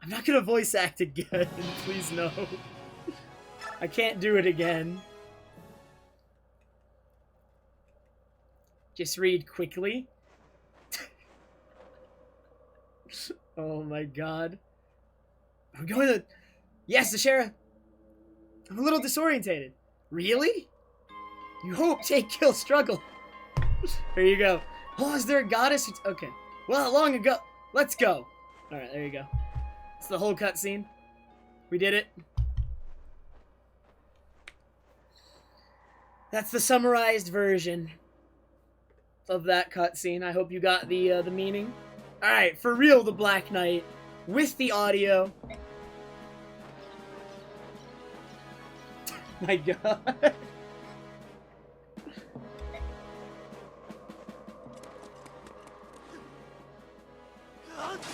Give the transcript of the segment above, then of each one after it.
I'm not gonna voice act again, please no. I can't do it again. Just read quickly. Oh my god. I'm going to... Yes, the sheriff! I'm a little disorientated. Really? You hope, take, kill, struggle. There you go. Oh, is there a goddess who... Okay. Well, long ago... Let's go. Alright, there you go. It's the whole cutscene. We did it. That's the summarized version of that cutscene. I hope you got the meaning. Alright, for real, the Black Knight. With the audio. My god.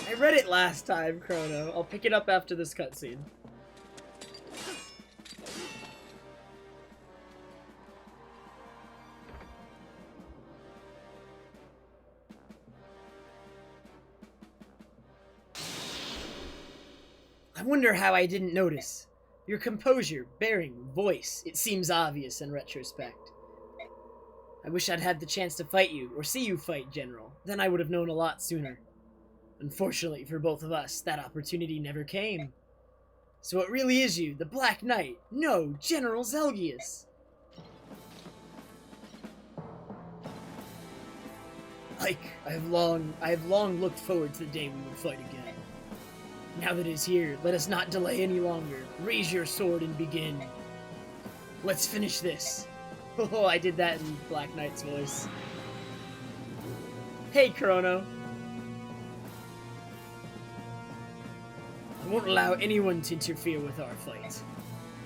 I read it last time, Chrono. I'll pick it up after this cutscene. I wonder how I didn't notice. Your composure, bearing, voice, it seems obvious in retrospect. I wish I'd had the chance to fight you, or see you fight, General. Then I would have known a lot sooner. Unfortunately for both of us, that opportunity never came. So it really is you, the Black Knight. No, General Zelgius. Ike, I have long looked forward to the day we would fight again. Now that it is here, let us not delay any longer. Raise your sword and begin. Let's finish this. Oh, I did that in Black Knight's voice. Hey, Chrono. I won't allow anyone to interfere with our fight.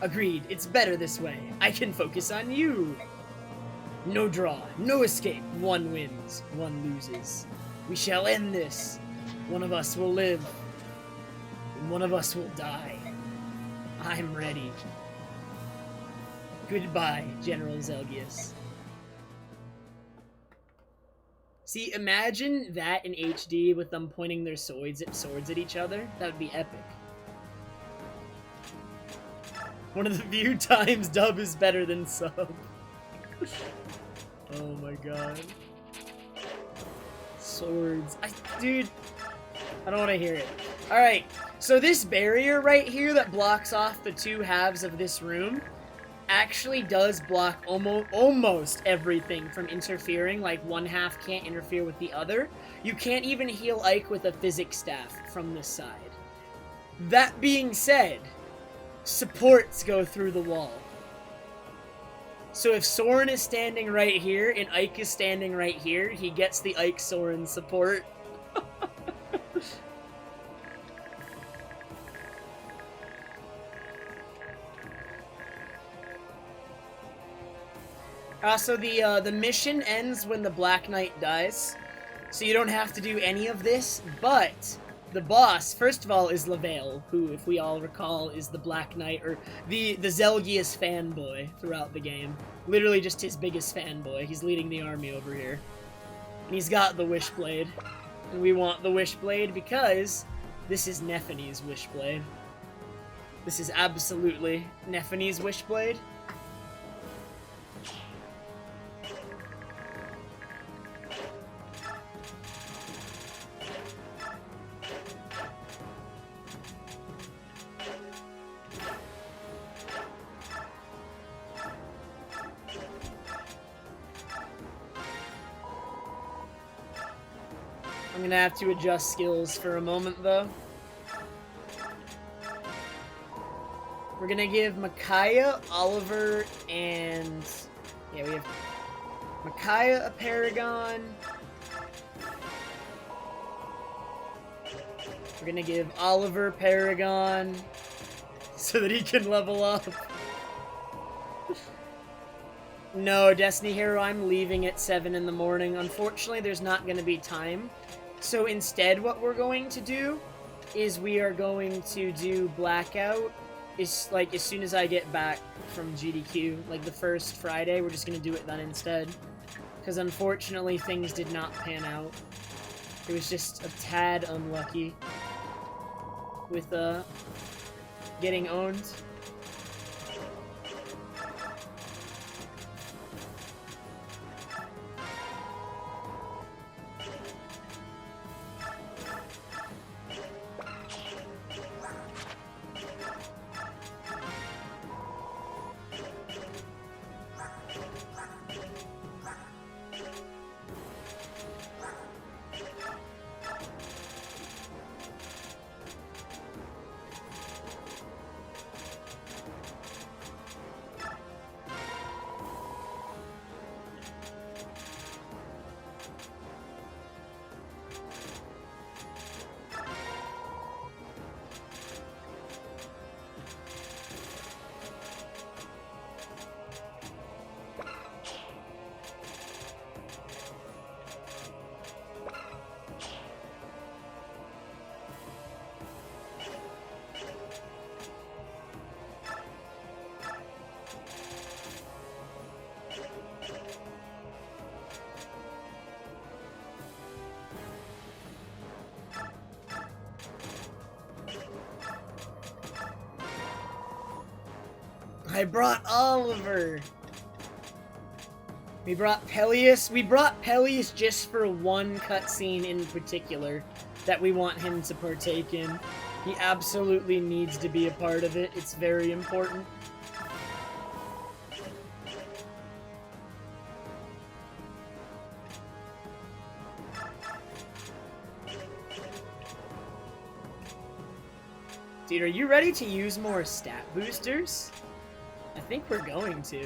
Agreed, it's better this way. I can focus on you. No draw, no escape. One wins, one loses. We shall end this. One of us will live, and one of us will die. I'm ready. Goodbye, General Zelgius. See, imagine that in HD with them pointing their swords at each other. That would be epic. One of the few times dub is better than sub. Oh my god. Swords. Dude, I don't want to hear it. Alright, so this barrier right here that blocks off the two halves of this room actually does block almost everything from interfering. Like, one half can't interfere with the other. You can't even heal Ike with a physics staff from this side. That being said, supports go through the wall. So if Soren is standing right here and Ike is standing right here, he gets the Ike-Soren support. So the mission ends when the Black Knight dies, so you don't have to do any of this, but the boss, first of all, is Lavale, who, if we all recall, is the Black Knight, or the Zelgius fanboy throughout the game. Literally just his biggest fanboy. He's leading the army over here. And he's got the Wishblade. And we want the Wishblade because this is Nephene's Wishblade. This is absolutely Nephene's Wishblade. I'm gonna have to adjust skills for a moment, though. We're gonna give Micaiah, Oliver, and... yeah, we have Micaiah a Paragon. We're gonna give Oliver Paragon so that he can level up. No, Destiny Hero, I'm leaving at 7 in the morning. Unfortunately, there's not gonna be time. So instead, what we're going to do is we are going to do Blackout. It's like as soon as I get back from GDQ, like the first Friday, we're just gonna do it then instead. Because unfortunately, things did not pan out. It was just a tad unlucky. with getting owned. I brought Oliver. We brought Peleus. We brought Peleus just for one cutscene in particular that we want him to partake in. He absolutely needs to be a part of it. It's very important. Dude, are you ready to use more stat boosters? I think we're going to.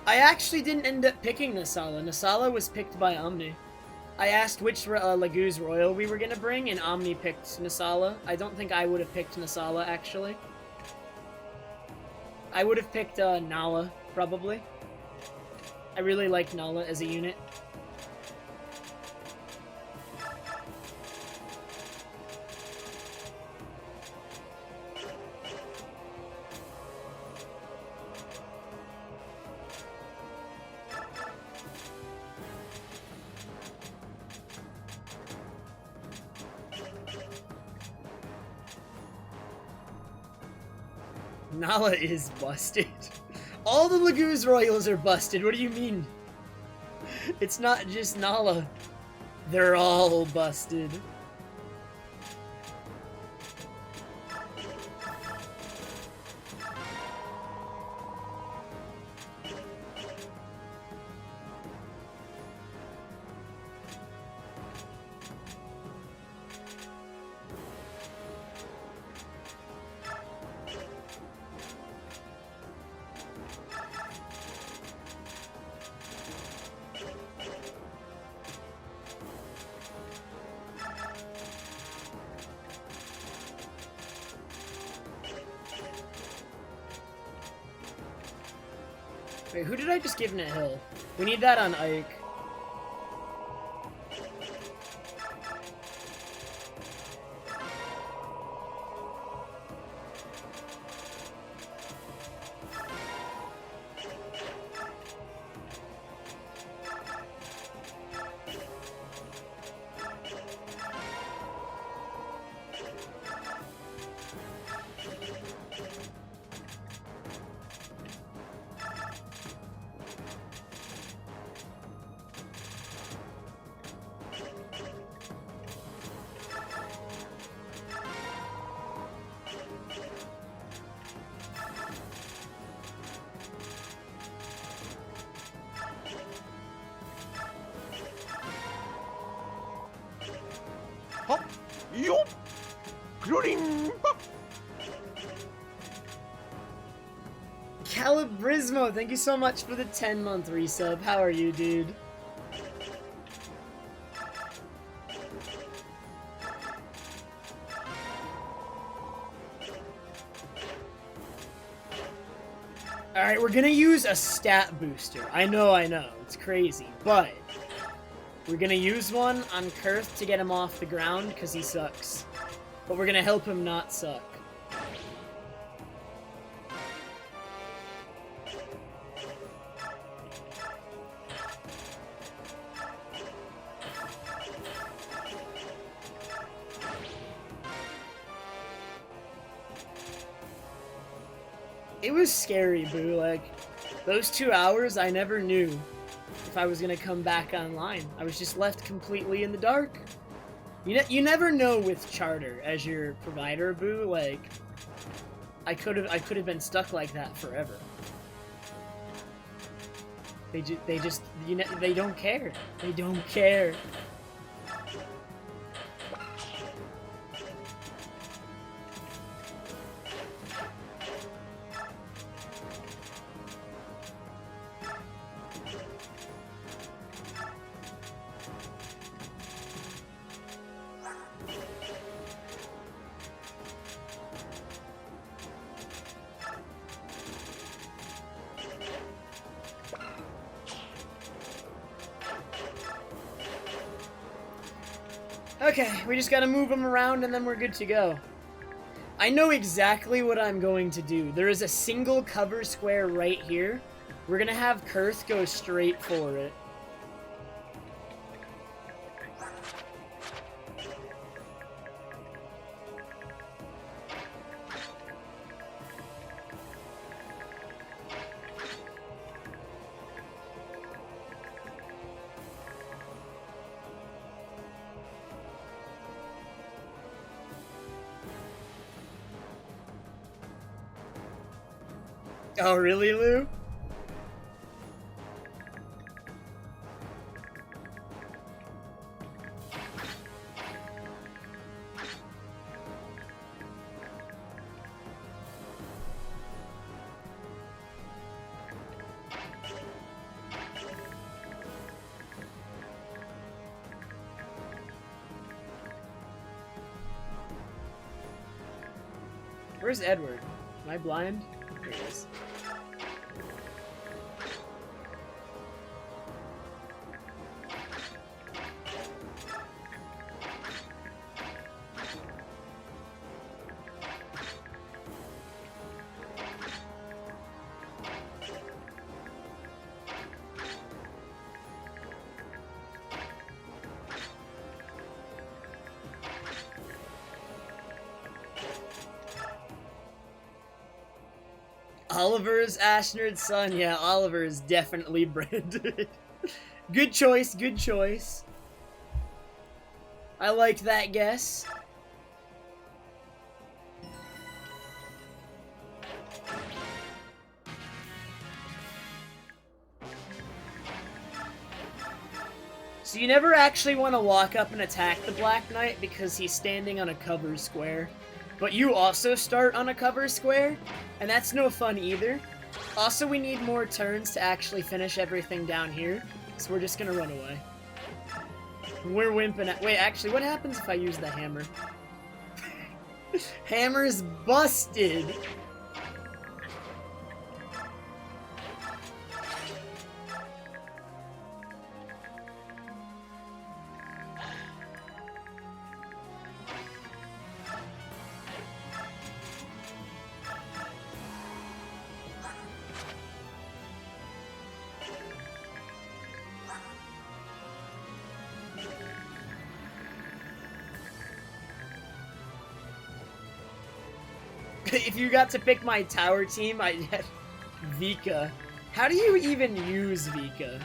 I actually didn't end up picking Nasala. Nasala was picked by Omni. I asked which Laguz Royal we were gonna bring, and Omni picked Nasala. I don't think I would have picked Nasala, actually. I would have picked Nala, probably. I really like Nala as a unit. Nala is busted. All the Laguz Royals are busted. What do you mean? It's not just Nala. They're all busted. Wait, who did I just give Net Hill? We need that on Ike. Hop, yop, cloring. Calibrismo, thank you so much for the 10-month resub. How are you, dude? Alright, we're gonna use a stat booster. I know, it's crazy, but we're gonna use one on Kurth to get him off the ground, because he sucks. But we're gonna help him not suck. It was scary, Boo. Like, those 2 hours, I never knew if I was gonna come back online. I was just left completely in the dark. You never know with Charter as your provider, Boo. Like, I could have been stuck like that forever. They just they don't care. They don't care. Okay, we just gotta move them around and then we're good to go. I know exactly what I'm going to do. There is a single cover square right here. We're gonna have Kurth go straight for it. Oh, really, Lou? Where's Edward? Am I blind? There he is. Oliver's Ashnard's son. Yeah, Oliver is definitely branded. Good choice, good choice. I like that guess. So you never actually want to walk up and attack the Black Knight because he's standing on a cover square. But you also start on a cover square, and that's no fun either. Also, we need more turns to actually finish everything down here, so we're just gonna run away. We're wimping at— wait, actually, what happens if I use the hammer? Hammer's busted! If you got to pick my tower team, I'd have Vika. How do you even use Vika?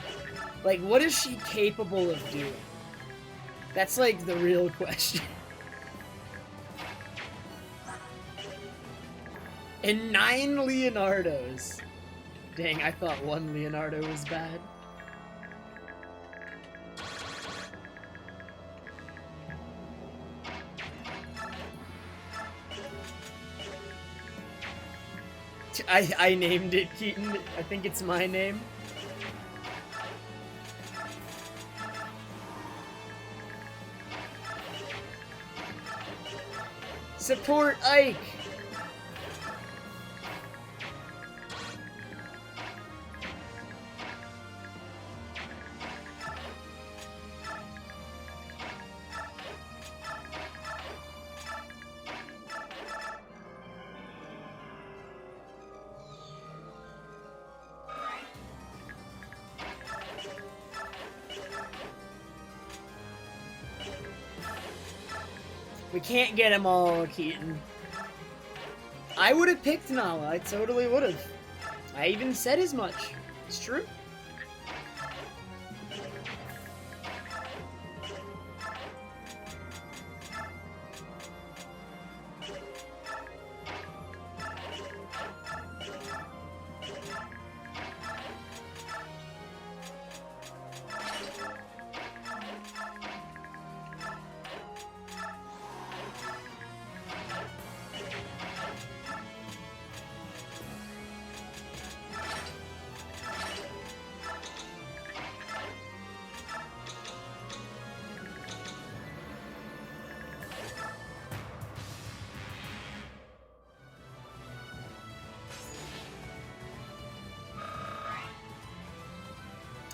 Like, what is she capable of doing? That's, like, the real question. And 9 Leonardos. Dang, I thought 1 Leonardo was bad. I named it Keaton. I think it's my name. Support Ike! We can't get them all, Keaton. I would have picked Nala. I totally would have. I even said as much. It's true.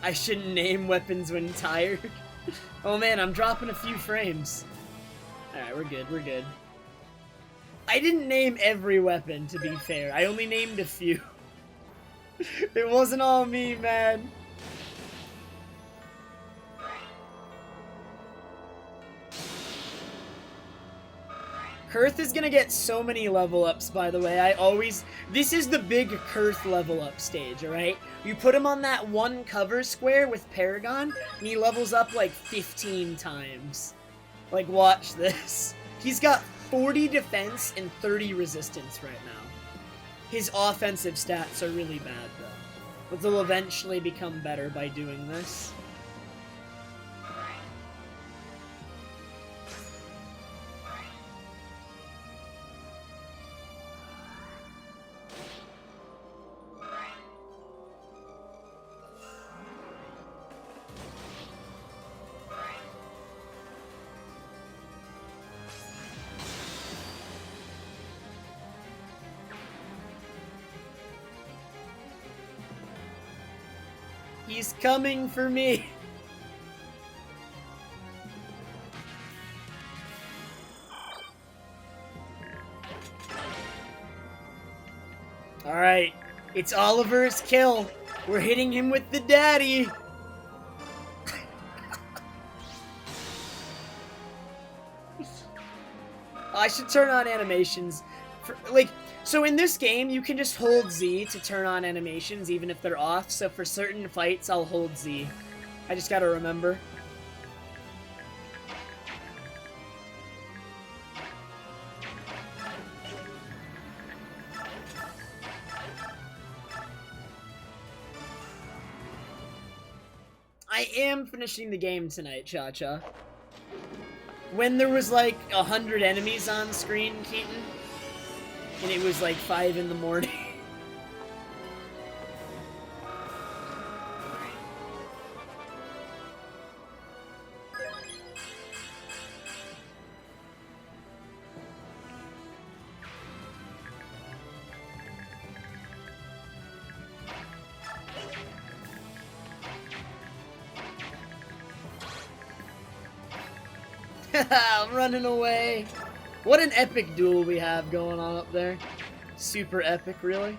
I shouldn't name weapons when tired. Oh man, I'm dropping a few frames. Alright, we're good, we're good. I didn't name every weapon, to be fair. I only named a few. It wasn't all me, man. Kurth is gonna get so many level ups, by the way. This is the big Kurth level up stage, alright? You put him on that one cover square with Paragon, and he levels up like 15 times. Like, watch this. He's got 40 defense and 30 resistance right now. His offensive stats are really bad, though. But they'll eventually become better by doing this. He's coming for me. Alright, it's Oliver's kill. We're hitting him with the daddy. I should turn on animations. So in this game, you can just hold Z to turn on animations, even if they're off. So for certain fights, I'll hold Z. I just gotta remember. I am finishing the game tonight, Cha-Cha. When there was like 100 enemies on screen, Keaton, and it was like 5 in the morning. I'm running away. What an epic duel we have going on up there. Super epic, really.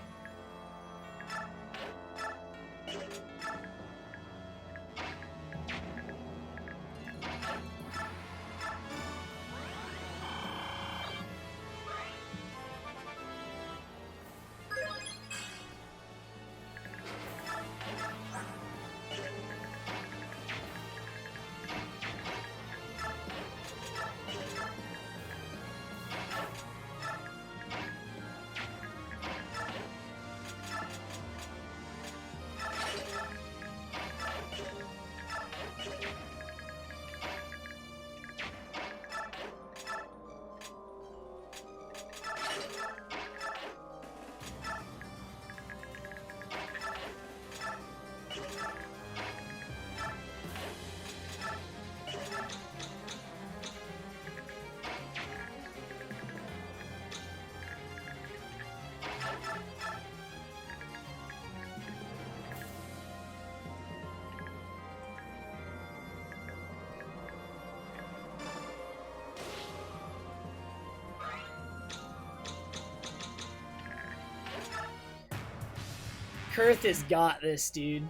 Kurth has got this, dude.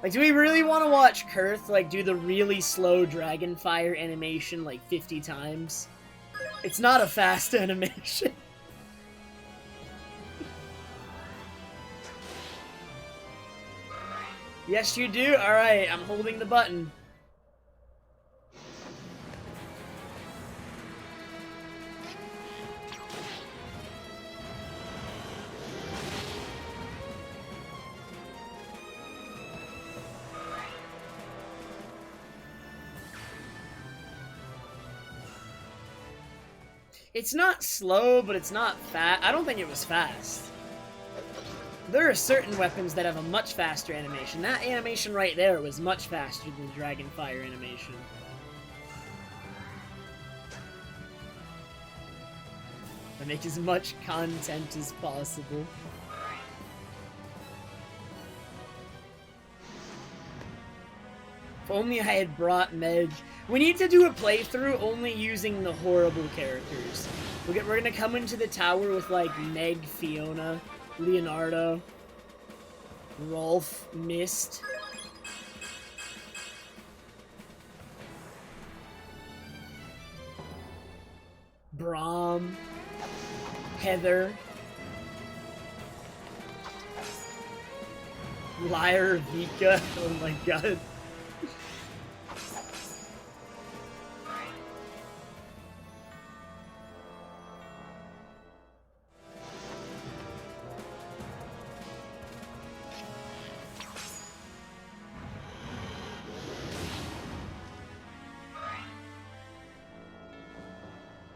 Like, do we really want to watch Kurth, like, do the really slow Dragonfire animation, like, 50 times? It's not a fast animation. Yes, you do? Alright, I'm holding the button. It's not slow, but it's not fast. I don't think it was fast. There are certain weapons that have a much faster animation. That animation right there was much faster than the Dragon Fire animation. I make as much content as possible. If only I had brought Meg. We need to do a playthrough only using the horrible characters. We're gonna come into the tower with like Meg, Fiona, Leonardo, Rolf, Mist. Braum, Heather, Liar, Vika. Oh my god.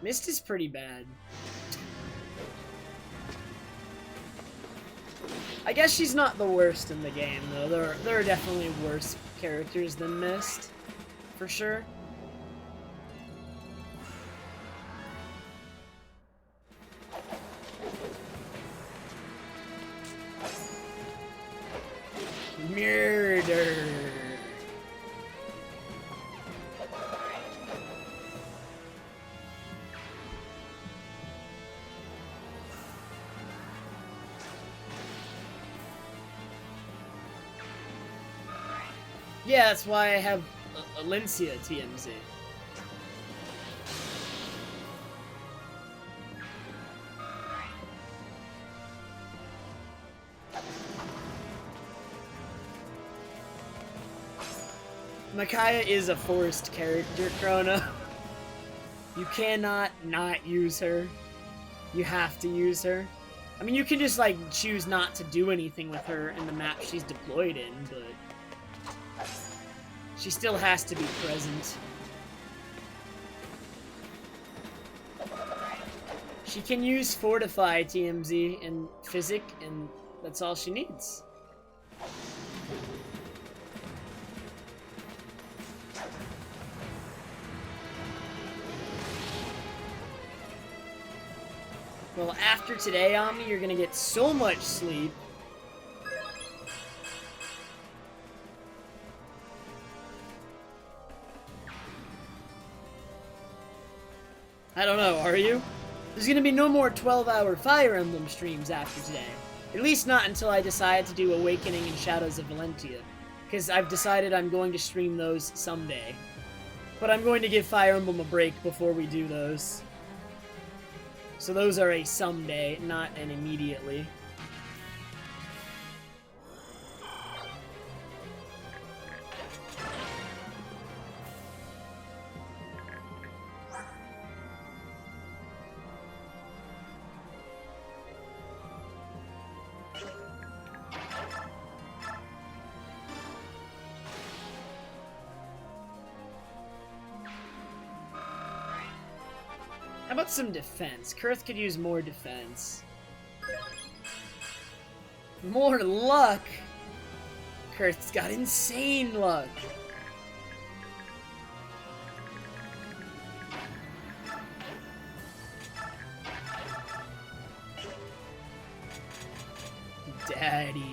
Mist is pretty bad. I guess she's not the worst in the game, though. There are definitely worse characters than Mist, for sure. Murder. Yeah, that's why I have Alencia TMZ. Micaiah is a forced character, Chrono. You cannot not use her. You have to use her. I mean, you can just, like, choose not to do anything with her in the map she's deployed in, but she still has to be present. She can use Fortify TMZ and Physic, and that's all she needs. Well, after today, Omni, you're gonna get so much sleep. I don't know, are you? There's gonna be no more 12-hour Fire Emblem streams after today. At least not until I decide to do Awakening and Shadows of Valentia. Because I've decided I'm going to stream those someday. But I'm going to give Fire Emblem a break before we do those. So those are a someday, not an immediately. How about some defense? Kurth could use more defense. More luck! Kurth's got insane luck! Daddy.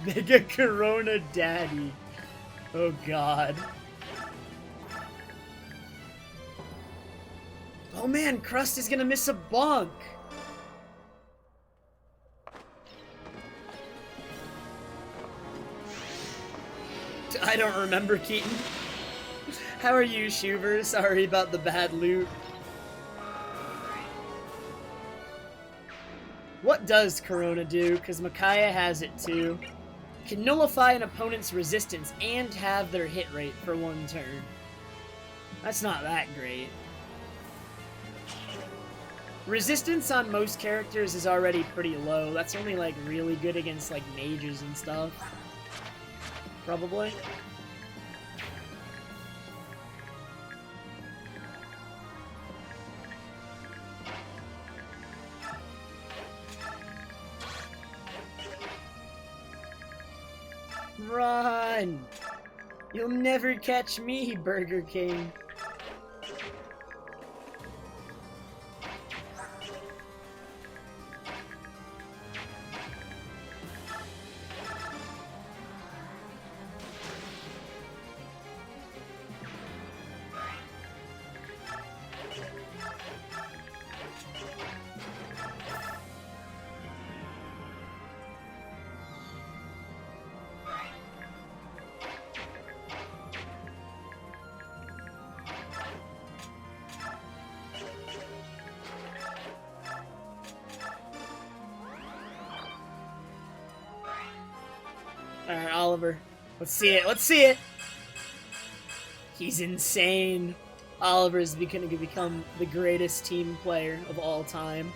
Mega Corona Daddy. Oh god. Oh man, Crust is gonna miss a bonk. I don't remember, Keaton. How are you, Shuver? Sorry about the bad loot. What does Corona do? Because Micaiah has it too. Can nullify an opponent's resistance and have their hit rate for 1 turn. That's not that great. Resistance on most characters is already pretty low. That's only like really good against like mages and stuff. Probably. Run! You'll never catch me, Burger King. Alright, Oliver. Let's see it. Let's see it! He's insane. Oliver's going to become the greatest team player of all time.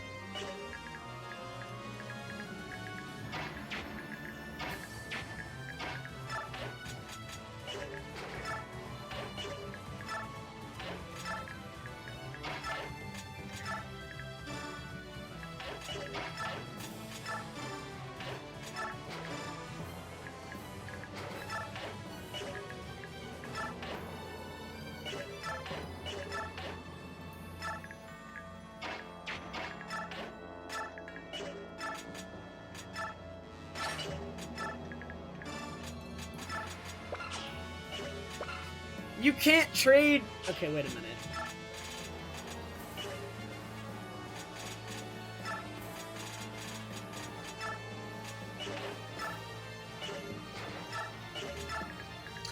You can't trade... Okay, wait a minute.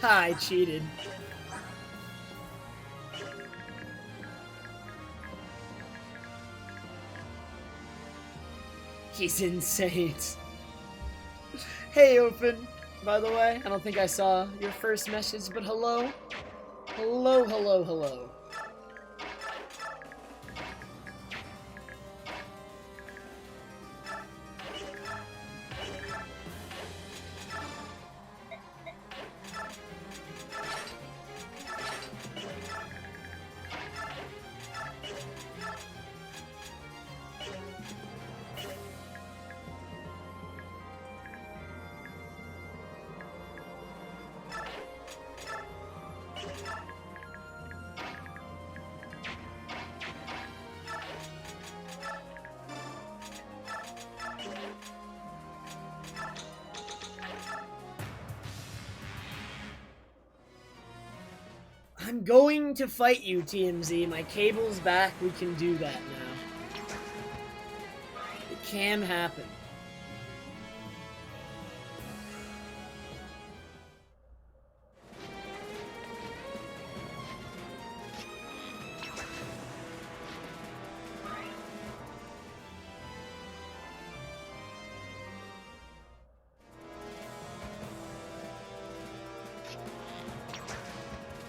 Ha, I cheated. He's insane. Hey, Open. By the way, I don't think I saw your first message, but hello. Hello, hello, hello. I'm going to fight you, TMZ. My cable's back. We can do that now. It can happen.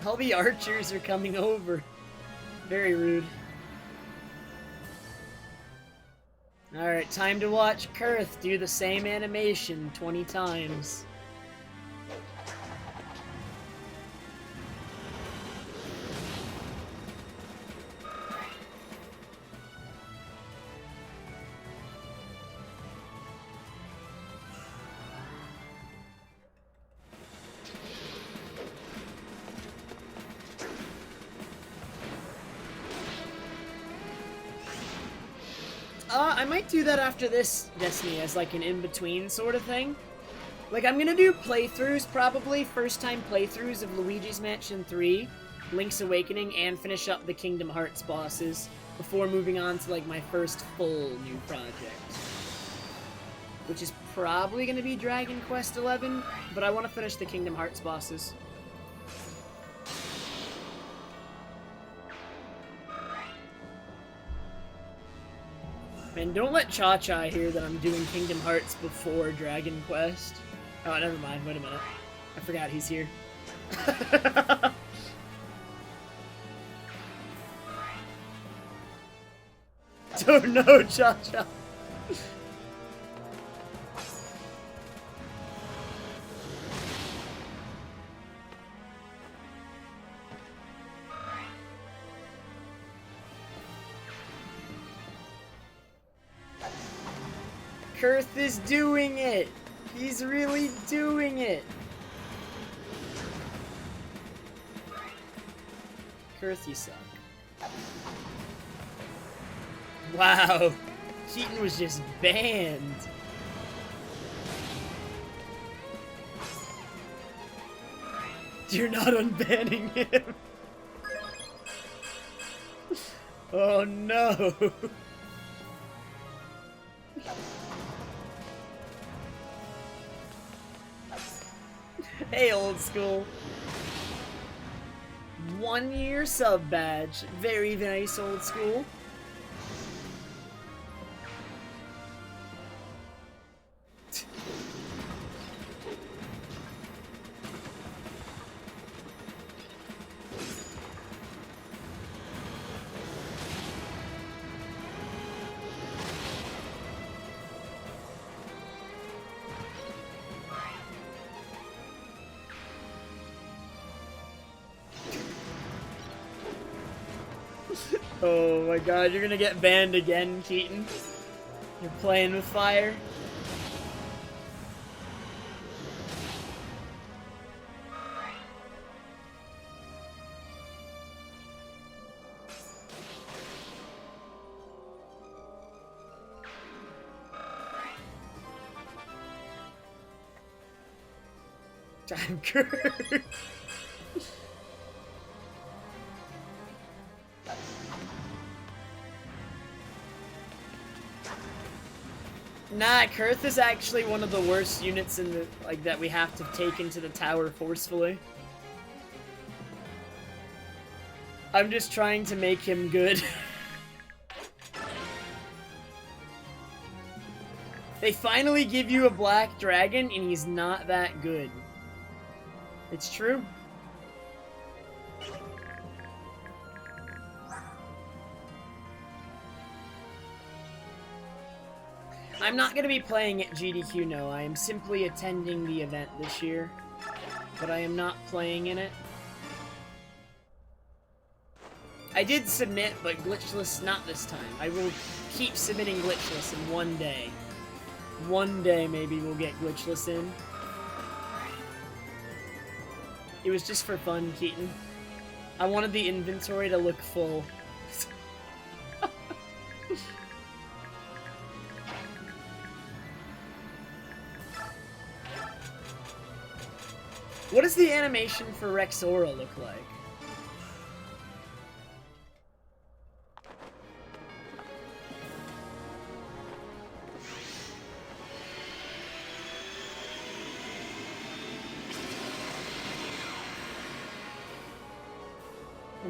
All the archers are coming over. Very rude. Alright, time to watch Kurth do the same animation 20 times. I might do that after this Destiny as like an in-between sort of thing. Like, I'm gonna do playthroughs, probably. First-time playthroughs of Luigi's Mansion 3, Link's Awakening, and finish up the Kingdom Hearts bosses before moving on to, like, my first full new project. Which is probably gonna be Dragon Quest XI, but I want to finish the Kingdom Hearts bosses. Man, don't let Cha-Cha hear that I'm doing Kingdom Hearts before Dragon Quest. Oh, never mind. Wait a minute. I forgot he's here. Oh no, Cha-Cha. Kurth is doing it! He's really doing it! Kurth, you suck. Wow! Keaton was just banned! You're not unbanning him! Oh no! Hey, old school. 1 year sub badge. Very nice, old school. Oh my god, you're gonna get banned again, Keaton. You're playing with fire. Time curve. Nah, Kurth is actually one of the worst units in the that we have to take into the tower forcefully. I'm just trying to make him good. They finally give you a black dragon and he's not that good. It's true. I'm not going to be playing at GDQ, no. I am simply attending the event this year. But I am not playing in it. I did submit, but glitchless not this time. I will keep submitting glitchless in one day. One day maybe we'll get glitchless in. It was just for fun, Keaton. I wanted the inventory to look full. What does the animation for Rexora look like?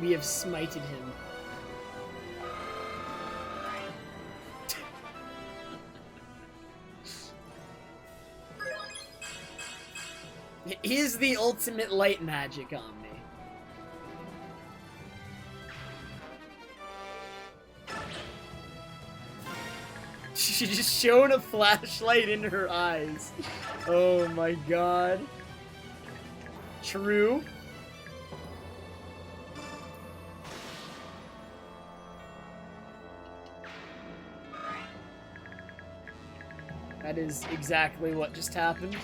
We have smited him. It is the ultimate light magic on me. She just shone a flashlight in her eyes. Oh my god. True. That is exactly what just happened.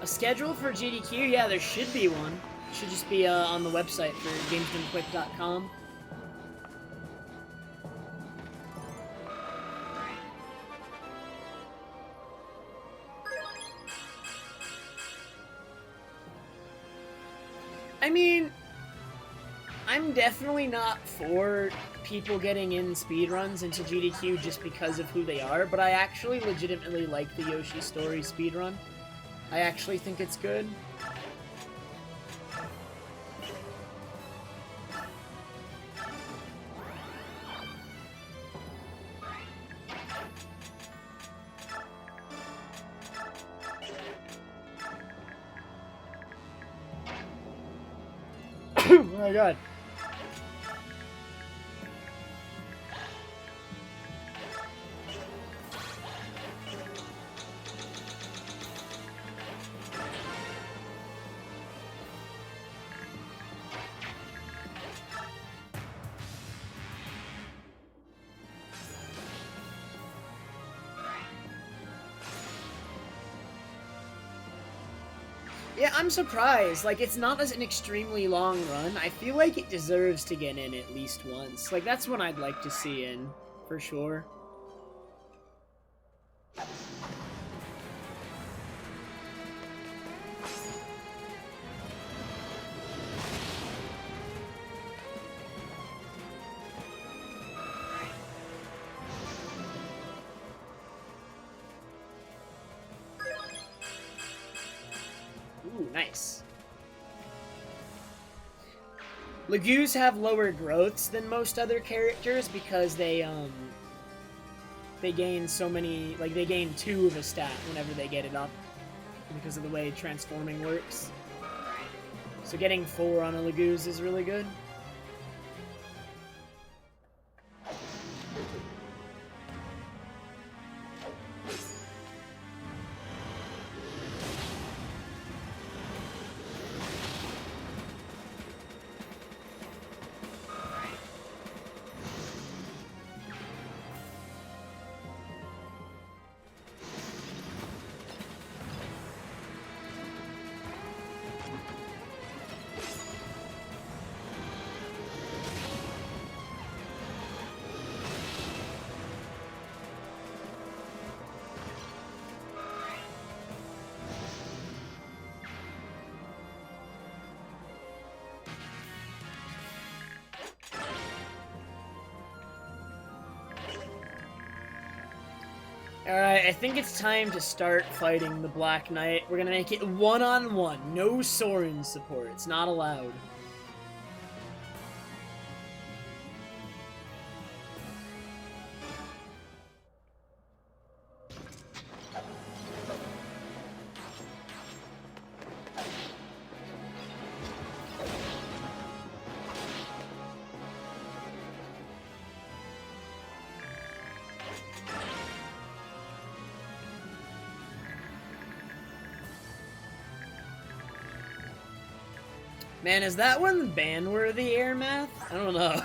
A schedule for GDQ? Yeah, there should be one. It should just be on the website for gamesdonequick.com. I mean, I'm definitely not for people getting in speedruns into GDQ just because of who they are, but I actually legitimately like the Yoshi Story speedrun. I actually think it's good. Oh my god. Yeah, I'm surprised. Like, it's not as an extremely long run. I feel like it deserves to get in at least once. Like, that's one I'd like to see in, for sure. Ooh, nice. Lagoos have lower growths than most other characters because they gain so many, like, they gain 2 of a stat whenever they get it up because of the way transforming works. So getting 4 on a Lagoos is really good. Alright, I think it's time to start fighting the Black Knight. We're gonna make it one-on-one. No Soren support. It's not allowed. Man, is that one ban-worthy air math? I don't know.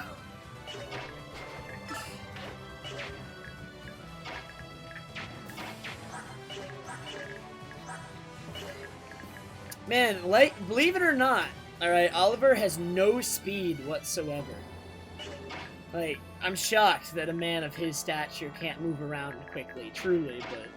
Man, like, believe it or not, alright, Oliver has no speed whatsoever. Like, I'm shocked that a man of his stature can't move around quickly, truly, but...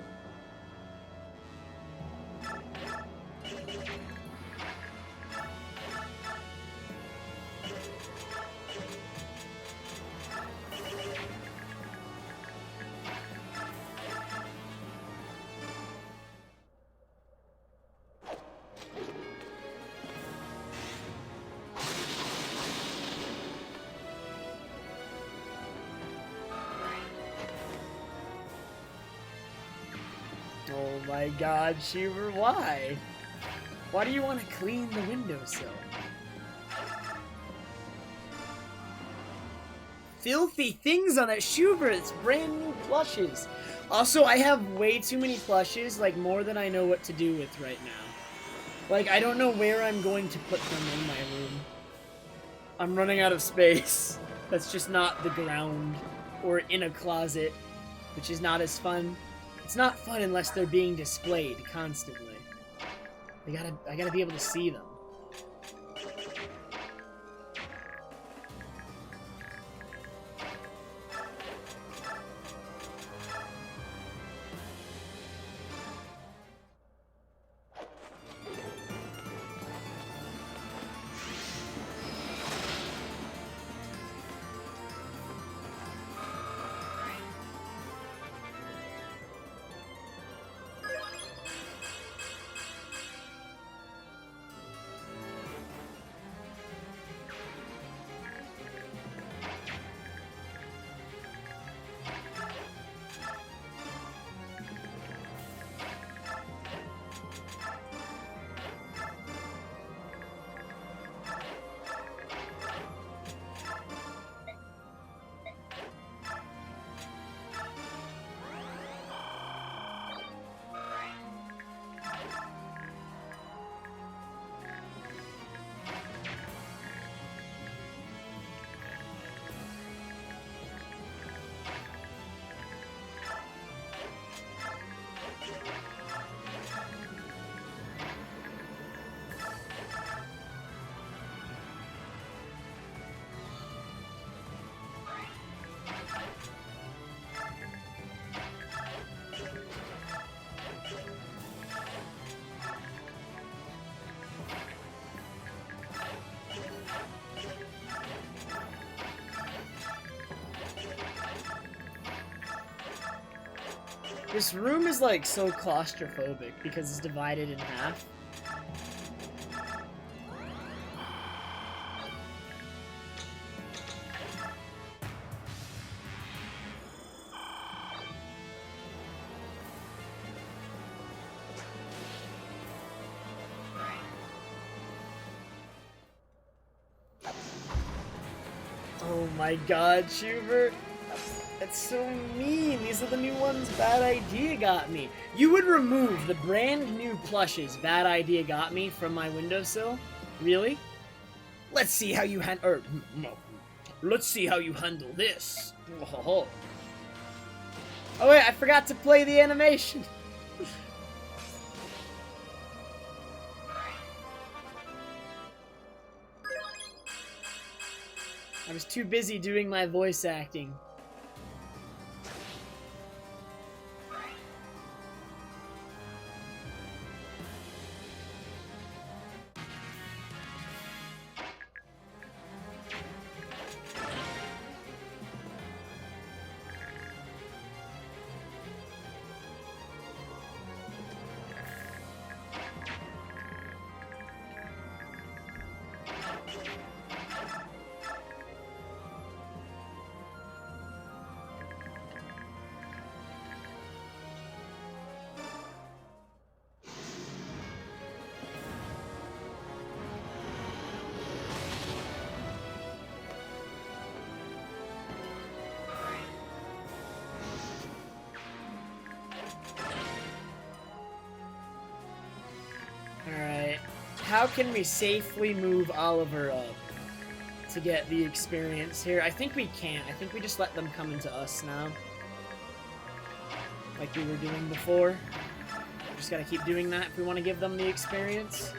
Oh my god, Shiver, why? Why do you want to clean the windowsill? Filthy things on it, Shiver, it's brand new plushes. Also, I have way too many plushes, like more than I know what to do with right now. Like, I don't know where I'm going to put them in my room. I'm running out of space. That's just not the ground. Or in a closet, which is not as fun. It's not fun unless they're being displayed constantly. I gotta be able to see them. This room is like so claustrophobic because it's divided in half. Oh my god, Schubert. That's so mean. These are the new ones Bad Idea got me. You would remove the brand new plushes Bad Idea got me from my windowsill? Really? Let's see how you let's see how you handle this. Oh wait, I forgot to play the animation. I was too busy doing my voice acting. Alright, how can we safely move Oliver up to get the experience here? I think we can't. I think we just let them come into us now. Like we were doing before. Just gotta keep doing that if we want to give them the experience.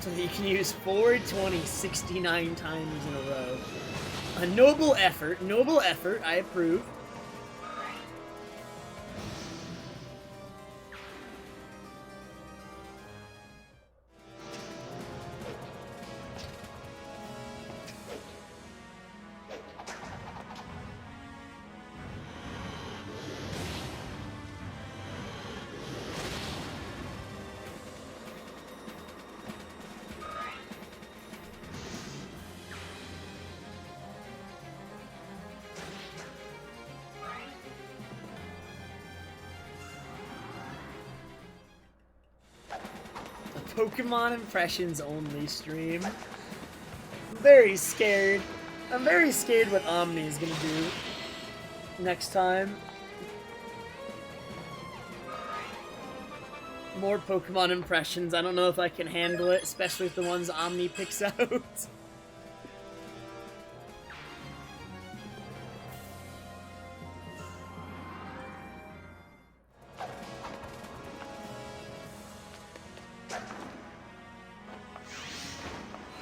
So you can use 420 69 times in a row. A noble effort, I approve. Pokemon impressions only stream. I'm very scared. I'm very scared what Omni is gonna do next time. More Pokemon impressions. I don't know if I can handle it, especially with the ones Omni picks out.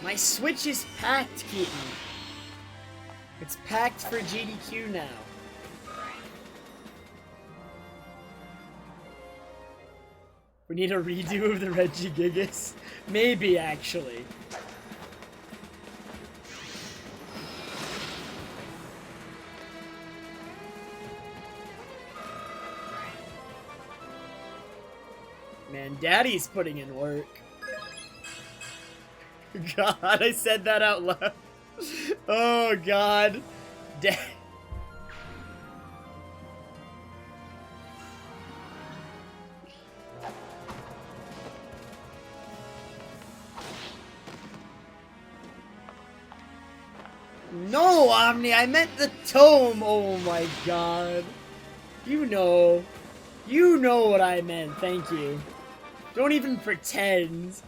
My Switch is packed, Keaton. It's packed for GDQ now. We need a redo of the Regigigas? Maybe, actually. Man, Daddy's putting in work. God, I said that out loud. Oh, God. No, Omni, I meant the tome. Oh, my God. You know. You know what I meant. Thank you. Don't even pretend.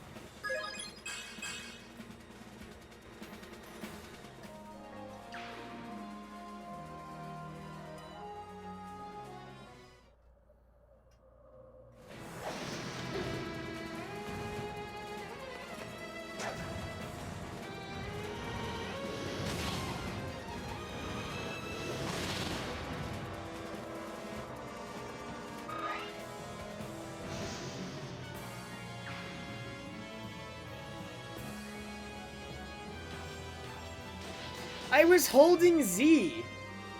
I was holding Z.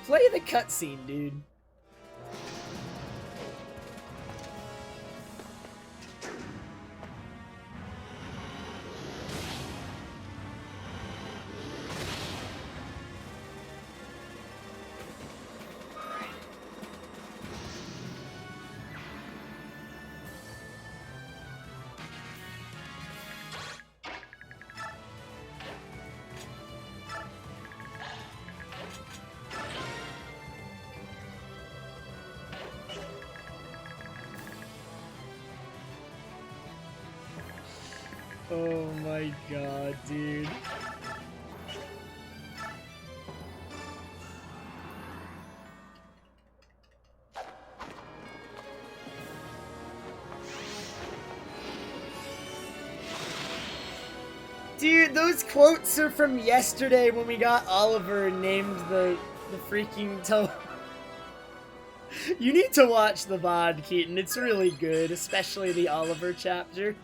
Play the cutscene, dude. Oh my God, dude. Dude, those quotes are from yesterday when we got Oliver and named the freaking toe. You need to watch the VOD, Keaton. It's really good, especially the Oliver chapter.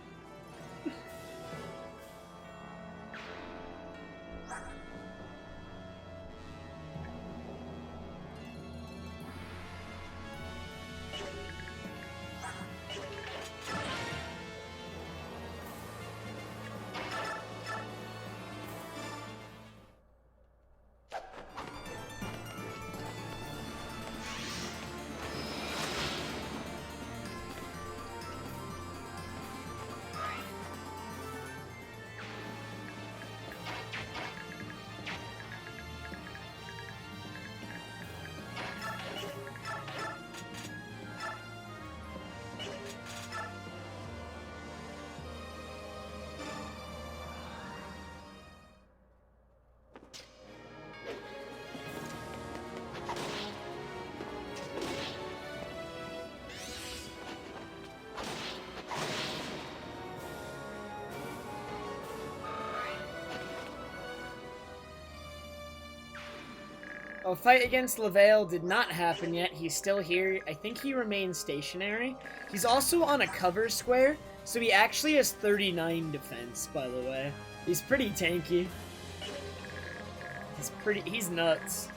A fight against Lavale did not happen yet. He's still here. I think he remains stationary. He's also on a cover square, so he actually has 39 defense, by the way. He's pretty tanky. He's nuts.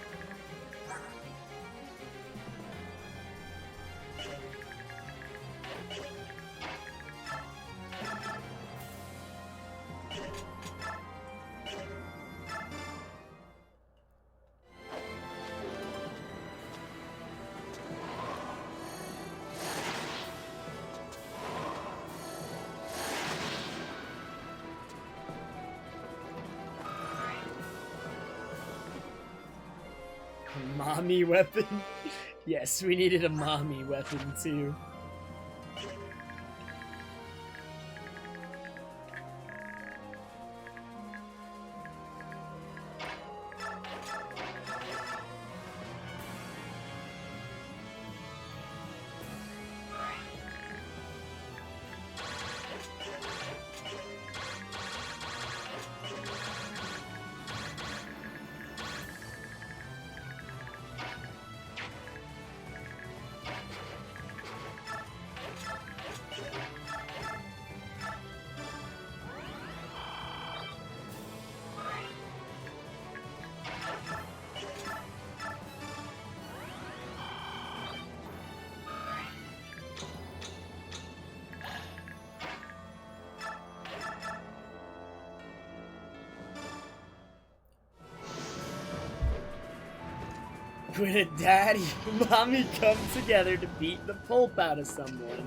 Mommy weapon? Yes, we needed a mommy weapon too. When a daddy and mommy come together to beat the pulp out of someone,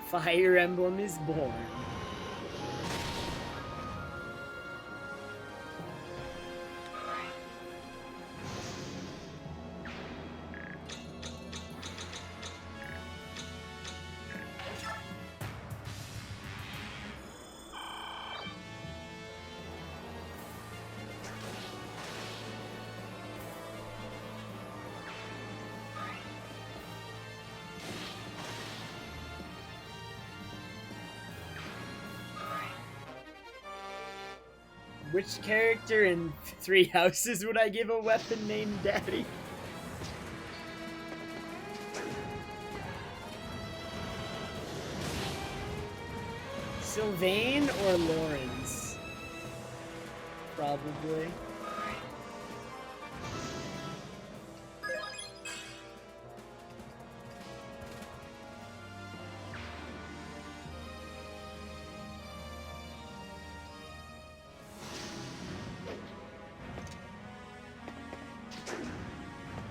Fire Emblem is born. Which character in Three Houses would I give a weapon named Daddy? Sylvain or Lawrence? Probably.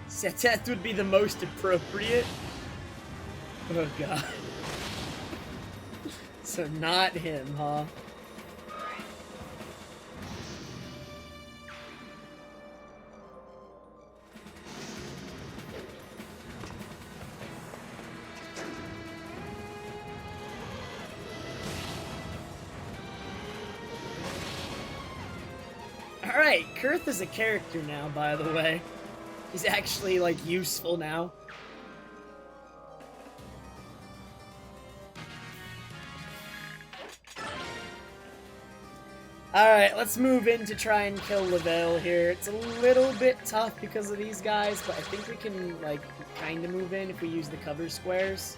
Setet would be the most appropriate. Oh god. So not him, huh? Alright, Kurth is a character now, by the way. He's actually, like, useful now. Alright, let's move in to try and kill Lavelle here. It's a little bit tough because of these guys, but I think we can, like, kind of move in if we use the cover squares.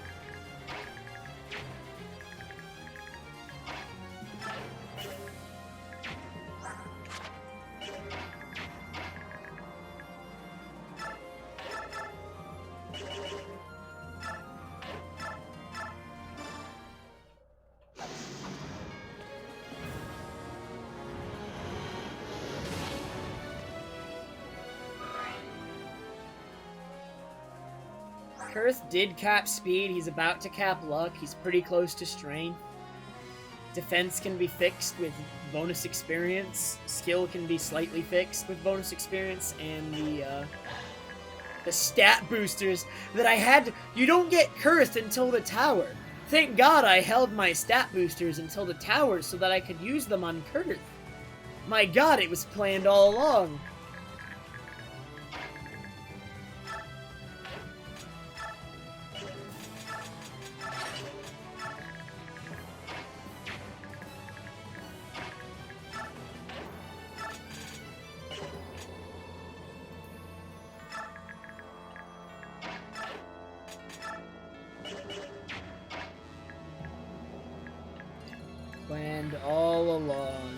Kurth did cap speed, he's about to cap luck, he's pretty close to strength. Defense can be fixed with bonus experience, skill can be slightly fixed with bonus experience, and the stat boosters that I had to, you don't get Kurth until the tower. Thank God I held my stat boosters until the tower so that I could use them on Kurth. My god, it was planned all along. And all along.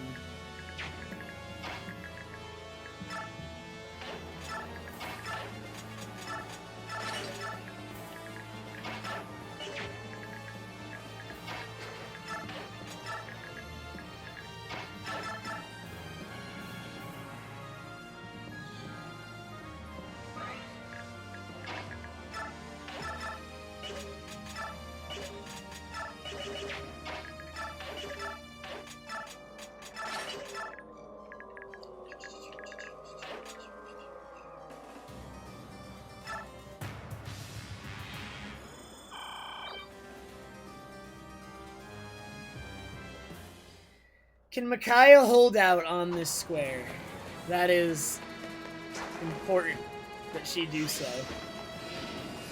Can Micaiah hold out on this square? That is important that she do so.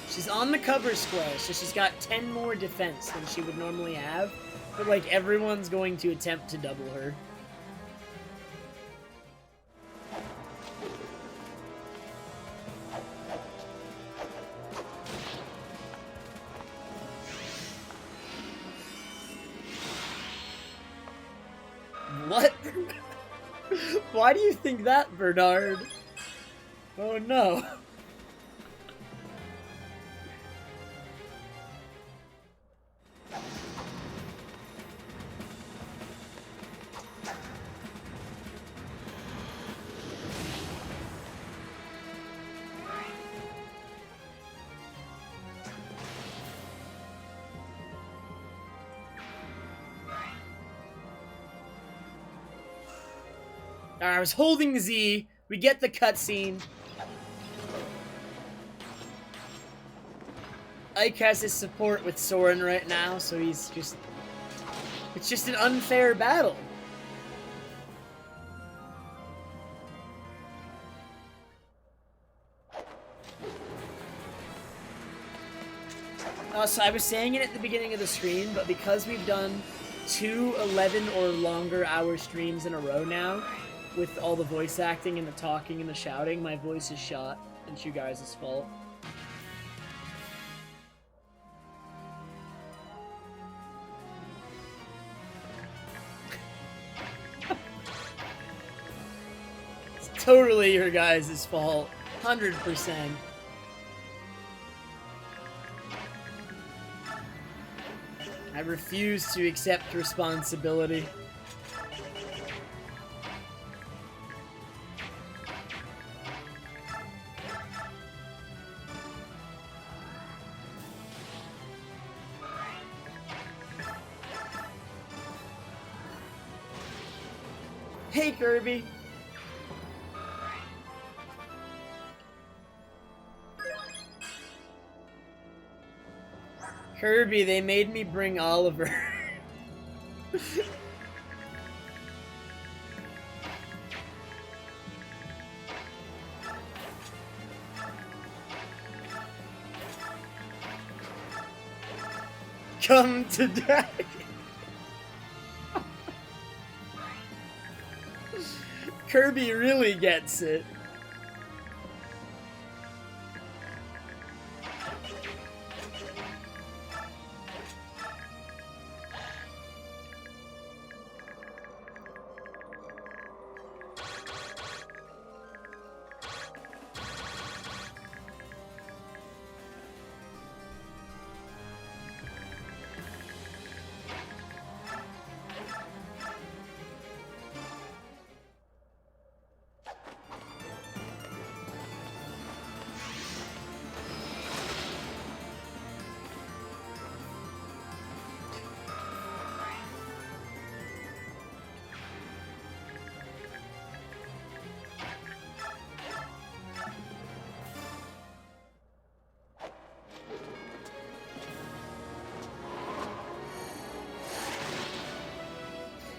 She's on the cover square, so she's got 10 more defense than she would normally have. But, like, everyone's going to attempt to double her. What? Why do you think that, Bernard? Oh no. I was holding Z. We get the cutscene. Ike has his support with Soren right now, so he's just... It's just an unfair battle. So I was saying it at the beginning of the stream, but because we've done 2 11 or longer hour streams in a row now, with all the voice acting and the talking and the shouting, my voice is shot. It's you guys' fault. It's totally your guys' fault. 100%. I refuse to accept responsibility. Hey, Kirby. Kirby, they made me bring Oliver. Come to daddy. Kirby really gets it.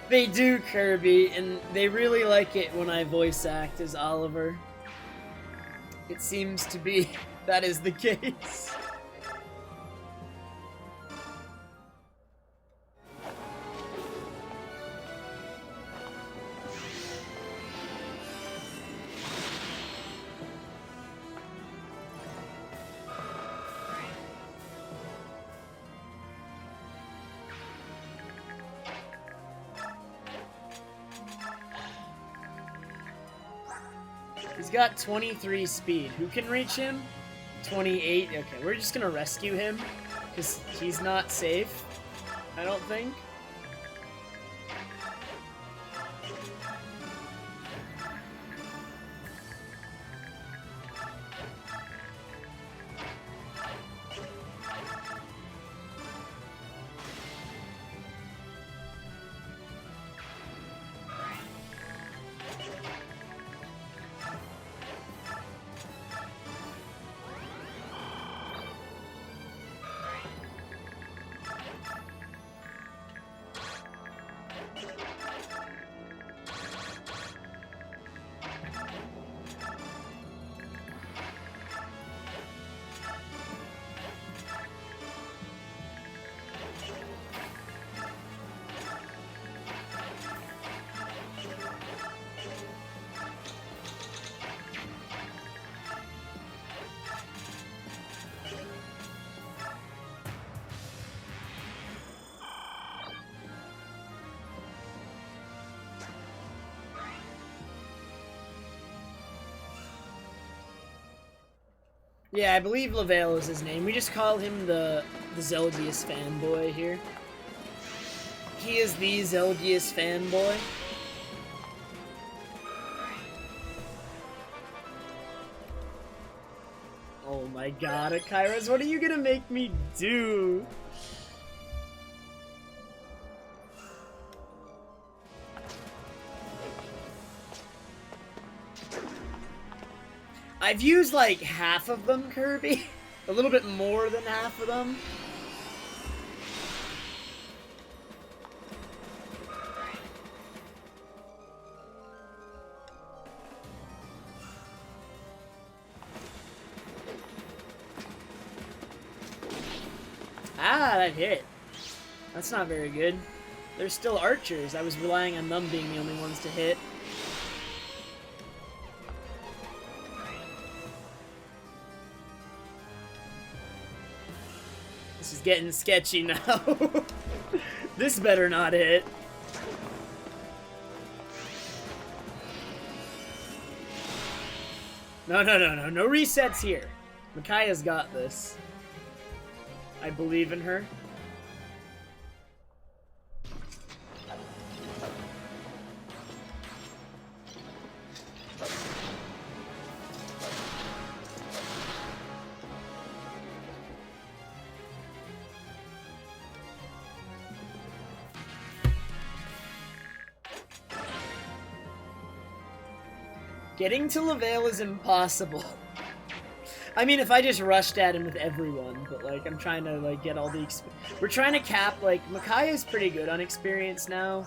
They do, Kirby, and they really like it when I voice act as Oliver. It seems to be that is the case. He's got 23 speed. Who can reach him? 28. Okay, we're just gonna rescue him because he's not safe, I don't think. Yeah, I believe Lavelle is his name. We just call him the Zelgius fanboy here. He is the Zelgius fanboy. Oh my god, Akairas, what are you gonna make me do? I've used like half of them, Kirby. A little bit more than half of them. Ah, that hit. That's not very good. They're still archers. I was relying on them being the only ones to hit. This is getting sketchy now. This better not hit. No resets here. Micaiah's got this. I believe in her. Getting to Lavelle is impossible. I mean, if I just rushed at him with everyone, but, like, I'm trying to, like, get all the we're trying to cap, like, Micaiah's pretty good on experience now.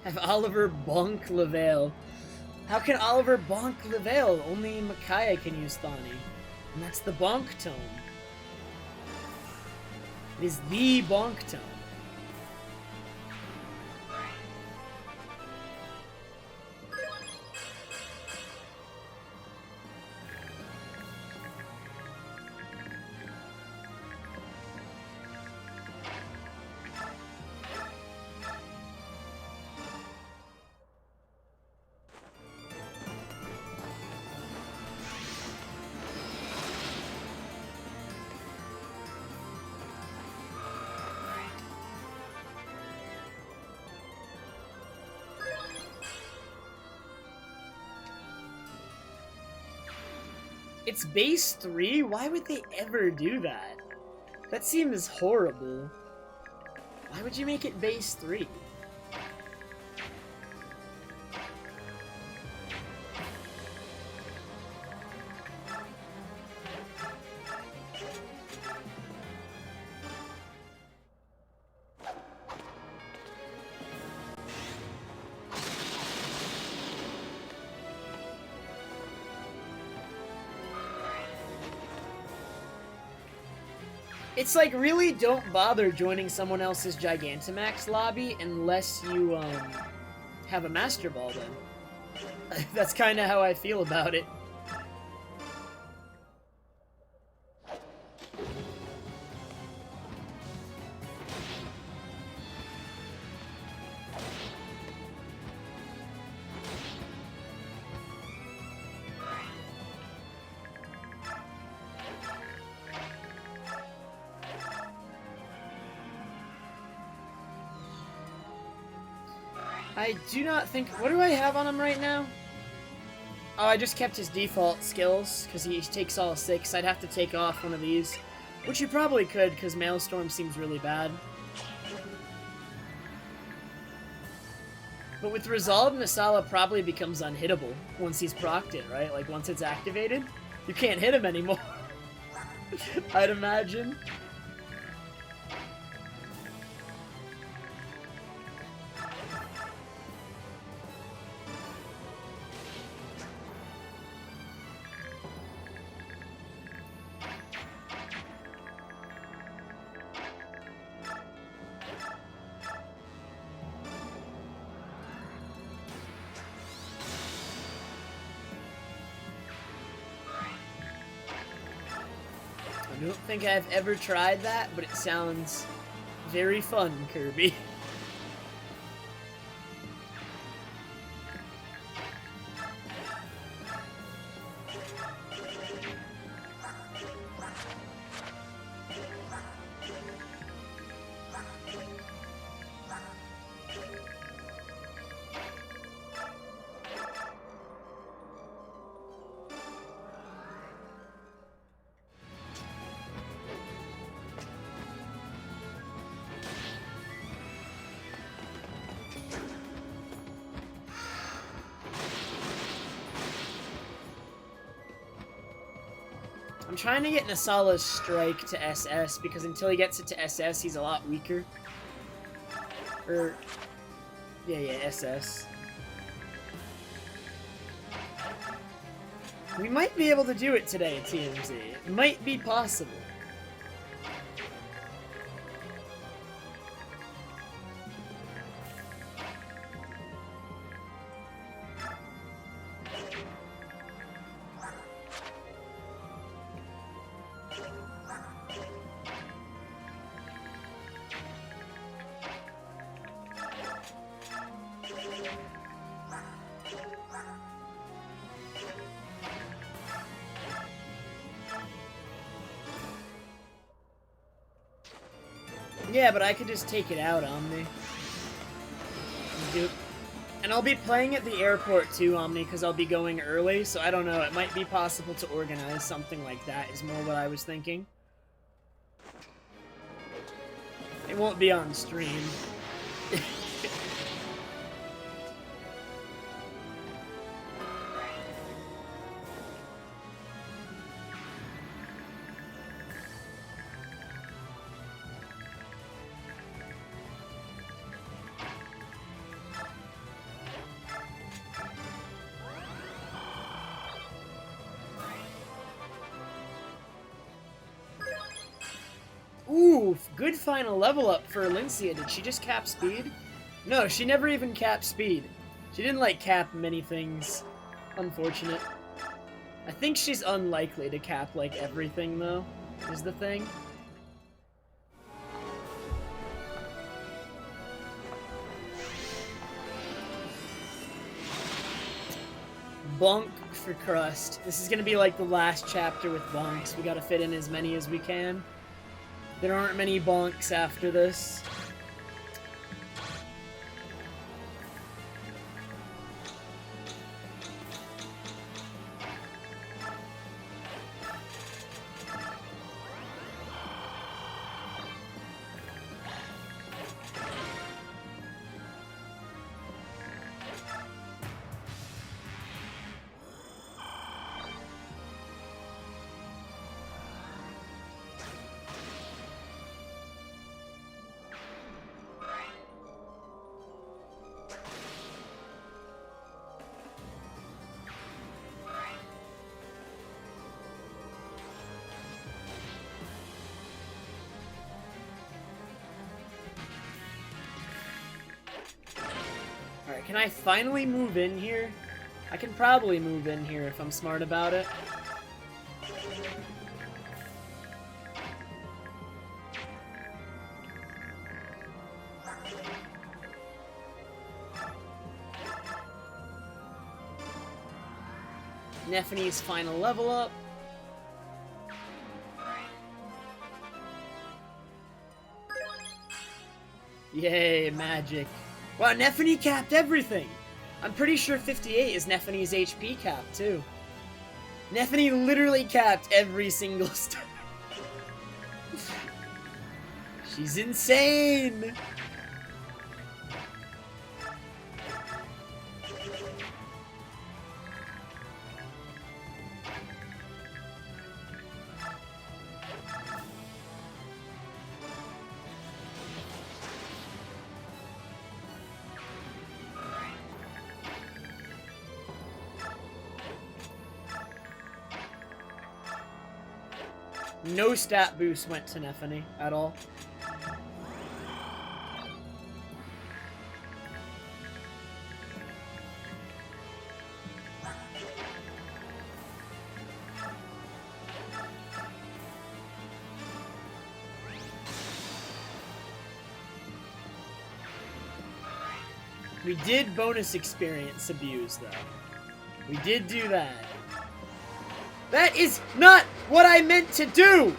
Have Oliver bonk Lavelle. How can Oliver bonk Lavelle? Only Micaiah can use Thani. And that's the bonk tone. It is the bonk tone. It's base 3? Why would they ever do that? That seems horrible. Why would you make it base 3? It's like, really don't bother joining someone else's Gigantamax lobby unless you, have a Master Ball then. That's kind of how I feel about it. I do not think... What do I have on him right now? Oh, I just kept his default skills, because he takes all 6. I'd have to take off one of these. Which you probably could, because Maelstrom seems really bad. But with Resolve, Nasala probably becomes unhittable once he's procced it, right? Like, once it's activated, you can't hit him anymore. I'd imagine. I don't think I've ever tried that, but it sounds very fun, Kirby. I'm trying to get Nasala's strike to SS, because until he gets it to SS, he's a lot weaker. Yeah, SS. We might be able to do it today, TMZ. It might be possible. Yeah, but I could just take it out, Omni. And I'll be playing at the airport too, Omni, because I'll be going early, so I don't know, it might be possible to organize something like that, is more what I was thinking. It won't be on stream. Ooh, good final level up for Lincia. Did she just cap speed? No, she never even capped speed. She didn't, like, cap many things. Unfortunate. I think she's unlikely to cap, like, everything, though, is the thing. Bonk for Crust. This is gonna be, like, the last chapter with bonks. We gotta fit in as many as we can. There aren't many bonks after this. Can I finally move in here? I can probably move in here if I'm smart about it. Nephene's final level up. Yay, magic. Wow, Nephene capped everything! I'm pretty sure 58 is Nephene's HP cap, too. Nephene literally capped every single star. She's insane! No stat boost went to Nephene at all. We did bonus experience abuse, though. We did do that. That is not what I meant to do!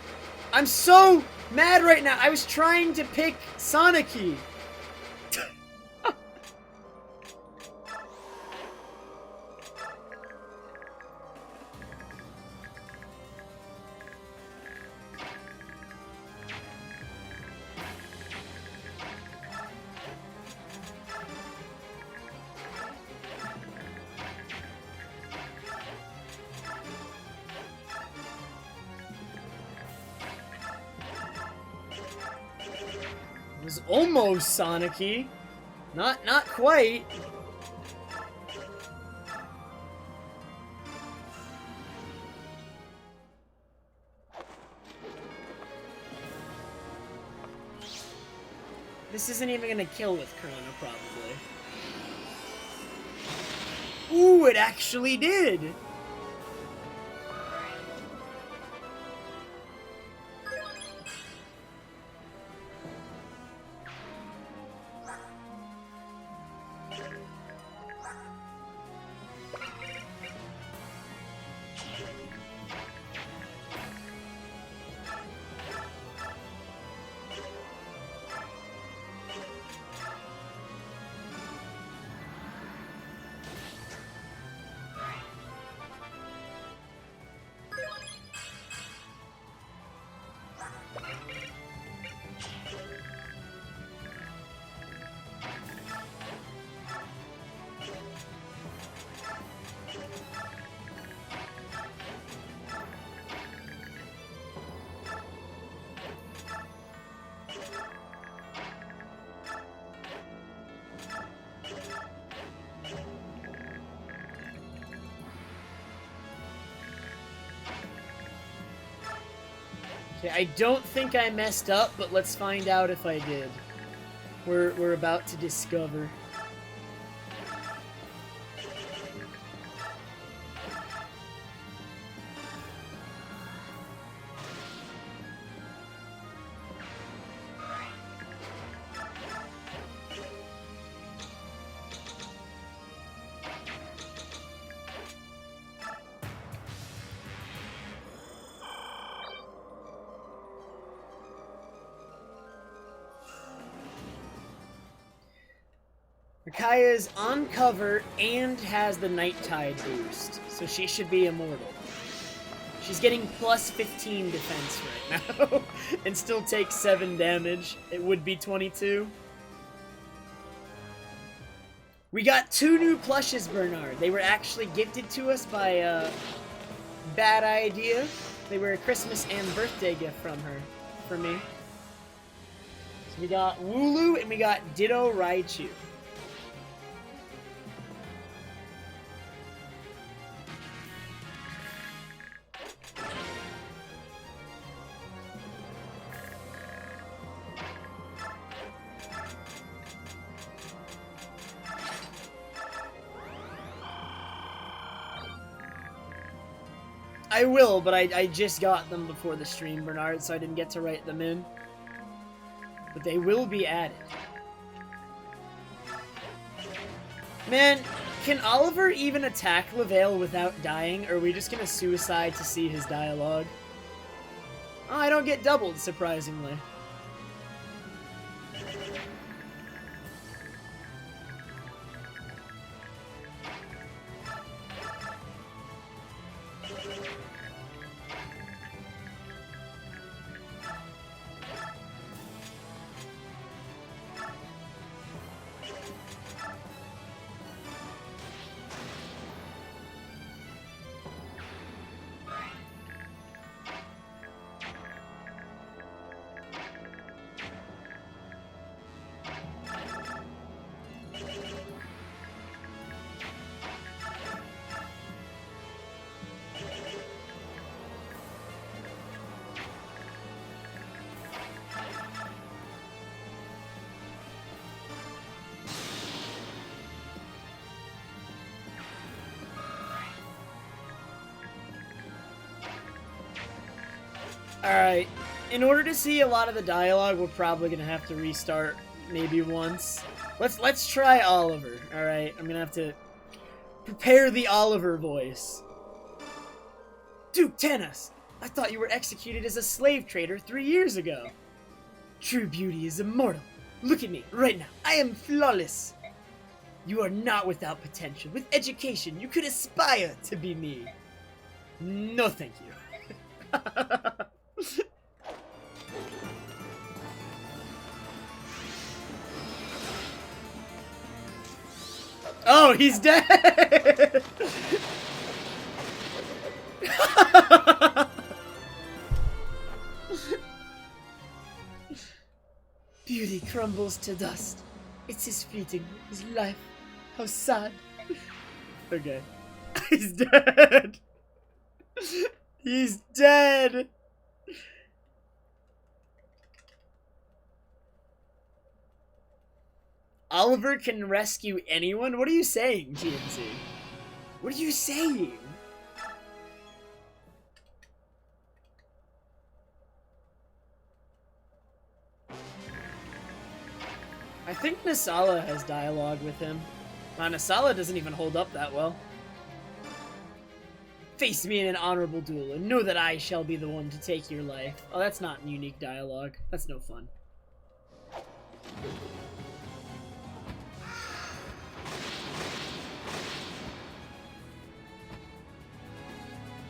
I'm so mad right now. I was trying to pick Sonic-y. It was almost Sonic-y. Not quite. This isn't even gonna kill with Corona, probably. Ooh, it actually did! Okay, I don't think I messed up, but let's find out if I did. We're about to discover. Rakaya's on cover and has the Night Tide boost, so she should be immortal. She's getting plus 15 defense right now, and still takes 7 damage. It would be 22. We got 2 new plushes, Bernard. They were actually gifted to us by, Bad Idea. They were a Christmas and birthday gift from her, for me. So we got Wooloo and we got Ditto Raichu. I will, but I just got them before the stream, Bernard, so I didn't get to write them in. But they will be added. Man, can Oliver even attack Lavale without dying, or are we just gonna suicide to see his dialogue? Oh, I don't get doubled, surprisingly. Alright, in order to see a lot of the dialogue, we're probably gonna have to restart maybe once. Let's try Oliver, alright? I'm gonna have to prepare the Oliver voice. Duke Tanas, I thought you were executed as a slave trader 3 years ago. True beauty is immortal. Look at me, right now. I am flawless. You are not without potential. With education, you could aspire to be me. No, thank you. Oh, he's dead! Beauty crumbles to dust. It's his fleeting, his life. How sad. Okay. He's dead! He's dead! Oliver can rescue anyone? What are you saying, GNC? What are you saying? I think Nasala has dialogue with him. Nasala doesn't even hold up that well. Face me in an honorable duel, and know that I shall be the one to take your life. Oh, that's not unique dialogue. That's no fun.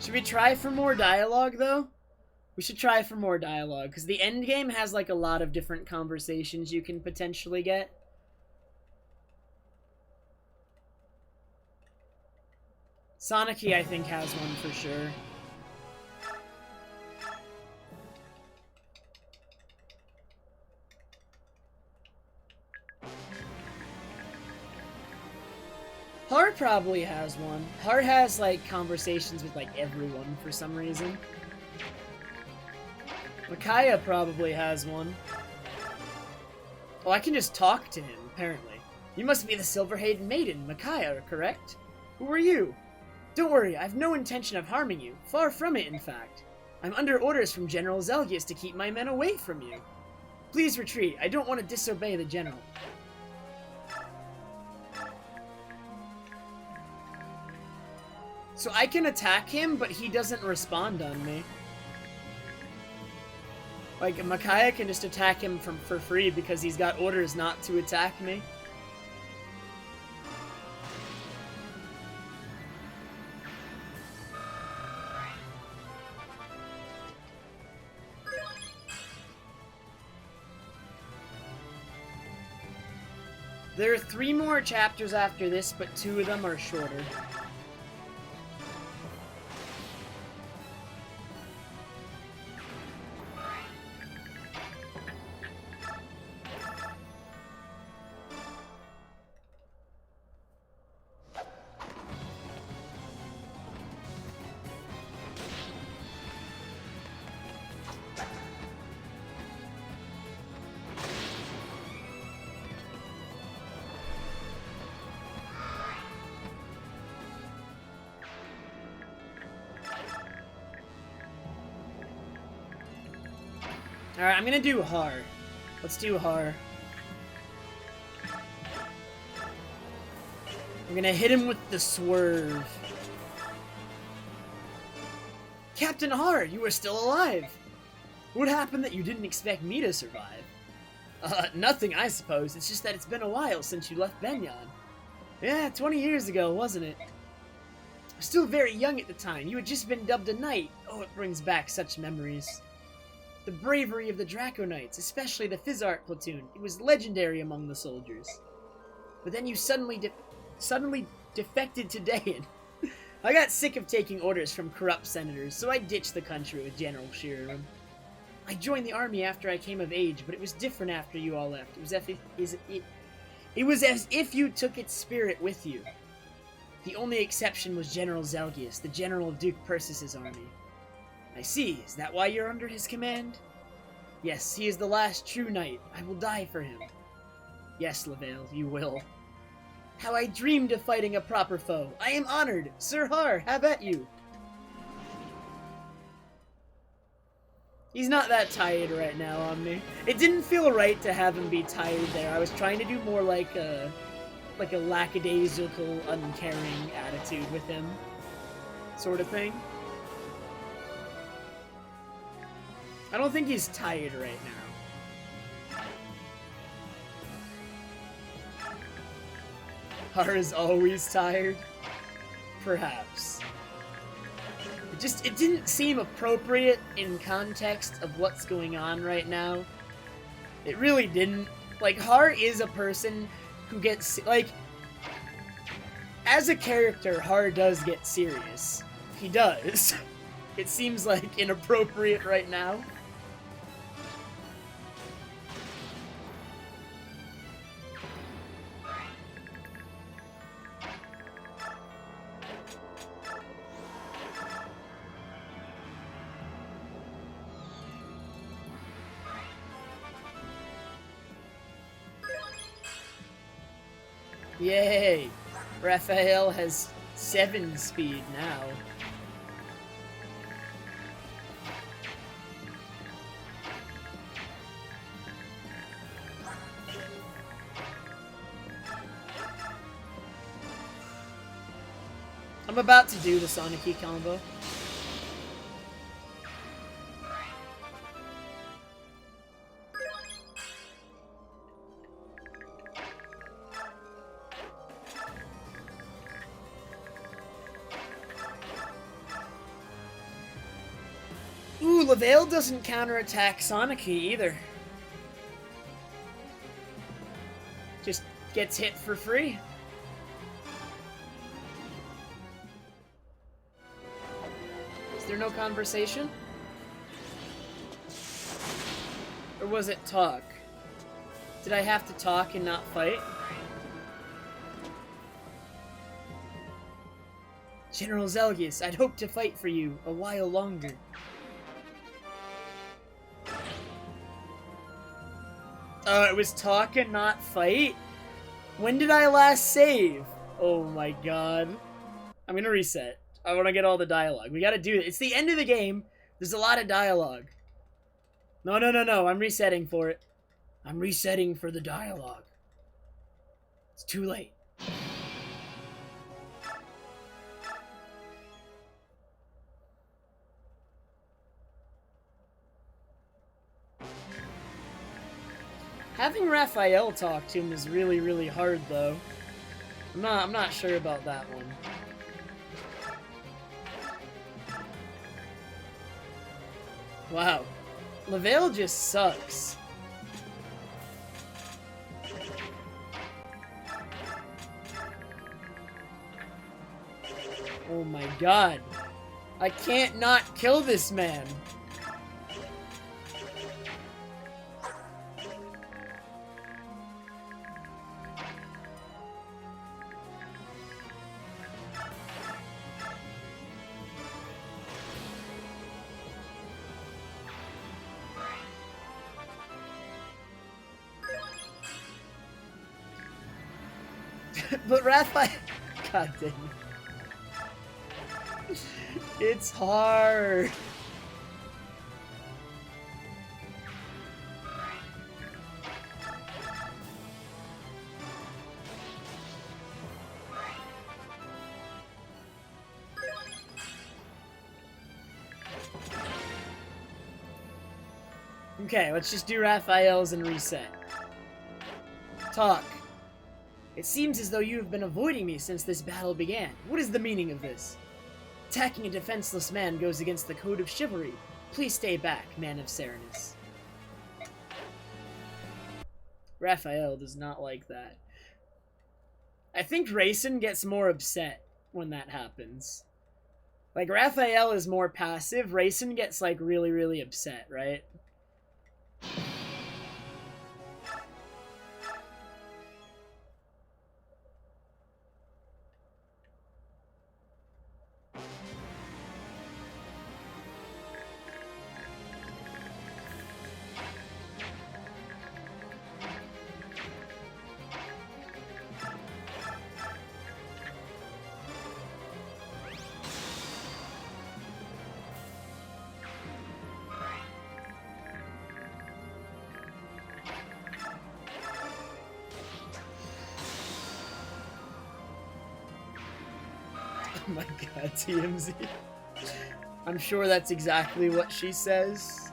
Should we try for more dialogue, though? We should try for more dialogue, because the end game has, like, a lot of different conversations you can potentially get. Sonicy, I think, has one for sure. Har probably has one. Har has, like, conversations with, like, everyone for some reason. Micaiah probably has one. Oh, I can just talk to him, apparently. You must be the Silver-Hayden Maiden, Micaiah, correct? Who are you? Don't worry, I've no intention of harming you. Far from it, in fact. I'm under orders from General Zelgius to keep my men away from you. Please retreat. I don't want to disobey the General. So I can attack him, but he doesn't respond on me. Like, Micaiah can just attack him for free because he's got orders not to attack me. There are 3 more chapters after this, but 2 of them are shorter. Alright, I'm gonna do Har. Let's do Har. We're gonna hit him with the swerve. Captain Har, you are still alive! What happened that you didn't expect me to survive? Nothing, I suppose. It's just that it's been a while since you left Benyon. Yeah, 20 years ago, wasn't it? I was still very young at the time. You had just been dubbed a knight. Oh, it brings back such memories. The bravery of the Draco Knights, especially the Fizzart platoon. It was legendary among the soldiers. But then you suddenly defected to Dayan. I got sick of taking orders from corrupt senators, so I ditched the country with General Shiraram. I joined the army after I came of age, but it was different after you all left. It was as if you took its spirit with you. The only exception was General Zelgius, the general of Duke Perseus' army. I see. Is that why you're under his command? Yes, he is the last true knight. I will die for him. Yes, Lavelle, you will. How I dreamed of fighting a proper foe. I am honored. Sir Har, have at you. He's not that tired right now, Omni. It didn't feel right to have him be tired there. I was trying to do more like a lackadaisical, uncaring attitude with him. Sort of thing. I don't think he's tired right now. Har is always tired? Perhaps. It didn't seem appropriate in context of what's going on right now. It really didn't. Like, Har is a person who gets, like, as a character, Har does get serious. He does. It seems, like, inappropriate right now. Yay! Raphael has 7 speed now. I'm about to do the Sonic E combo. Ooh, Lavelle doesn't counterattack Sonic E either. Just gets hit for free. Is there no conversation? Or was it talk? Did I have to talk and not fight? General Zelgius, I'd hoped to fight for you a while longer. Oh, it was talk and not fight? When did I last save? Oh my god. I'm gonna reset. I want to get all the dialogue. We gotta do it. It's the end of the game. There's a lot of dialogue. No, no, no, no. I'm resetting for it. I'm resetting for the dialogue. It's too late. Having Raphael talk to him is really, really hard, though. I'm not sure about that one. Wow. Lavelle just sucks. Oh my god. I can't not kill this man. But Raphael... God dang it. It's hard. Okay, let's just do Raphael's and reset. Talk. It seems as though you have been avoiding me since this battle began. What is the meaning of this? Attacking a defenseless man goes against the code of chivalry. Please stay back, man of Serenus. Raphael does not like that. I think Rayson gets more upset when that happens. Like, Raphael is more passive. Rayson gets, like, really, really upset, right? Oh my god, TMZ. I'm sure that's exactly what she says.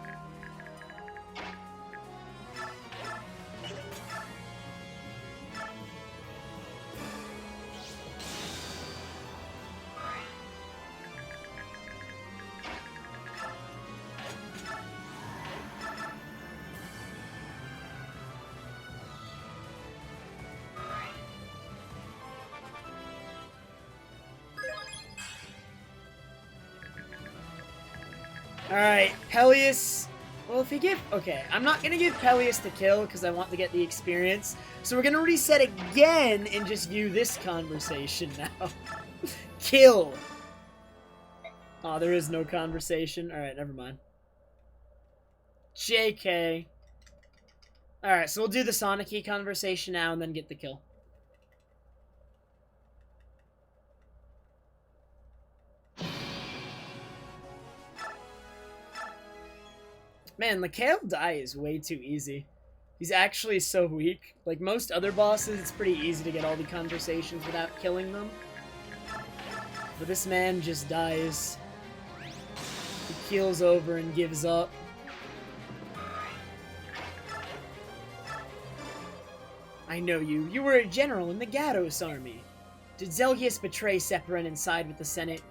Alright, Peleus. Well, if you give... Okay, I'm not going to give Peleus the kill because I want to get the experience. So we're going to reset again and just view this conversation now. Kill. Oh, there is no conversation. Alright, never mind. JK. Alright, so we'll do the Sonic Key conversation now and then get the kill. Man, Mikhail dies way too easy. He's actually so weak. Like most other bosses, it's pretty easy to get all the conversations without killing them. But this man just dies. He keels over and gives up. I know you. You were a general in the Gatos army. Did Zelgius betray Separan and side with the Senate?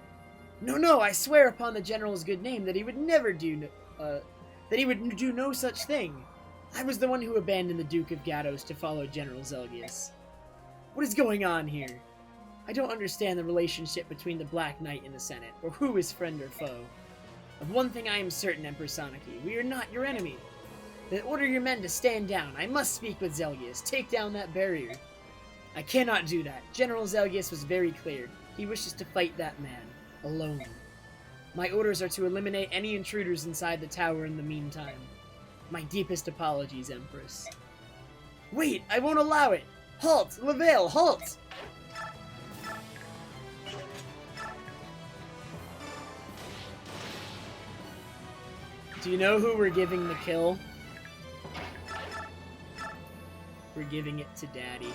No, I swear upon the general's good name that he would never do no such thing. I was the one who abandoned the Duke of Gatos to follow General Zelgius. What is going on here? I don't understand the relationship between the Black Knight and the Senate, or who is friend or foe. Of one thing I am certain, Empress Soniki, we are not your enemy. Then order your men to stand down. I must speak with Zelgius. Take down that barrier. I cannot do that. General Zelgius was very clear. He wishes to fight that man. Alone. My orders are to eliminate any intruders inside the tower in the meantime. My deepest apologies, Empress. Wait! I won't allow it! Halt! Lavelle, halt! Do you know who we're giving the kill? We're giving it to Daddy.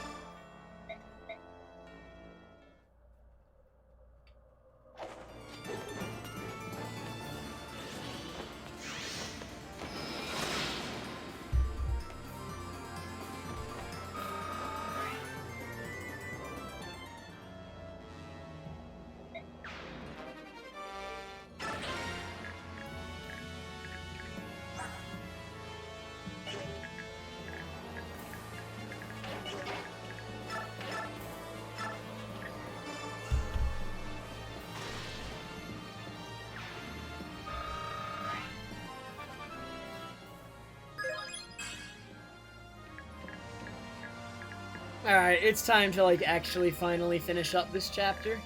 Alright, it's time to, like, actually finally finish up this chapter.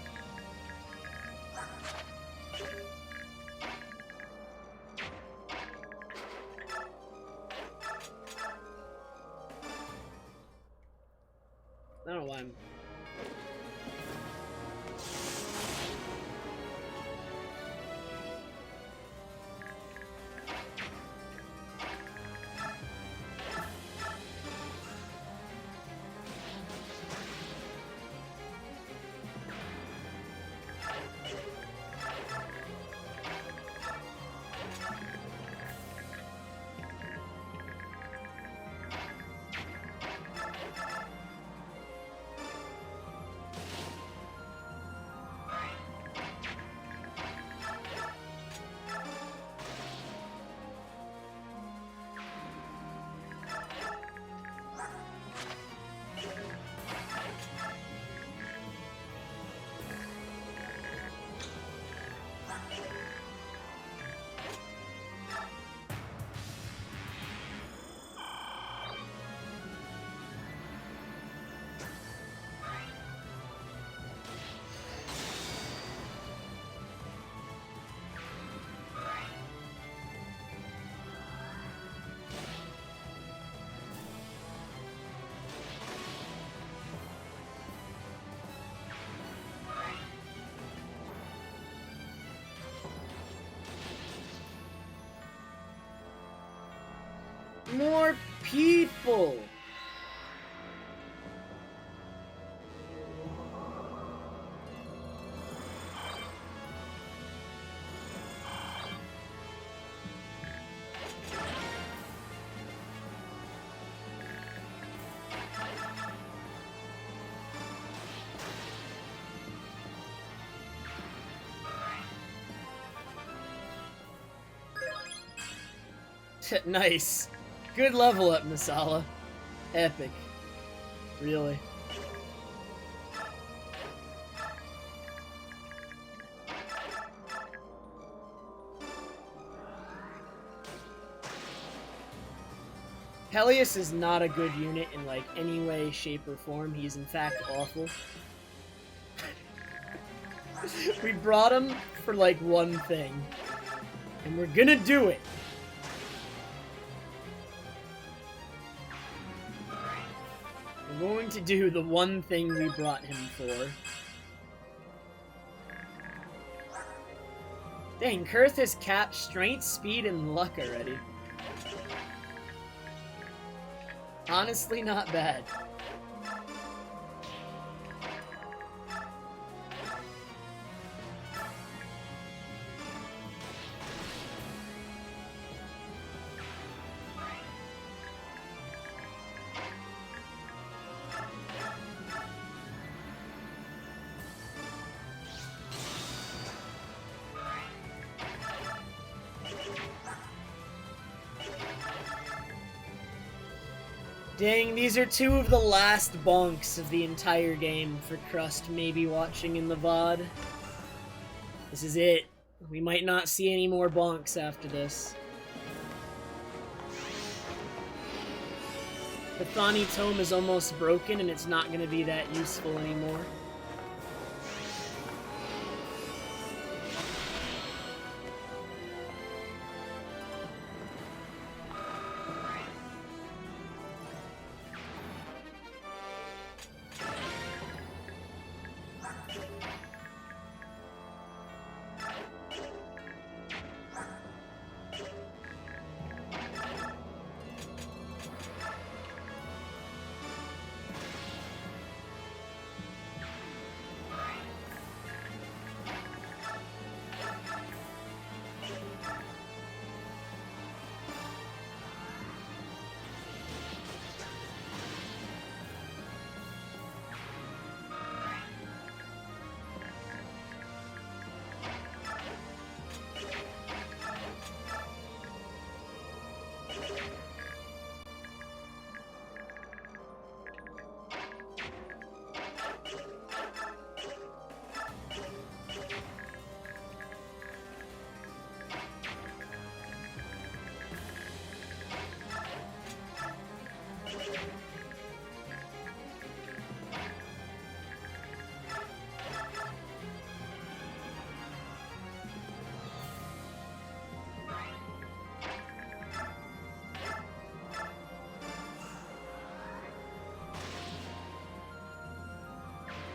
I don't know why I'm... people! Nice. Good level up, Masala. Epic. Really. Peleus is not a good unit in, like, any way, shape, or form. He is, in fact, awful. We brought him for, like, one thing. And we're gonna do it. We're going to do the one thing we brought him for. Dang, Kurth has capped strength, speed, and luck already. Honestly, not bad. Dang, these are two of the last bonks of the entire game for Crust maybe watching in the VOD. This is it. We might not see any more bonks after this. The Thani Tome is almost broken and it's not going to be that useful anymore.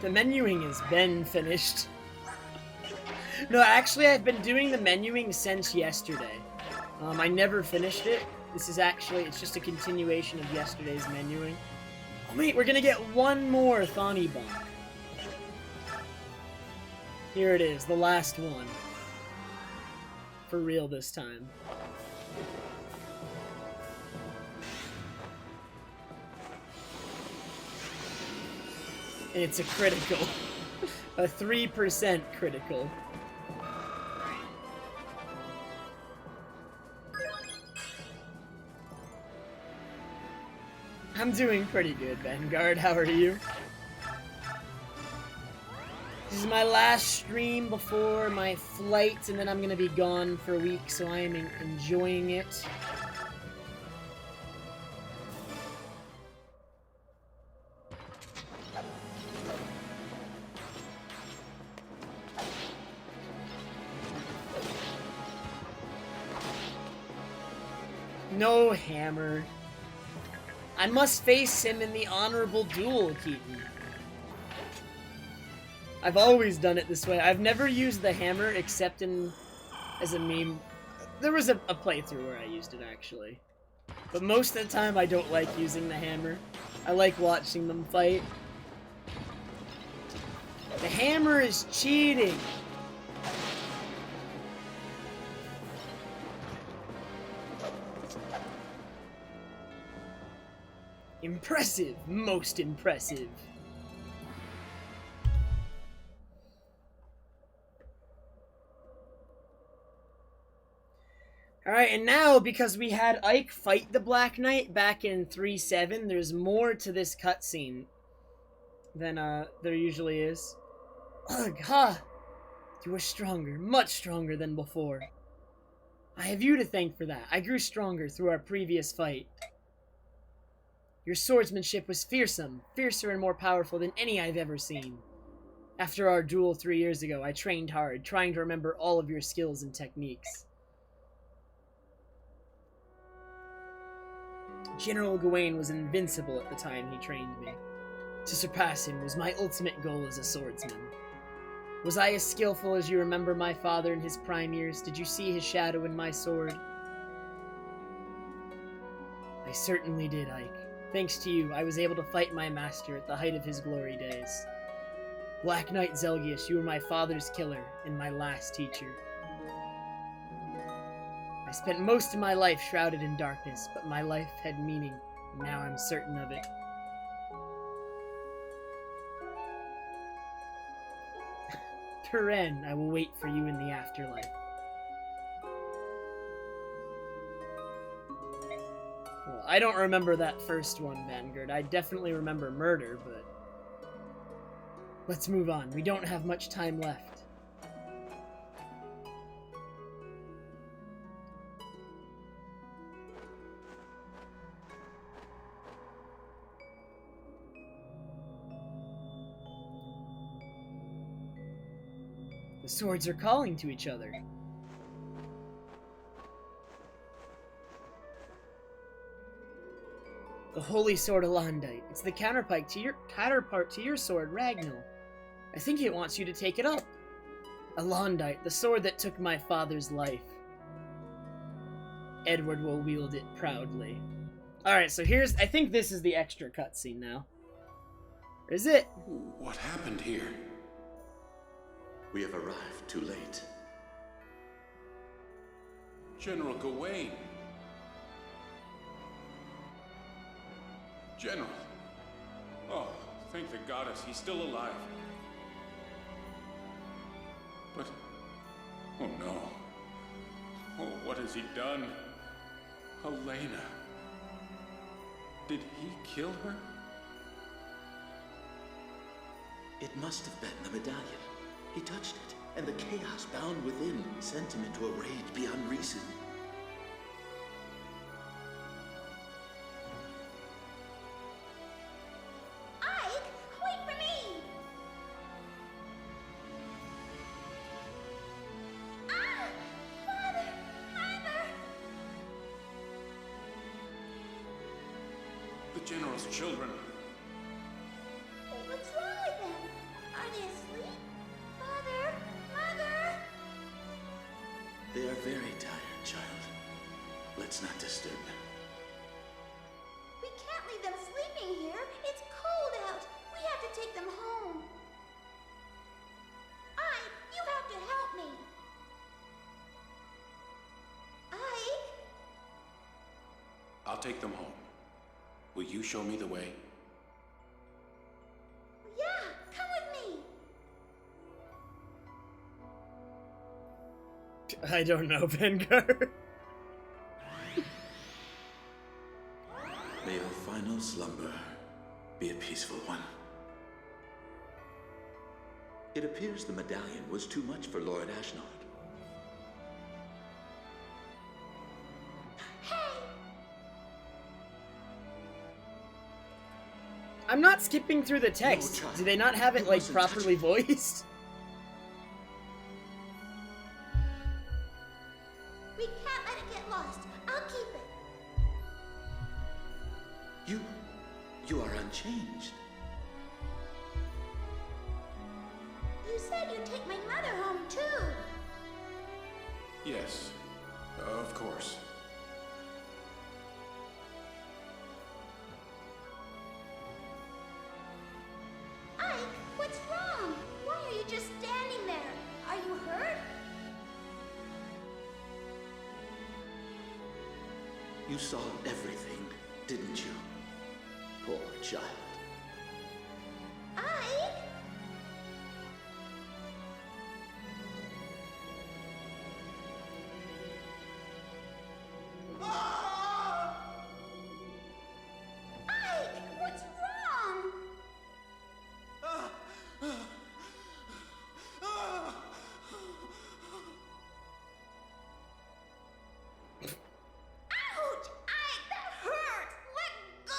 The menuing has been finished. No, actually, I've been doing the menuing since yesterday. I never finished it. This is actually, it's just a continuation of yesterday's menuing. Oh wait, we're gonna get one more Thani Bonk. Here it is, the last one. For real this time. And it's a critical. A 3% critical. I'm doing pretty good, Vanguard. How are you? This is my last stream before my flight, and then I'm gonna be gone for a week, so I am enjoying it. No hammer. I must face him in the honorable duel, Keaton. I've always done it this way. I've never used the hammer except in as a meme. There was a playthrough where I used it, actually. But most of the time, I don't like using the hammer. I like watching them fight. The hammer is cheating! Impressive! Most impressive! Alright, and now, because we had Ike fight the Black Knight back in 3.7, there's more to this cutscene than there usually is. Ugh, ha! You are stronger, much stronger than before. I have you to thank for that. I grew stronger through our previous fight. Your swordsmanship was fearsome, fiercer and more powerful than any I've ever seen. After our duel 3 years ago, I trained hard, trying to remember all of your skills and techniques. General Gawain was invincible at the time he trained me. To surpass him was my ultimate goal as a swordsman. Was I as skillful as you remember my father in his prime years? Did you see his shadow in my sword? I certainly did, Ike. Thanks to you, I was able to fight my master at the height of his glory days. Black Knight Zelgius, you were my father's killer and my last teacher. I spent most of my life shrouded in darkness, but my life had meaning. Now I'm certain of it. Turen, I will wait for you in the afterlife. Well, I don't remember that first one, Vanguard. I definitely remember murder, but... let's move on. We don't have much time left. The swords are calling to each other. The Holy Sword Alandite. It's the counterpart to your sword, Ragnall. I think it wants you to take it up. Alandite, the sword that took my father's life. Edward will wield it proudly. Alright, so I think this is the extra cutscene now. Or is it? What happened here? We have arrived too late. General Gawain. General. Oh, thank the goddess, he's still alive. But... oh no. Oh, what has he done? Helena. Did he kill her? It must have been the medallion. He touched it, and the chaos bound within sent him into a rage beyond reason. Ike, wait for me! Ah! Father! Mother! The General's children. What's wrong with them? Are they asleep? Father! Mother! They are very tired, child. Let's not disturb them. We can't leave them sleeping here. It's cold out. We have to take them home. Ike, you have to help me. Ike? I'll take them home. Will you show me the way? Yeah, come with me. I don't know, Vanguard. May your final slumber be a peaceful one. It appears the medallion was too much for Lord Ashnard. I'm not skipping through the text. No, child. Do they not have it, You like, mustn't touch properly it. voiced? We can't let it get lost. I'll keep it. You are unchanged. You said you'd take my mother home, too. Yes, of course. You saw everything, didn't you? Poor child. Ike? Ike, what's wrong? Ouch! Ike, that hurt! Let go!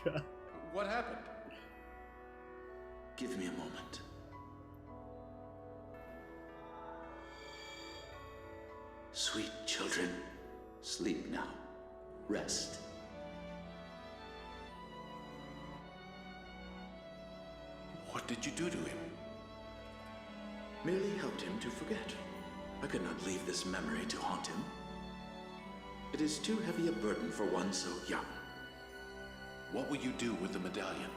God. What happened? Give me a moment. Sweet children, sleep now. Rest. What did you do to him? Merely helped him to forget. I could not leave this memory to haunt him. It is too heavy a burden for one so young. What will you do with the medallion?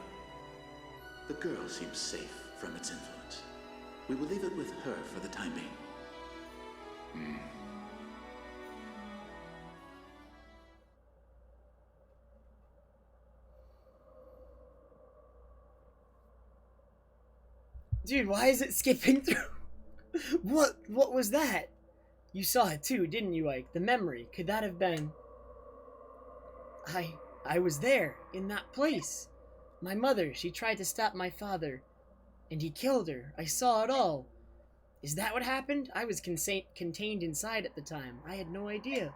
The girl seems safe from its influence. We will leave it with her for the time being. Dude, why is it skipping through? What was that? You saw it too, didn't you, Ike? The memory. Could that have been... I was there, in that place. My mother, she tried to stop my father, and he killed her. I saw it all. Is that what happened? I was contained inside at the time. I had no idea.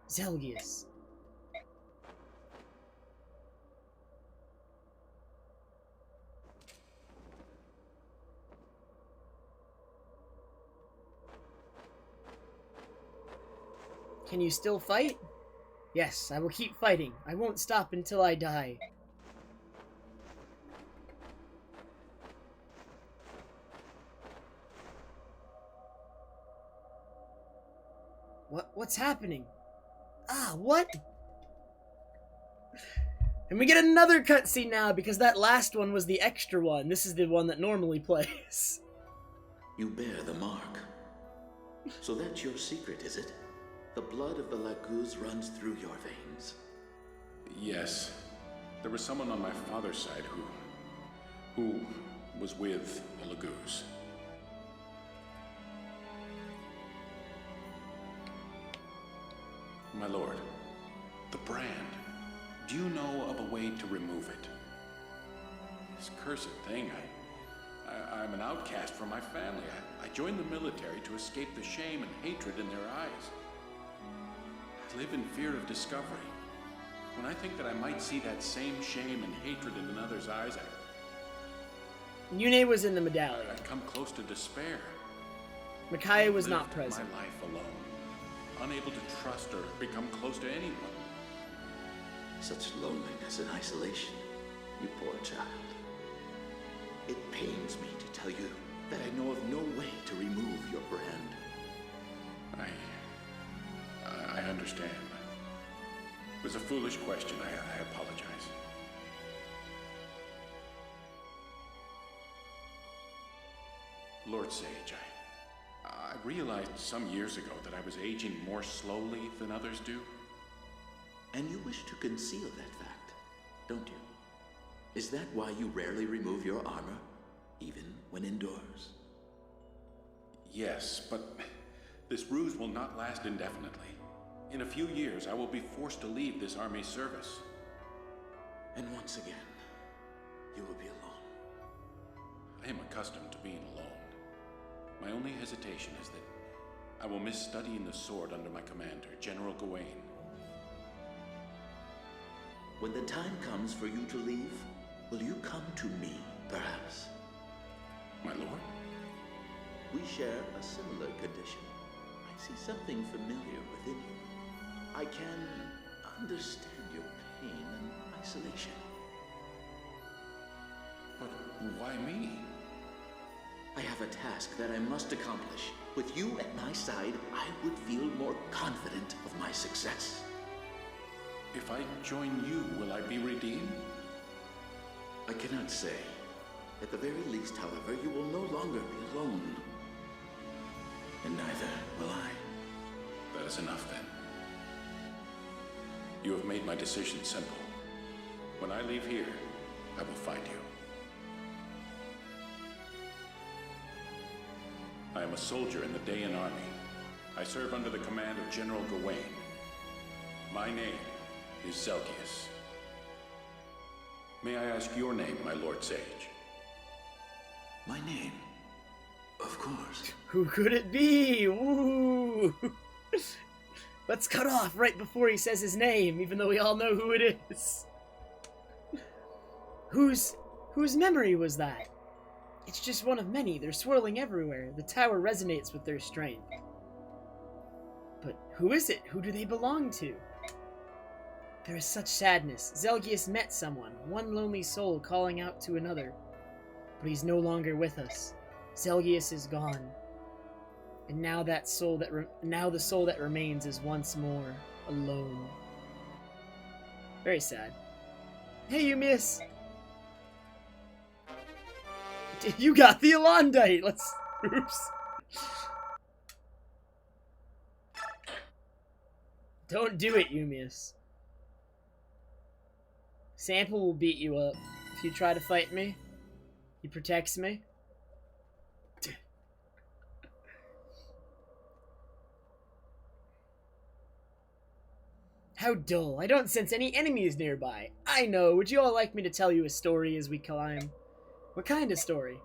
Zelgius. Can you still fight? Yes, I will keep fighting. I won't stop until I die. What's happening? Ah, what? And we get another cutscene now because that last one was the extra one. This is the one that normally plays. You bear the mark. So that's your secret, is it? The blood of the Laguz runs through your veins. Yes. There was someone on my father's side who was with the Laguz. My lord, the brand. Do you know of a way to remove it? This cursed thing, I'm an outcast from my family. I joined the military to escape the shame and hatred in their eyes. I live in fear of discovery. When I think that I might see that same shame and hatred in another's eyes, Yune was in the medallion. I'd come close to despair. Micaiah was Lived not present. my life alone, unable to trust or become close to anyone. Such loneliness and isolation, you poor child. It pains me to tell you that I know of no way to remove your brand. I understand. It was a foolish question. I apologize. Lord Sage, I realized some years ago that I was aging more slowly than others do. And you wish to conceal that fact, don't you? Is that why you rarely remove your armor, even when indoors? Yes, but this ruse will not last indefinitely. In a few years, I will be forced to leave this army service. And once again, you will be alone. I am accustomed to being alone. My only hesitation is that I will miss studying the sword under my commander, General Gawain. When the time comes for you to leave, will you come to me, perhaps? My lord? We share a similar condition. I see something familiar within you. I can understand your pain and isolation. But why me? I have a task that I must accomplish. With you at my side, I would feel more confident of my success. If I join you, will I be redeemed? I cannot say. At the very least, however, you will no longer be alone. And neither will I. That is enough, then. You have made my decision simple. When I leave here, I will find you. I am a soldier in the Dayan army. I serve under the command of General Gawain. My name is Zelgius. May I ask your name, my Lord Sage? My name? Of course. Who could it be? Ooh. Let's cut off right before he says his name, even though we all know who it is. Whose memory was that? It's just one of many. They're swirling everywhere. The tower resonates with their strength. But who is it? Who do they belong to? There is such sadness. Zelgius met someone, one lonely soul calling out to another. But he's no longer with us. Zelgius is gone. And now the soul that remains is once more alone. Very sad. Hey, you miss. You got the Alondite. Let's. Oops. Don't do it, Yumius. Sample will beat you up if you try to fight me. He protects me. How dull. I don't sense any enemies nearby. I know. Would you all like me to tell you a story as we climb? What kind of story?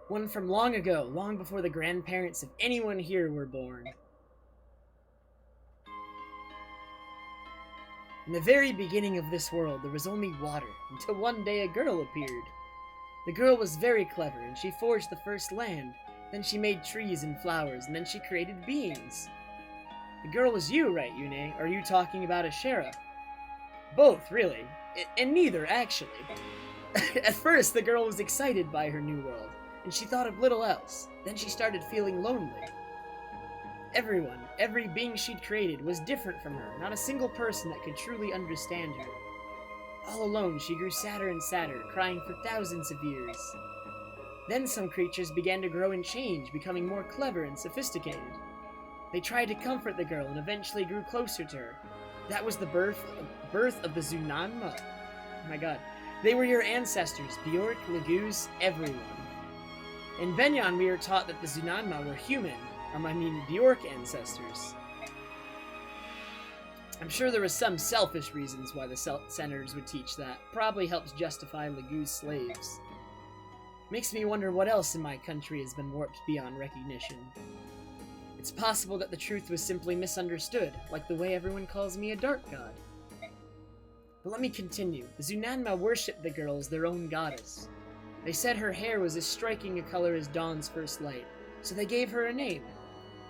One from long ago, long before the grandparents of anyone here were born. In the very beginning of this world, there was only water, until one day a girl appeared. The girl was very clever, and she forged the first land. Then she made trees and flowers, and then she created beings. The girl was you, right, Yune? Or are you talking about Ashera? Both, really. And neither, actually. At first, the girl was excited by her new world, and she thought of little else. Then she started feeling lonely. Everyone, every being she'd created was different from her, not a single person that could truly understand her. All alone, she grew sadder and sadder, crying for thousands of years. Then some creatures began to grow and change, becoming more clever and sophisticated. They tried to comfort the girl and eventually grew closer to her. That was the birth of the Zunanma. Oh my god. They were your ancestors, Bjork, Laguz, everyone. In Benyon, we are taught that the Zunanma were human, Bjork ancestors. I'm sure there were some selfish reasons why the senators would teach that. Probably helps justify Laguz slaves. Makes me wonder what else in my country has been warped beyond recognition. It's possible that the truth was simply misunderstood, like the way everyone calls me a dark god. But let me continue. The Zunanma worshipped the girl as their own goddess. They said her hair was as striking a color as dawn's first light, so they gave her a name,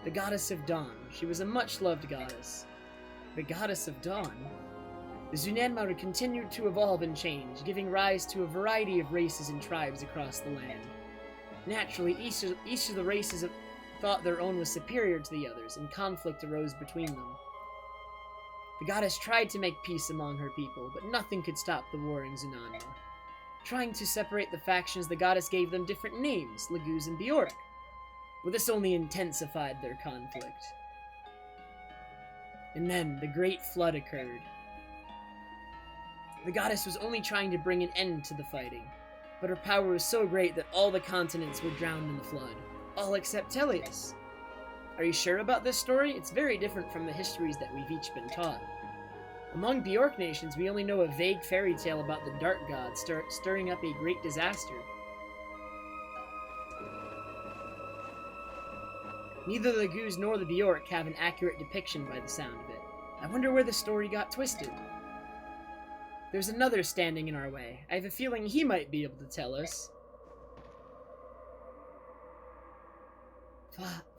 the Goddess of Dawn. She was a much-loved goddess. The Goddess of Dawn? The Zunanma would continue to evolve and change, giving rise to a variety of races and tribes across the land. Naturally, each of the races thought their own was superior to the others, and conflict arose between them. The goddess tried to make peace among her people, but nothing could stop the warring Zunanma. Trying to separate the factions, the goddess gave them different names, Laguz and Bjork. But this only intensified their conflict. And then, the Great Flood occurred. The goddess was only trying to bring an end to the fighting, but her power was so great that all the continents were drowned in the flood. All except Teleus. Are you sure about this story? It's very different from the histories that we've each been taught. Among Bjork nations, we only know a vague fairy tale about the Dark God stirring up a great disaster. Neither the Laguz nor the Bjork have an accurate depiction by the sound of it. I wonder where the story got twisted. There's another standing in our way. I have a feeling he might be able to tell us.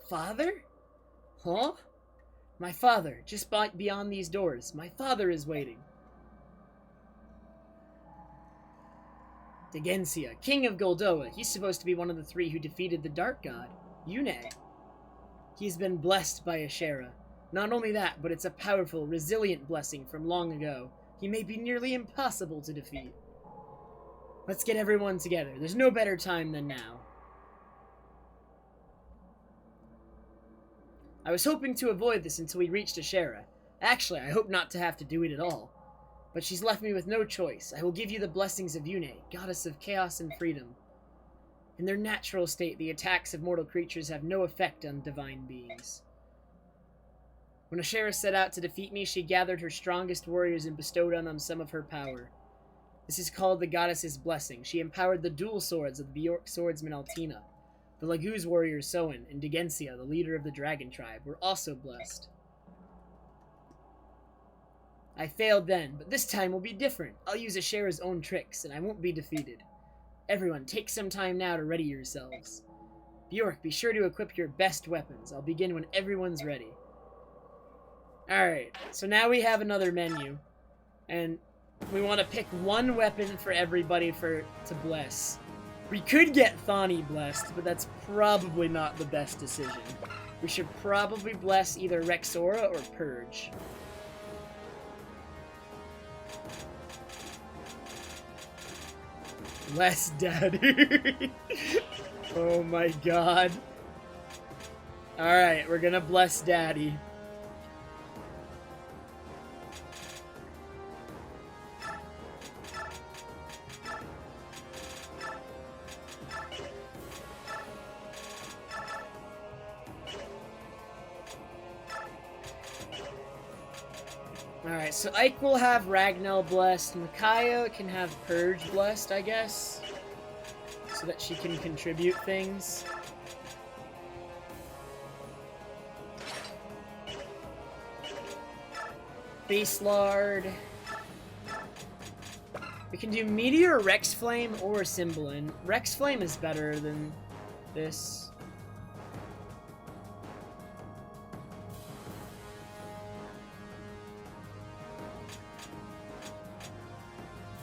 Father? Huh? My father, just beyond these doors. My father is waiting. Degensia, King of Goldoa. He's supposed to be one of the three who defeated the Dark God, Yune. He's been blessed by Ashera. Not only that, but it's a powerful, resilient blessing from long ago. He may be nearly impossible to defeat. Let's get everyone together. There's no better time than now. I was hoping to avoid this until we reached Ashera. Actually, I hope not to have to do it at all. But she's left me with no choice. I will give you the blessings of Yune, goddess of chaos and freedom. In their natural state, the attacks of mortal creatures have no effect on divine beings. When Ashera set out to defeat me, she gathered her strongest warriors and bestowed on them some of her power. This is called the goddess's blessing. She empowered the dual swords of the Bjork swordsman Altina. The Laguz warrior Soen and Digensia, the leader of the dragon tribe, were also blessed. I failed then, but this time will be different. I'll use Ashera's own tricks, and I won't be defeated. Everyone, take some time now to ready yourselves. Bjork, be sure to equip your best weapons. I'll begin when everyone's ready. Alright, so now we have another menu. And we want to pick one weapon for everybody to bless. We could get Thani blessed, but that's probably not the best decision. We should probably bless either Rexora or Purge. Bless Daddy. Oh my god. Alright, we're gonna bless Daddy. Alright, so Ike will have Ragnell blessed. Micaiah can have Purge blessed, I guess. So that she can contribute things. Base Lard. We can do Meteor, Rex Flame, or Cymbalin. Rex Flame is better than this.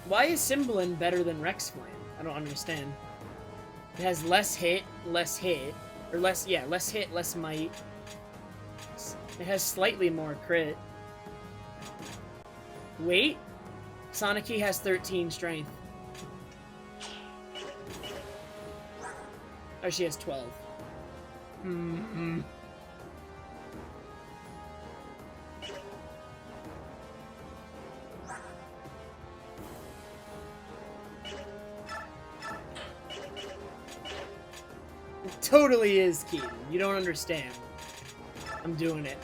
Why is Cymbalin better than Rex Flame? I don't understand. It has less hit, or less hit, less might. It has slightly more crit. Wait? Soniki has 13 strength. Oh, she has 12. It totally is, Keaton. You don't understand. I'm doing it.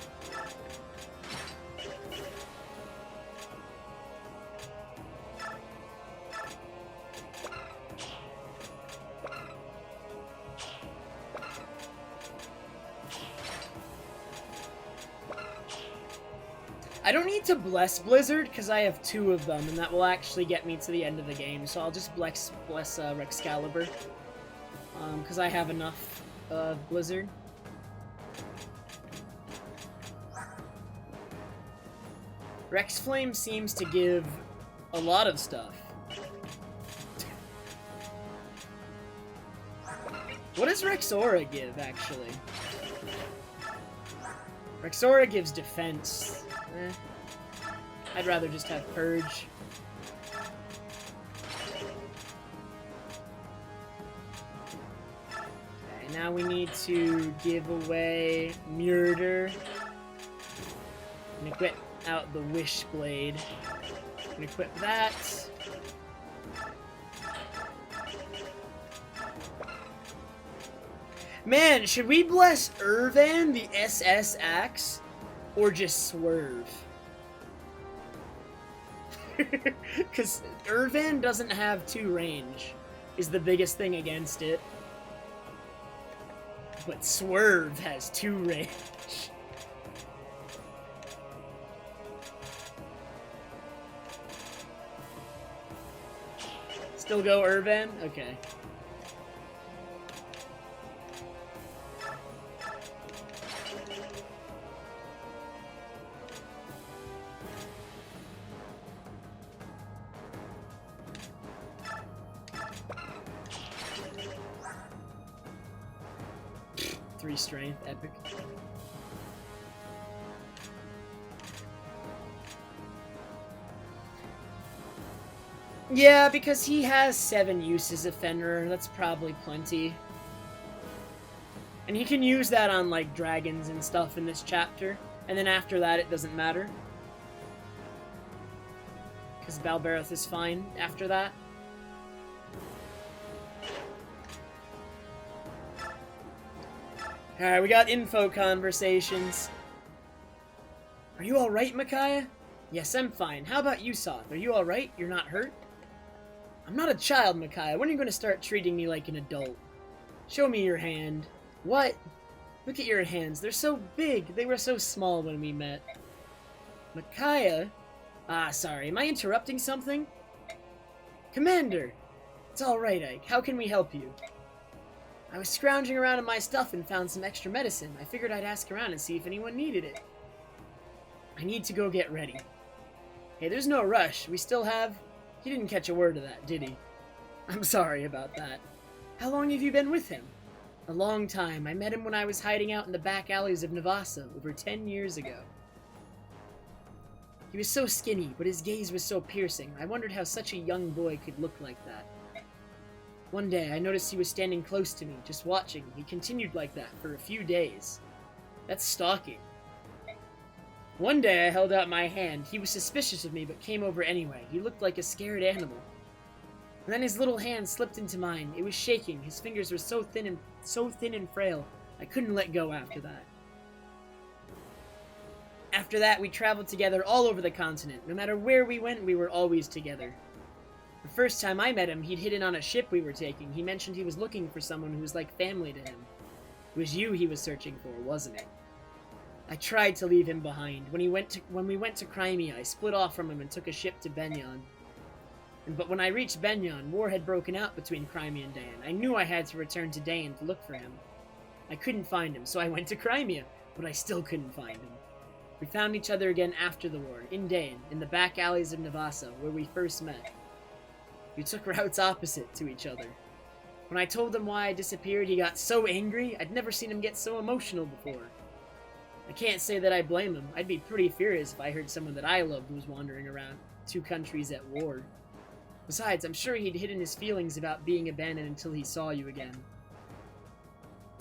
I don't need to bless Blizzard because I have 2 of them, and that will actually get me to the end of the game. So I'll just bless Rexcalibur because I have enough of Blizzard. Rex Flame seems to give a lot of stuff. What does Rexora give, actually? Rexora gives defense. I'd rather just have Purge. Okay, now we need to give away Murder. And equip out the Wishblade. And equip that. Man, should we bless Irvan, the SS Axe, or just Swerve? Because Irvan doesn't have 2 range, is the biggest thing against it. But Swerve has 2 range. Still go Irvan? Okay. Three strength, epic. Yeah, because he has 7 uses of Fenrir. That's probably plenty. And he can use that on, like, dragons and stuff in this chapter. And then after that, it doesn't matter. Because Balberoth is fine after that. Alright, we got info conversations. Are you alright, Micaiah? Yes, I'm fine. How about you, Soth? Are you alright? You're not hurt? I'm not a child, Micaiah. When are you going to start treating me like an adult? Show me your hand. What? Look at your hands. They're so big. They were so small when we met. Micaiah? Ah, sorry. Am I interrupting something? Commander! It's alright, Ike. How can we help you? I was scrounging around in my stuff and found some extra medicine. I figured I'd ask around and see if anyone needed it. I need to go get ready. Hey, there's no rush. We still have... He didn't catch a word of that, did he? I'm sorry about that. How long have you been with him? A long time. I met him when I was hiding out in the back alleys of Navasa over 10 years ago. He was so skinny, but his gaze was so piercing. I wondered how such a young boy could look like that. One day, I noticed he was standing close to me, just watching. He continued like that for a few days. That's stalking. One day, I held out my hand. He was suspicious of me, but came over anyway. He looked like a scared animal. And then his little hand slipped into mine. It was shaking. His fingers were so thin and frail. I couldn't let go after that. After that, we traveled together all over the continent. No matter where we went, we were always together. The first time I met him, he'd hidden on a ship we were taking. He mentioned he was looking for someone who was like family to him. It was you he was searching for, wasn't it? I tried to leave him behind. When we went to Crimea, I split off from him and took a ship to Benyon. But when I reached Benyon, war had broken out between Crimea and Dayan. I knew I had to return to Dayan to look for him. I couldn't find him, so I went to Crimea, but I still couldn't find him. We found each other again after the war, in Dayan, in the back alleys of Navasa, where we first met. We took routes opposite to each other. When I told him why I disappeared, he got so angry. I'd never seen him get so emotional before. I can't say that I blame him. I'd be pretty furious if I heard someone that I loved was wandering around 2 countries at war. Besides, I'm sure he'd hidden his feelings about being abandoned until he saw you again.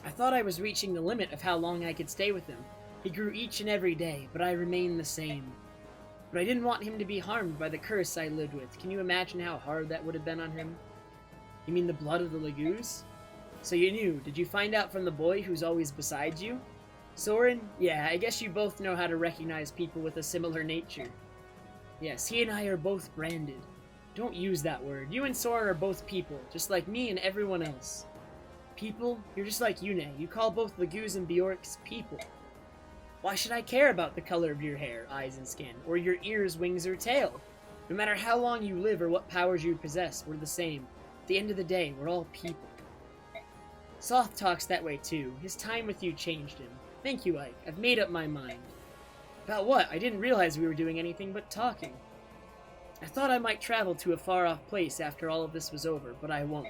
I thought I was reaching the limit of how long I could stay with him. He grew each and every day, but I remained the same. But I didn't want him to be harmed by the curse I lived with. Can you imagine how hard that would have been on him? You mean the blood of the Laguz? So you knew. Did you find out from the boy who's always beside you? Soren? Yeah, I guess you both know how to recognize people with a similar nature. Yes, he and I are both branded. Don't use that word. You and Soren are both people, just like me and everyone else. People? You're just like Yune. You call both Laguz and Bjorks people. Why should I care about the color of your hair, eyes, and skin, or your ears, wings, or tail? No matter how long you live or what powers you possess, we're the same. At the end of the day, we're all people. Soth talks that way too. His time with you changed him. Thank you, Ike. I've made up my mind. About what? I didn't realize we were doing anything but talking. I thought I might travel to a far-off place after all of this was over, but I won't.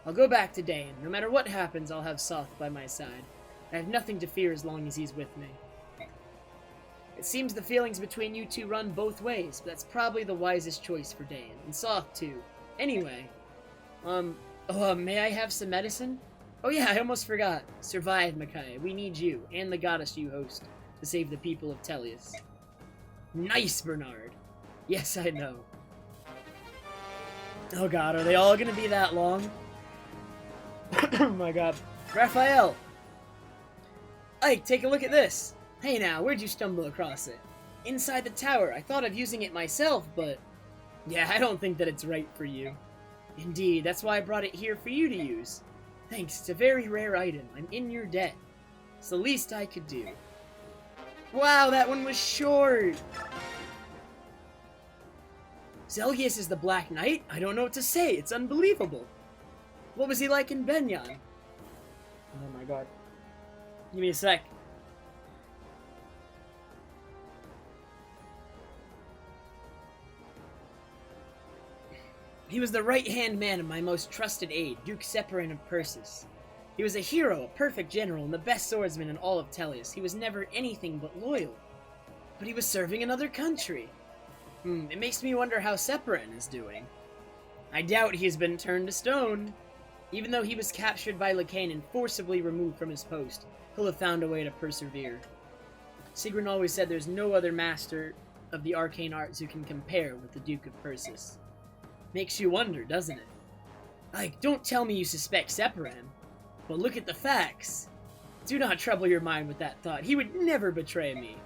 I'll go back to Dayan. No matter what happens, I'll have Soth by my side. I have nothing to fear as long as he's with me. It seems the feelings between you two run both ways, but that's probably the wisest choice for Dayan. And Soth, too. Anyway, may I have some medicine? Oh yeah, I almost forgot. Survive, Micaiah. We need you, and the goddess you host, to save the people of Tellius. Nice, Bernard. Yes, I know. Oh god, are they all gonna be that long? Oh my god. Raphael! Ike, take a look at this! Hey now, where'd you stumble across it? Inside the tower. I thought of using it myself, but... yeah, I don't think that it's right for you. Indeed, that's why I brought it here for you to use. Thanks, it's a very rare item. I'm in your debt. It's the least I could do. Wow, that one was short! Zelgius is the Black Knight? I don't know what to say. It's unbelievable. What was he like in Benyon? Oh my god. Give me a sec. He was the right-hand man of my most trusted aide, Duke Separin of Persis. He was a hero, a perfect general, and the best swordsman in all of Tellius. He was never anything but loyal. But he was serving another country. It makes me wonder how Separin is doing. I doubt he has been turned to stone. Even though he was captured by Lycaon and forcibly removed from his post, he'll have found a way to persevere. Sigrun always said there's no other master of the arcane arts who can compare with the Duke of Persis. Makes you wonder, doesn't it? Like, don't tell me you suspect Separam, but look at the facts. Do not trouble your mind with that thought. He would never betray me.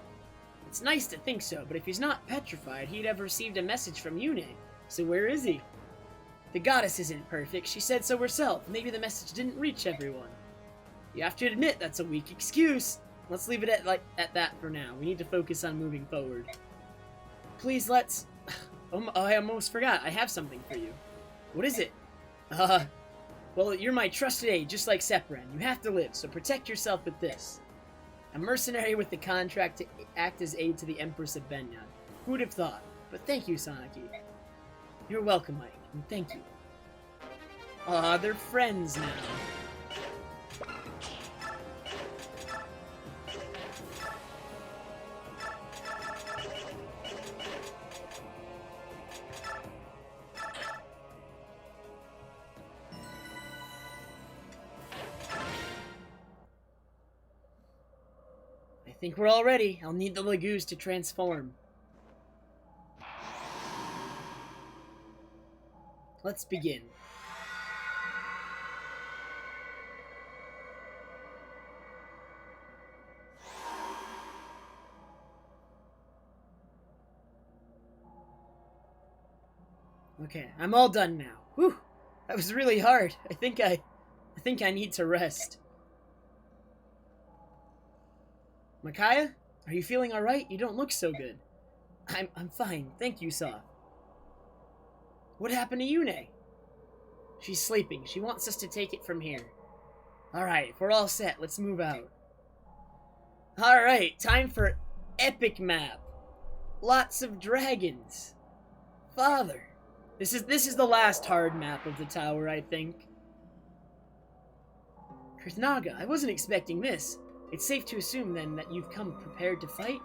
It's nice to think so, but if he's not petrified, he'd have received a message from Yune. So where is he? The goddess isn't perfect, she said so herself. Maybe the message didn't reach everyone. You have to admit that's a weak excuse. Let's leave it at that for now. We need to focus on moving forward. Please, let's... Oh, I almost forgot. I have something for you. What is it? Well, you're my trusted aide, just like Separan. You have to live, so protect yourself with this. A mercenary with the contract to act as aide to the Empress of Benyan. Who would have thought? But thank you, Sanaki. You're welcome, Mike, and thank you. They're friends now. I think we're all ready. I'll need the Lagoose to transform. Let's begin. Okay, I'm all done now. Whew, that was really hard. I think I need to rest. Micaiah, are you feeling all right? You don't look so good. I'm fine. Thank you, Saw. What happened to Yune? She's sleeping. She wants us to take it from here. Alright, if we're all set, let's move out. Alright, time for epic map. Lots of dragons. Father. This is the last hard map of the tower, I think. Krithnaga, I wasn't expecting this. It's safe to assume, then, that you've come prepared to fight?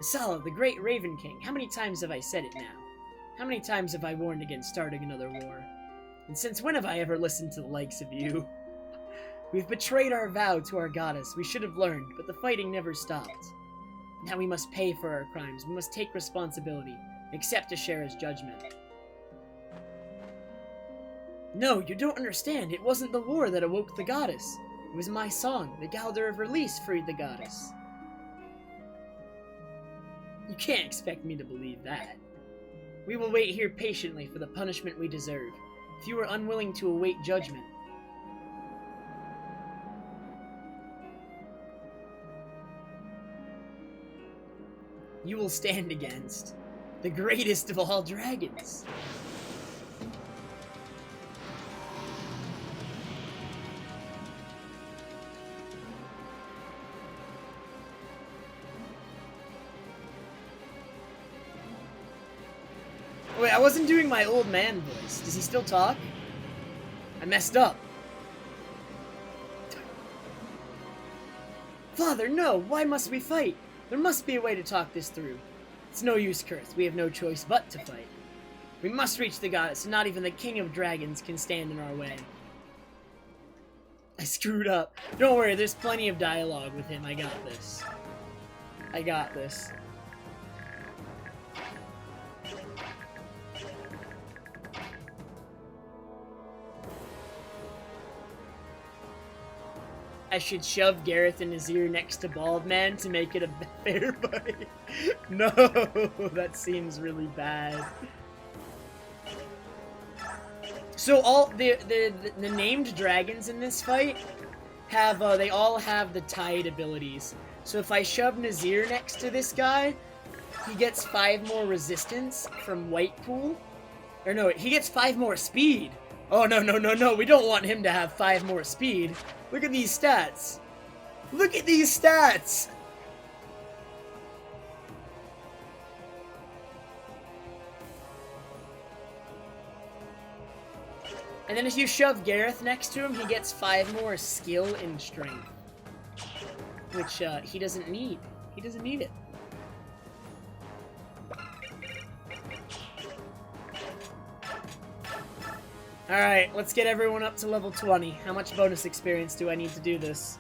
Asala, the great Raven King, how many times have I said it now? How many times have I warned against starting another war? And since when have I ever listened to the likes of you? We've betrayed our vow to our goddess. We should have learned, but the fighting never stopped. Now we must pay for our crimes. We must take responsibility, accept Ashera's judgment. No, you don't understand. It wasn't the war that awoke the goddess. It was my song. The Galder of Release freed the goddess. You can't expect me to believe that. We will wait here patiently for the punishment we deserve. If you are unwilling to await judgment, you will stand against the greatest of all dragons. Wait, I wasn't doing my old man voice. Does he still talk? I messed up. Father, no! Why must we fight? There must be a way to talk this through. It's no use, Kurth. We have no choice but to fight. We must reach the goddess, and not even the king of dragons can stand in our way. I screwed up. Don't worry, there's plenty of dialogue with him. I got this. I got this. I should shove Gareth and Nazir next to Bald Man to make it a fair fight. No, that seems really bad. So all the named dragons in this fight have they all have the Tide abilities. So if I shove Nazir next to this guy, he gets 5 more resistance from Whitepool. Or no, he gets 5 more speed. Oh, no, no, no, no. We don't want him to have 5 more speed. Look at these stats. Look at these stats. And then if you shove Gareth next to him, he gets 5 more skill and strength. Which, he doesn't need. He doesn't need it. Alright, let's get everyone up to level 20. How much bonus experience do I need to do this?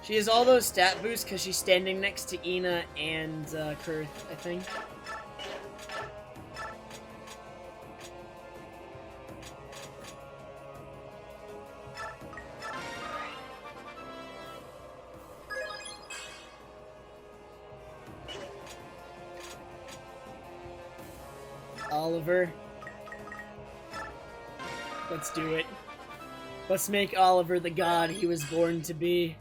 She has all those stat boosts because she's standing next to Ina and Kurth, I think. Oliver. Let's do it. Let's make Oliver the god he was born to be.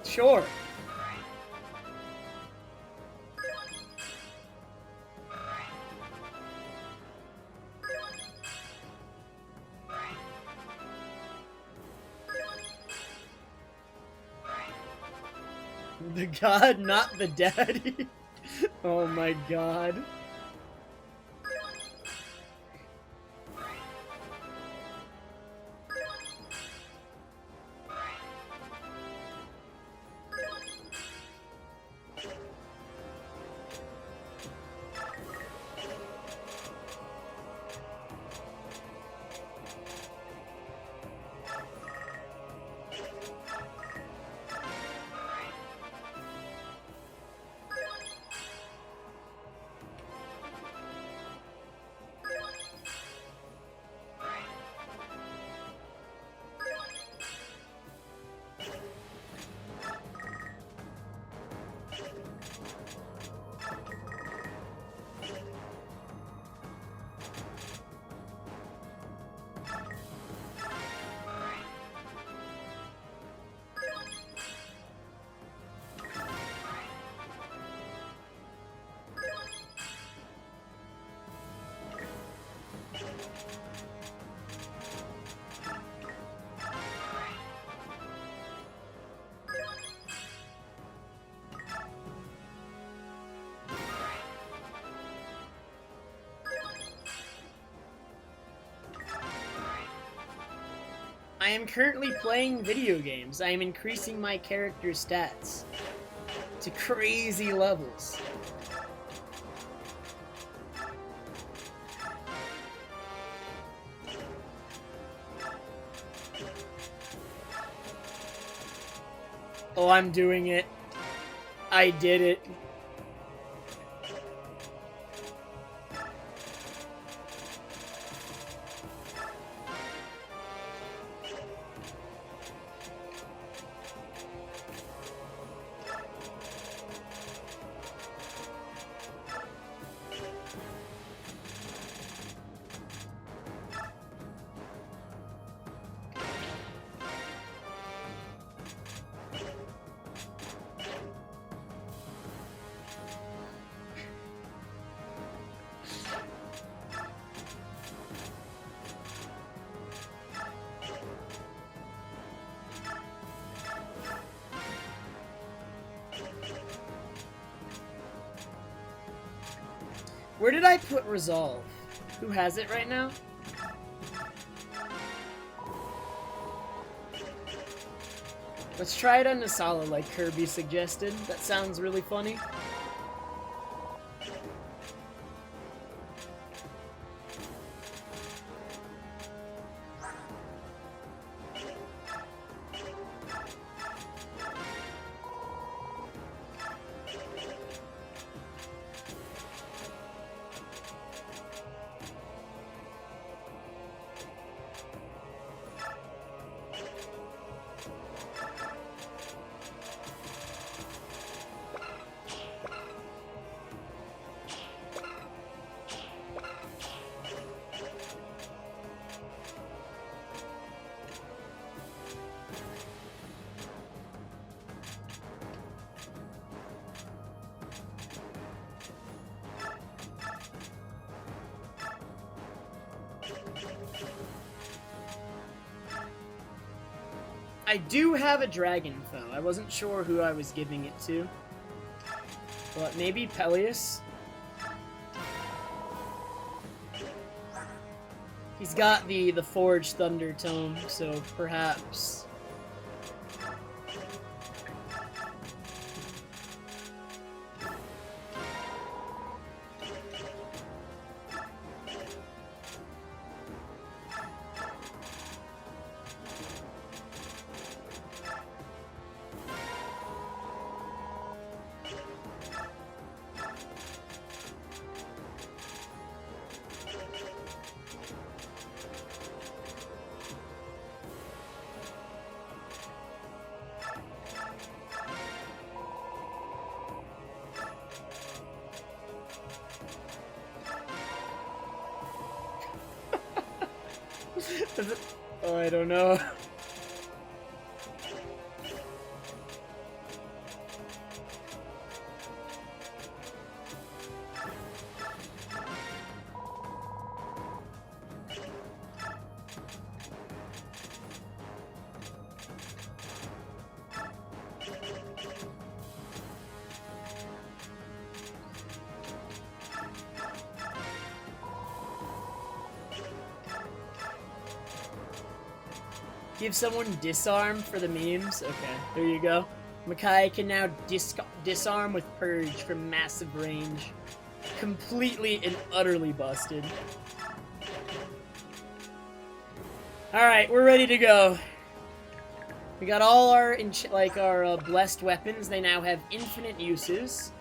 Sure. The god, not the daddy. Oh my god. I am currently playing video games. I am increasing my character's stats to crazy levels. Oh, I'm doing it. I did it. Where did I put Resolve? Who has it right now? Let's try it on Nasala like Kirby suggested. That sounds really funny. I do have a dragon foe. I wasn't sure who I was giving it to. But maybe Peleus? He's got the Forged Thunder Tome, so perhaps... Oh, I don't know. Give someone disarm for the memes. Okay, there you go. Makai can now disarm with Purge from massive range. Completely and utterly busted. Alright, we're ready to go. We got all our blessed weapons. They now have infinite uses.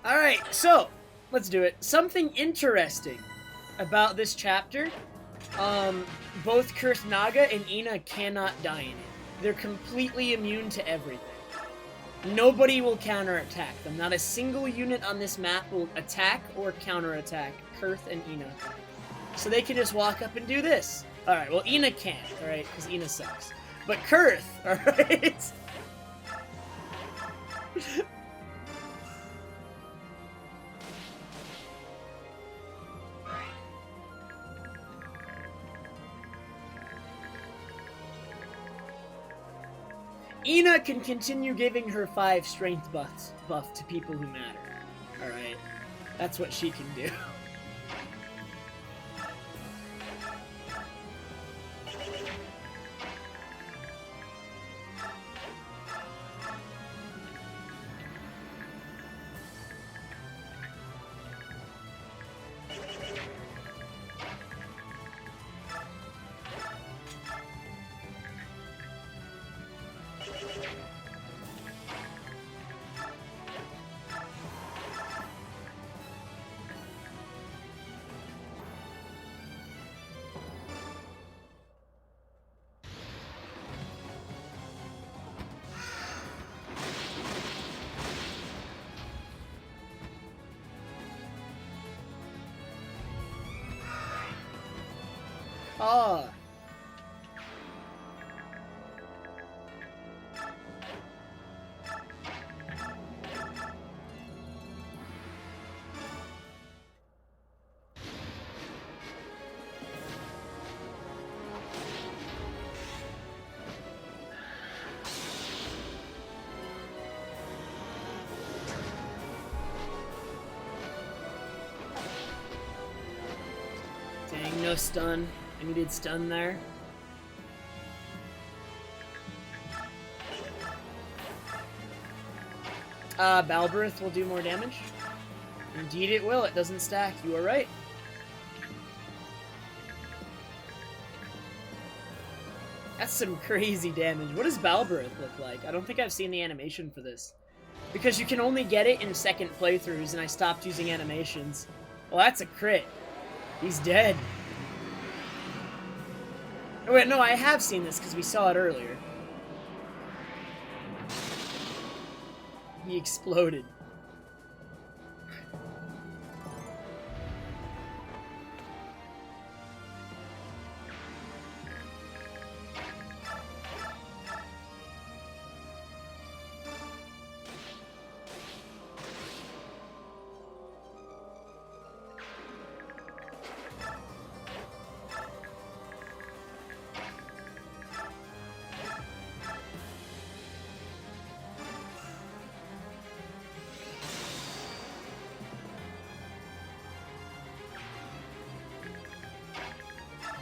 Alright, so, let's do it. Something interesting about this chapter, both Kurth Naga and Ina cannot die in it. They're completely immune to everything. Nobody will counterattack them. Not a single unit on this map will attack or counterattack Kurth and Ina. So they can just walk up and do this. Alright, well Ina can't, alright, because Ina sucks. But Kurth, alright? Ina can continue giving her 5 strength buff to people who matter. Alright. That's what she can do. Ah. Dang, no stun. I needed stun there. Balbrith will do more damage. Indeed it will, it doesn't stack, you are right. That's some crazy damage. What does Balbrith look like? I don't think I've seen the animation for this. Because you can only get it in second playthroughs, and I stopped using animations. Well, that's a crit. He's dead. Oh, wait, no, I have seen this because we saw it earlier. He exploded.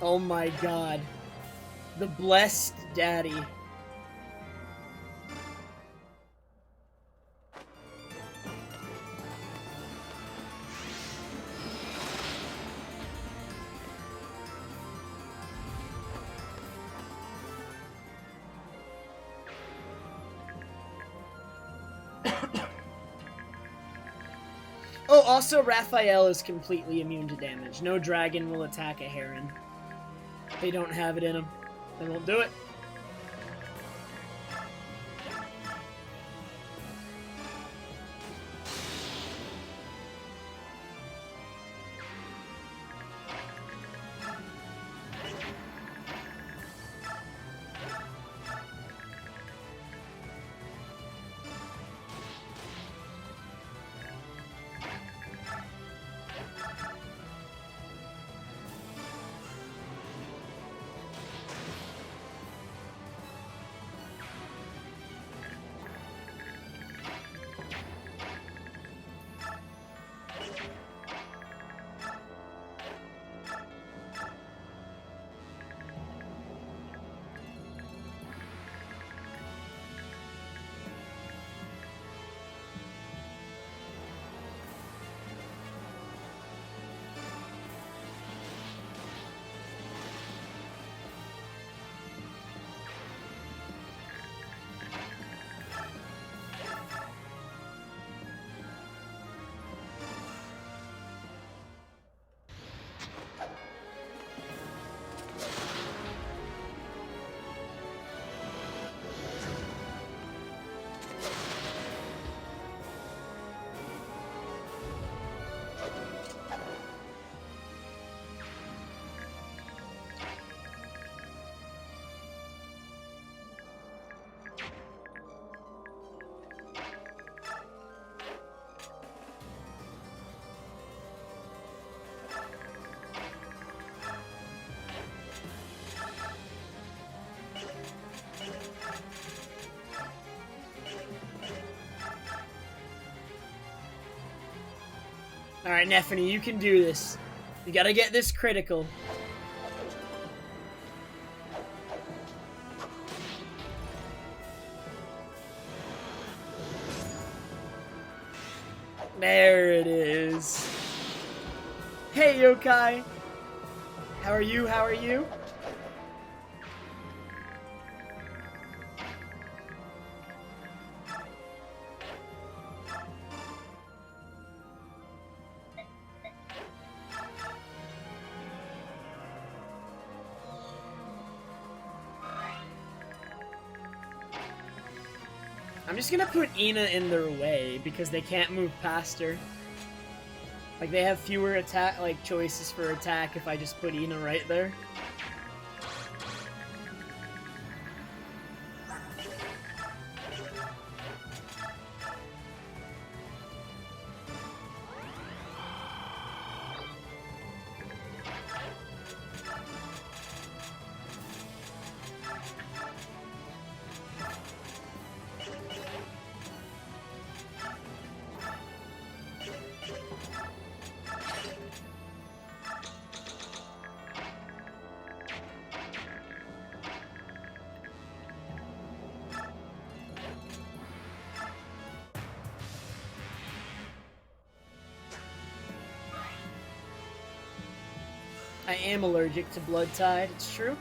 Oh my god. The blessed daddy. Oh, also Raphael is completely immune to damage. No dragon will attack a heron. They don't have it in them. They won't do it. Alright, Neffany, you can do this. You gotta get this critical. There it is. Hey, yokai. How are you? How are you? I'm just gonna put Ina in their way because they can't move past her. Like, they have fewer attack, like, choices for attack if I just put Ina right there. I am allergic to Blood Tide, it's true.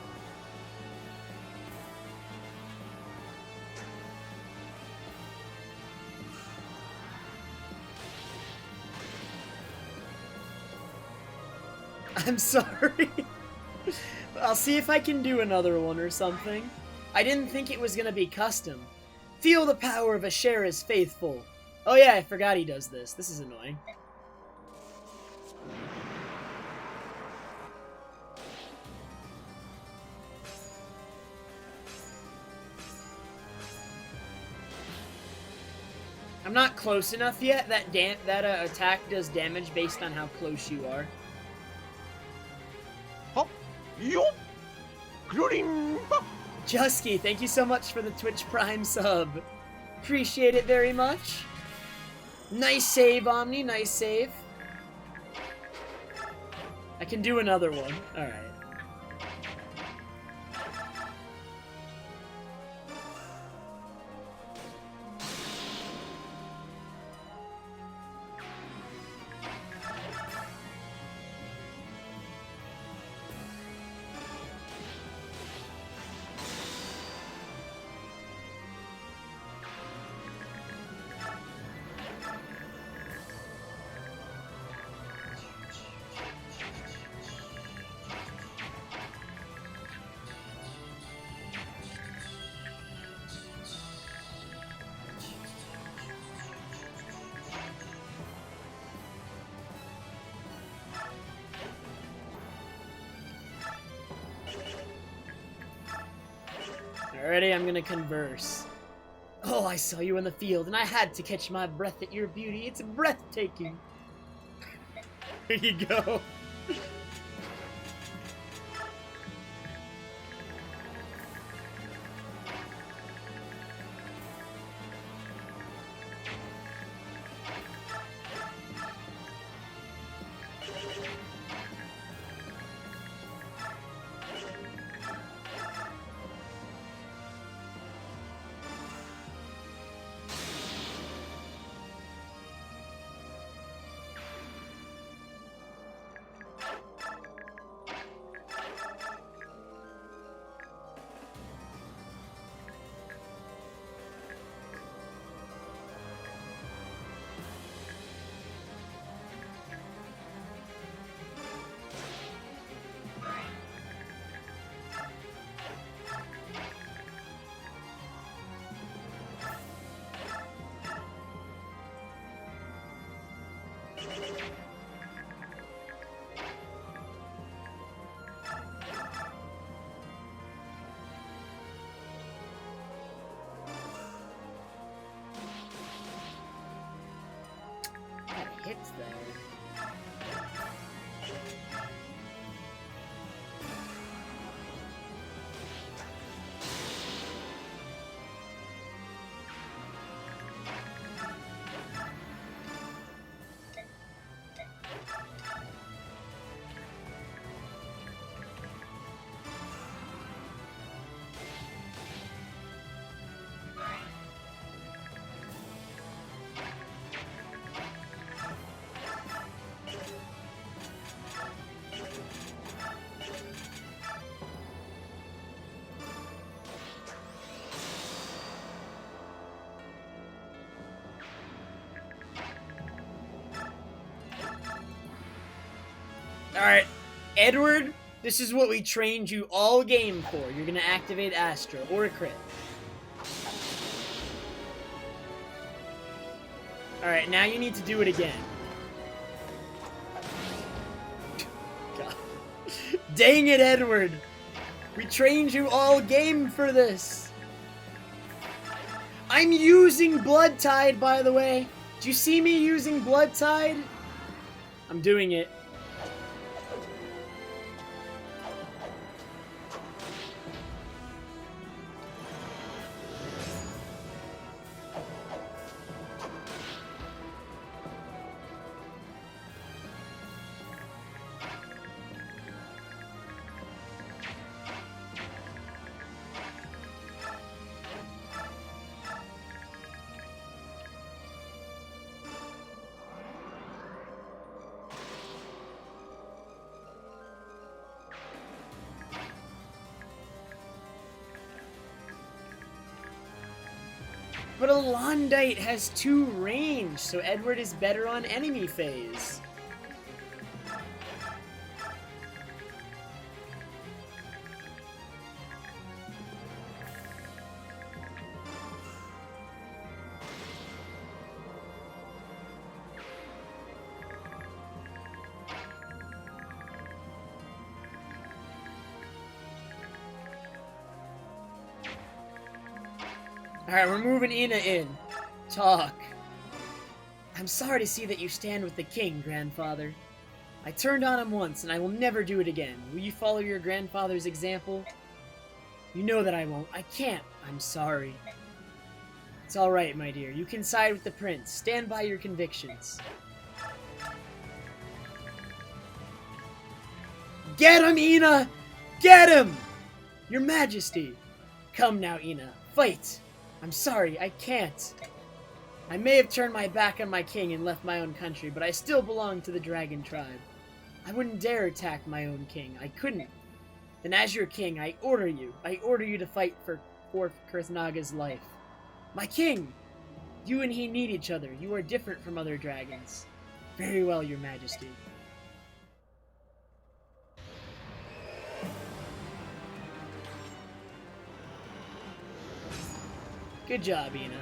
I'm sorry. I'll see if I can do another one or something. I didn't think it was gonna be custom. Feel the power of Ashera's faithful. Oh yeah, I forgot he does this. This is annoying. I'm not close enough yet. That attack does damage based on how close you are. Hop. Yup. Including. Jusky, thank you so much for the Twitch Prime sub. Appreciate it very much. Nice save, Omni. Nice save. I can do another one. Alright. Alrighty, I'm gonna converse. Oh, I saw you in the field, and I had to catch my breath at your beauty. It's breathtaking. Here you go. That hits there. Alright, Edward, this is what we trained you all game for. You're gonna activate Astra, or a crit. Alright, now you need to do it again. God. Dang it, Edward! We trained you all game for this! I'm using Blood Tide, by the way. Do you see me using Blood Tide? I'm doing it. But Elondite has 2 range, so Edward is better on enemy phase. Alright, we're moving Ina in. Talk. I'm sorry to see that you stand with the king, grandfather. I turned on him once, and I will never do it again. Will you follow your grandfather's example? You know that I won't. I can't. I'm sorry. It's alright, my dear. You can side with the prince. Stand by your convictions. Get him, Ina! Get him! Your Majesty! Come now, Ina. Fight! I'm sorry, I can't. I may have turned my back on my king and left my own country, but I still belong to the dragon tribe. I wouldn't dare attack my own king. I couldn't. And as your king, I order you to fight for Kurthnaga's life. My king! You and he need each other. You are different from other dragons. Very well, your Majesty. Good job, Ina.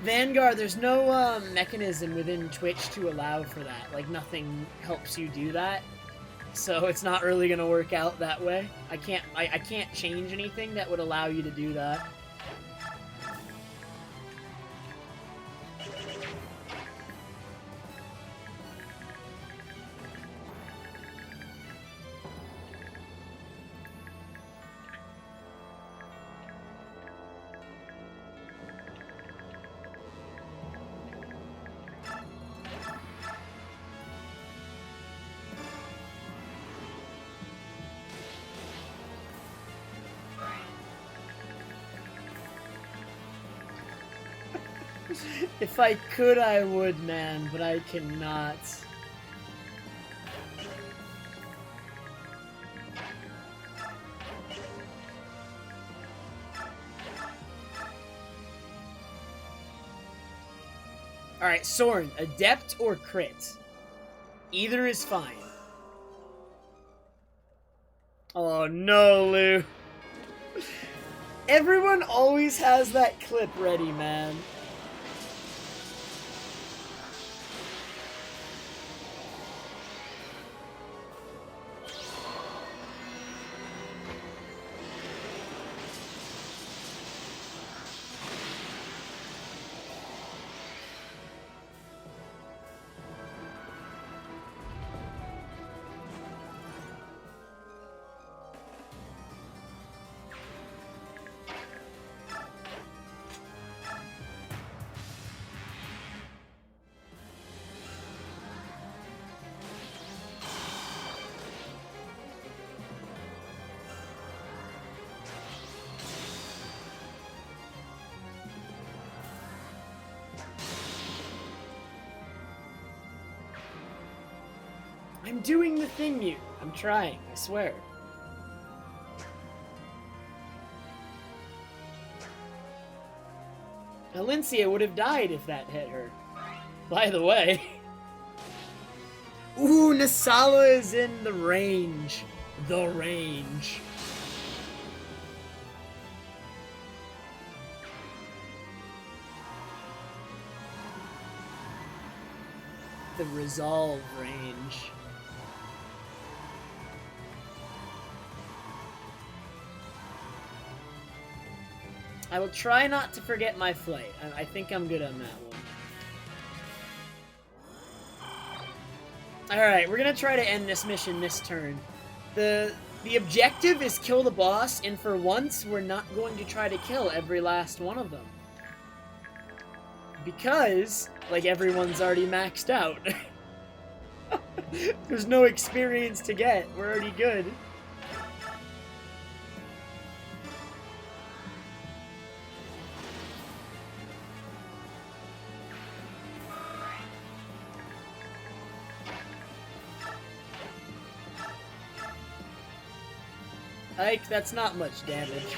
Vanguard, there's no mechanism within Twitch to allow for that. Like, nothing helps you do that. So it's not really gonna work out that way. I can't change anything that would allow you to do that. If I could, I would, man, but I cannot. Alright, Soren, adept or crit? Either is fine. Oh no, Lou. Everyone always has that clip ready, man. I'm doing the thing, you. I'm trying, I swear. Alencia would have died if that hit her. By the way. Ooh, Nasala is in the range. The range. the resolve range. I will try not to forget my flight. I think I'm good on that one. Alright, we're gonna try to end this mission this turn. The objective is kill the boss, and for once, we're not going to try to kill every last one of them. Because, like, everyone's already maxed out. There's no experience to get. We're already good. Ike, that's not much damage.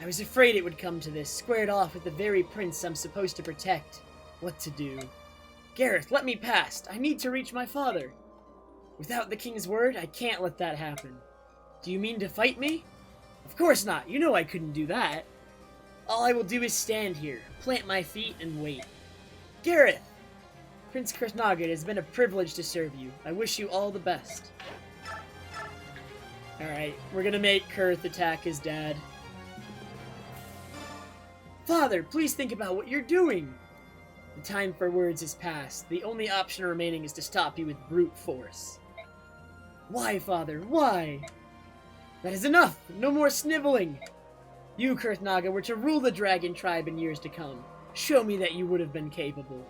I was afraid it would come to this, squared off with the very prince I'm supposed to protect. What to do? Gareth, let me past. I need to reach my father. Without the king's word, I can't let that happen. Do you mean to fight me? Of course not. You know I couldn't do that. All I will do is stand here, plant my feet, and wait. Gareth! Prince Kurtnaga, it has been a privilege to serve you. I wish you all the best. Alright, we're gonna make Kurth attack his dad. Father, please think about what you're doing! The time for words is past. The only option remaining is to stop you with brute force. Why, Father? Why? That is enough! No more sniveling! You, Kurtnaga, were to rule the dragon tribe in years to come. Show me that you would have been capable.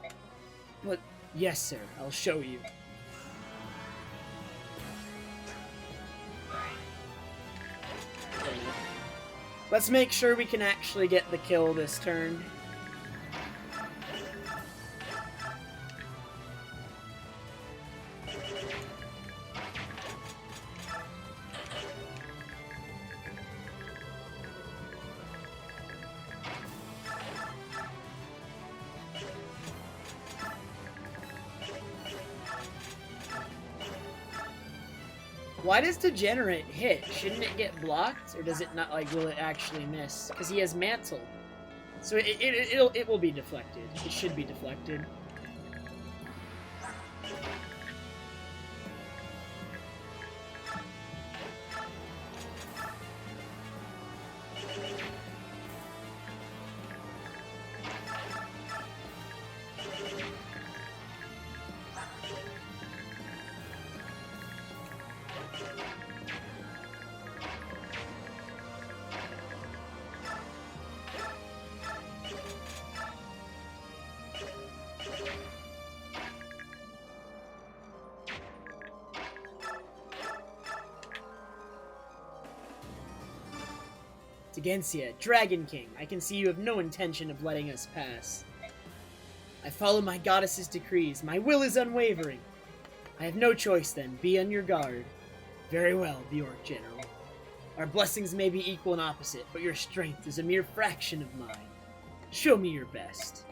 But, yes, sir, I'll show you. Let's make sure we can actually get the kill this turn. Why does Degenerate hit? Shouldn't it get blocked? Or does it not, like, will it actually miss? Because he has Mantle. So it will be deflected. It should be deflected. Tegensia, Dragon King, I can see you have no intention of letting us pass. I follow my goddess's decrees. My will is unwavering. I have no choice then. Be on your guard. Very well, Bjork General. Our blessings may be equal and opposite, but your strength is a mere fraction of mine. Show me your best.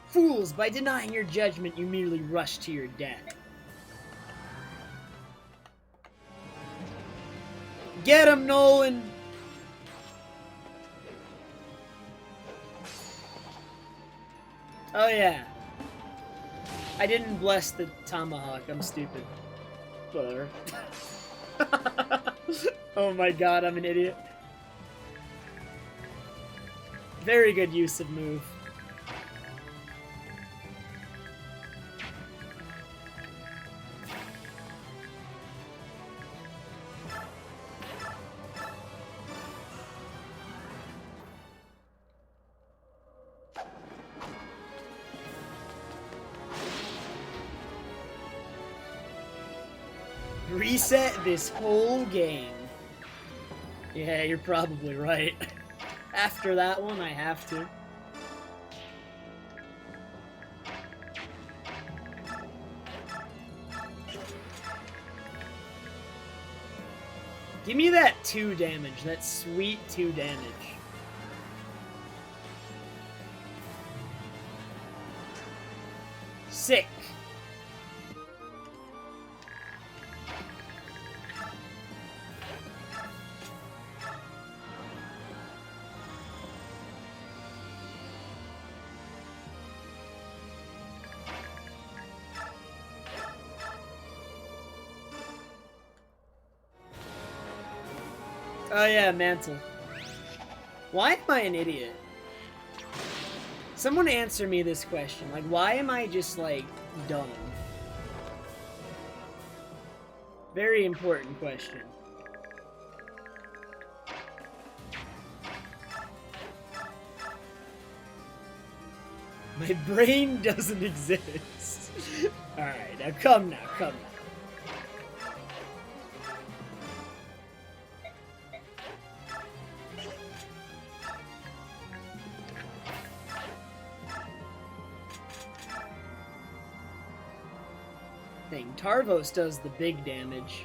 Fools, by denying your judgment, you merely rush to your death. Get him, Nolan! Oh yeah. I didn't bless the tomahawk, I'm stupid. Whatever. Oh my god, I'm an idiot. Very good use of move. Reset this whole game. Yeah, you're probably right. After that one, I have to. Give me that 2 damage, that sweet 2 damage. Sick. Oh yeah, mantle. Why am I an idiot? Someone answer me this question. Like, why am I just, like, dumb? Very important question. My brain doesn't exist. Alright, now come now, come now. Thing. Tarvos does the big damage.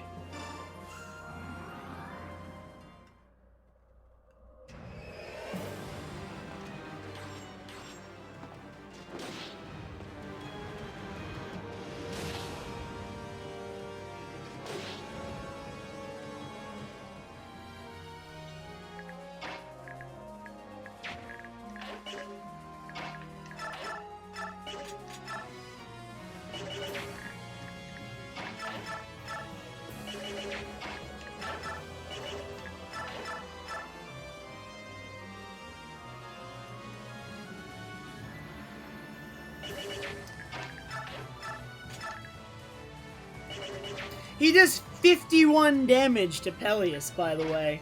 He does 51 damage to Peleus, by the way.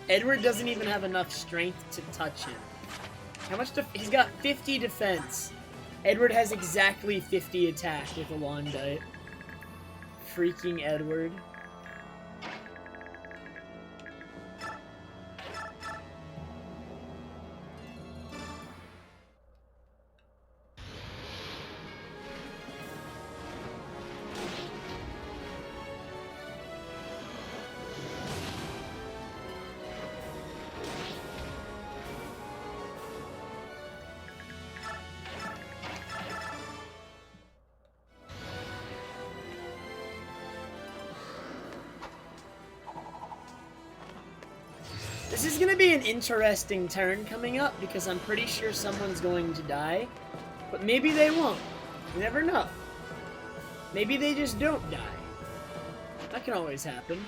Edward doesn't even have enough strength to touch him. How much he's got 50 defense. Edward has exactly 50 attack with Alondite. Freaking Edward. This is gonna be an interesting turn coming up because I'm pretty sure someone's going to die. But maybe they won't. You never know. Maybe they just don't die. That can always happen.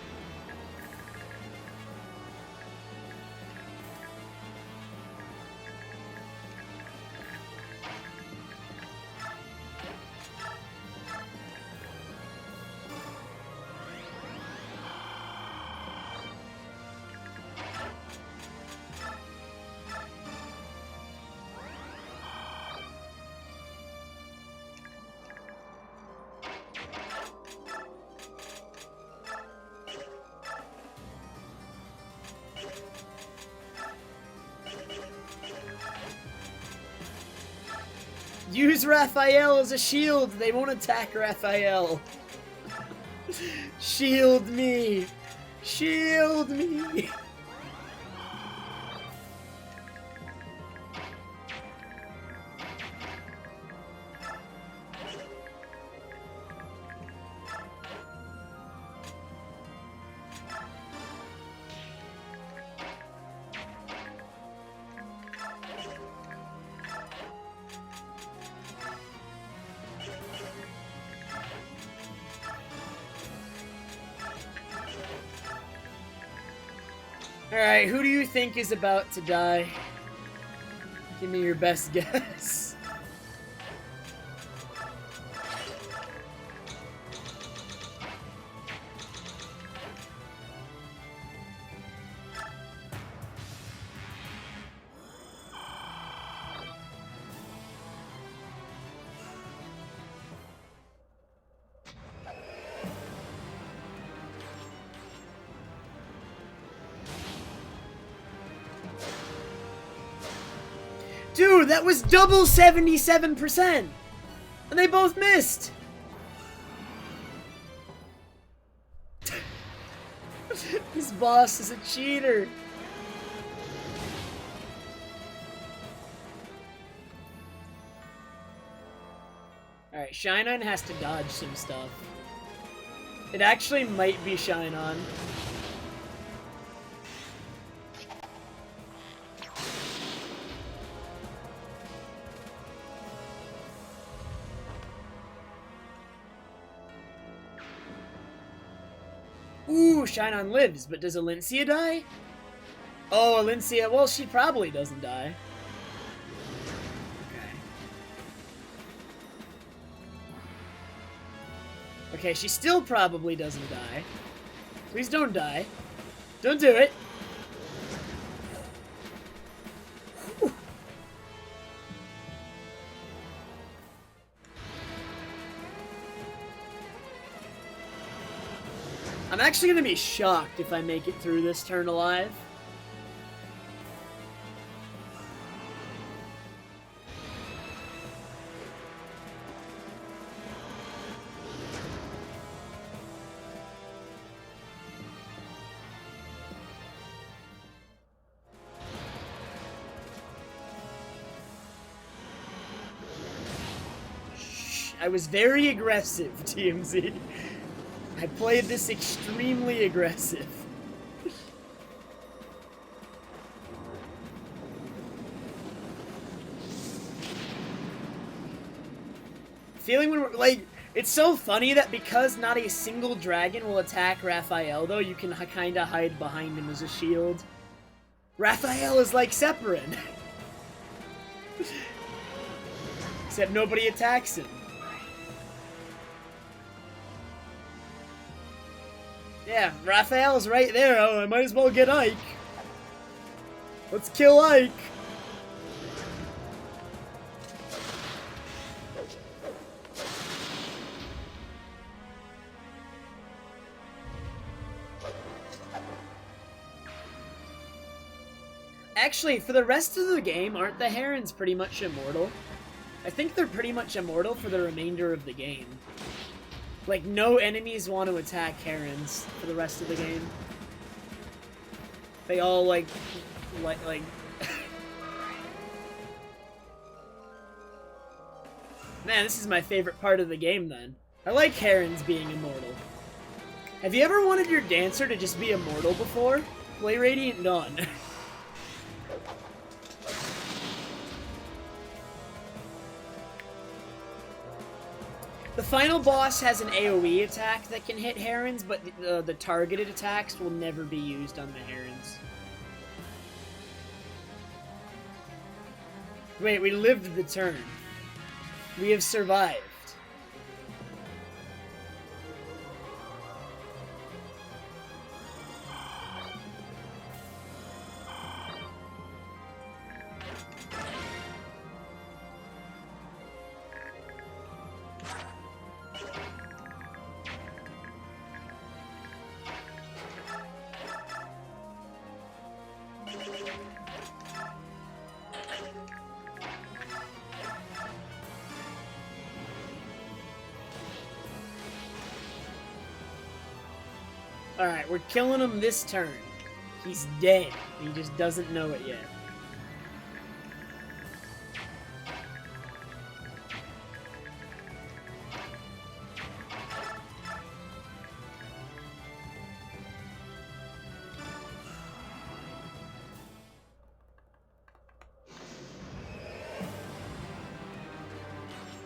Use Raphael as a shield. They won't attack Raphael. Shield me. Shield me. Alright, who do you think is about to die? Give me your best guess. Dude, that was double 77%! And they both missed! This boss is a cheater. Alright, Shine-On has to dodge some stuff. It actually might be Shine-On. Ooh, Shine-On lives, but does Alencia die? Oh, Alencia, well, she probably doesn't die. Okay, she still probably doesn't die. Please don't die. Don't do it. Whew. I'm actually gonna be shocked if I make it through this turn alive. I was very aggressive, TMZ. I played this extremely aggressive. Feeling when we're, like, it's so funny that because not a single dragon will attack Raphael, though, you can kinda hide behind him as a shield. Raphael is like Separin. Except nobody attacks him. Yeah, Raphael's right there. Oh, I might as well get Ike. Let's kill Ike. Actually, for the rest of the game, aren't the herons pretty much immortal? I think they're pretty much immortal for the remainder of the game. Like, no enemies want to attack herons for the rest of the game. They all, like... Man, this is my favorite part of the game, then. I like herons being immortal. Have you ever wanted your dancer to just be immortal before? Play Radiant Dawn. The final boss has an AoE attack that can hit herons, but the targeted attacks will never be used on the herons. Wait, we lived the turn. We have survived. Alright, we're killing him this turn. He's dead. He just doesn't know it yet.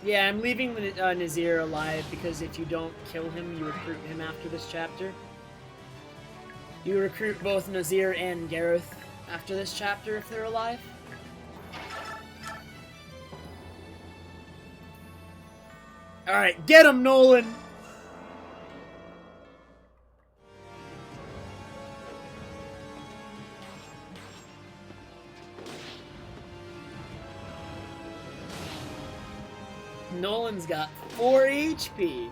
Yeah, I'm leaving Nazir alive because if you don't kill him, you recruit him after this chapter. You recruit both Nazir and Gareth after this chapter if they're alive. Alright, get him, Nolan! Nolan's got 4 HP.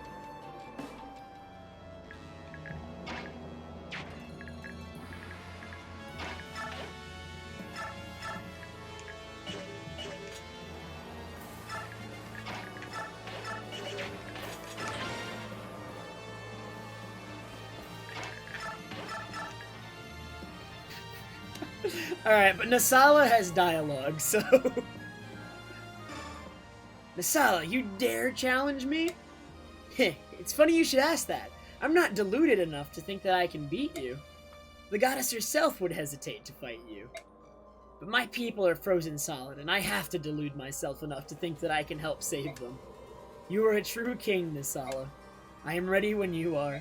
Alright, but Nasala has dialogue, so... Nasala, you dare challenge me? Heh, it's funny you should ask that. I'm not deluded enough to think that I can beat you. The goddess herself would hesitate to fight you. But my people are frozen solid, and I have to delude myself enough to think that I can help save them. You are a true king, Nasala. I am ready when you are.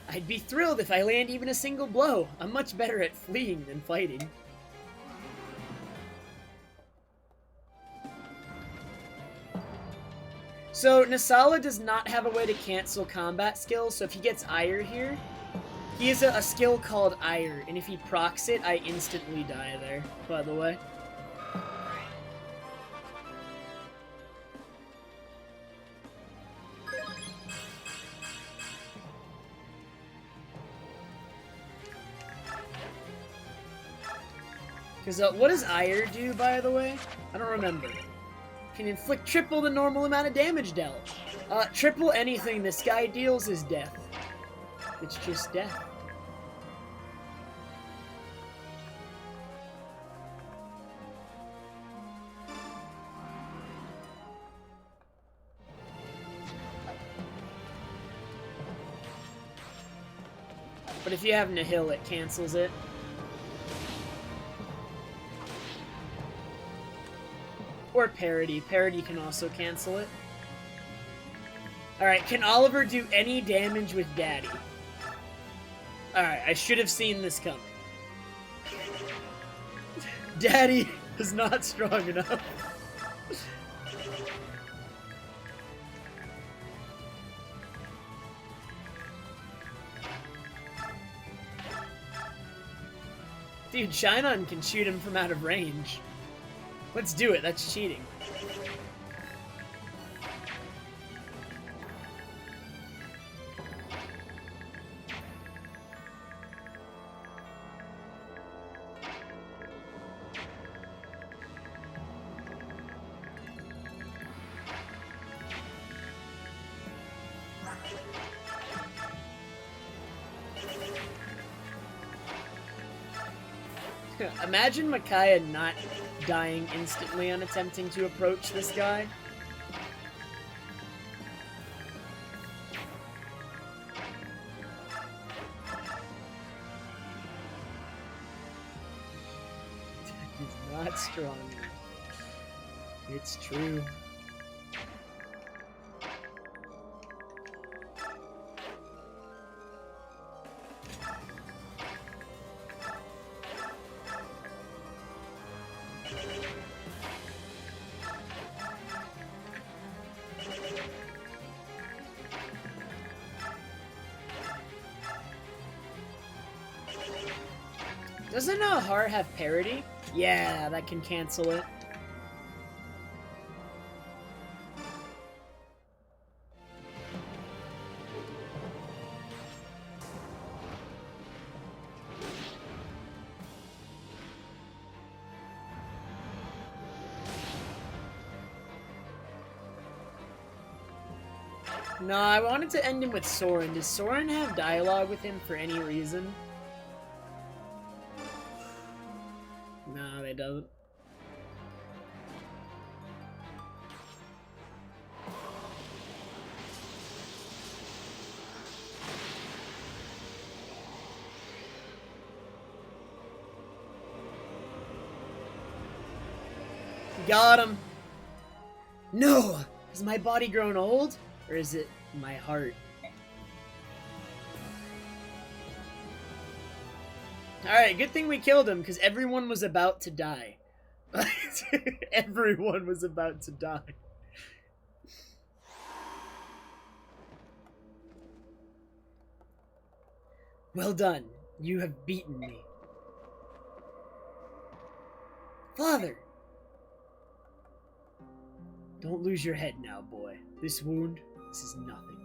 I'd be thrilled if I land even a single blow. I'm much better at fleeing than fighting. So, Nasala does not have a way to cancel combat skills, so if he gets Ire here, he has a skill called Ire, and if he procs it, I instantly die there, by the way. Because, what does Ire do, by the way? I don't remember. Can inflict triple the normal amount of damage dealt. Triple anything this guy deals is death. It's just death. But if you have Nihil, it cancels it. Or Parody. Parody can also cancel it. Alright, can Oliver do any damage with Daddy? Alright, I should have seen this coming. Daddy is not strong enough. Dude, Shinon can shoot him from out of range. Let's do it, that's cheating. Imagine Micaiah not dying instantly on attempting to approach this guy. He's not strong. It's true. Doesn't Har have parity? Yeah, that can cancel it. No, I wanted to end him with Soren. Does Soren have dialogue with him for any reason? No, they doesn't. Got him. No! Has my body grown old? Or is it my heart? Alright, good thing we killed him, because everyone was about to die. Everyone was about to die. Well done. You have beaten me. Father! Don't lose your head now, boy. This wound, this is nothing.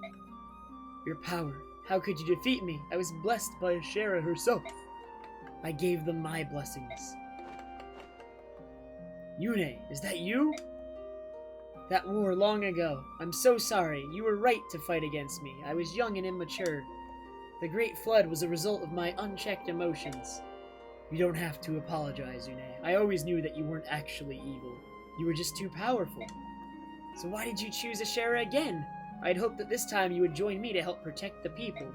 Your power, how could you defeat me? I was blessed by Ashera herself. I gave them my blessings. Yune, is that you? That war long ago. I'm so sorry. You were right to fight against me. I was young and immature. The Great Flood was a result of my unchecked emotions. You don't have to apologize, Une. I always knew that you weren't actually evil. You were just too powerful. So why did you choose Ashera again? I'd hoped that this time you would join me to help protect the people.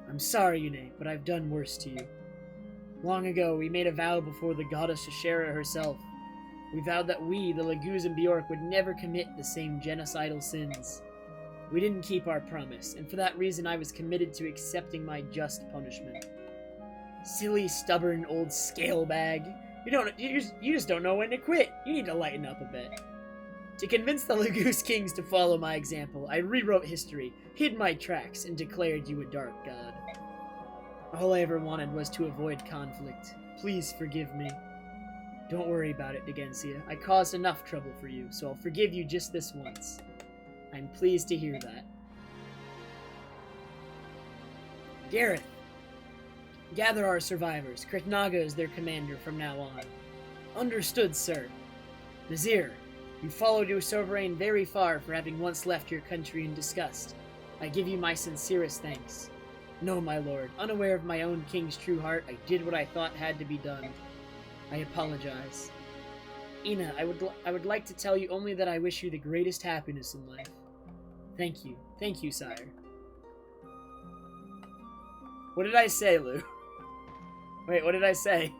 I'm sorry, Une, but I've done worse to you. Long ago, we made a vow before the goddess Ashera herself. We vowed that we, the Laguz and Bjork, would never commit the same genocidal sins. We didn't keep our promise, and for that reason I was committed to accepting my just punishment. Silly, stubborn, old scale bag. You just don't know when to quit. You need to lighten up a bit. To convince the Laguz kings to follow my example, I rewrote history, hid my tracks, and declared you a dark god. All I ever wanted was to avoid conflict. Please forgive me. Don't worry about it, Degencia. I caused enough trouble for you, so I'll forgive you just this once. I'm pleased to hear that. Gareth. Gather our survivors. Kritnaga is their commander from now on. Understood, sir. Nazir, you followed your sovereign very far for having once left your country in disgust. I give you my sincerest thanks. No, my lord, unaware of my own king's true heart, I did what I thought had to be done. I apologize. Ina, I would like to tell you only that I wish you the greatest happiness in life. Thank you, sire. What did I say, Lou? Wait, what did I say?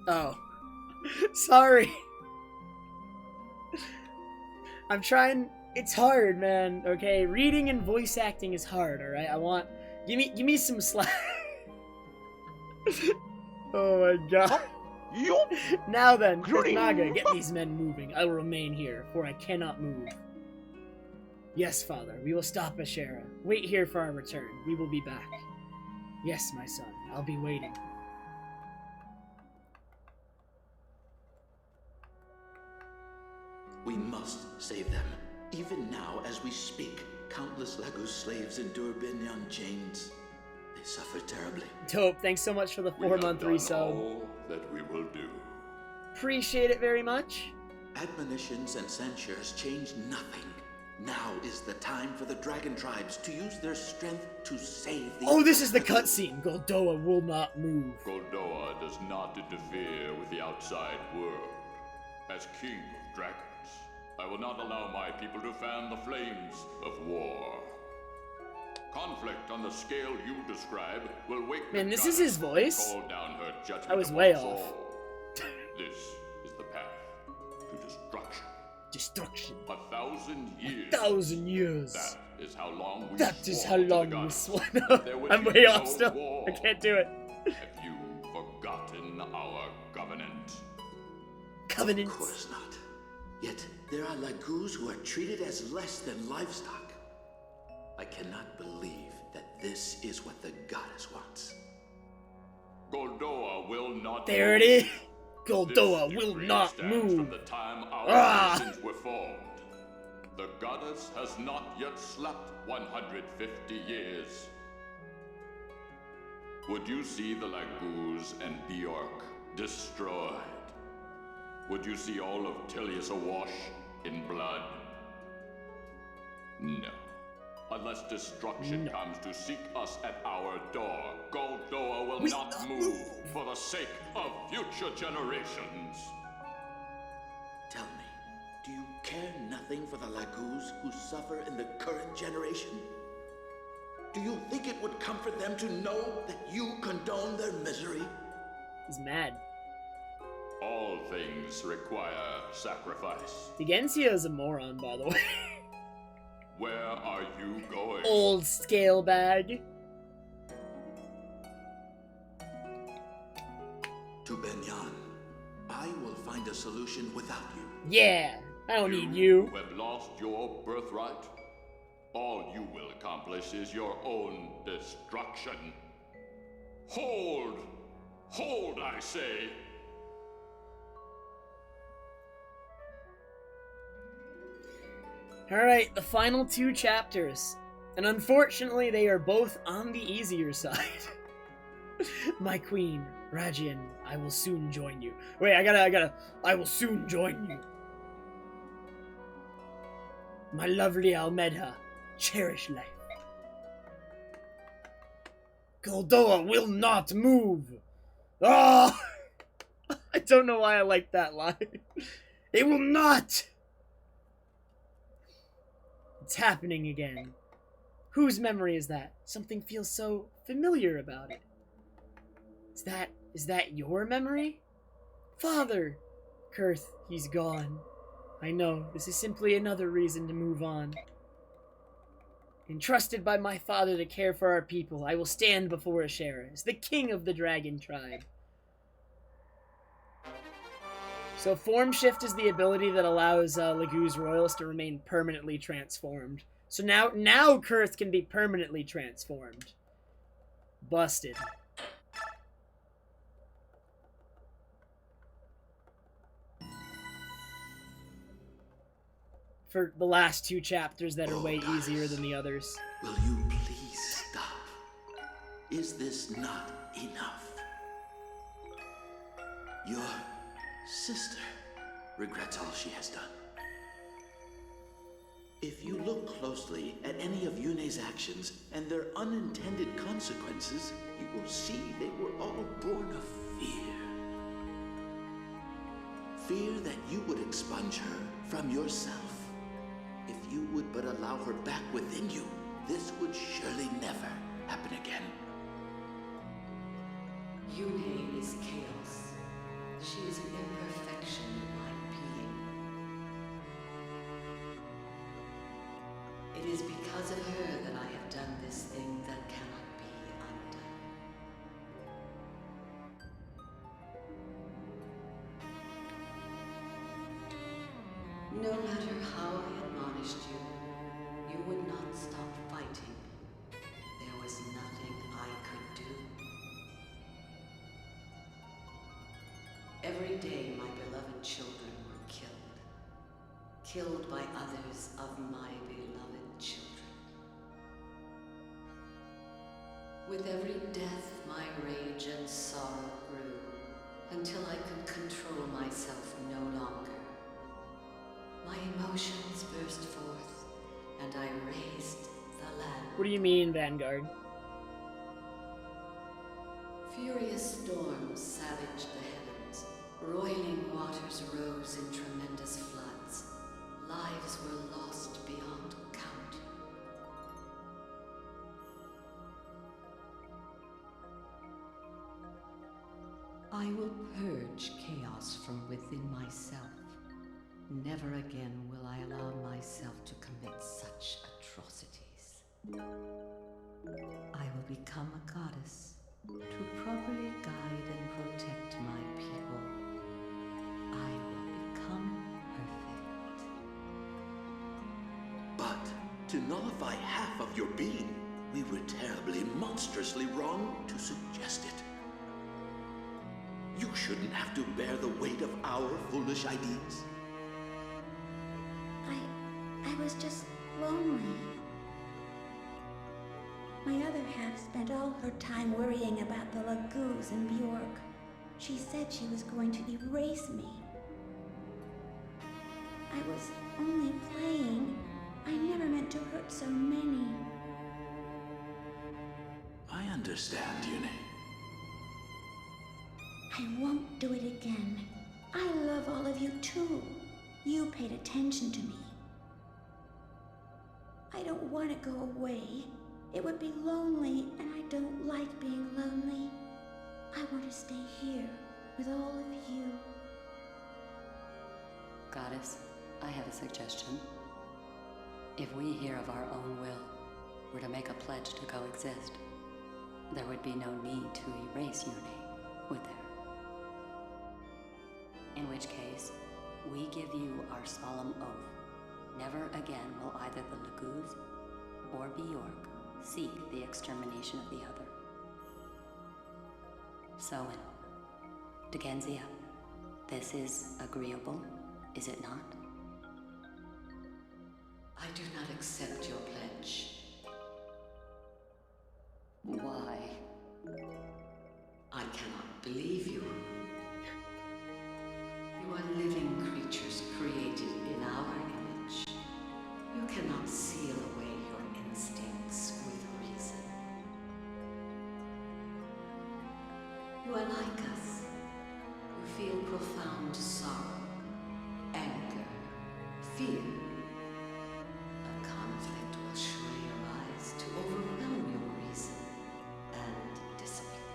Oh. Sorry. I'm trying. It's hard, man. Okay, reading and voice acting is hard. All right, give me some slack. Oh my god. Now then, Kritnaga, get these men moving. I will remain here, for I cannot move. Yes, father, we will stop Ashera. Wait here for our return. We will be back. Yes, my son, I'll be waiting. We must save them. Even now, as we speak, countless Laguz slaves endure Binyan chains. They suffer terribly. Dope, thanks so much for the 4-month resub. All that we will do. Appreciate it very much. Admonitions and censures change nothing. Now is the time for the dragon tribes to use their strength to save the... Oh, this is the cutscene. Goldoa will not move. Goldoa does not interfere with the outside world. As king of dragons, I will not allow my people to fan the flames of war. Conflict on the scale you describe will wake Man, the this is goddess his voice? and call down her judgment I was upon way us off. all. This is the path to destruction. Destruction. 1,000 years. 1,000 years. That is how long we That is swore how to the long we goddess swore. that there would I'm be way no off still. war. I can't do it. Have you forgotten our covenant? Covenants. Of course not. Yet, there are Laguz who are treated as less than livestock. I cannot believe that this is what the goddess wants. Goldoa will not There move. it is. This Goldoa will decree not stands move. From the time our Ah. nations were formed. The goddess has not yet slept 150 years. Would you see the Laguz and Bjork destroyed? Would you see all of Tilius awash in blood? No. Unless destruction comes to seek us at our door, Goldoa will We not not move move. for the sake of future generations. Tell me, do you care nothing for the Laguz who suffer in the current generation? Do you think it would comfort them to know that you condone their misery? He's mad. All things require sacrifice. Degencia is a moron, by the way. Where are you going? Old scale bag. To Binyan. I will find a solution without you. Yeah, I don't need you. who have lost your birthright. All you will accomplish is your own destruction. Hold! Hold, I say! Alright, the final 2 chapters. And unfortunately, they are both on the easier side. My queen, Rajian, I will soon join you. Wait, I will soon join you. My lovely Almedha, cherish life. Goldoa will not move. Oh! I don't know why I like that line. It will not! It's happening again. Whose memory is that? Something feels so familiar about it. Is that your memory? Father! Kurth, he's gone. I know, this is simply another reason to move on. Entrusted by my father to care for our people, I will stand before Ashera as the king of the dragon tribe. So form shift is the ability that allows Lagoo's royals to remain permanently transformed. So now Kurth can be permanently transformed. Busted. For the last 2 chapters that are way easier than the others. Will you please stop? Is this not enough? Your sister regrets all she has done. If you look closely at any of Yune's actions and their unintended consequences, you will see they were all born of fear. Fear that you would expunge her from yourself. If you would but allow her back within you, this would surely never happen again. Yune is chaos. She is an imperfection in my being. It is because of her that I have done this thing that cannot be undone. No matter how I admonished you, you would not stop fighting. There was nothing I could do. Every day my beloved children were killed. Killed by others of my beloved children. With every death, my rage and sorrow grew, until I could control myself no longer. My emotions burst forth, and I raised the land. What do you mean, Vanguard? Furious storms savaged the heavens. Roiling waters rose in tremendous floods. Lives were lost beyond count. I will purge chaos from within myself. Never again will I allow myself to commit such atrocities. I will become a goddess to properly guide and protect my people. I will become perfect. But to nullify half of your being, we were terribly, monstrously wrong to suggest it. You shouldn't have to bear the weight of our foolish ideas. I was just lonely. My other half spent all her time worrying about the Lagoos and Bjork. She said she was going to erase me. I was only playing. I never meant to hurt so many. I understand, Yune. I won't do it again. I love all of you too. You paid attention to me. I don't want to go away. It would be lonely, and I don't like being lonely. I want to stay here with all of you. Goddess, I have a suggestion. If we here of our own will were to make a pledge to coexist, there would be no need to erase Yune, would there? In which case, we give you our solemn oath. Never again will either the Lagoos or Bjork seek the extermination of the other. Soen, Degenzia, this is agreeable, is it not? I do not accept your pledge. Why? I cannot believe you. You are living creatures created in our image. Your You are like us. You feel profound sorrow, anger, fear. A conflict will surely arise to overwhelm your reason and discipline.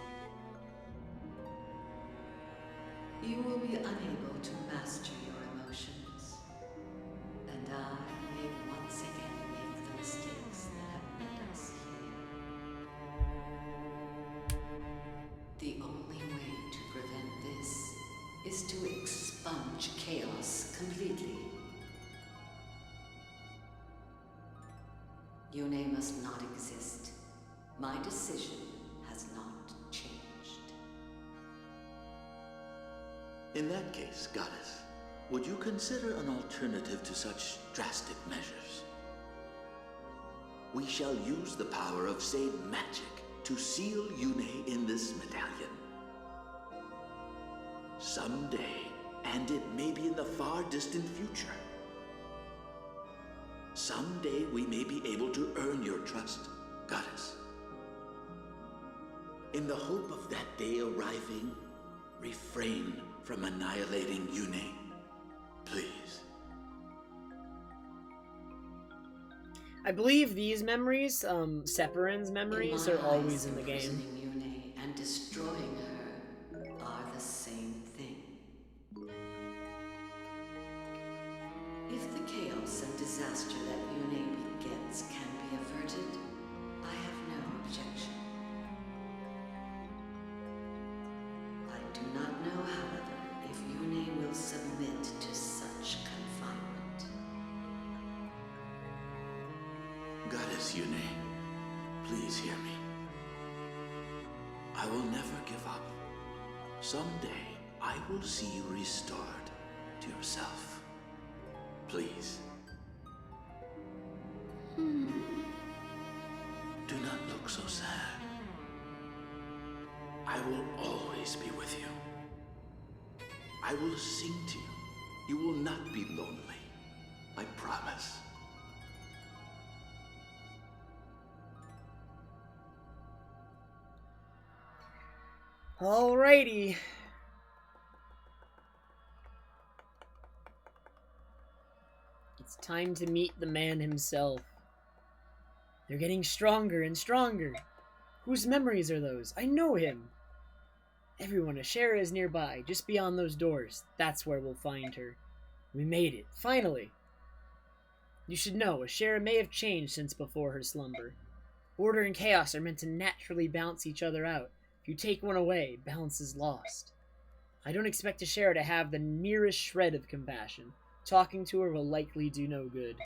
You will be unable to master your emotions, and I may once again make the mistakes that have led us here. The only way to prevent this is to expunge chaos completely. Yone must not exist. My decision has not changed. In that case, Goddess, would you consider an alternative to such drastic measures? We shall use the power of Sade magic to seal Yune in this medallion. Someday, and it may be in the far distant future, someday we may be able to earn your trust, Goddess. In the hope of that day arriving, refrain from annihilating Yune, please. I believe these memories, Separin's memories, are always in the game. Imprisoning Yune and destroying her are the same thing. If the chaos and disaster that Yune begets can be averted, I have no objection. I do not know, however, if Yune will submit to such confinement. Goddess Yune, please hear me. I will never give up. Someday, I will see you restored to yourself. Please. Do not look so sad. I will always be with you. I will sing to you. You will not be lonely. I promise. Alrighty. It's time to meet the man himself. They're getting stronger and stronger. Whose memories are those? I know him. Everyone, Ashera is nearby, just beyond those doors. That's where we'll find her. We made it, finally. You should know, Ashera may have changed since before her slumber. Order and chaos are meant to naturally balance each other out. If you take one away, balance is lost. I don't expect Ashera to have the merest shred of compassion. Talking to her will likely do no good.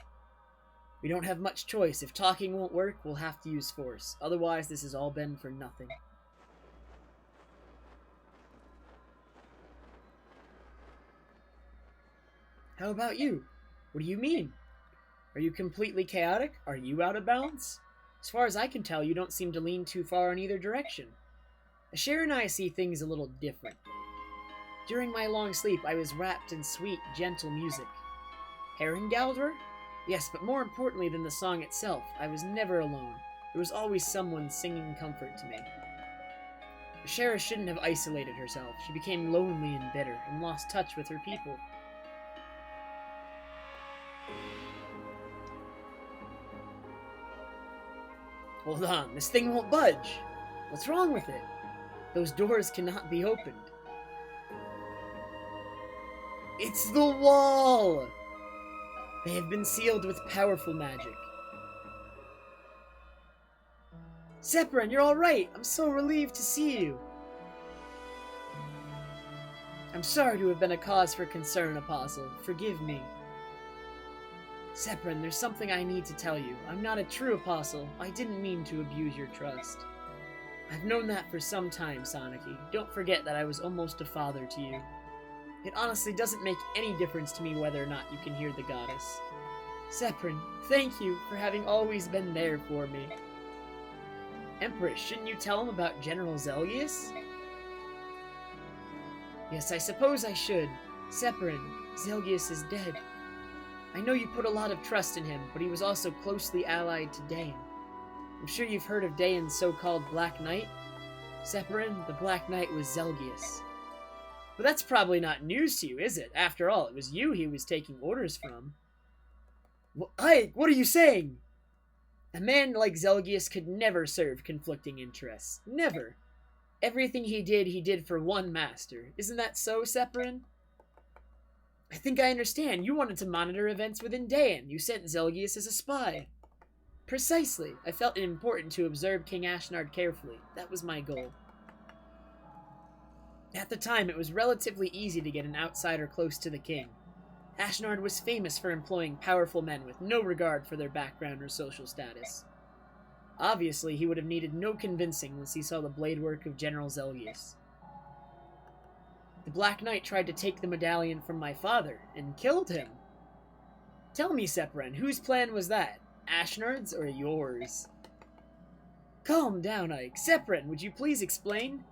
We don't have much choice. If talking won't work, we'll have to use force. Otherwise, this has all been for nothing. How about you? What do you mean? Are you completely chaotic? Are you out of balance? As far as I can tell, you don't seem to lean too far in either direction. Ashera and I see things a little differently. During my long sleep, I was wrapped in sweet, gentle music. Herringaldr? Yes, but more importantly than the song itself, I was never alone. There was always someone singing comfort to me. Ashera shouldn't have isolated herself. She became lonely and bitter, and lost touch with her people. Hold on, this thing won't budge. What's wrong with it? Those doors cannot be opened. It's the wall! They have been sealed with powerful magic. Separin, you're alright! I'm so relieved to see you! I'm sorry to have been a cause for concern, Apostle. Forgive me. Separin, there's something I need to tell you. I'm not a true apostle. I didn't mean to abuse your trust. I've known that for some time, Soniki. Don't forget that I was almost a father to you. It honestly doesn't make any difference to me whether or not you can hear the goddess. Separin, thank you for having always been there for me. Empress, shouldn't you tell him about General Zelgius? Yes, I suppose I should. Separin, Zelgius is dead. I know you put a lot of trust in him, but he was also closely allied to Dain. I'm sure you've heard of Dain's so-called Black Knight. Separin, the Black Knight was Zelgius. But that's probably not news to you, is it? After all, it was you he was taking orders from. What are you saying? A man like Zelgius could never serve conflicting interests. Never. Everything he did for one master. Isn't that so, Separin? I think I understand. You wanted to monitor events within Daen. You sent Zelgius as a spy. Precisely. I felt it important to observe King Ashnard carefully. That was my goal. At the time, it was relatively easy to get an outsider close to the king. Ashnard was famous for employing powerful men with no regard for their background or social status. Obviously, he would have needed no convincing once he saw the blade work of General Zelgius. The Black Knight tried to take the medallion from my father, and killed him. Tell me, Separin, whose plan was that? Ashnard's or yours? Calm down, Ike. Separin, would you please explain?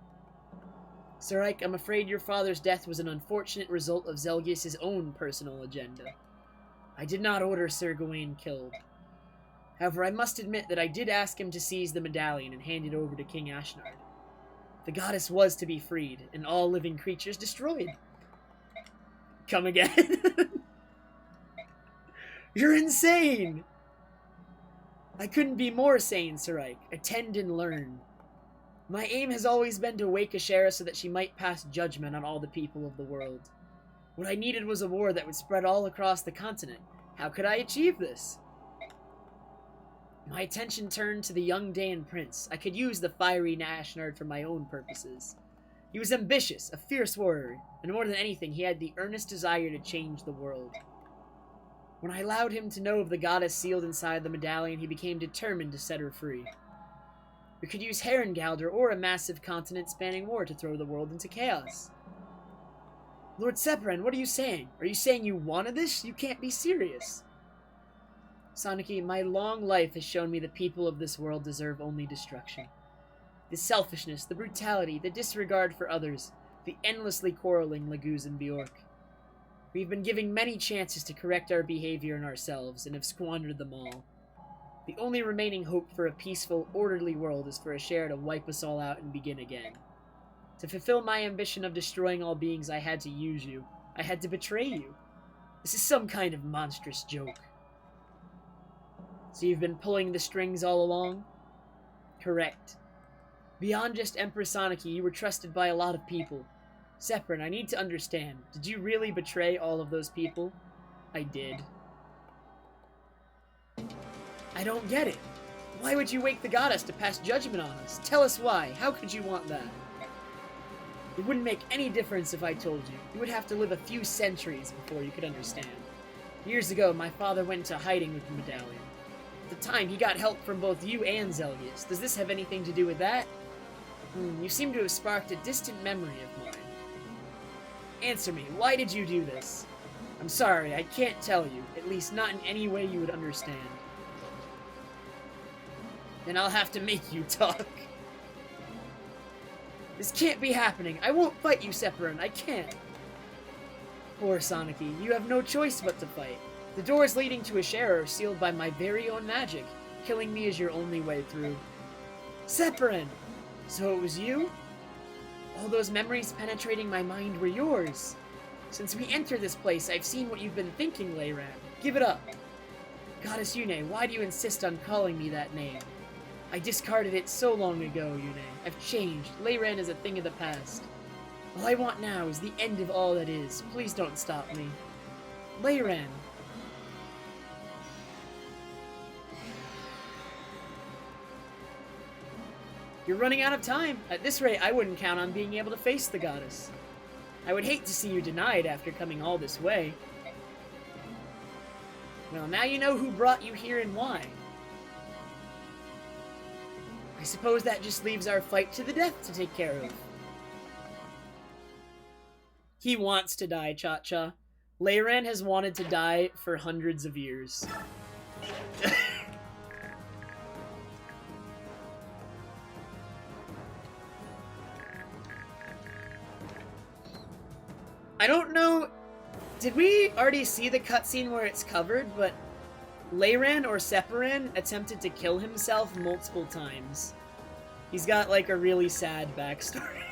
Sir Ike, I'm afraid your father's death was an unfortunate result of Zelgius' own personal agenda. I did not order Sir Gawain killed. However, I must admit that I did ask him to seize the medallion and hand it over to King Ashnard. The goddess was to be freed, and all living creatures destroyed. Come again? You're insane! I couldn't be more sane, Sir Ike. Attend and learn. My aim has always been to wake Ashera so that she might pass judgment on all the people of the world. What I needed was a war that would spread all across the continent. How could I achieve this? My attention turned to the young Daen prince. I could use the fiery Ashnard for my own purposes. He was ambitious, a fierce warrior, and more than anything, he had the earnest desire to change the world. When I allowed him to know of the goddess sealed inside the medallion, he became determined to set her free. We could use Herrengalder or a massive continent-spanning war to throw the world into chaos. Lord Separin, what are you saying? Are you saying you wanted this? You can't be serious. Soniki, my long life has shown me the people of this world deserve only destruction. The selfishness, the brutality, the disregard for others, the endlessly quarreling Laguz and Bjork. We've been given many chances to correct our behavior and ourselves, and have squandered them all. The only remaining hope for a peaceful, orderly world is for Ashera to wipe us all out and begin again. To fulfill my ambition of destroying all beings, I had to use you. I had to betray you. This is some kind of monstrous joke. So you've been pulling the strings all along? Correct. Beyond just Empress Soniki, you were trusted by a lot of people. Separin, I need to understand. Did you really betray all of those people? I did. I don't get it. Why would you wake the goddess to pass judgment on us? Tell us why. How could you want that? It wouldn't make any difference if I told you. You would have to live a few centuries before you could understand. Years ago, my father went into hiding with the medallion. At the time, he got help from both you and Zelgius. Does this have anything to do with that? You seem to have sparked a distant memory of mine. Answer me, why did you do this? I'm sorry, I can't tell you. At least not in any way you would understand. Then I'll have to make you talk. This can't be happening. I won't fight you, Separin. I can't. Poor Soniki, you have no choice but to fight. The doors leading to Ashera are sealed by my very own magic. Killing me is your only way through. Separin! So it was you? All those memories penetrating my mind were yours. Since we entered this place, I've seen what you've been thinking, Leyran. Give it up. Goddess Yune, why do you insist on calling me that name? I discarded it so long ago, Yune. I've changed. Leyran is a thing of the past. All I want now is the end of all that is. Please don't stop me. Leyran. You're running out of time. At this rate, I wouldn't count on being able to face the goddess. I would hate to see you denied after coming all this way. Well, now you know who brought you here and why. I suppose that just leaves our fight to the death to take care of. He wants to die, Cha-Cha. Leyran has wanted to die for hundreds of years. I don't know, did we already see the cutscene where it's covered, but Leyran or Separin attempted to kill himself multiple times. He's got, like, a really sad backstory.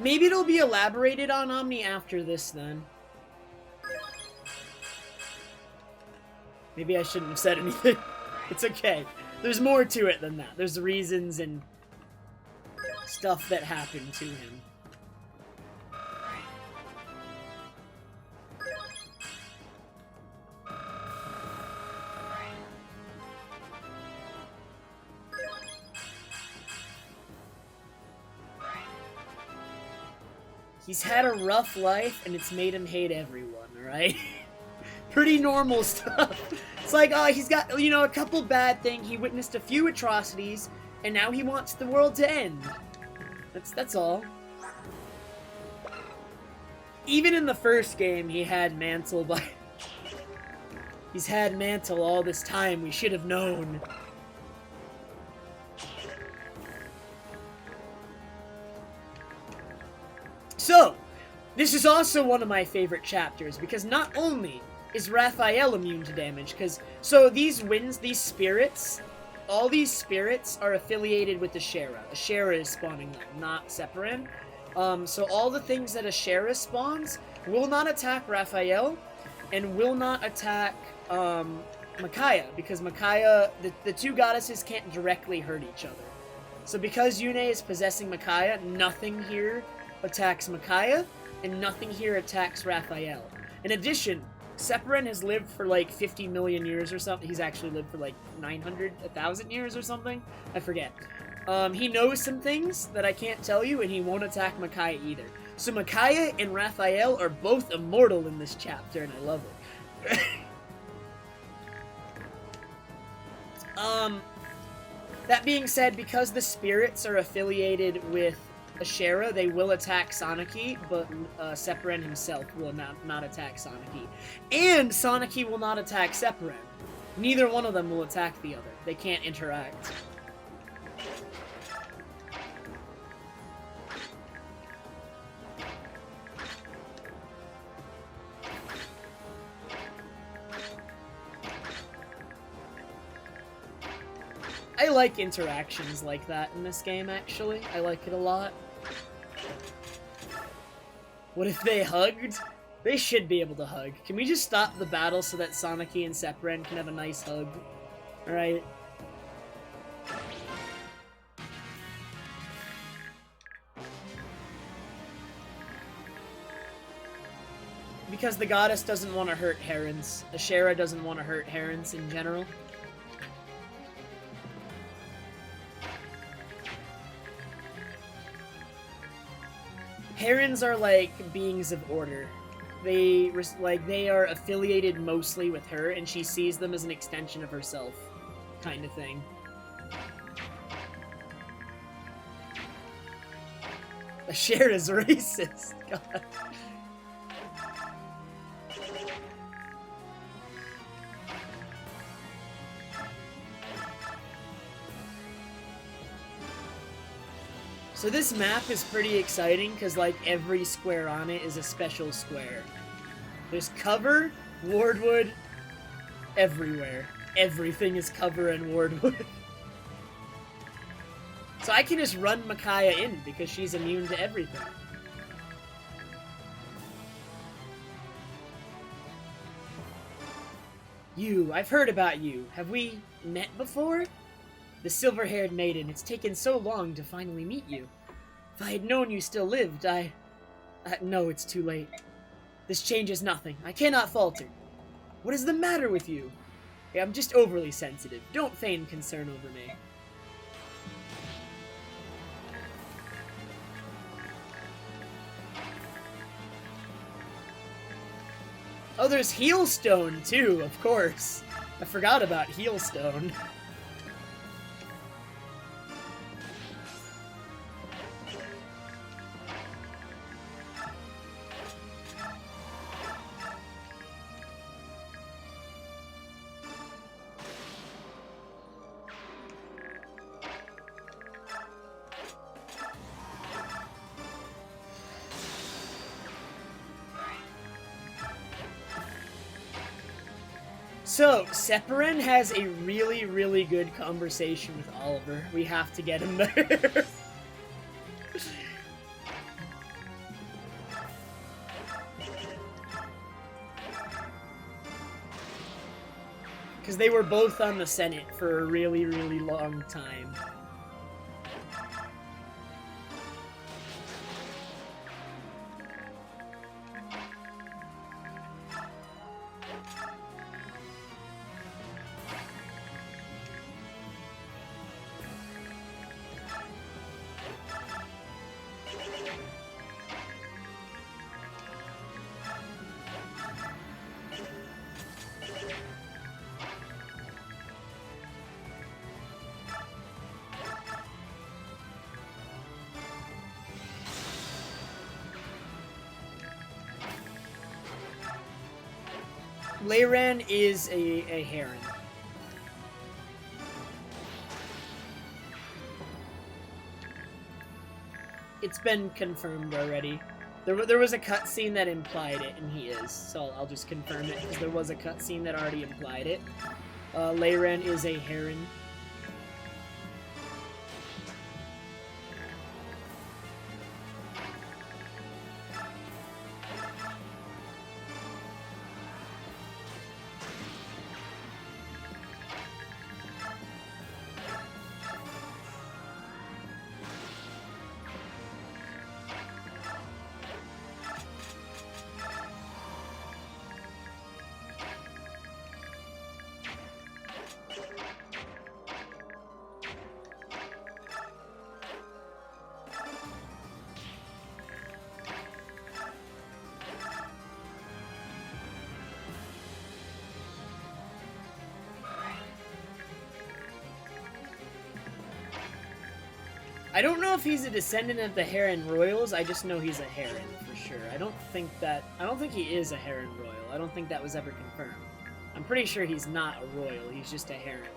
Maybe it'll be elaborated on Omni after this, then. Maybe I shouldn't have said anything. It's okay. There's more to it than that. There's reasons and stuff that happened to him. He's had a rough life, and it's made him hate everyone, right? Pretty normal stuff. It's like, oh, he's got, you know, a couple bad things. He witnessed a few atrocities, and now he wants the world to end. That's all. Even in the first game, he had Mantle by... He's had Mantle all this time. We should have known. So, this is also one of my favorite chapters, because not only is Raphael immune to damage, so these winds, these spirits, all these spirits are affiliated with Ashera. Ashera is spawning them, not Separan. So all the things that Ashera spawns will not attack Raphael, and will not attack, Micaiah, because Micaiah, the two goddesses can't directly hurt each other. So because Yune is possessing Micaiah, nothing here attacks Micaiah, and nothing here attacks Raphael. In addition, Separan has lived for like 50 million years or something. He's actually lived for like 900, 1,000 years or something. I forget. He knows some things that I can't tell you, and he won't attack Micaiah either. So Micaiah and Raphael are both immortal in this chapter, and I love it. That being said, because the spirits are affiliated with Ashera, they will attack Soniki, but Separan himself will not attack Soniki. And Soniki will not attack Separan. Neither one of them will attack the other. They can't interact. I like interactions like that in this game, actually. I like it a lot. What if they hugged? They should be able to hug. Can we just stop the battle so that Soniki and Separan can have a nice hug? Alright. Because the goddess doesn't want to hurt herons. Ashera doesn't want to hurt herons in general. Herons are like beings of order. They are affiliated mostly with her, and she sees them as an extension of herself, kind of thing. Ashera's racist. God. So this map is pretty exciting because like every square on it is a special square. There's cover, Wardwood, everywhere. Everything is cover and Wardwood. So I can just run Micaiah in because she's immune to everything. I've heard about you. Have we met before? The silver-haired maiden, it's taken so long to finally meet you. If I had known you still lived, no, it's too late. This changes nothing. I cannot falter. What is the matter with you? I'm just overly sensitive. Don't feign concern over me. Oh, there's Healstone, too, of course. I forgot about Healstone. So, Separin has a really, really good conversation with Oliver. We have to get him there. Because they were both on the Senate for a really, really long time. Leyran is a heron. It's been confirmed already. There was a cutscene that implied it, and he is. So I'll just confirm it, because there was a cutscene that already implied it. Leyran is a heron. I don't know if he's a descendant of the Heron Royals. I just know he's a Heron for sure. I don't think he is a Heron Royal. I don't think that was ever confirmed. I'm pretty sure he's not a Royal. He's just a Heron.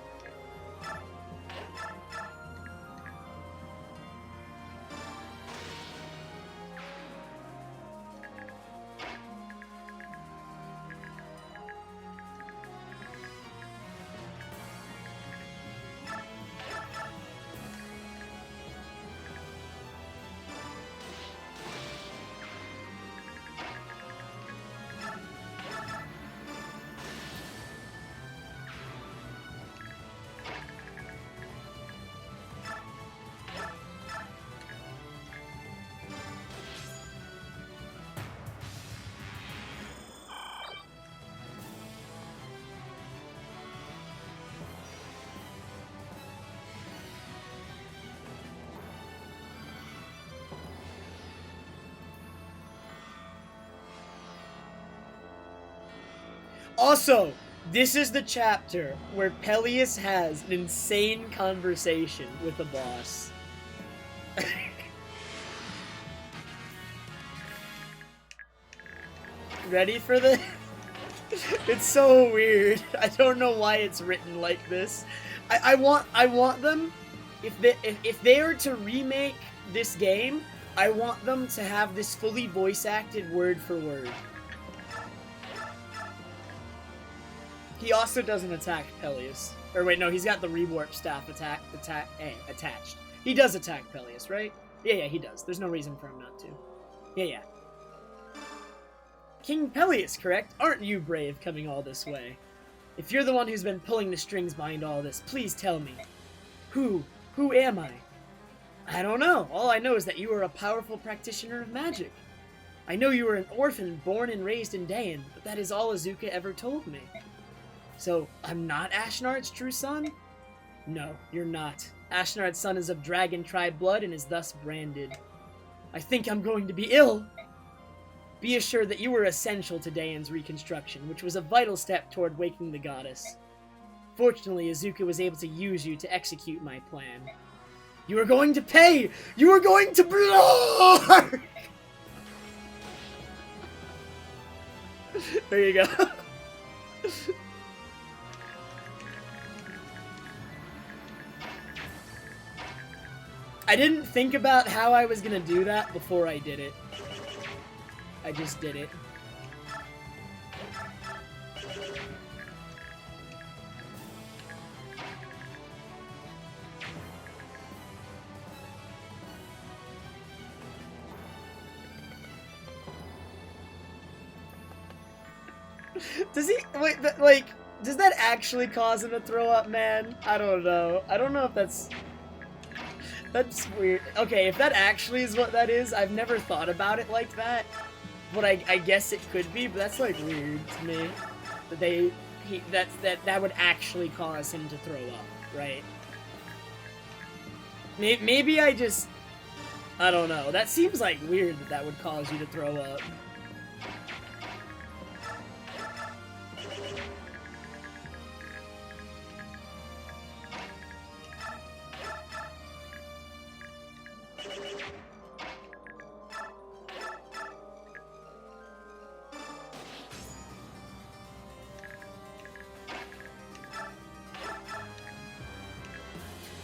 Also, this is the chapter where Peleus has an insane conversation with the boss. Ready for this? It's so weird. I don't know why it's written like this. I want them, if they are to remake this game, I want them to have this fully voice acted word for word. He also doesn't attack Peleus. Or wait, no, he's got the rewarp staff attached. He does attack Peleus, right? Yeah, he does. There's no reason for him not to. Yeah. King Peleus, correct? Aren't you brave coming all this way? If you're the one who's been pulling the strings behind all this, please tell me. Who am I? I don't know. All I know is that you are a powerful practitioner of magic. I know you were an orphan born and raised in Dayan, but that is all Azuka ever told me. So, I'm not Ashnard's true son? No, you're not. Ashnard's son is of dragon tribe blood and is thus branded. I think I'm going to be ill. Be assured that you were essential to Dayan's reconstruction, which was a vital step toward waking the goddess. Fortunately, Azuka was able to use you to execute my plan. You are going to pay! You are going to blow! There you go. I didn't think about how I was gonna do that before I did it. I just did it. Does he wait? But, like, does that actually cause him to throw up, man? I don't know. I don't know if that's weird. Okay, if that actually is what that is, I've never thought about it like that. But I guess it could be. But that's like weird to me that that would actually cause him to throw up, right? Maybe I don't know. That seems like weird that would cause you to throw up.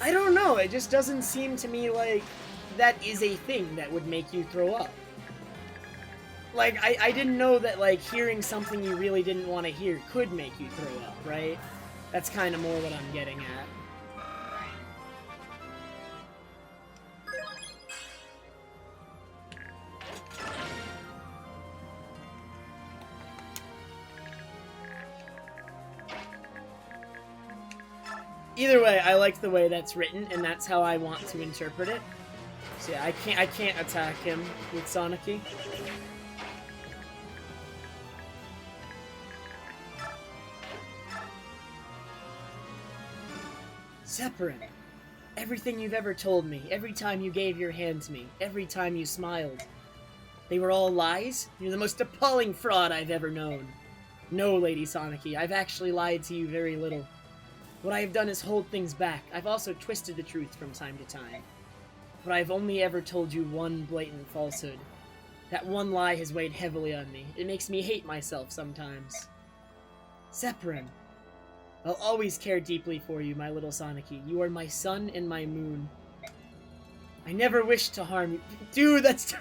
I don't know, it just doesn't seem to me like that is a thing that would make you throw up. Like, I didn't know that, like, hearing something you really didn't want to hear could make you throw up, right? That's kind of more what I'm getting at. Either way, I like the way that's written, and that's how I want to interpret it. So yeah, I can't attack him with Sonicy. Separate. Everything you've ever told me, every time you gave your hand to me, every time you smiled. They were all lies? You're the most appalling fraud I've ever known. No, Lady Sonicy, I've actually lied to you very little. What I have done is hold things back. I've also twisted the truth from time to time. But I've only ever told you one blatant falsehood. That one lie has weighed heavily on me. It makes me hate myself sometimes. Separin. I'll always care deeply for you, my little Sonicy. You are my sun and my moon. I never wished to harm you. Dude, that's...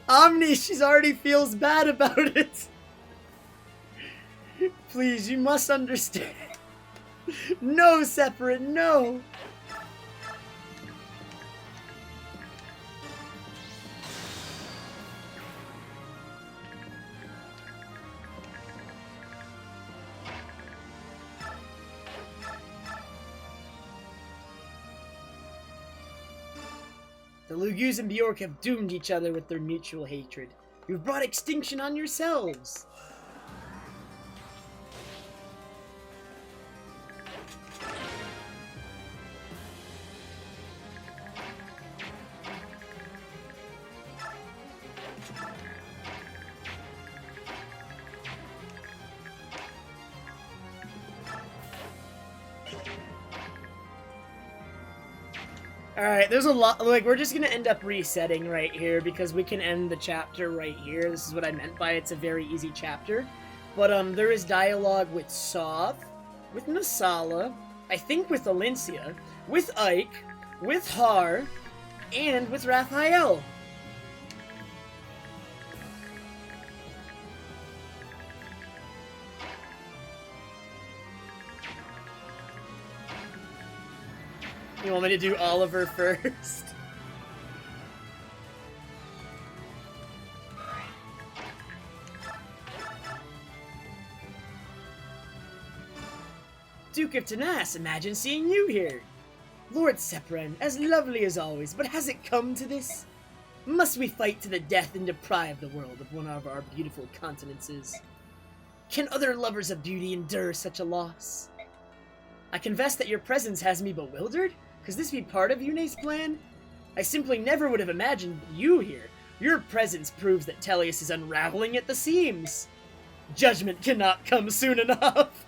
Omni, she already feels bad about it. Please, you must understand. No, Separate, no! The Lugus and Bjork have doomed each other with their mutual hatred. You've brought extinction on yourselves! Alright, there's a lot, like, we're just gonna end up resetting right here, because we can end the chapter right here. This is what I meant by it's a very easy chapter. But, there is dialogue with Soth, with Nasala, I think with Alencia, with Ike, with Har, and with Raphael. You want me to do Oliver first? Duke of Tanas, imagine seeing you here! Lord Separin, as lovely as always, but has it come to this? Must we fight to the death and deprive the world of one of our beautiful continences? Can other lovers of beauty endure such a loss? I confess that your presence has me bewildered. Could this be part of Yune's plan? I simply never would have imagined you here. Your presence proves that Teleus is unraveling at the seams. Judgment cannot come soon enough.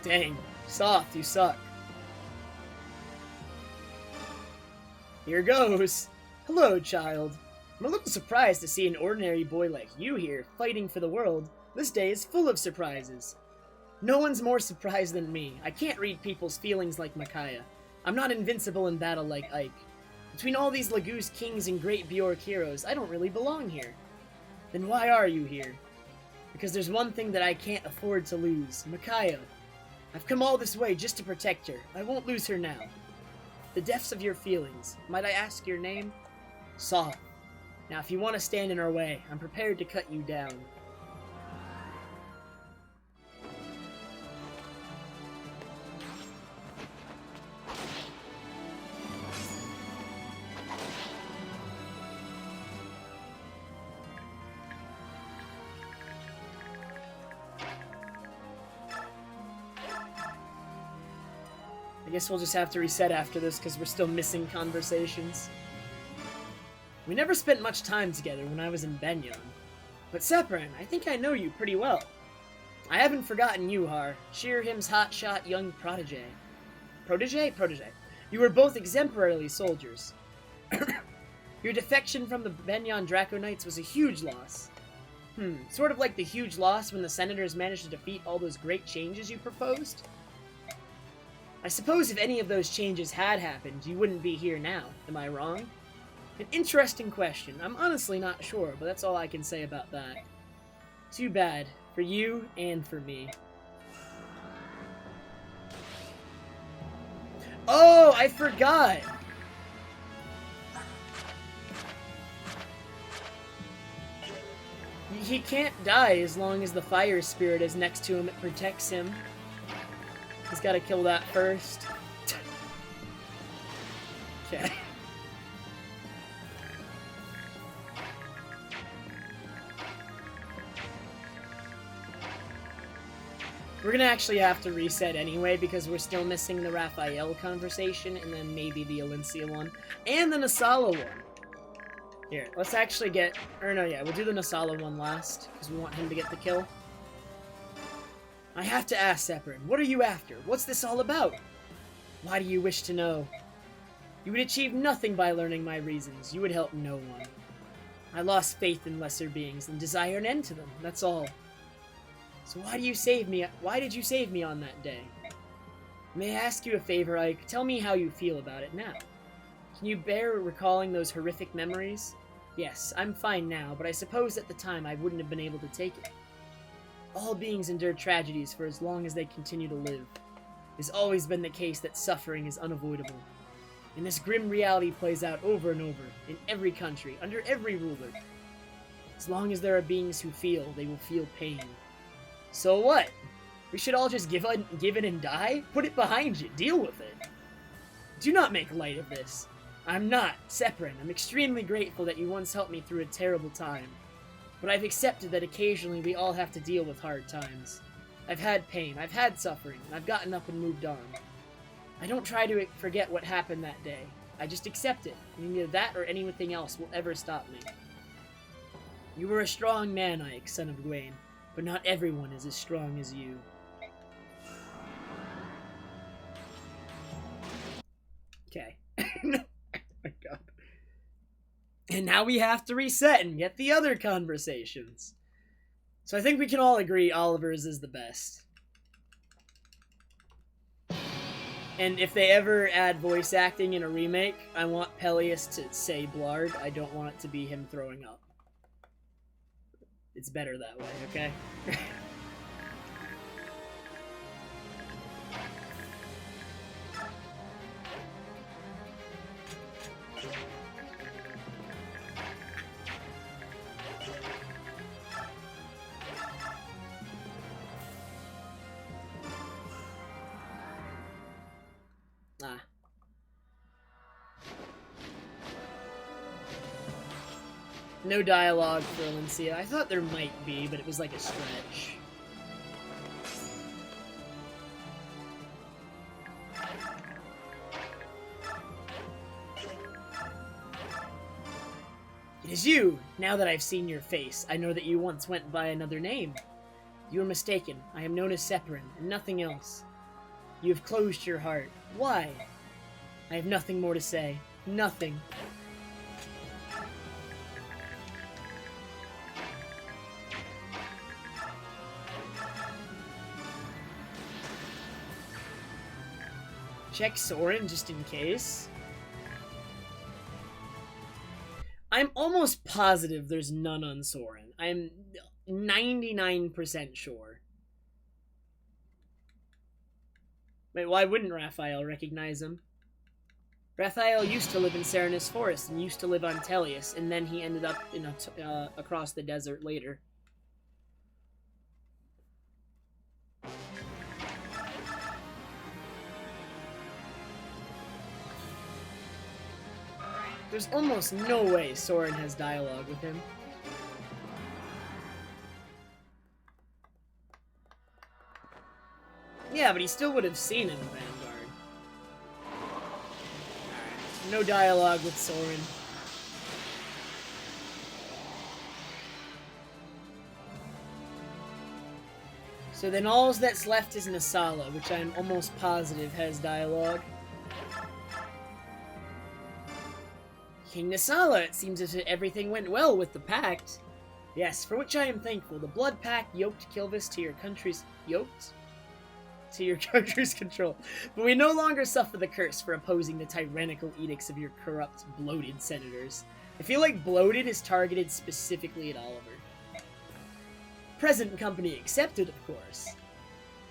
Dang, Soth, you suck. Here goes. Hello, child. I'm a little surprised to see an ordinary boy like you here, fighting for the world. This day is full of surprises. No one's more surprised than me. I can't read people's feelings like Micaiah. I'm not invincible in battle like Ike. Between all these Laguz kings and great Bjork heroes, I don't really belong here. Then why are you here? Because there's one thing that I can't afford to lose, Makayo. I've come all this way just to protect her. I won't lose her now. The depths of your feelings. Might I ask your name? Saw. Now, if you want to stand in our way, I'm prepared to cut you down. I guess we'll just have to reset after this because we're still missing conversations. We never spent much time together when I was in Benyon. But Separan, I think I know you pretty well. I haven't forgotten you, Har. Shirahim's hotshot young protege. Protege? Protege. You were both exemplary soldiers. Your defection from the Benyon Draco Knights was a huge loss. Sort of like the huge loss when the Senators managed to defeat all those great changes you proposed? I suppose if any of those changes had happened, you wouldn't be here now. Am I wrong? An interesting question. I'm honestly not sure, but that's all I can say about that. Too bad. For you and for me. Oh, I forgot! He can't die as long as the fire spirit is next to him. It protects him. He's got to kill that first. Okay. We're gonna actually have to reset anyway because we're still missing the Raphael conversation and then maybe the Alencia one. And the Nasala one. Here, let's actually get... Or no, yeah, we'll do the Nasala one last because we want him to get the kill. I have to ask, Separan, what are you after? What's this all about? Why do you wish to know? You would achieve nothing by learning my reasons. You would help no one. I lost faith in lesser beings and desire an end to them, that's all. So why did you save me on that day? May I ask you a favor, Ike? Tell me how you feel about it now. Can you bear recalling those horrific memories? Yes, I'm fine now, but I suppose at the time I wouldn't have been able to take it. All beings endure tragedies for as long as they continue to live. It has always been the case that suffering is unavoidable. And this grim reality plays out over and over, in every country, under every ruler. As long as there are beings who feel, they will feel pain. So what? We should all just give in and die? Put it behind you, deal with it. Do not make light of this. I'm not, Separan. I'm extremely grateful that you once helped me through a terrible time. But I've accepted that occasionally we all have to deal with hard times. I've had pain, I've had suffering, and I've gotten up and moved on. I don't try to forget what happened that day. I just accept it, and neither that or anything else will ever stop me. You were a strong man, Ike, son of Gwaine, but not everyone is as strong as you. Okay. Oh my god. And now we have to reset and get the other conversations. So I think we can all agree Oliver's is the best. And if they ever add voice acting in a remake, I want Peleus to say Blard. I don't want it to be him throwing up. It's better that way, okay? No dialogue for Alencia. I thought there might be, but it was like a stretch. It is you! Now that I've seen your face, I know that you once went by another name. You are mistaken. I am known as Separan, and nothing else. You have closed your heart. Why? I have nothing more to say. Nothing. Check Soren just in case. almost positive there's none on Soren. I'm 99% sure. Wait, why wouldn't Raphael recognize him? Raphael used to live in Serenus Forest and used to live on Tellius, and then he ended up in across the desert later. There's almost no way Soren has dialogue with him. Yeah, but he still would have seen him, Vanguard. Alright, no dialogue with Soren. So then all that's left is Nasala, which I'm almost positive has dialogue. King Nasala, it seems as if everything went well with the pact. Yes, for which I am thankful. The blood pact yoked Kilvis to your country's... Yoked? To your country's control. But we no longer suffer the curse for opposing the tyrannical edicts of your corrupt, bloated senators. I feel like bloated is targeted specifically at Oliver. Present company accepted, of course.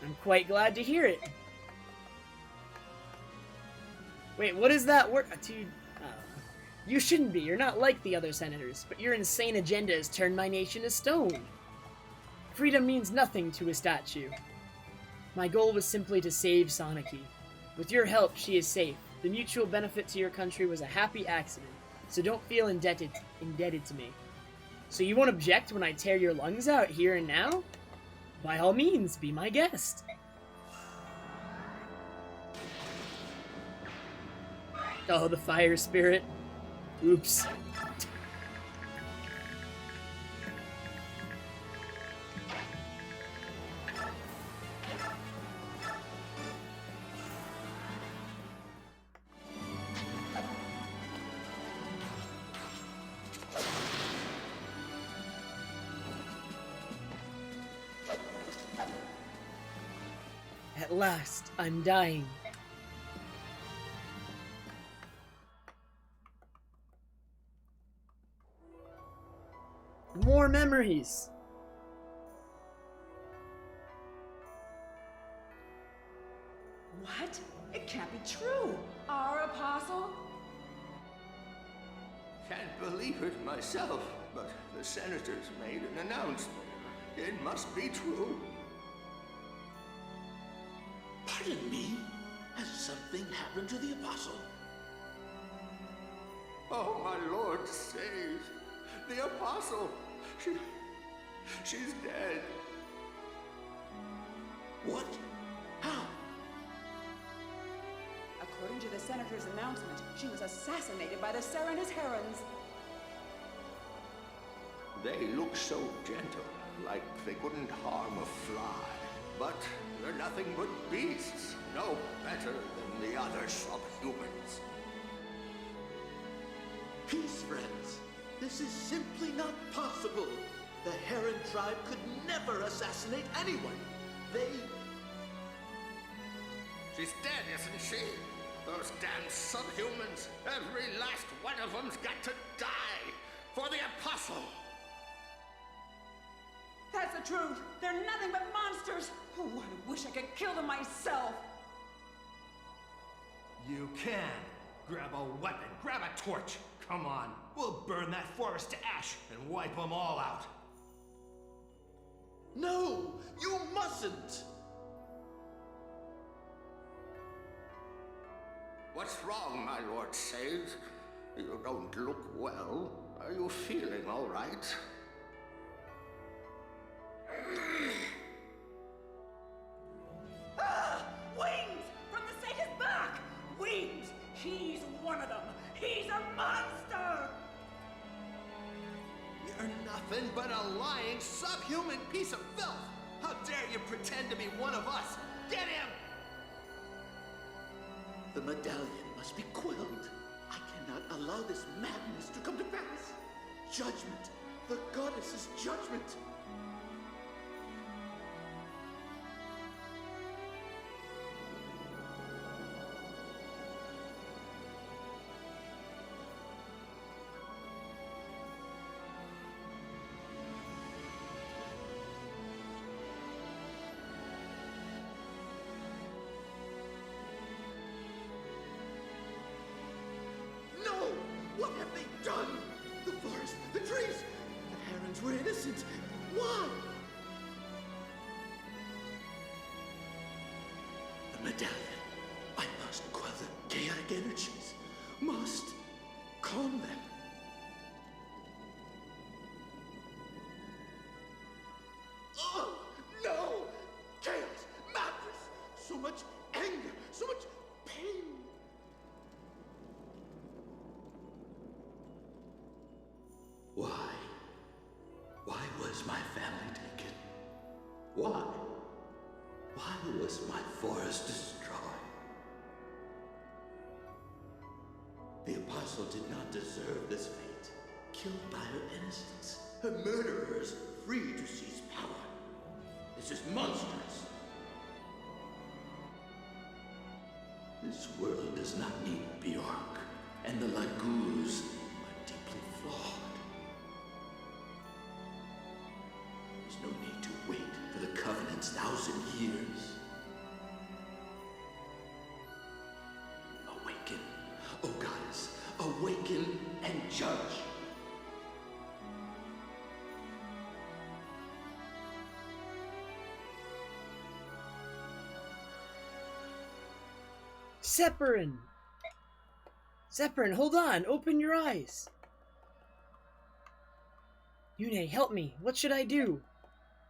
I'm quite glad to hear it. Wait, what is that word? Dude, you shouldn't be. You're not like the other senators, but your insane agenda has turned my nation to stone. Freedom means nothing to a statue. My goal was simply to save Soniki. With your help, she is safe. The mutual benefit to your country was a happy accident, so don't feel indebted to me. So you won't object when I tear your lungs out here and now? By all means, be my guest. Oh, the fire spirit. Oops. At last, I'm dying. More memories. What? It can't be true. Our apostle? Can't believe it myself, but the senators made an announcement. It must be true. Pardon me? Has something happened to the apostle? Oh, my lord, save the apostle. She's dead. What? How? According to the senator's announcement, she was assassinated by the Serenus Herons. They look so gentle, like they couldn't harm a fly. But they're nothing but beasts, no better than the other subhumans. Peace, friends. This is simply not possible. The Heron tribe could never assassinate anyone. She's dead, isn't she? Those damn subhumans, every last one of them's got to die for the apostle. That's the truth. They're nothing but monsters. Oh, I wish I could kill them myself. You can. Grab a weapon, grab a torch. Come on, we'll burn that forest to ash and wipe them all out. No, you mustn't! What's wrong, my lord Sage? You don't look well. Are you feeling all right? Wings! From the Satan's back! Wings! He's one of them! He's a monster! You're nothing but a lying, subhuman piece of filth! How dare you pretend to be one of us? Get him! The medallion must be quelled. I cannot allow this madness to come to pass. Judgment. The goddess's judgment. have they done? The forest, the trees, the herons were innocent. Why? The medallion. I must quell the chaotic energies. Must calm them. Oh, no! Chaos, madness, so much anger, so much pain. Why? Why was my family taken? Why? Why was my forest destroyed? The apostle did not deserve this fate. Killed by her innocence. Her murderers free to seize power. This is monstrous. This world does not need Bjork, and the Laguz are deeply flawed. There's no need to wait for the Covenant's 1,000 years. Awaken, O goddess, awaken and judge. Separin! Separin, hold on! Open your eyes! Yune, help me! What should I do?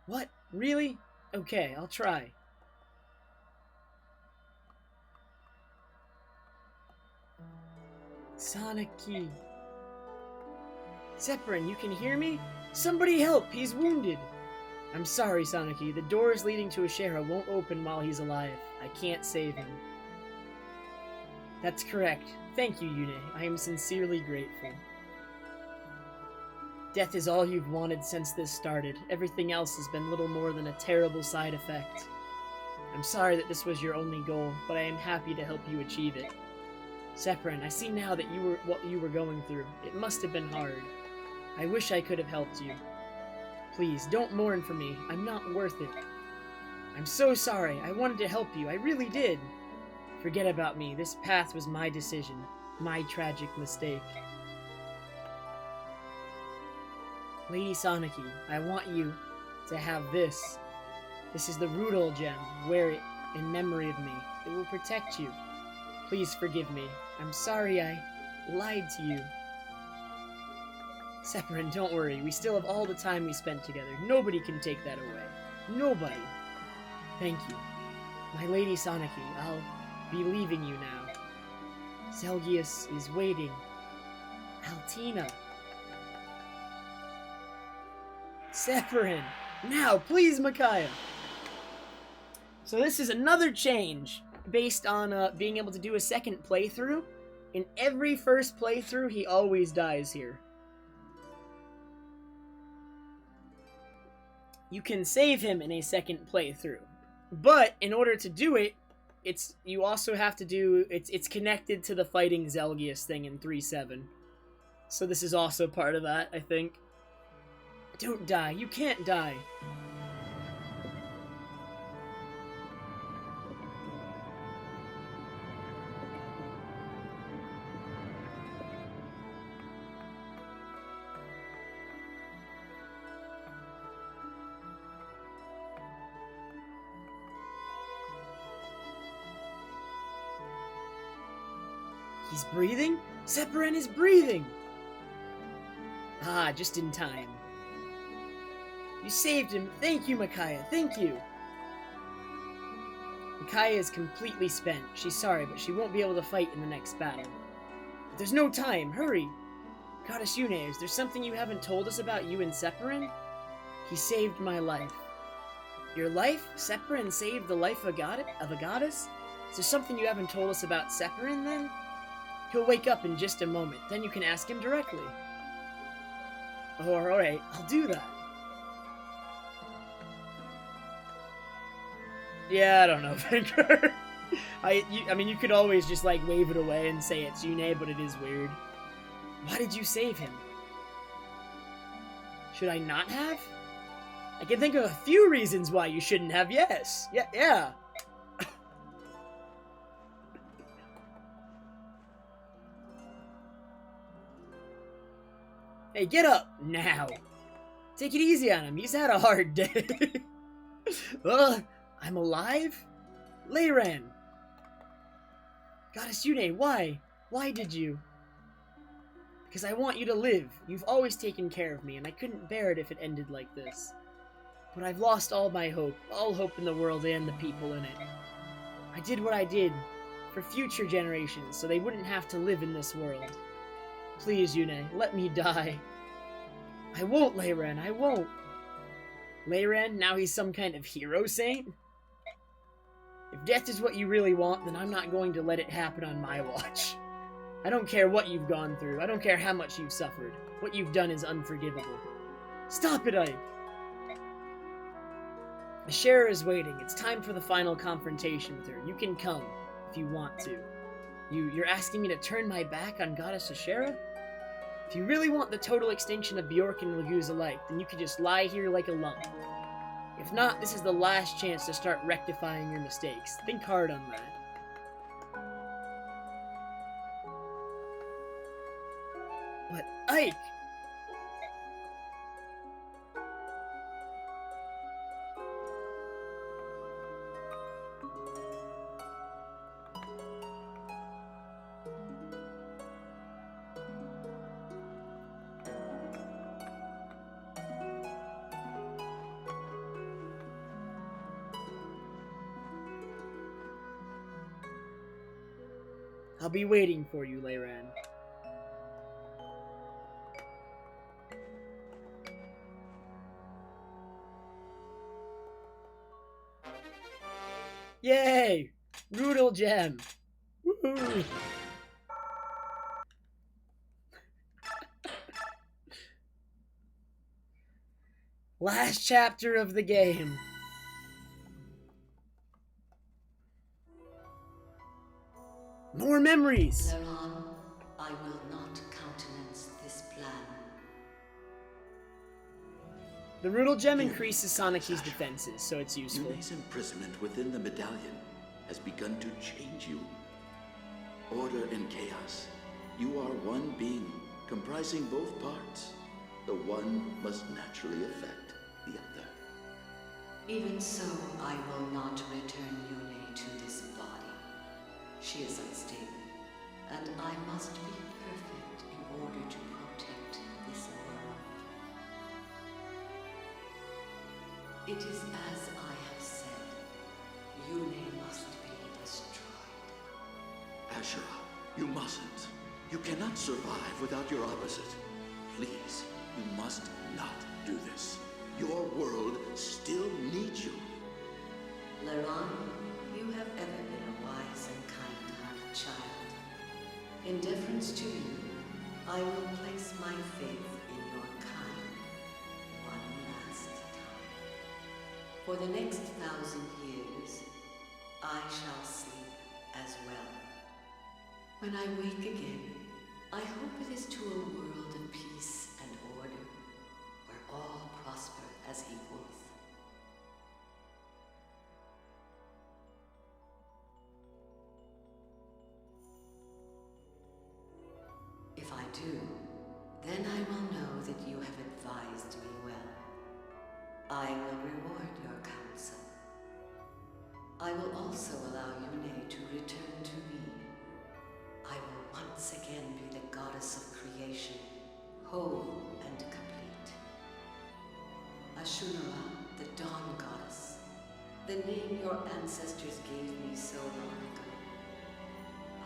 What? Really? Okay, I'll try. Sonic key. Separin, you can hear me? Somebody help! He's wounded! I'm sorry, Soniki. The doors leading to Ashera won't open while he's alive. I can't save him. That's correct. Thank you, Yune. I am sincerely grateful. Death is all you've wanted since this started. Everything else has been little more than a terrible side effect. I'm sorry that this was your only goal, but I am happy to help you achieve it. Separin, I see now that what you were going through. It must have been hard. I wish I could have helped you. Please, don't mourn for me. I'm not worth it. I'm so sorry. I wanted to help you. I really did. Forget about me. This path was my decision. My tragic mistake. Lady Soniki, I want you to have this. This is the Rudol gem. Wear it in memory of me. It will protect you. Please forgive me. I'm sorry I lied to you. Separin, don't worry. We still have all the time we spent together. Nobody can take that away. Nobody. Thank you. My Lady Soniki, I'll be leaving you now. Zelgius is waiting. Altina. Separin! Now, please, Micaiah! So this is another change based on being able to do a second playthrough. In every first playthrough, he always dies here. You can save him in a second playthrough. But in order to do it, you also have to do it's connected to the fighting Zelgius thing in 3.7. So this is also part of that, I think. Don't die. You can't die. He's breathing? Separin is breathing! Ah, just in time. You saved him. Thank you, Micaiah. Thank you. Micaiah is completely spent. She's sorry, but she won't be able to fight in the next battle. But there's no time. Hurry. Goddess Yune, is there something you haven't told us about you and Separin? He saved my life. Your life? Separin saved the life of a goddess? Is there something you haven't told us about Separin, then? He'll wake up in just a moment. Then you can ask him directly. Oh, alright. I'll do that. Yeah, I don't know, Finger. I mean, you could always just, like, wave it away and say it's Yune, but it is weird. Why did you save him? Should I not have? I can think of a few reasons why you shouldn't have, yes. Yeah. Yunei, get up now. Take it easy on him. He's had a hard day. I'm alive? Leiran. Goddess Yunei, why? Why did you? Because I want you to live. You've always taken care of me, and I couldn't bear it if it ended like this. But I've lost all my hope, all hope in the world and the people in it. I did what I did for future generations, so they wouldn't have to live in this world. Please, Yunei, let me die. I won't, Leiran, I won't. Leiran, now he's some kind of hero saint? If death is what you really want, then I'm not going to let it happen on my watch. I don't care what you've gone through. I don't care how much you've suffered. What you've done is unforgivable. Stop it, Ike! Ashera is waiting. It's time for the final confrontation with her. You can come, if you want to. You're asking me to turn my back on Goddess Ashera? If you really want the total extinction of Bjork and Laguz alike, then you could just lie here like a lump. If not, this is the last chance to start rectifying your mistakes. Think hard on that. But, Ike! I'll be waiting for you, Leiran. Yay! Rudel Gem! Woohoo! Last chapter of the game. More memories! Leiran, I will not countenance this plan. The Rudel Gem increases Sonicy's defenses, so it's useful. Yunei's imprisonment within the medallion has begun to change you. Order and chaos. You are one being, comprising both parts. The one must naturally affect the other. Even so, I will not return Yunei to this body. She is unstable, and I must be perfect in order to protect this world. It is as I have said. Yunei must be destroyed. Ashera, you mustn't. You cannot survive without your opposite. Please, you must not do this. Your world still needs you. Leiran, you have ever been a wise and kind-hearted child. In deference to you, I will place my faith in your kind one last time. For the next 1,000 years, I shall sleep as well. When I wake again, I hope it is to a world of peace and order, where all prosper as equals. If I do, then I will know that you have advised me well. I will reward your counsel. I will also allow Yunei to return to me. I will once again be the goddess of creation, whole and complete. Ashunara, the dawn goddess, the name your ancestors gave me so long ago.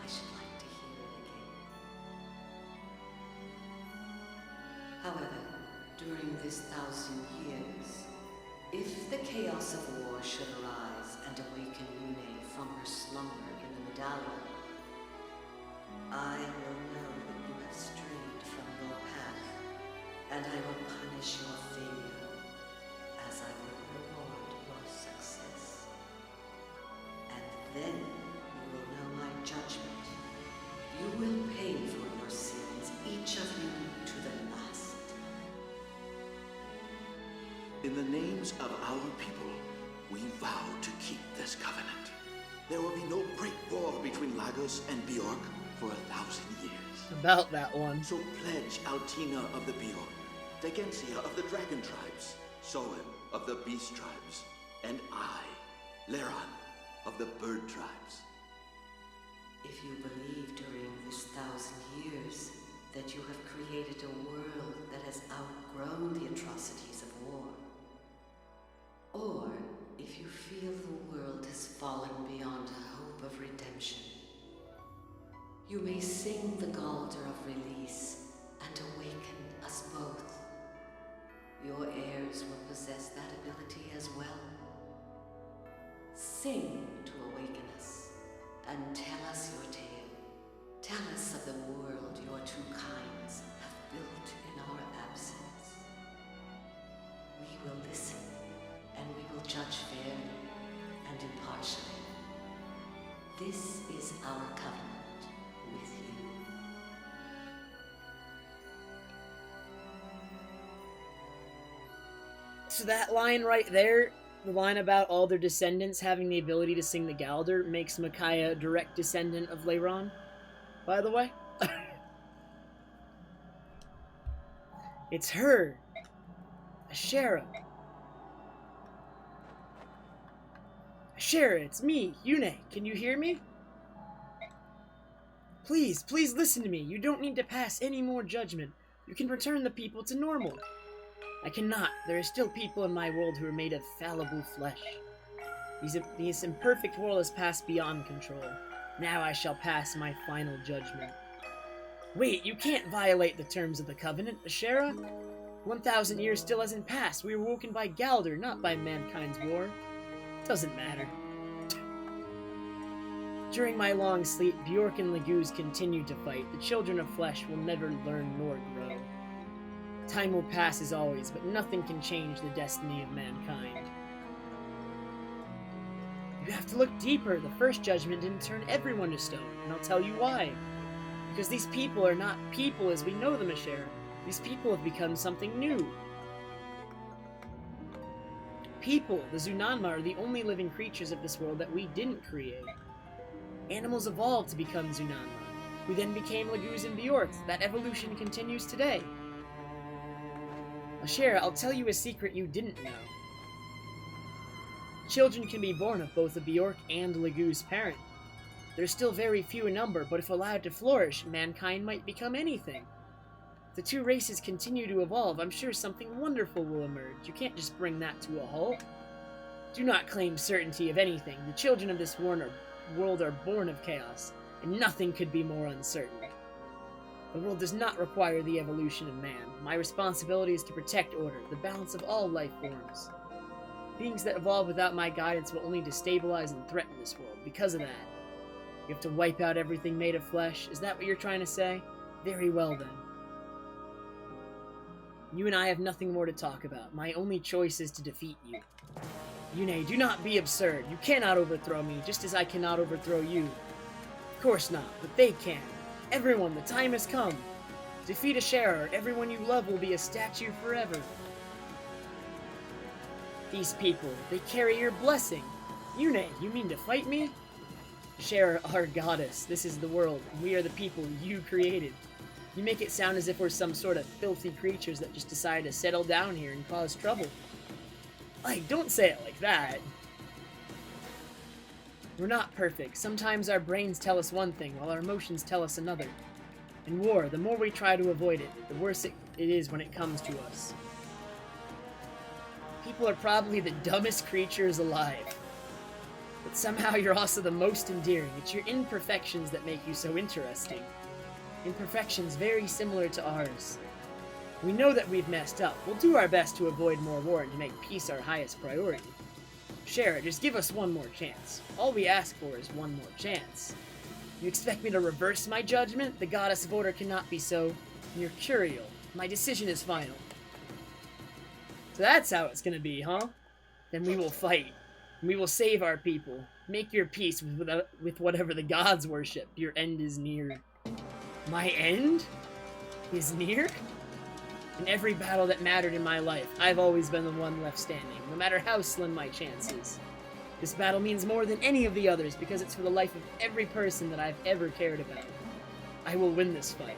I should like to hear it again. However, during this 1,000 years, if the chaos of war should arise and awaken Yunei from her slumber in the medallion, I will know that you have strayed from your path, and I will punish your failure as I will reward your success. And then you will know my judgment. You will pay for your sins, each of you to the last. In the names of our people, we vow to keep this covenant. There will be no great war between Lagos and Bjork, for 1,000 years. About that one. So pledge Altina of the Bjorn, Degensia of the Dragon Tribes, Soen of the Beast Tribes, and I, Leron of the Bird Tribes. If you believe during this 1,000 years that you have created a world that has outgrown the atrocities of war, or if you feel the world has fallen beyond hope of redemption, you may sing the Galder of release and awaken us both. Your heirs will possess that ability as well. Sing to awaken us, and tell us your tale. Tell us of the world your two kinds have built in our absence. We will listen, and we will judge fairly and impartially. This is our covenant with you. So that line right there, the line about all their descendants having the ability to sing the Galder, makes Micaiah a direct descendant of Leiron, by the way. It's her. Ashera. Ashera, it's me, Yune. Can you hear me? Please, please listen to me. You don't need to pass any more judgment. You can return the people to normal. I cannot. There are still people in my world who are made of fallible flesh. This imperfect world has passed beyond control. Now I shall pass my final judgment. Wait, you can't violate the terms of the covenant, Ashera. 1,000 years still hasn't passed. We were woken by Galder, not by mankind's war. Doesn't matter. During my long sleep, Bjork and Laguz continued to fight. The children of flesh will never learn nor grow. Time will pass as always, but nothing can change the destiny of mankind. You have to look deeper. The first judgment didn't turn everyone to stone, and I'll tell you why. Because these people are not people as we know them, Ashera. These people have become something new. People, the Zunanma, are the only living creatures of this world that we didn't create. Animals evolved to become Zunanma. We then became Laguz and Bjork. That evolution continues today. Ashera, I'll tell you a secret you didn't know. Children can be born of both a Bjork and Laguz parent. They're still very few in number, but if allowed to flourish, mankind might become anything. If the two races continue to evolve, I'm sure something wonderful will emerge. You can't just bring that to a halt. Do not claim certainty of anything. The children of this world are born of chaos, and nothing could be more uncertain. The world does not require the evolution of man. My responsibility is to protect order, the balance of all life forms. Beings that evolve without my guidance will only destabilize and threaten this world. Because of that, you have to wipe out everything made of flesh. Is that what you're trying to say? Very well then. You and I have nothing more to talk about. My only choice is to defeat you. Yune, do not be absurd. You cannot overthrow me, just as I cannot overthrow you. Of course not, but they can. Everyone, the time has come. Defeat Ashera, everyone you love will be a statue forever. These people, they carry your blessing. Yune, you mean to fight me? Ashera, our goddess, this is the world, and we are the people you created. You make it sound as if we're some sort of filthy creatures that just decided to settle down here and cause trouble. Like, don't say it like that. We're not perfect. Sometimes our brains tell us one thing, while our emotions tell us another. In war, the more we try to avoid it, the worse it is when it comes to us. People are probably the dumbest creatures alive. But somehow you're also the most endearing. It's your imperfections that make you so interesting. Imperfections very similar to ours. We know that we've messed up. We'll do our best to avoid more war and to make peace our highest priority. Shara, just give us one more chance. All we ask for is one more chance. You expect me to reverse my judgment? The goddess of order cannot be so mercurial. My decision is final. So that's how it's gonna be, huh? Then we will fight. We will save our people. Make your peace with whatever the gods worship. Your end is near. My end is near? In every battle that mattered in my life, I've always been the one left standing, no matter how slim my chances. This battle means more than any of the others because it's for the life of every person that I've ever cared about. I will win this fight.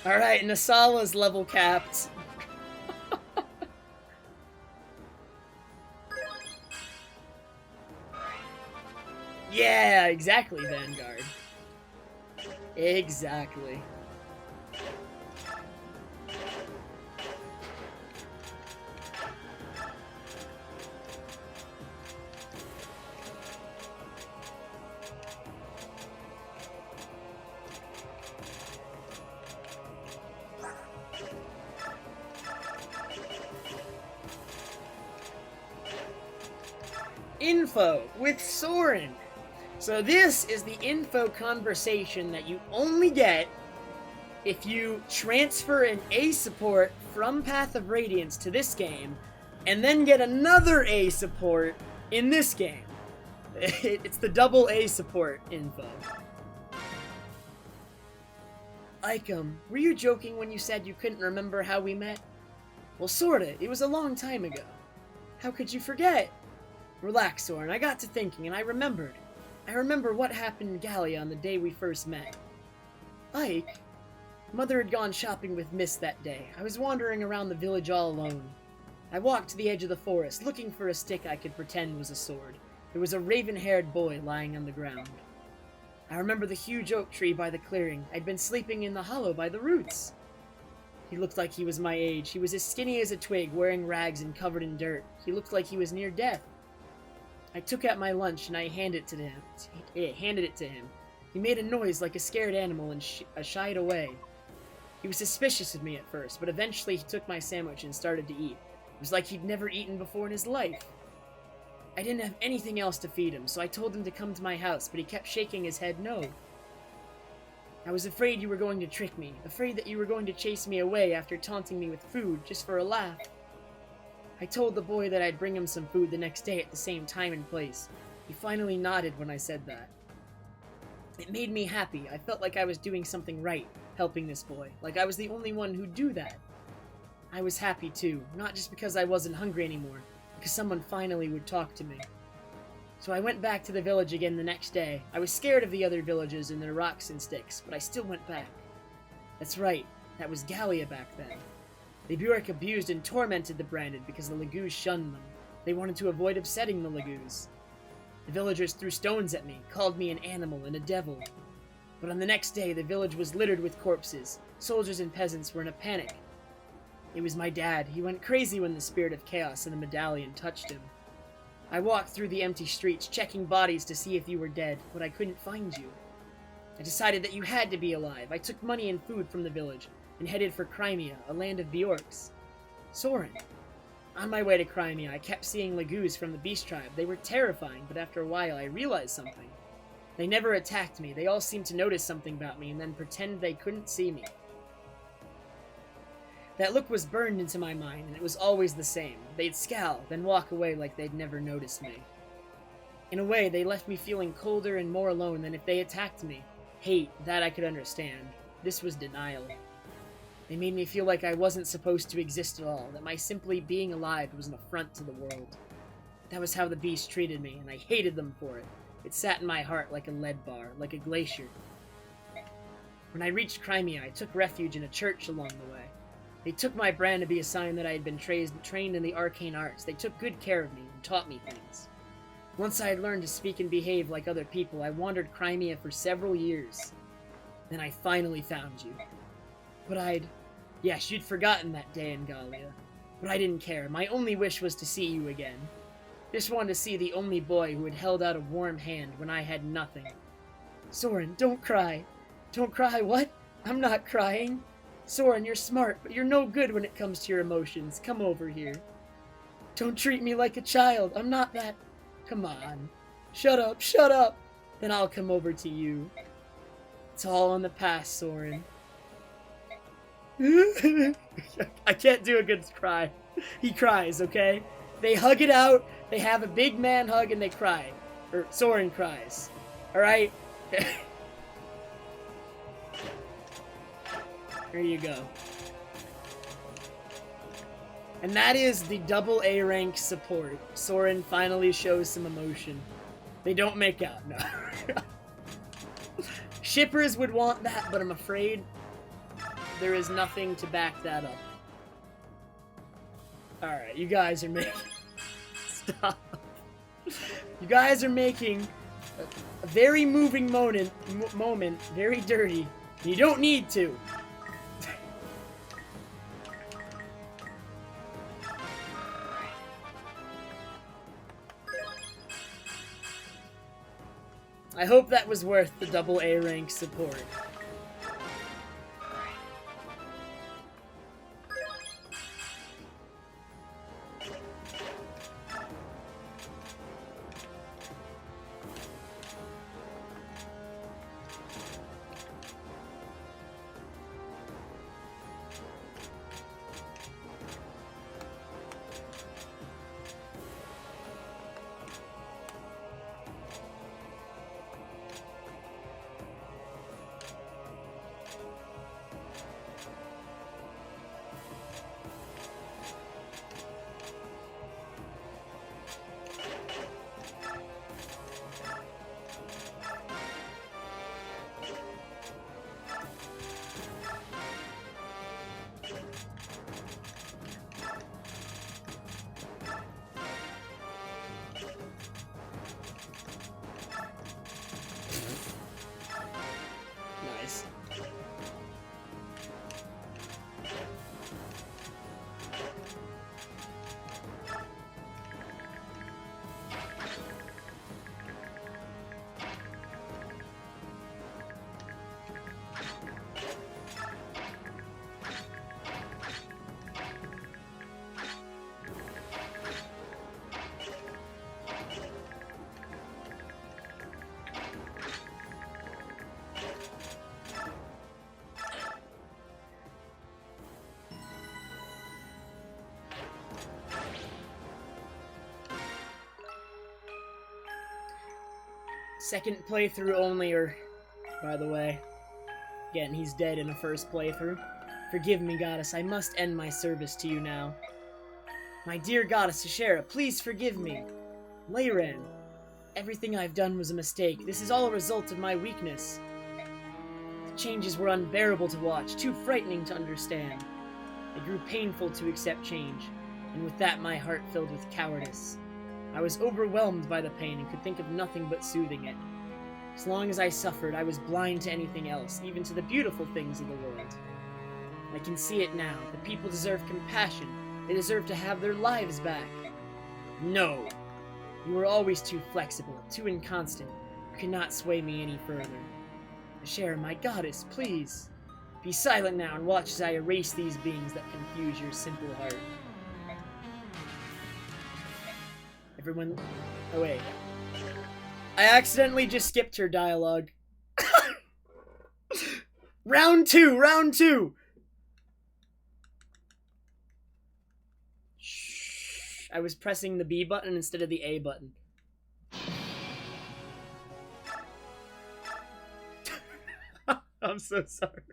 Alright, Nasala's level capped. Yeah, exactly, Vanguard. Exactly. Info with Soren. So this is the info conversation that you only get if you transfer an A support from Path of Radiance to this game, and then get another A support in this game. It's the double A support info. Ikem, were you joking when you said you couldn't remember how we met? Well, sorta. It was a long time ago. How could you forget? Relax, Soren. I got to thinking, and I remembered. I remember what happened in Gallia on the day we first met. Ike? Mother had gone shopping with Miss that day. I was wandering around the village all alone. I walked to the edge of the forest, looking for a stick I could pretend was a sword. There was a raven-haired boy lying on the ground. I remember the huge oak tree by the clearing. I'd been sleeping in the hollow by the roots. He looked like he was my age. He was as skinny as a twig, wearing rags and covered in dirt. He looked like he was near death. I took out my lunch and I handed it to him. He made a noise like a scared animal and shied away. He was suspicious of me at first, but eventually he took my sandwich and started to eat. It was like he'd never eaten before in his life. I didn't have anything else to feed him, so I told him to come to my house, but he kept shaking his head no. I was afraid you were going to trick me, afraid that you were going to chase me away after taunting me with food just for a laugh. I told the boy that I'd bring him some food the next day at the same time and place. He finally nodded when I said that. It made me happy. I felt like I was doing something right, helping this boy, like I was the only one who'd do that. I was happy too, not just because I wasn't hungry anymore, because someone finally would talk to me. So I went back to the village again the next day. I was scared of the other villages and their rocks and sticks, but I still went back. That's right, that was Gallia back then. The Burek abused and tormented the Branded because the Laguz shunned them. They wanted to avoid upsetting the Laguz. The villagers threw stones at me, called me an animal and a devil. But on the next day, the village was littered with corpses. Soldiers and peasants were in a panic. It was my dad. He went crazy when the spirit of chaos in the medallion touched him. I walked through the empty streets, checking bodies to see if you were dead, but I couldn't find you. I decided that you had to be alive. I took money and food from the village and headed for Crimea, a land of Bjorks. Soren. On my way to Crimea, I kept seeing Laguz from the Beast Tribe. They were terrifying, but after a while I realized something. They never attacked me. They all seemed to notice something about me and then pretend they couldn't see me. That look was burned into my mind, and it was always the same. They'd scowl, then walk away like they'd never noticed me. In a way, they left me feeling colder and more alone than if they attacked me. Hate, that I could understand. This was denial. They made me feel like I wasn't supposed to exist at all, that my simply being alive was an affront to the world. That was how the beasts treated me, and I hated them for it. It sat in my heart like a lead bar, like a glacier. When I reached Crimea, I took refuge in a church along the way. They took my brand to be a sign that I had been trained in the arcane arts. They took good care of me and taught me things. Once I had learned to speak and behave like other people, I wandered Crimea for several years. Then I finally found you. But yes, you'd forgotten that day in Gallia. But I didn't care. My only wish was to see you again. Just wanted to see the only boy who had held out a warm hand when I had nothing. Soren, don't cry. Don't cry, what? I'm not crying. Soren, you're smart, but you're no good when it comes to your emotions. Come over here. Don't treat me like a child. I'm not that... Come on. Shut up, shut up. Then I'll come over to you. It's all in the past, Soren. I can't do a good cry. He cries, okay? They hug it out, they have a big man hug, and they cry. Or Soren cries. Alright? Here you go. And that is the double A rank support. Soren finally shows some emotion. They don't make out, no. Shippers would want that, but I'm afraid there is nothing to back that up. Alright, you guys are making... Stop. You guys are making a very moving moment very dirty. You don't need to. I hope that was worth the double A rank support. Nice. Second playthrough only, by the way. Again, he's dead in the first playthrough. Forgive me, goddess, I must end my service to you now. My dear goddess Ashera, please forgive me. Leiran, everything I've done was a mistake. This is all a result of my weakness. The changes were unbearable to watch, too frightening to understand. It grew painful to accept change, and with that my heart filled with cowardice. I was overwhelmed by the pain and could think of nothing but soothing it. As long as I suffered, I was blind to anything else, even to the beautiful things of the world. I can see it now. The people deserve compassion. They deserve to have their lives back. No. You were always too flexible, too inconstant. You cannot sway me any further. Ashera, my goddess, please. Be silent now and watch as I erase these beings that confuse your simple heart. Everyone... Oh, wait. I accidentally just skipped her dialogue. Round two! Shh. I was pressing the B button instead of the A button. I'm so sorry.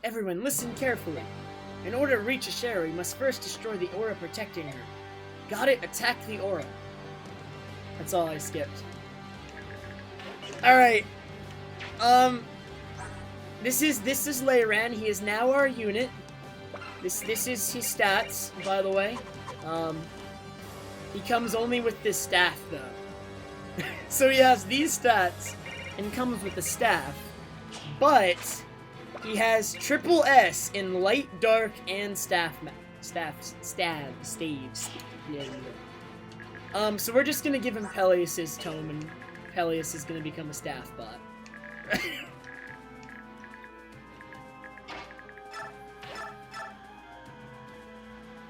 Everyone, listen carefully. In order to reach Ashera, we must first destroy the aura protecting her. Got it? Attack the aura. That's all I skipped. Alright. This is Leiran. He is now our unit. This is his stats, by the way. He comes only with this staff, though. So he has these stats, and comes with the staff. But... he has triple S in light, dark, and staves. Yeah. So we're just gonna give him Peleus' tome, and Peleus is gonna become a staff bot.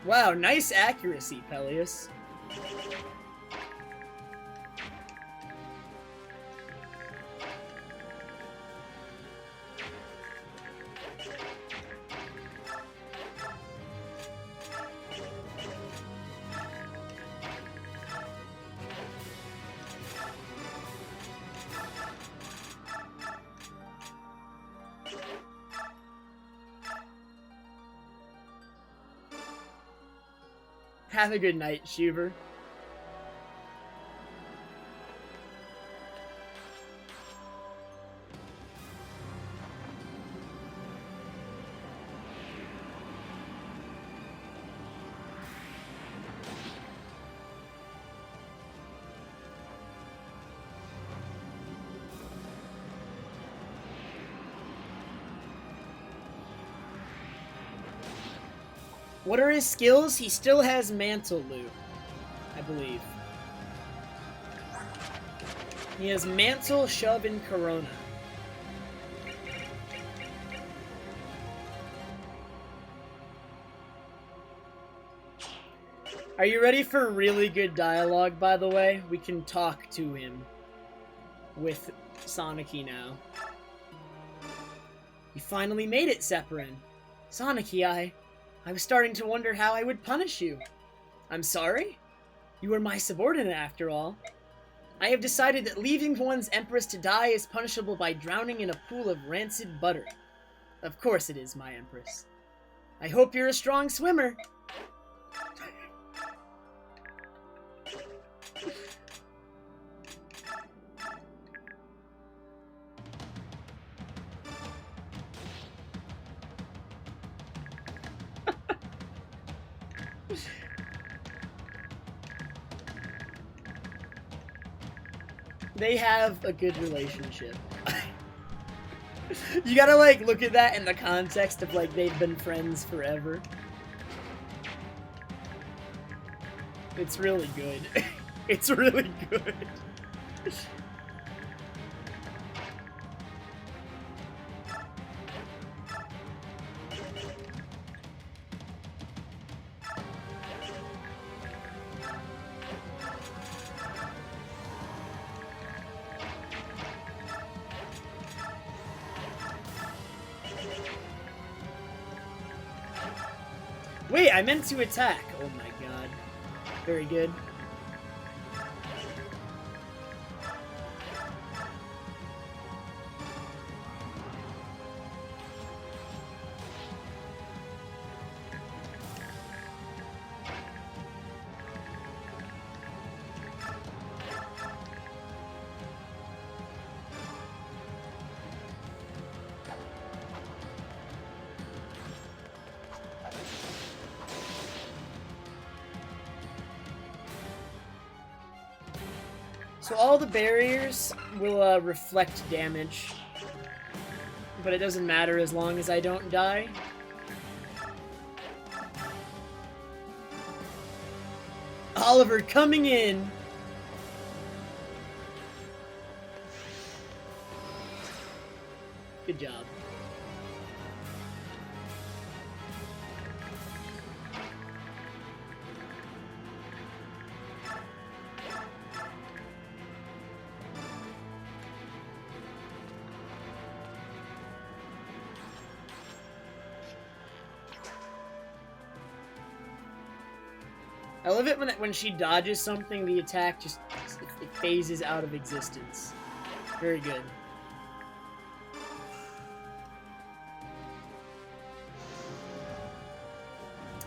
Wow, nice accuracy, Peleus. Have a good night, Shuver. What are his skills? He still has Mantle Loot, I believe. He has Mantle, Shove, and Corona. Are you ready for really good dialogue, by the way? We can talk to him with Sonicy now. You finally made it, Separin. Sonicy, I was starting to wonder how I would punish you. I'm sorry? You were my subordinate, after all. I have decided that leaving one's empress to die is punishable by drowning in a pool of rancid butter. Of course it is, my empress. I hope you're a strong swimmer. They have a good relationship. You gotta, like, look at that in the context of, like, they've been friends forever. It's really good. It's really good. Wait, I meant to attack. Oh my god. Very good. So all the barriers will reflect damage, but it doesn't matter as long as I don't die. Oliver coming in. Good job. I love it when she dodges something, the attack just it phases out of existence. Very good.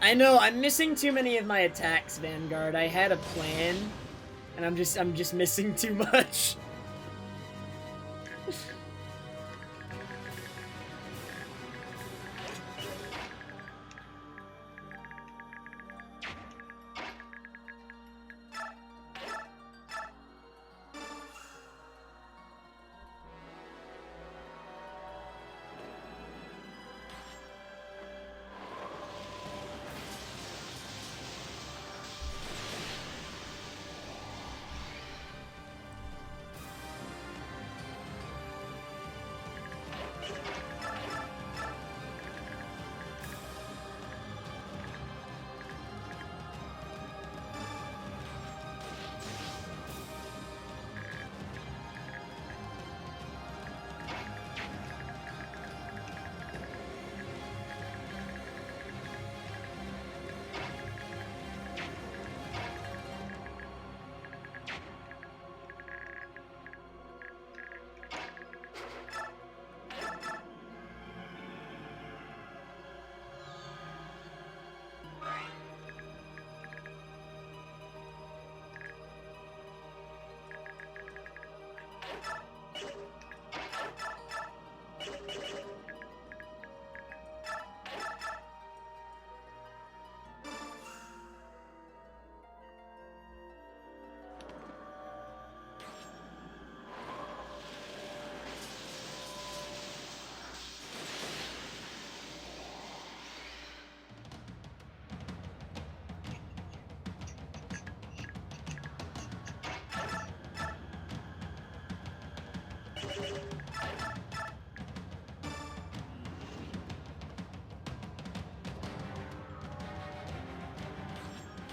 I know, I'm missing too many of my attacks, Vanguard. I had a plan, and I'm just missing too much.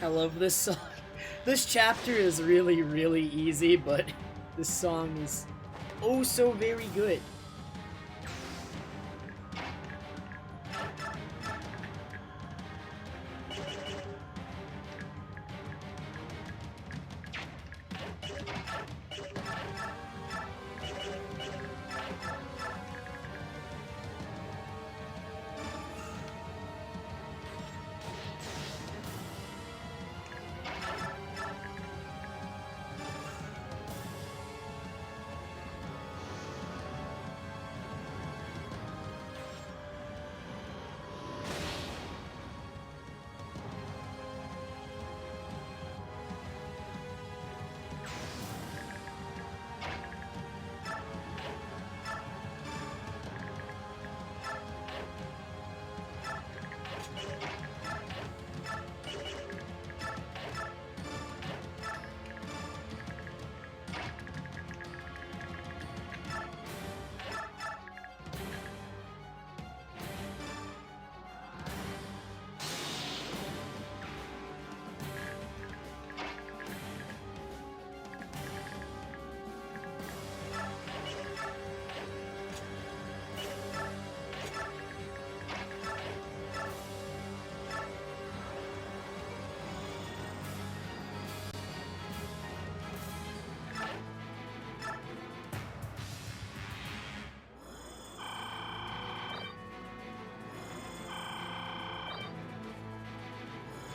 I love this song. This chapter is really, really easy, but this song is oh so very good.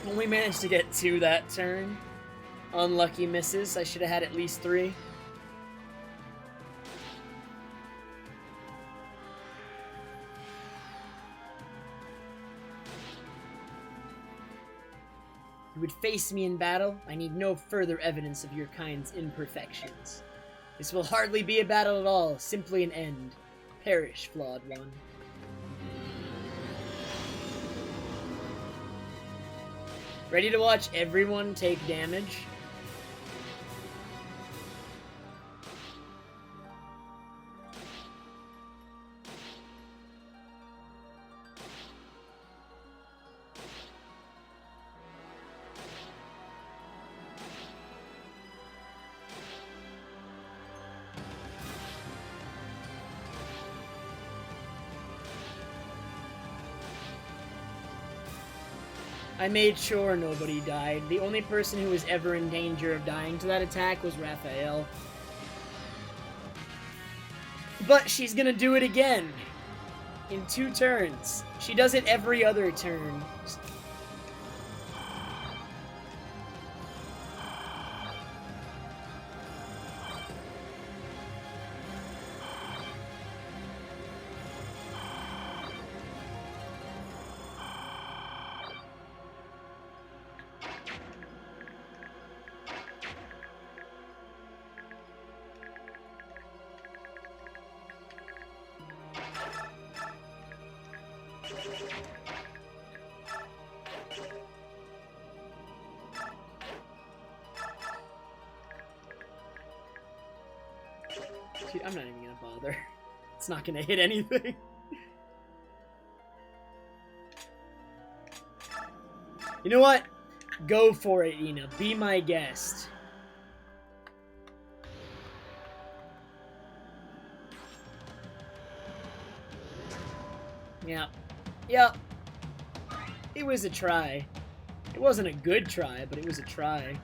Only managed to get 2 that turn. Unlucky misses. I should have had at least 3. You would face me in battle. I need no further evidence of your kind's imperfections. This will hardly be a battle at all, simply an end. Perish, flawed one. Ready to watch everyone take damage? I made sure nobody died. The only person who was ever in danger of dying to that attack was Raphael. But she's gonna do it again. In 2 turns. She does it every other turn. Dude, I'm not even gonna bother. It's not gonna hit anything. You know what? Go for it, Ina. Be my guest. Yep. Yep. It was a try. It wasn't a good try, but it was a try.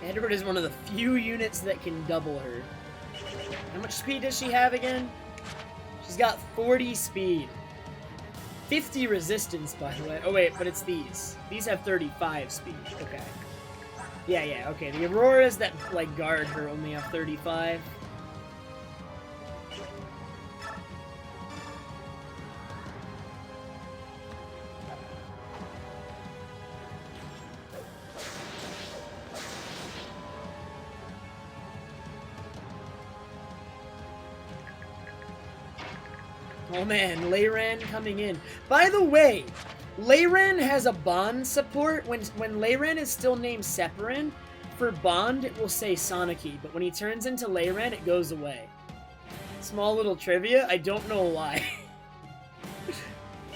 Edward is one of the few units that can double her. How much speed does she have again? She's got 40 speed. 50 resistance, by the way. Oh wait, but it's these. These have 35 speed. Okay. Yeah, okay. The Auroras that, like, guard her only have 35. Oh man, Leyran coming in. By the way, Leyran has a bond support. When Leyran is still named Separin, for bond it will say Soniki, but when he turns into Leyran, it goes away. Small little trivia, I don't know why.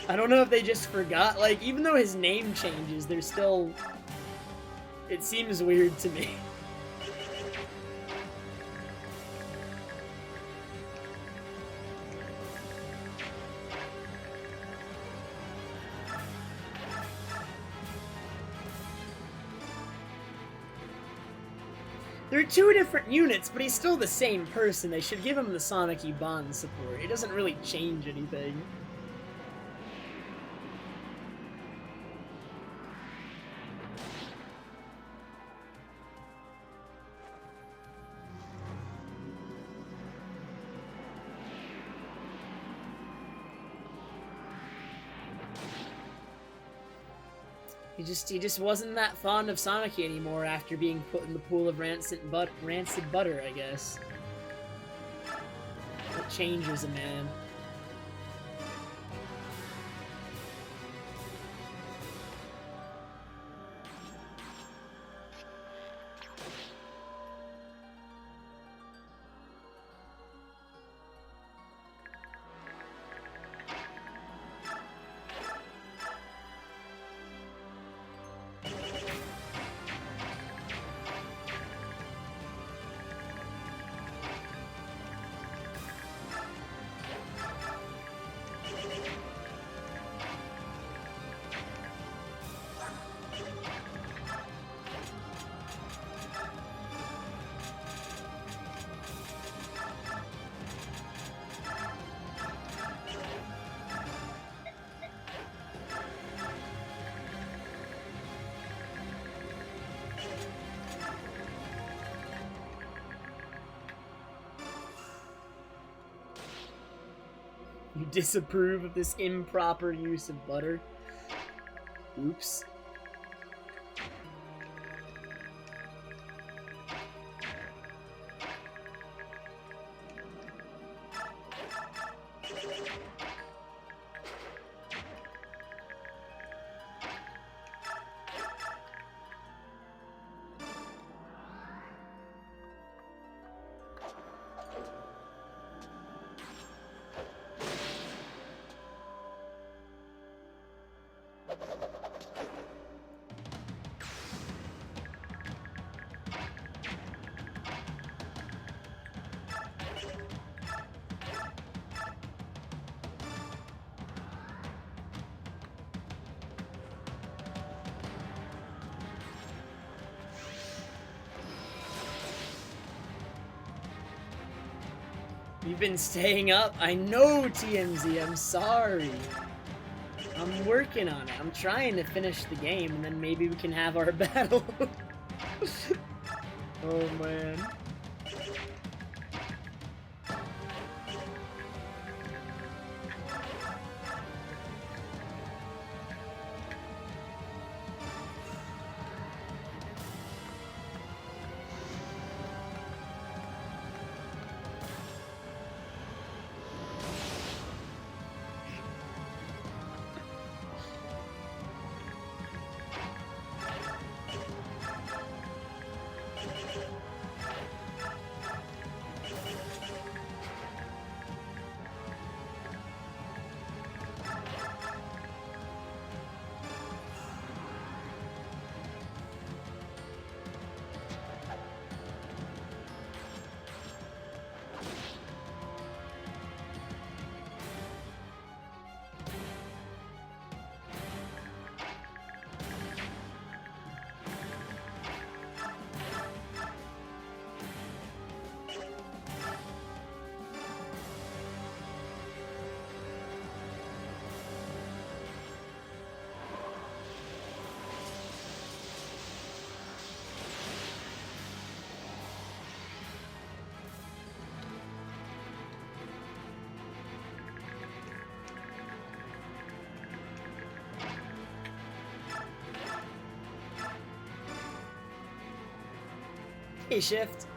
I don't know if they just forgot. Like, even though his name changes, there's still... It seems weird to me. They're two different units, but he's still the same person. They should give him the Sonic Bond support. It doesn't really change anything. He just wasn't that fond of Sonic anymore after being put in the pool of rancid butter, I guess. It changes a man. You disapprove of this improper use of butter? Oops. You've been staying up? I know, TMZ, I'm sorry. I'm working on it. I'm trying to finish the game, and then maybe we can have our battle. Oh, man. Hey, Shift.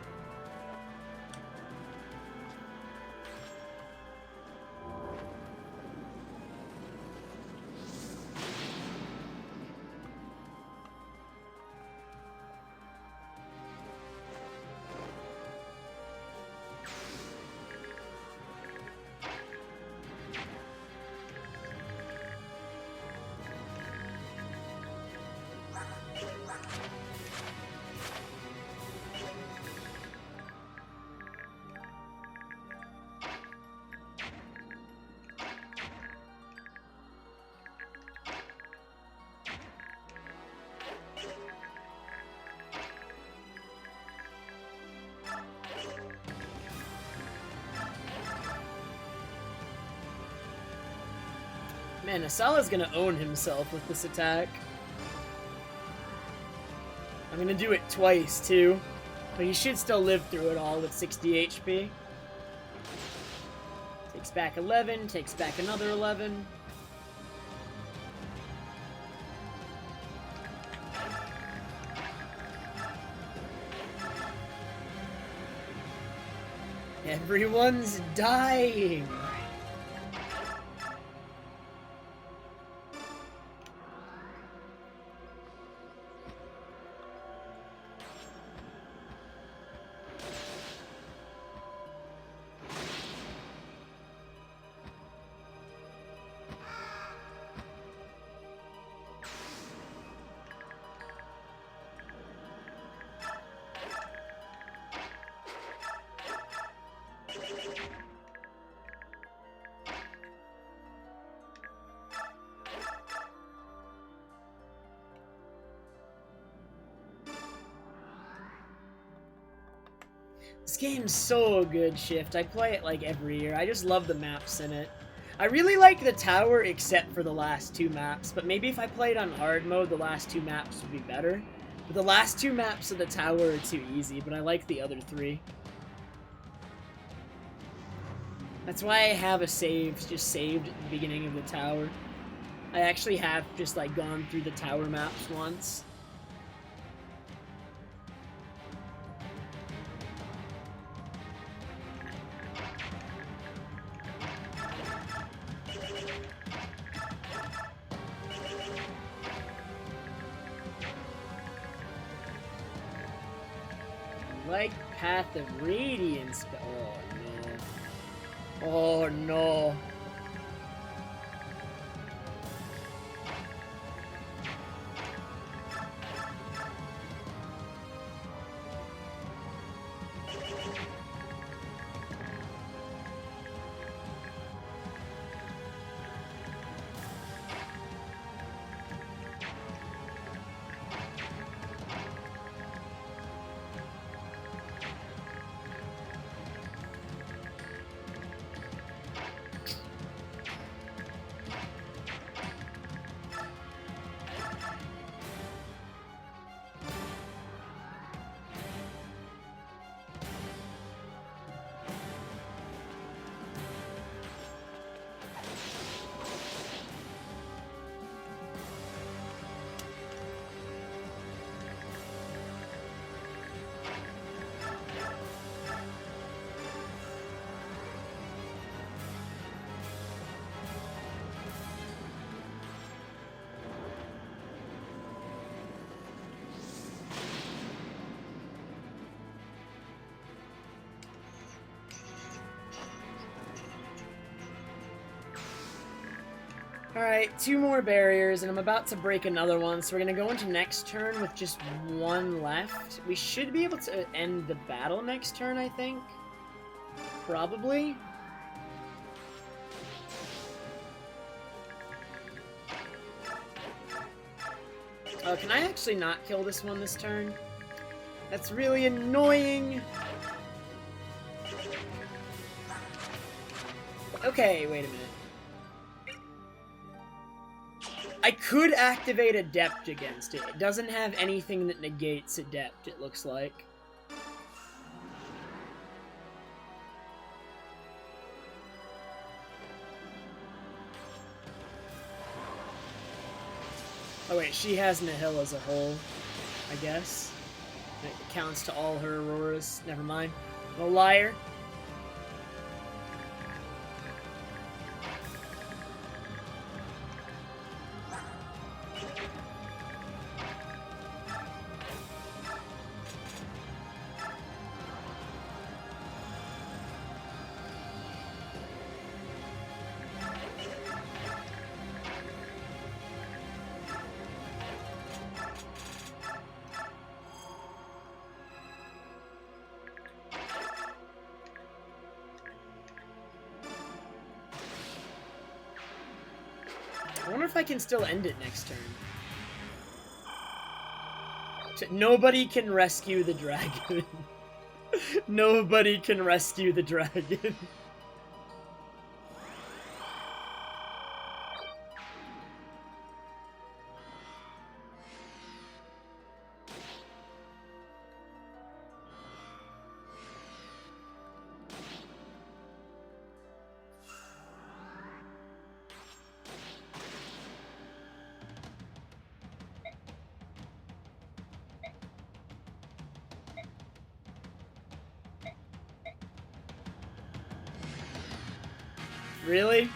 Man, Asala's gonna own himself with this attack. I'm gonna do it twice, too. But he should still live through it all with 60 HP. Takes back 11, takes back another 11. Everyone's dying! This game's so good, Shift. I play it like every year. I just love the maps in it. I really like the tower except for the last two maps, but maybe if I played on hard mode, the last two maps would be better. But the last two maps of the tower are too easy, but I like the other three. That's why I have a save just saved at the beginning of the tower. I actually have just like gone through the tower maps once. Like Path of Radiance, but oh no. Oh no. Alright, two more barriers, and I'm about to break another one, so we're gonna go into next turn with just one left. We should be able to end the battle next turn, I think. Probably. Oh, can I actually not kill this one this turn? That's really annoying! Okay, wait a minute. I could activate Adept against it. It doesn't have anything that negates Adept, it looks like. Oh wait, she has Nihil as a whole, I guess. It counts to all her Auroras. Never mind. No liar. I wonder if I can still end it next turn. Nobody can rescue the dragon. Nobody can rescue the dragon. Really?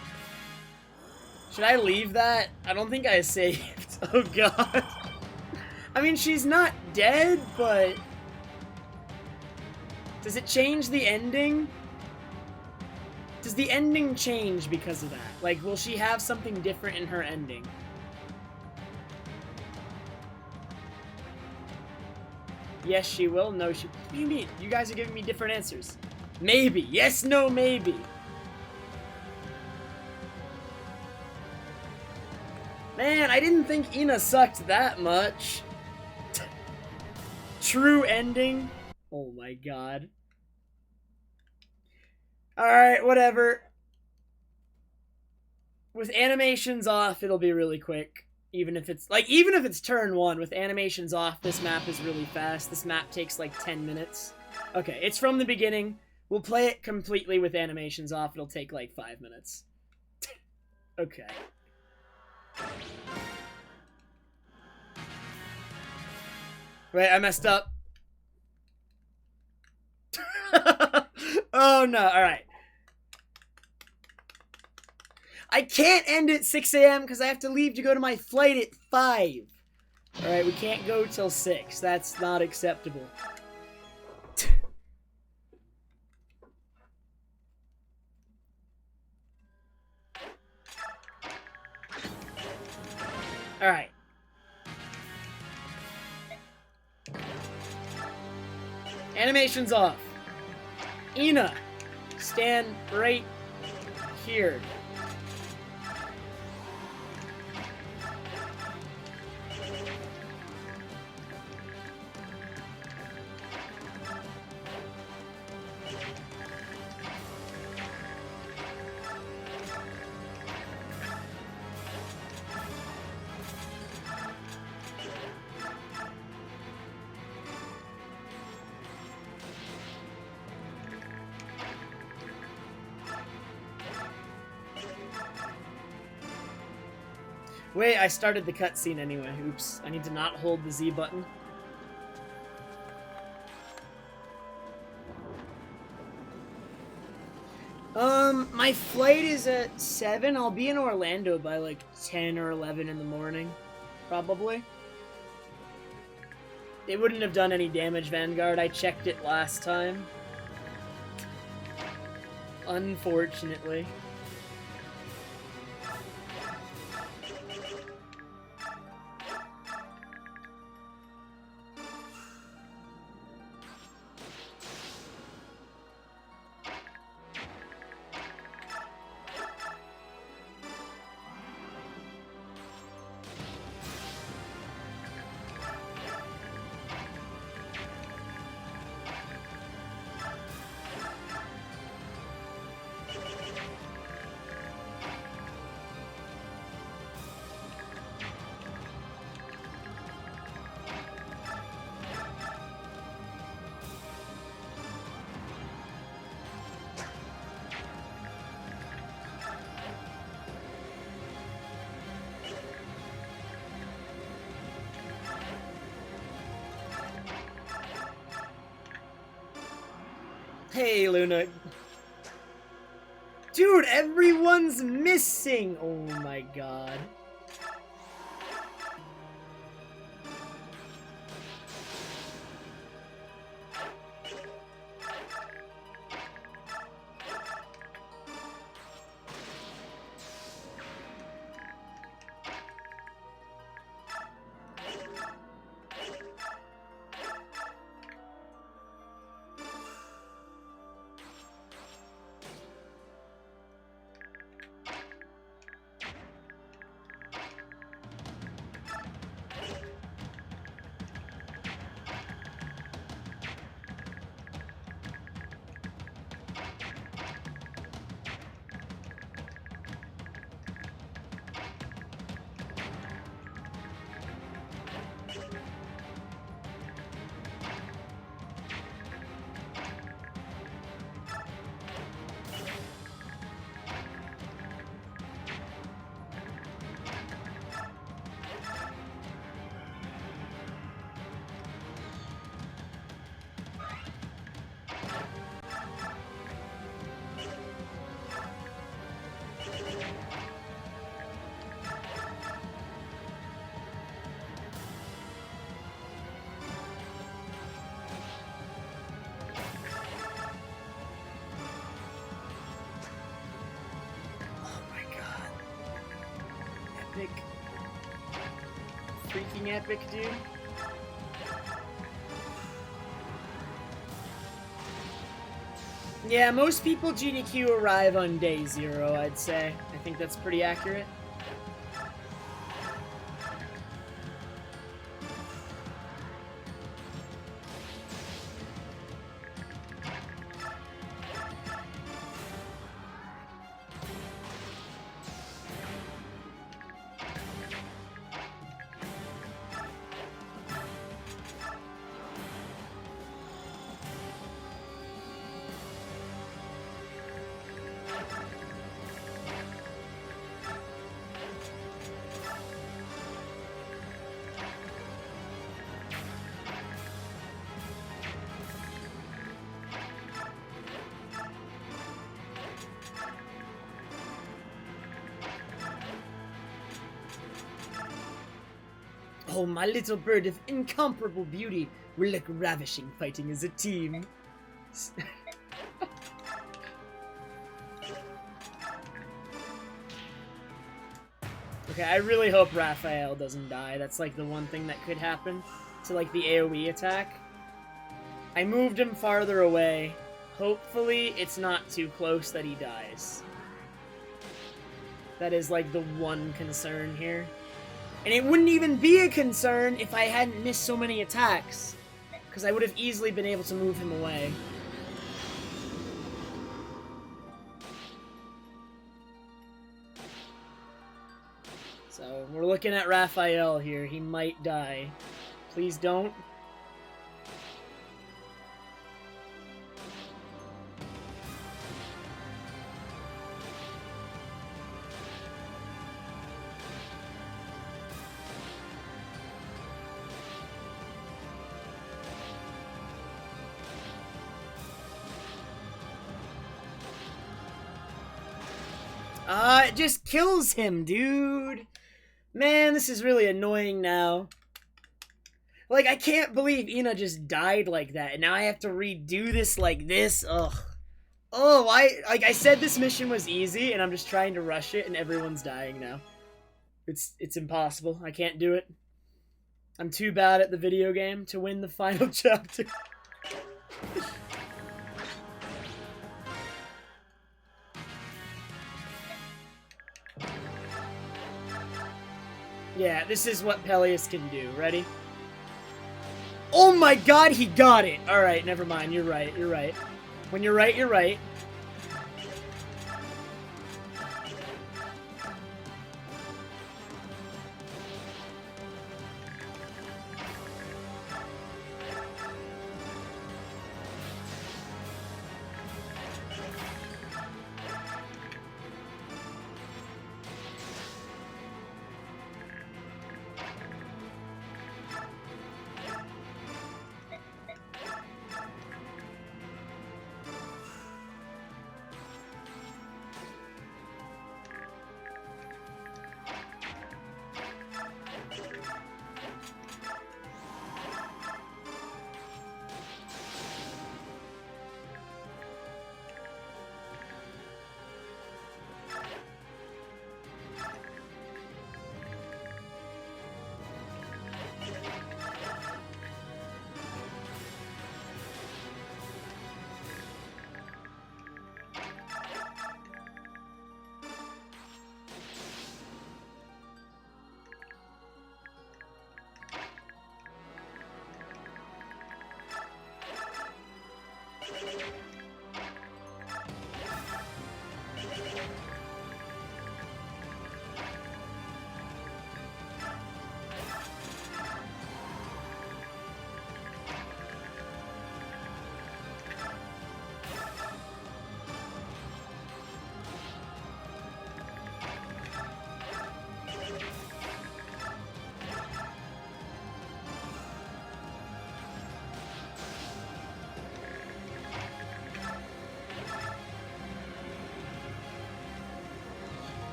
Should I leave that? I don't think I saved. Oh god. I mean, she's not dead, but... Does it change the ending? Does the ending change because of that? Like, will she have something different in her ending? Yes, she will. No, she... What do you mean? You guys are giving me different answers. Maybe. Yes, no, maybe. Man, I didn't think Ina sucked that much. True ending? Oh my god. Alright, whatever. With animations off, it'll be really quick. Even if it's turn 1, with animations off, this map is really fast. This map takes like 10 minutes. Okay, it's from the beginning. We'll play it completely with animations off. It'll take like 5 minutes. Okay. Wait, I messed up. Oh no, alright. I can't end at 6 a.m. because I have to leave to go to my flight at 5. Alright, we can't go till 6. That's not acceptable. Alright. Animation's off. Ina, stand right here. Wait, I started the cutscene anyway. Oops. I need to not hold the Z button. My flight is at 7. I'll be in Orlando by like 10 or 11 in the morning. Probably. It wouldn't have done any damage, Vanguard. I checked it last time. Unfortunately. Hey, Luna. Dude, everyone's missing! Oh my god. Oh my god. Epic. Freaking epic, dude. Yeah, most people GDQ arrive on day 0, I'd say. I think that's pretty accurate. Oh, my little bird of incomparable beauty will look ravishing fighting as a team. Okay, I really hope Raphael doesn't die. That's like the one thing that could happen to like the AoE attack. I moved him farther away. Hopefully it's not too close that he dies. That is like the one concern here. And it wouldn't even be a concern if I hadn't missed so many attacks. Because I would have easily been able to move him away. So, we're looking at Raphael here. He might die. Please don't. It just kills him, dude. Man, this is really annoying now. Like, I can't believe Ina just died like that, and now I have to redo this like this. Ugh. Oh, like I said this mission was easy, and I'm just trying to rush it, and everyone's dying now. It's impossible. I can't do it. I'm too bad at the video game to win the final chapter. Yeah, this is what Peleus can do. Ready? Oh my god, he got it! Alright, never mind. You're right. You're right. When you're right, you're right.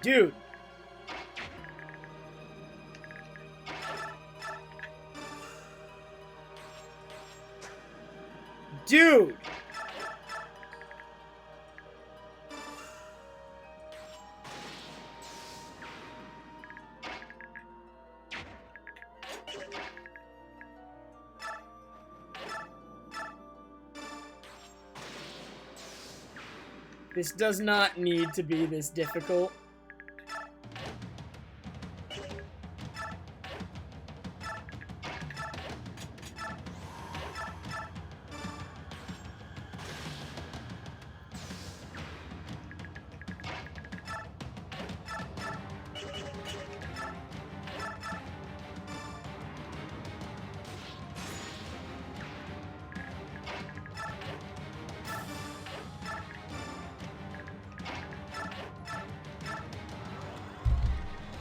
Dude. Dude. This does not need to be this difficult.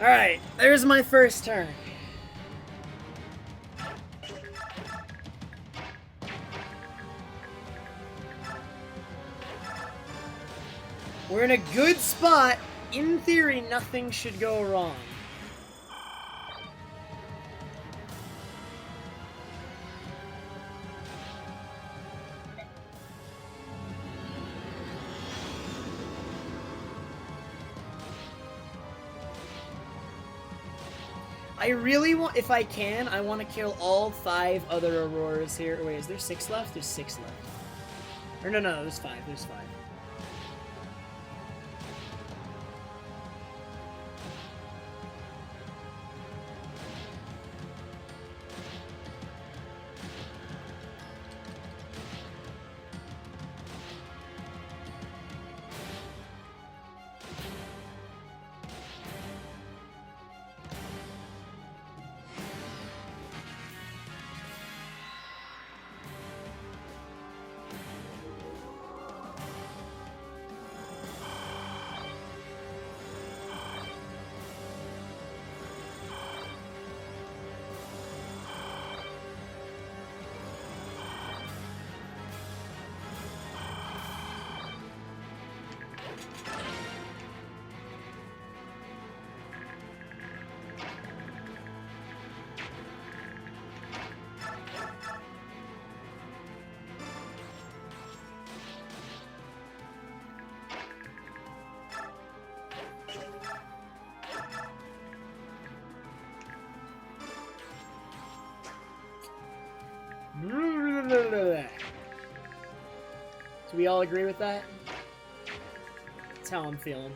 Alright, there's my first turn. We're in a good spot. In theory, nothing should go wrong. I really want, if I can, I want to kill all 5 other Auroras here. Wait, is there 6 left? There's 6 left. Or no, there's 5. There's 5. Do we all agree with that? That's how I'm feeling.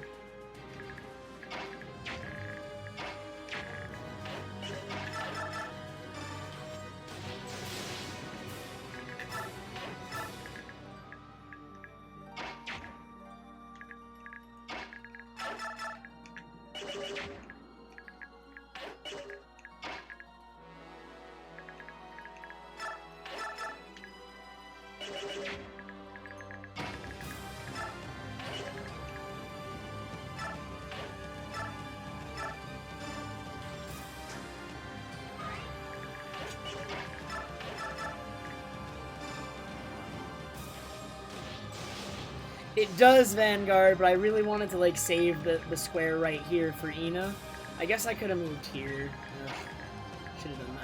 It does Vanguard, but I really wanted to like save the square right here for Ina. I guess I could have moved here. Should have done that.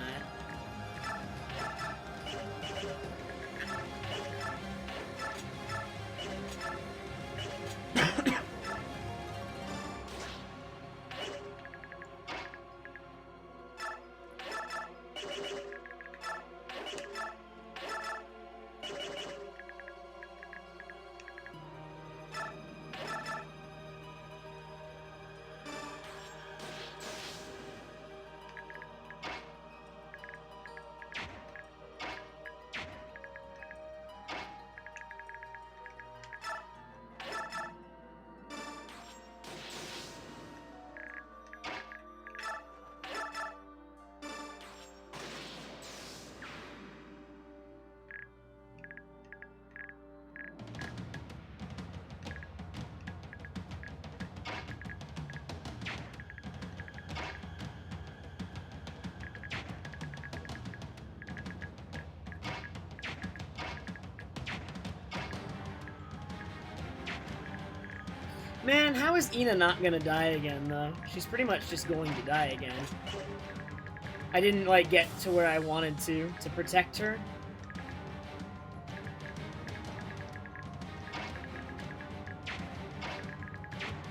Man, how is Ina not gonna die again, though? She's pretty much just going to die again. I didn't, like, get to where I wanted to protect her.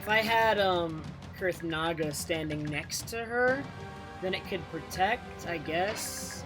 If I had, Kurth Naga standing next to her, then it could protect, I guess.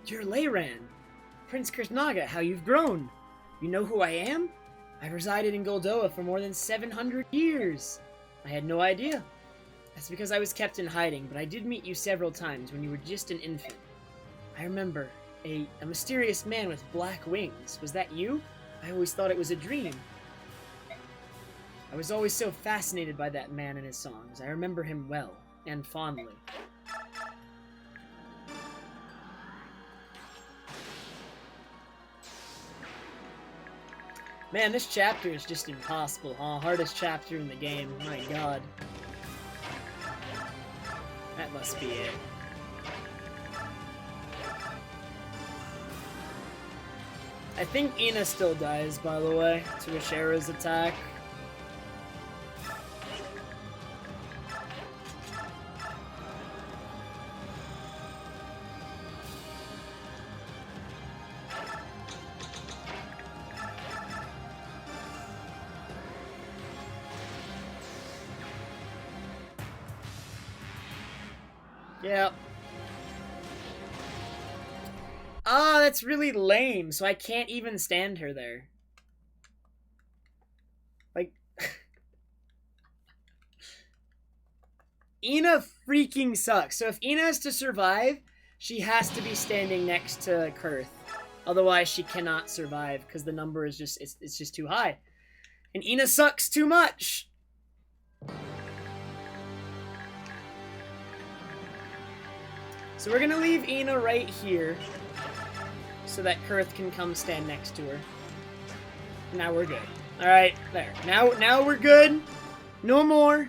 You're Leyran. Prince Kurthnaga, how you've grown. You know who I am? I've resided in Goldoa for more than 700 years. I had no idea. That's because I was kept in hiding, but I did meet you several times when you were just an infant. I remember a mysterious man with black wings. Was that you? I always thought it was a dream. I was always so fascinated by that man and his songs. I remember him well, and fondly. Man, this chapter is just impossible, huh? Hardest chapter in the game. My god. That must be it. I think Ina still dies, by the way, to Ashera's attack. Yep. Ah, that's really lame, so I can't even stand her there. Like... Ina freaking sucks. So if Ina is to survive, she has to be standing next to Kurth. Otherwise, she cannot survive, because the number is just, it's just too high. And Ina sucks too much! So we're gonna leave Ina right here, so that Kurth can come stand next to her. Now we're good. Alright, there. Now we're good. No more.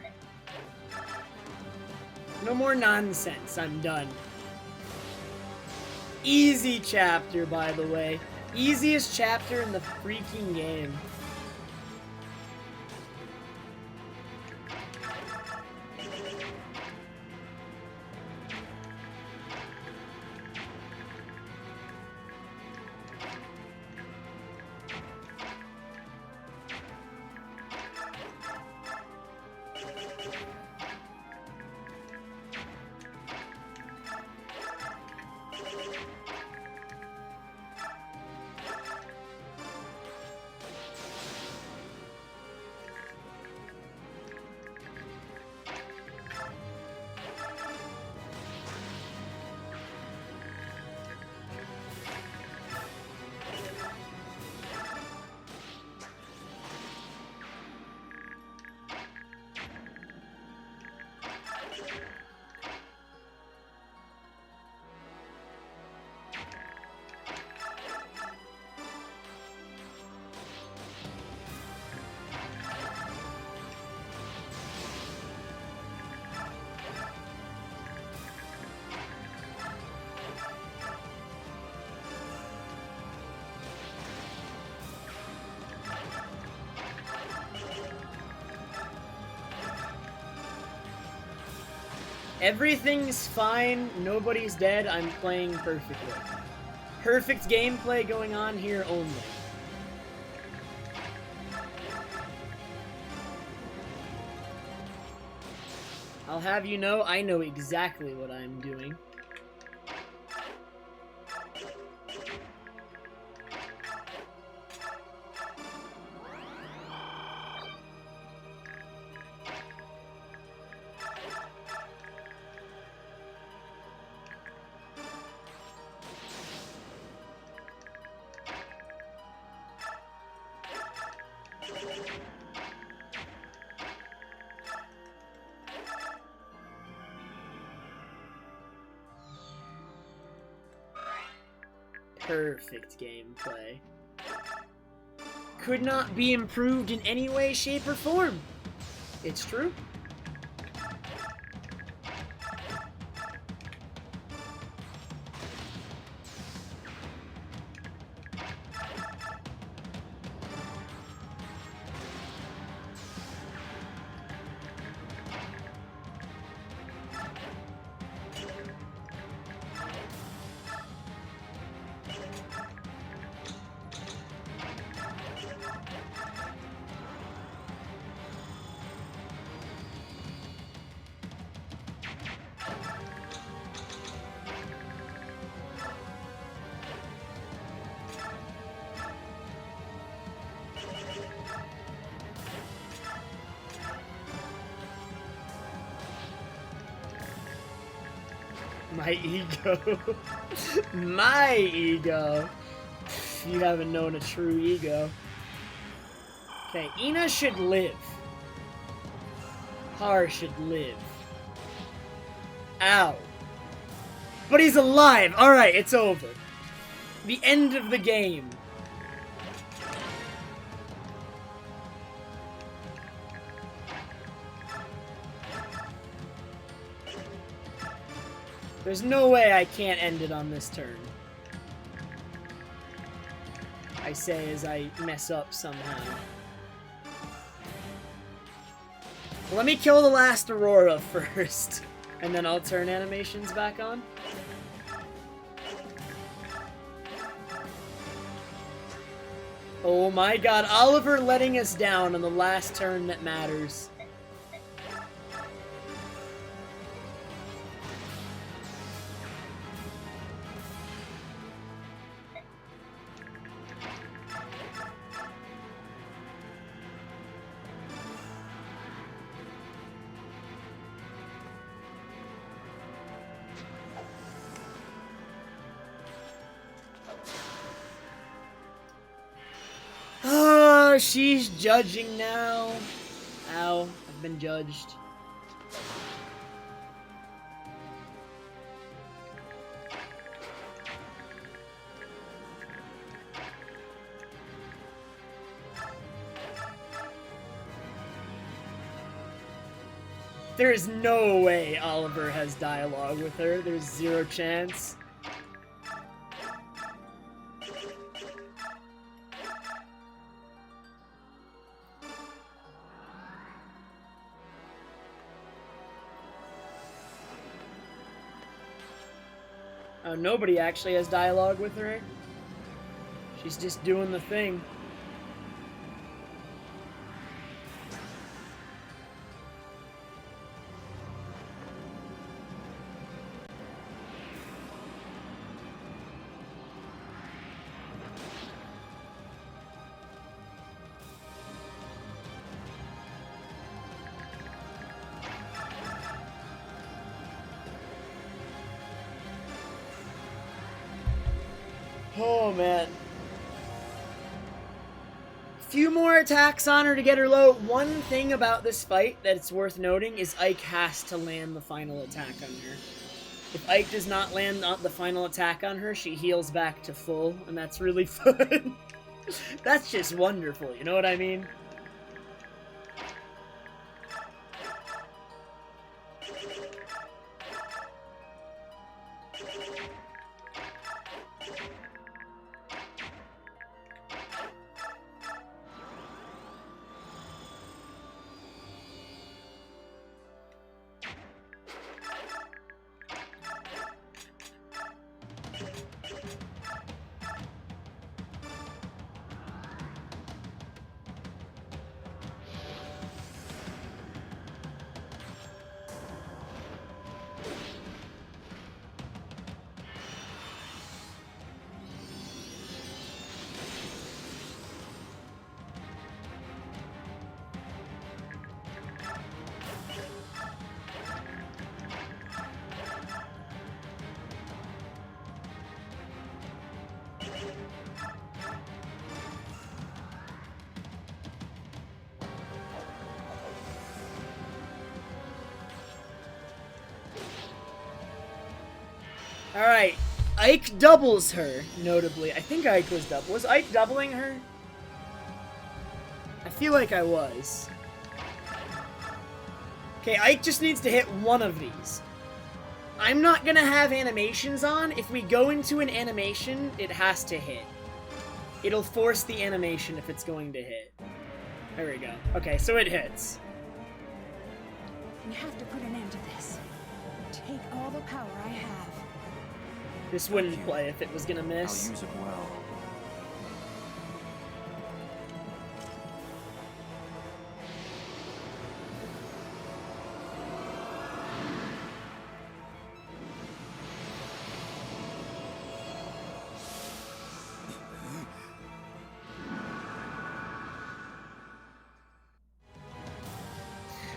No more nonsense. I'm done. Easy chapter, by the way. Easiest chapter in the freaking game. Everything's fine. Nobody's dead. I'm playing perfectly. Perfect gameplay going on here only. I'll have you know, I know exactly what I'm doing. Perfect gameplay. Could not be improved in any way, shape, or form. It's true. My ego. My ego. You haven't known a true ego. Okay, Ina should live. Har should live. Ow. But he's alive! Alright, it's over. The end of the game. There's no way I can't end it on this turn. I say as I mess up somehow. Let me kill the last Aurora first, and then I'll turn animations back on. Oh my god, Oliver letting us down on the last turn that matters. Oh, she's judging now. Ow, I've been judged. There is no way Oliver has dialogue with her. There's zero chance. Oh, nobody actually has dialogue with her. She's just doing the thing. Oh, man. Few more attacks on her to get her low. One thing about this fight that's worth noting is Ike has to land the final attack on her. If Ike does not land the final attack on her, she heals back to full, and that's really fun. That's just wonderful, you know what I mean? Alright. Ike doubles her, notably. I think Ike was double. Was Ike doubling her? I feel like I was. Okay, Ike just needs to hit one of these. I'm not gonna have animations on. If we go into an animation, it has to hit. It'll force the animation if it's going to hit. There we go. Okay, so it hits. We have to put an end to this. Take all the power I have. This wouldn't play if it was gonna miss. I'll use it well.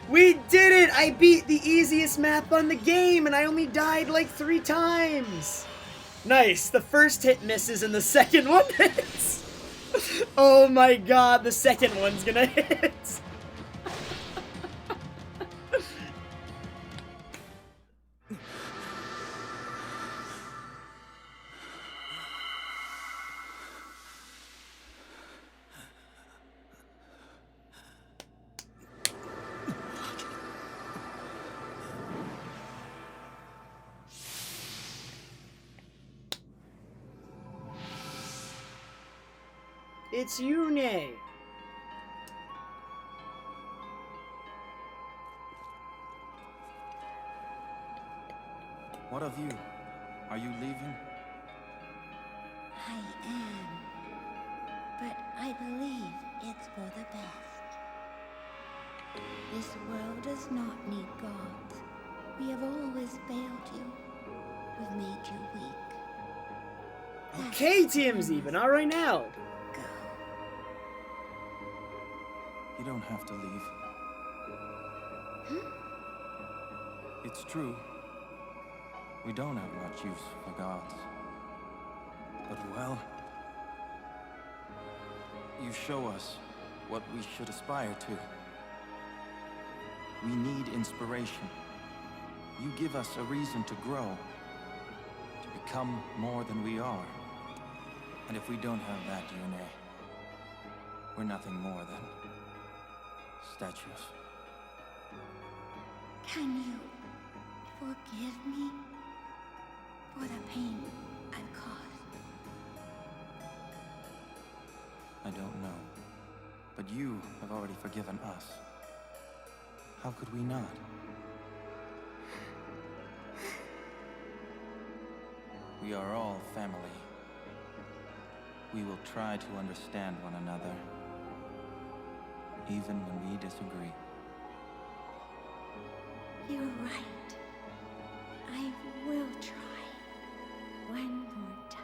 We did it! I beat the easiest map on the game, and I only died like 3 times! Nice, the first hit misses and the second one hits! Oh my god, the second one's gonna hit! It's Yune. What of you? Are you leaving? I am. But I believe it's for the best. This world does not need gods. We have always failed you. We've made you weak. Okay, TMZ, but not right now. Go. You don't have to leave. It's true. We don't have much use for gods. But well, you show us what we should aspire to. We need inspiration. You give us a reason to grow, to become more than we are. And if we don't have that, Yune, we're nothing more than statues. Can you forgive me for the pain I've caused? I don't know. But you have already forgiven us. How could we not? We are all family. We will try to understand one another, even when we disagree. You're right. I will try. One more time.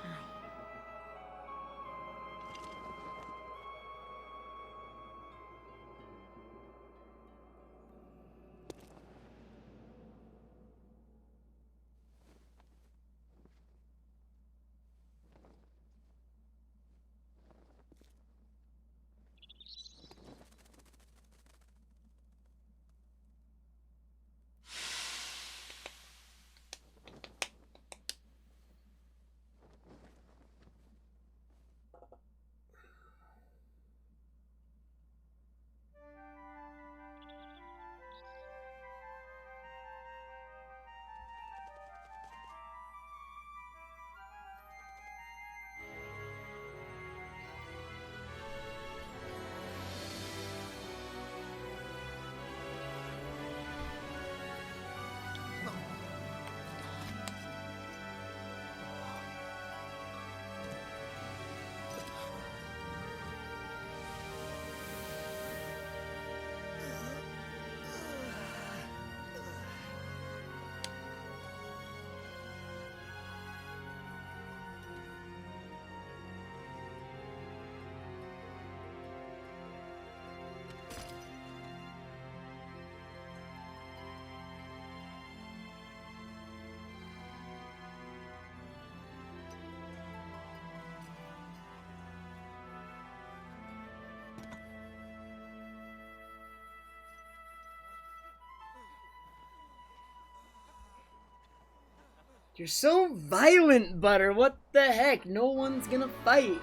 You're so violent, Butter. What the heck? No one's gonna fight.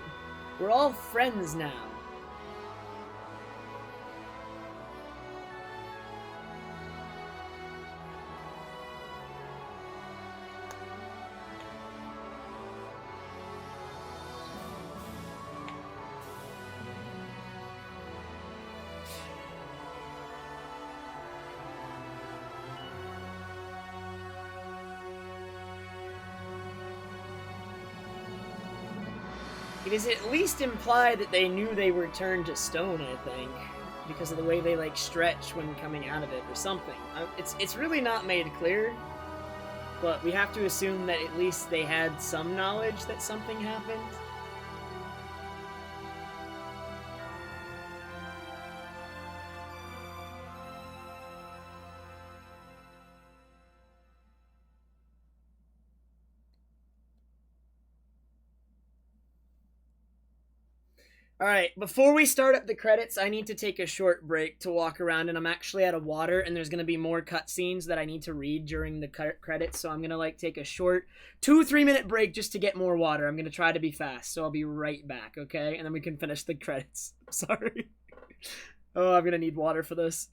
We're all friends now. It is at least implied that they knew they were turned to stone, I think. Because of the way they, like, stretch when coming out of it or something. It's really not made clear. But we have to assume that at least they had some knowledge that something happened. Alright, before we start up the credits, I need to take a short break to walk around, and I'm actually out of water, and there's going to be more cutscenes that I need to read during the credits, so I'm going to, like, take a short 2-3 minute break just to get more water. I'm going to try to be fast, so I'll be right back, okay? And then we can finish the credits. Sorry. Oh, I'm going to need water for this.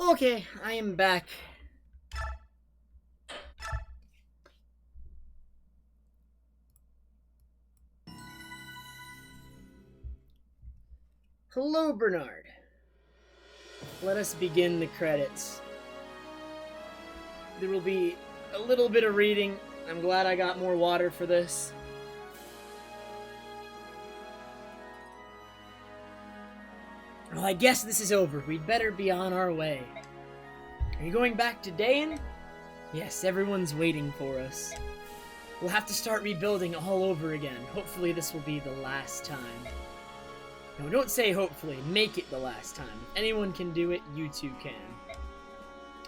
Okay, I am back. Hello, Bernard. Let us begin the credits. There will be a little bit of reading. I'm glad I got more water for this. Well, I guess this is over. We'd better be on our way. Are you going back to Dayan? Yes, everyone's waiting for us. We'll have to start rebuilding all over again. Hopefully this will be the last time. No, don't say hopefully. Make it the last time. If anyone can do it, you too can.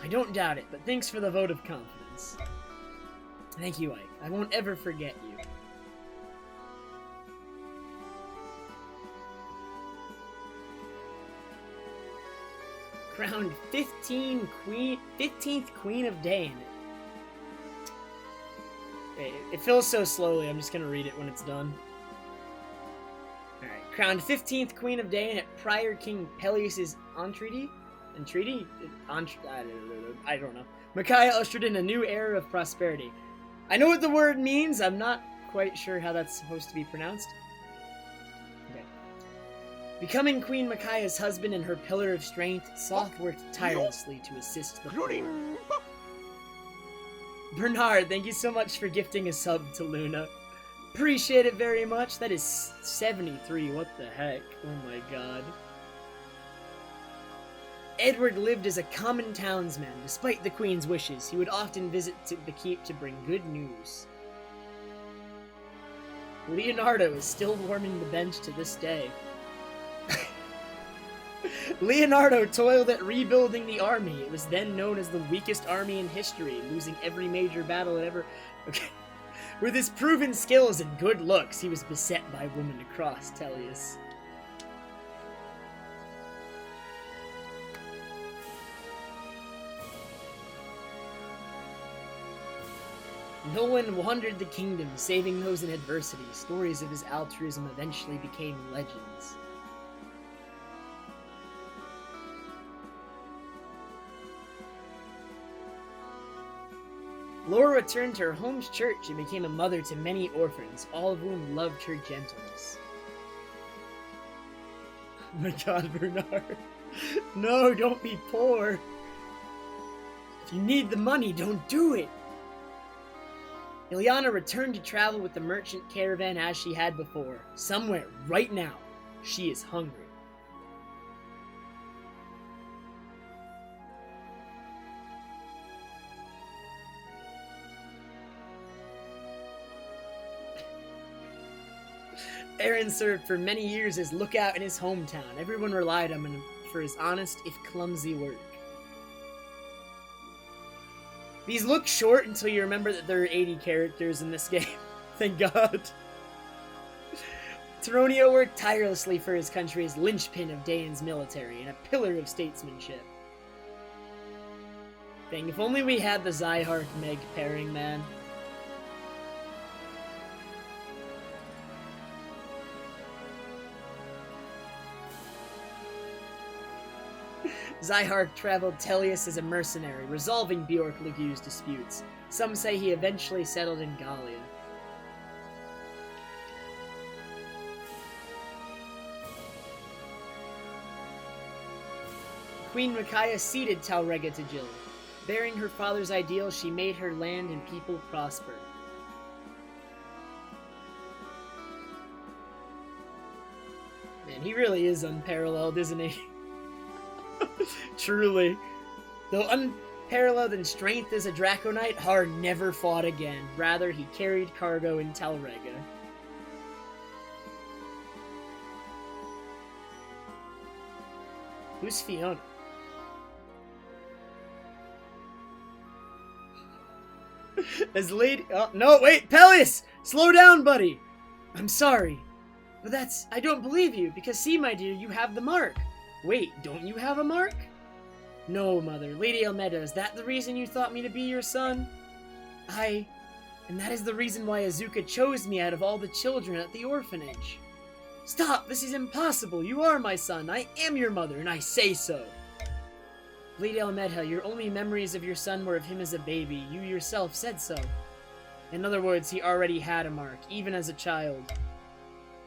I don't doubt it, but thanks for the vote of confidence. Thank you, Ike. I won't ever forget you. Crowned 15th Queen of Dayan. It fills so slowly, I'm just gonna read it when it's done. Alright, crowned 15th Queen of Dayan at prior King Peleus' entreaty? I don't know. Micaiah ushered in a new era of prosperity. I know what the word means, I'm not quite sure how that's supposed to be pronounced. Okay. Becoming Queen Micaiah's husband and her pillar of strength, Soth worked tirelessly to assist the poor. Bernard, thank you so much for gifting a sub to Luna. Appreciate it very much. That is 73. What the heck? Oh my god. Edward lived as a common townsman. Despite the Queen's wishes, he would often visit the keep to bring good news. Leonardo is still warming the bench to this day. Leonardo toiled at rebuilding the army. It was then known as the weakest army in history, losing every major battle it ever... Okay. With his proven skills and good looks, he was beset by women across Tellius. Nolan wandered the kingdom, saving those in adversity. Stories of his altruism eventually became legends. Laura returned to her home's church and became a mother to many orphans, all of whom loved her gentleness. Oh my god, Bernard. No, don't be poor. If you need the money, don't do it. Ilyana returned to travel with the merchant caravan as she had before. Somewhere, right now, she is hungry. Aaron served for many years as lookout in his hometown. Everyone relied on him for his honest, if clumsy work. These look short until you remember that there are 80 characters in this game. Thank God. Tironio worked tirelessly for his country as linchpin of Dayan's military and a pillar of statesmanship. Dang, if only we had the Zyhark-Meg pairing, man. Zyhark traveled Tellius as a mercenary, resolving Bjork Lague's disputes. Some say he eventually settled in Gallia. Queen Micaiah ceded Talrega to Jill. Bearing her father's ideals, she made her land and people prosper. Man, he really is unparalleled, isn't he? Truly. Though unparalleled in strength as a Draconite, Har never fought again. Rather, he carried cargo in Talrega. Who's Fiona? As lady... Oh, no, wait! Peleus! Slow down, buddy! I'm sorry. But that's... I don't believe you, because see, my dear, you have the mark. Wait, don't you have a mark? No, Mother. Lady Almeda, is that the reason you thought me to be your son? And that is the reason why Azuka chose me out of all the children at the orphanage. Stop! This is impossible! You are my son! I am your mother, and I say so! Lady Elmedha, your only memories of your son were of him as a baby. You yourself said so. In other words, he already had a mark, even as a child.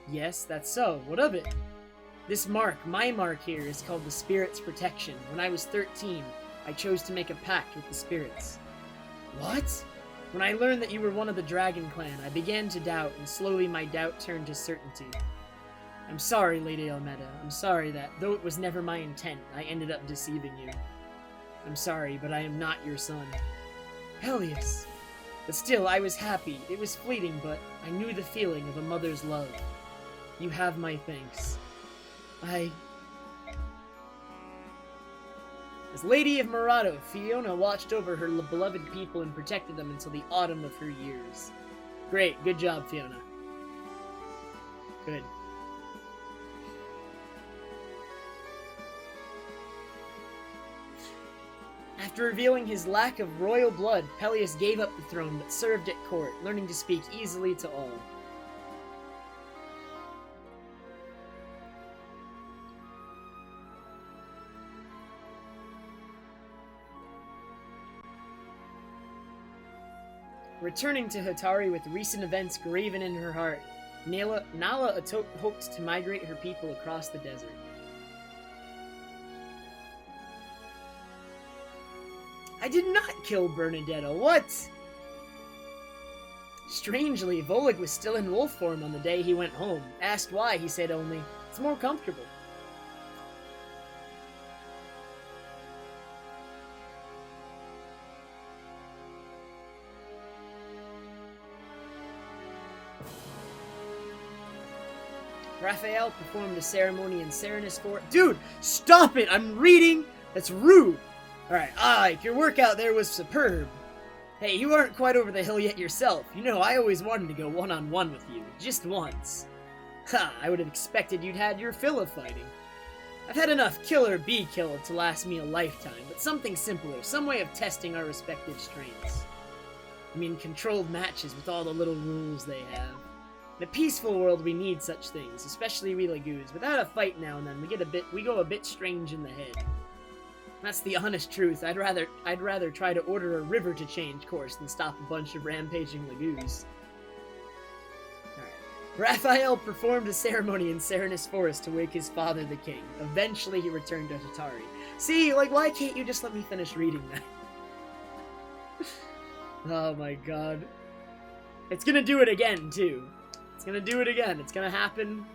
Yes, that's so. What of it? This mark, my mark here, is called the Spirit's Protection. When I was 13, I chose to make a pact with the spirits. What? When I learned that you were one of the Dragon Clan, I began to doubt, and slowly my doubt turned to certainty. I'm sorry, Lady Elmedha. I'm sorry that, though it was never my intent, I ended up deceiving you. I'm sorry, but I am not your son. Peleus! But still, I was happy. It was fleeting, but I knew the feeling of a mother's love. You have my thanks. As Lady of Murado, Fiona watched over her beloved people and protected them until the autumn of her years. Great, good job, Fiona. Good. After revealing his lack of royal blood, Peleus gave up the throne but served at court, learning to speak easily to all. Returning to Hatari with recent events graven in her heart, Nala hoped to migrate her people across the desert. I did not kill Bernadetta, what? Strangely, Volig was still in wolf form on the day he went home. Asked why, he said only, it's more comfortable. Raphael performed a ceremony in Serenus Fort. Dude, stop it! I'm reading! That's rude! Alright, Ike, your workout there was superb. Hey, you aren't quite over the hill yet yourself. You know, I always wanted to go one-on-one with you. Just once. Ha, I would have expected you'd had your fill of fighting. I've had enough kill or be killed to last me a lifetime, but something simpler, some way of testing our respective strengths. I mean, controlled matches with all the little rules they have. In a peaceful world, we need such things, especially we Lagoos. Without a fight now and then, we go a bit strange in the head. That's the honest truth. I'd rather try to order a river to change course than stop a bunch of rampaging Lagoos. Alright. Raphael performed a ceremony in Serenus Forest to wake his father, the king. Eventually, he returned to Hatari. See, like, why can't you just let me finish reading that? Oh my god. It's gonna do it again, too. It's gonna do it again. It's gonna happen.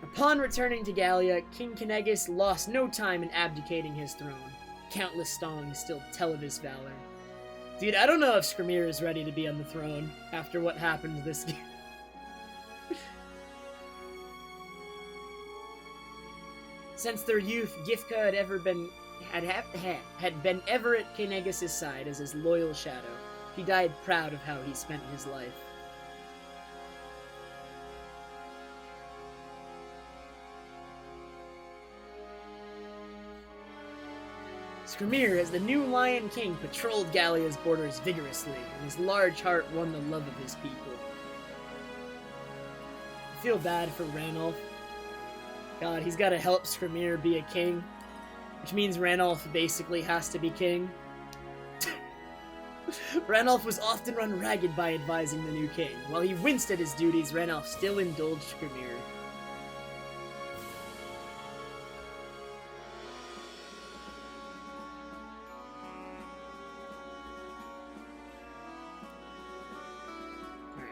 Upon returning to Gallia, King Kynegis lost no time in abdicating his throne. Countless songs still tell of his valor. Dude, I don't know if Skrimir is ready to be on the throne after what happened this game. Since their youth, Gifka had been ever at Kynegis' side as his loyal shadow. He died proud of how he spent his life. Skrimir, as the new Lion King, patrolled Gallia's borders vigorously, and his large heart won the love of his people. I feel bad for Ranulf. God, he's gotta help Skrimir be a king, which means Ranulf basically has to be king. Ranulf was often run ragged by advising the new king. While he winced at his duties, Ranulf still indulged Skrimir.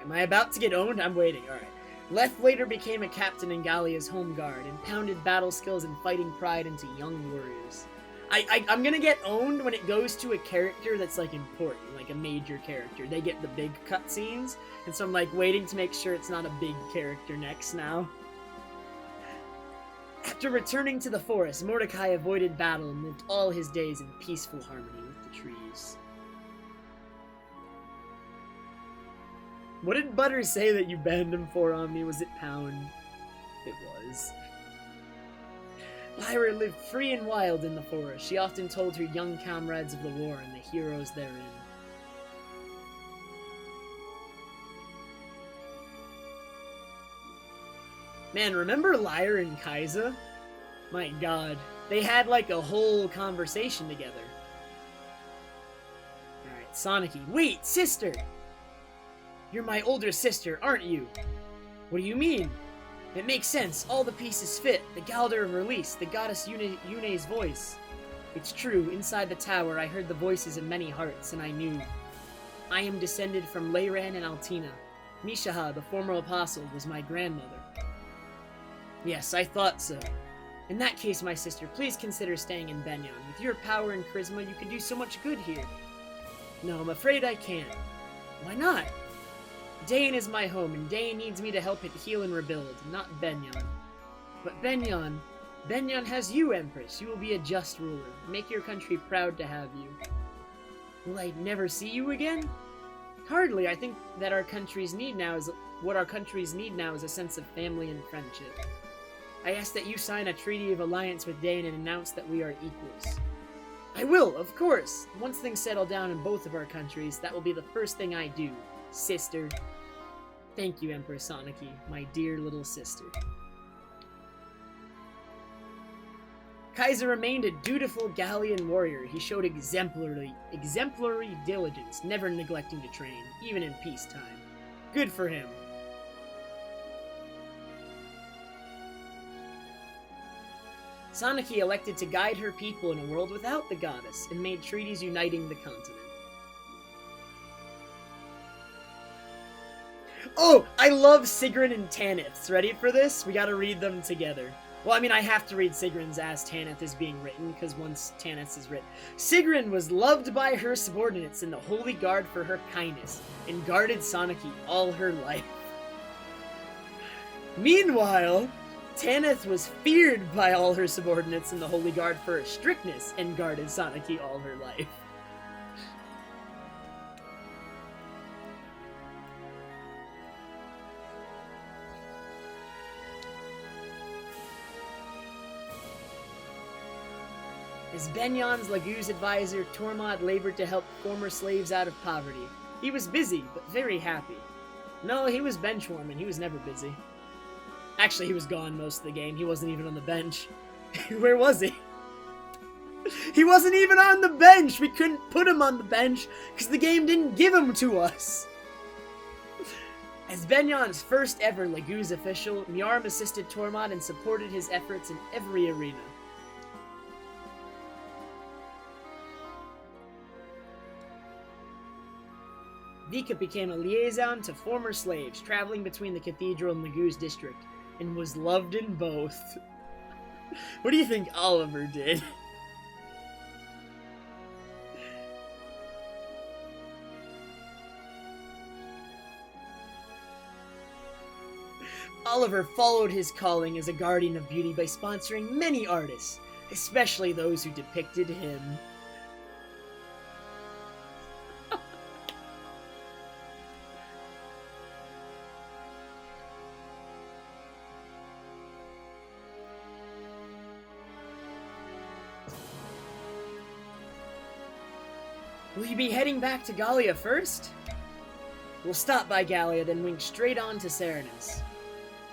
Am I about to get owned? I'm waiting. Alright. Leth later became a captain in Gallia's home guard and pounded battle skills and fighting pride into young warriors. I'm gonna get owned when it goes to a character that's, like, important, like a major character. They get the big cutscenes, and so I'm, like, waiting to make sure it's not a big character next now. After returning to the forest, Mordecai avoided battle and lived all his days in peaceful harmony with the trees. What did Butters say that you banned him for, Omni? Was it pound? It was. Lyra lived free and wild in the forest. She often told her young comrades of the war and the heroes therein. Man, remember Lyra and Kaiza? My god. They had like a whole conversation together. Alright, Soniki. Wait, sister! You're my older sister, aren't you? What do you mean? It makes sense. All the pieces fit. The Galder of Release, the goddess Yune's voice. It's true. Inside the tower, I heard the voices of many hearts, and I knew. I am descended from Leiran and Altina. Mishaha, the former apostle, was my grandmother. Yes, I thought so. In that case, my sister, please consider staying in Benyon. With your power and charisma, you can do so much good here. No, I'm afraid I can't. Why not? Dain is my home, and Dain needs me to help it heal and rebuild, not Benyon. But Benyon has you, Empress. You will be a just ruler. Make your country proud to have you. Will I never see you again? Hardly. I think that what our countries need now is a sense of family and friendship. I ask that you sign a treaty of alliance with Dain and announce that we are equals. I will, of course. Once things settle down in both of our countries, that will be the first thing I do, sister. Thank you, Empress Soniki, my dear little sister. Kaiser remained a dutiful Gallian warrior. He showed exemplary diligence, never neglecting to train, even in peacetime. Good for him. Soniki elected to guide her people in a world without the goddess, and made treaties uniting the continent. Oh, I love Sigrun and Tanith. Ready for this? We gotta read them together. Well, I mean, I have to read Sigrun's as Tanith is being written, because once Tanith is written. Sigrun was loved by her subordinates in the Holy Guard for her kindness, and guarded Soniki all her life. Meanwhile, Tanith was feared by all her subordinates in the Holy Guard for her strictness, and guarded Soniki all her life. As Benyon's Lagoo's advisor, Tormod labored to help former slaves out of poverty. He was busy, but very happy. No, he was benchwarming. He was never busy. Actually, he was gone most of the game. He wasn't even on the bench. Where was he? He wasn't even on the bench! We couldn't put him on the bench because the game didn't give him to us! As Benyon's first ever Lagoo's official, Mjarm assisted Tormod and supported his efforts in every arena. Vika became a liaison to former slaves, traveling between the cathedral and Lagoo's district, and was loved in both. What do you think Oliver did? Oliver followed his calling as a guardian of beauty by sponsoring many artists, especially those who depicted him. Will you be heading back to Gallia first? We'll stop by Gallia, then wing straight on to Serenus.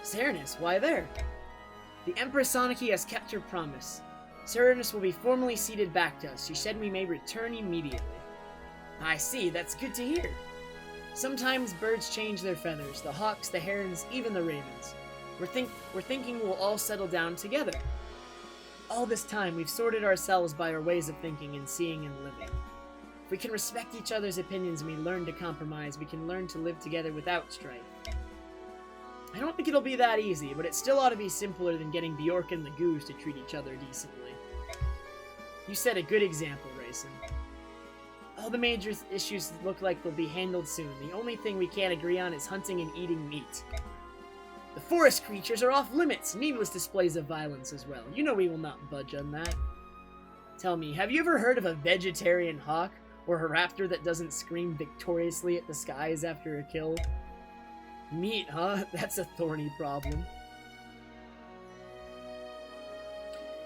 Serenus? Why there? The Empress Soniki has kept her promise. Serenus will be formally ceded back to us. She said we may return immediately. I see, that's good to hear. Sometimes birds change their feathers, the hawks, the herons, even the ravens. We're thinking we'll all settle down together. All this time, we've sorted ourselves by our ways of thinking and seeing and living. If we can respect each other's opinions and we learn to compromise, we can learn to live together without strife. I don't think it'll be that easy, but it still ought to be simpler than getting Bjork and the Goose to treat each other decently. You set a good example, Rayson. All the major issues look like they'll be handled soon. The only thing we can't agree on is hunting and eating meat. The forest creatures are off limits, needless displays of violence as well. You know we will not budge on that. Tell me, have you ever heard of a vegetarian hawk? Or a raptor that doesn't scream victoriously at the skies after a kill? Meat, huh? That's a thorny problem.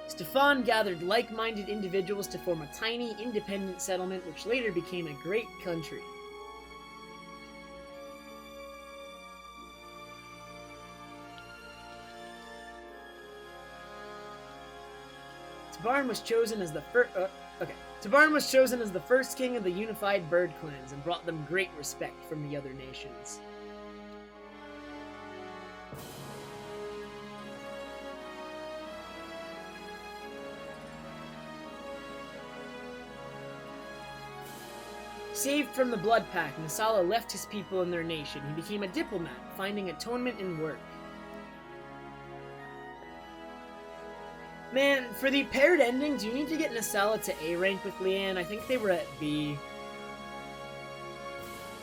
Stefan gathered like-minded individuals to form a tiny, independent settlement which later became a great country. Tabarn was chosen as the first. Tabarn was chosen as the first king of the unified bird clans and brought them great respect from the other nations. Saved from the Blood Pact, Nasala left his people and their nation. He became a diplomat, finding atonement in work. Man, for the paired endings, you need to get Nasala to A rank with Leanne. I think they were at B.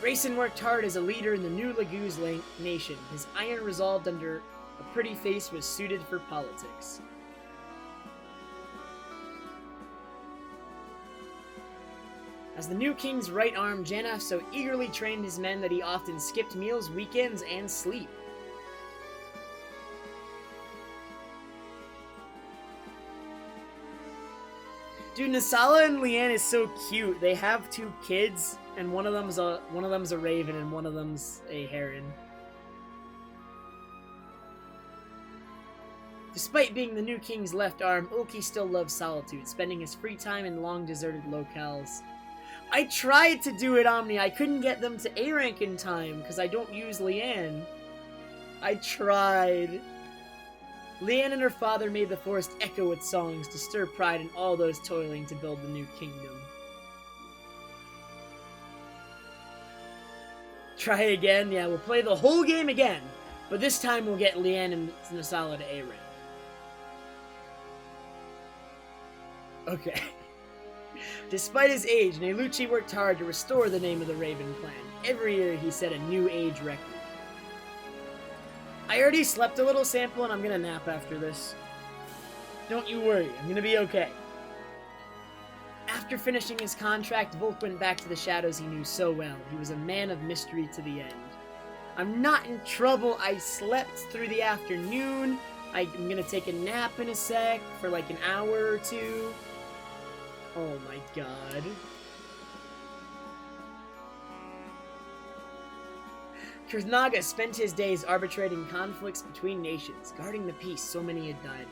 Grayson worked hard as a leader in the new Laguz nation. His iron resolved under a pretty face was suited for politics. As the new king's right arm, Janaf so eagerly trained his men that he often skipped meals, weekends, and sleep. Dude, Nasala and Leanne is so cute. They have 2 kids, and one of them's a raven and one of them's a heron. Despite being the new king's left arm, Ulki still loves solitude, spending his free time in long deserted locales. I tried to do it, Omni. I couldn't get them to A rank in time because I don't use Leanne. I tried. Leanne and her father made the forest echo with songs to stir pride in all those toiling to build the new kingdom. Try again? Yeah, we'll play the whole game again, but this time we'll get Leanne and Nasala to A rank. Okay. Despite his age, Nelucci worked hard to restore the name of the Raven clan. Every year he set a new age record. I already slept a little sample and I'm gonna nap after this. Don't you worry, I'm gonna be okay. After finishing his contract, Volk went back to the shadows he knew so well. He was a man of mystery to the end. I'm not in trouble. I slept through the afternoon. I'm gonna take a nap in a sec for like an hour or 2. Oh my god. Kurnaga spent his days arbitrating conflicts between nations, guarding the peace so many had died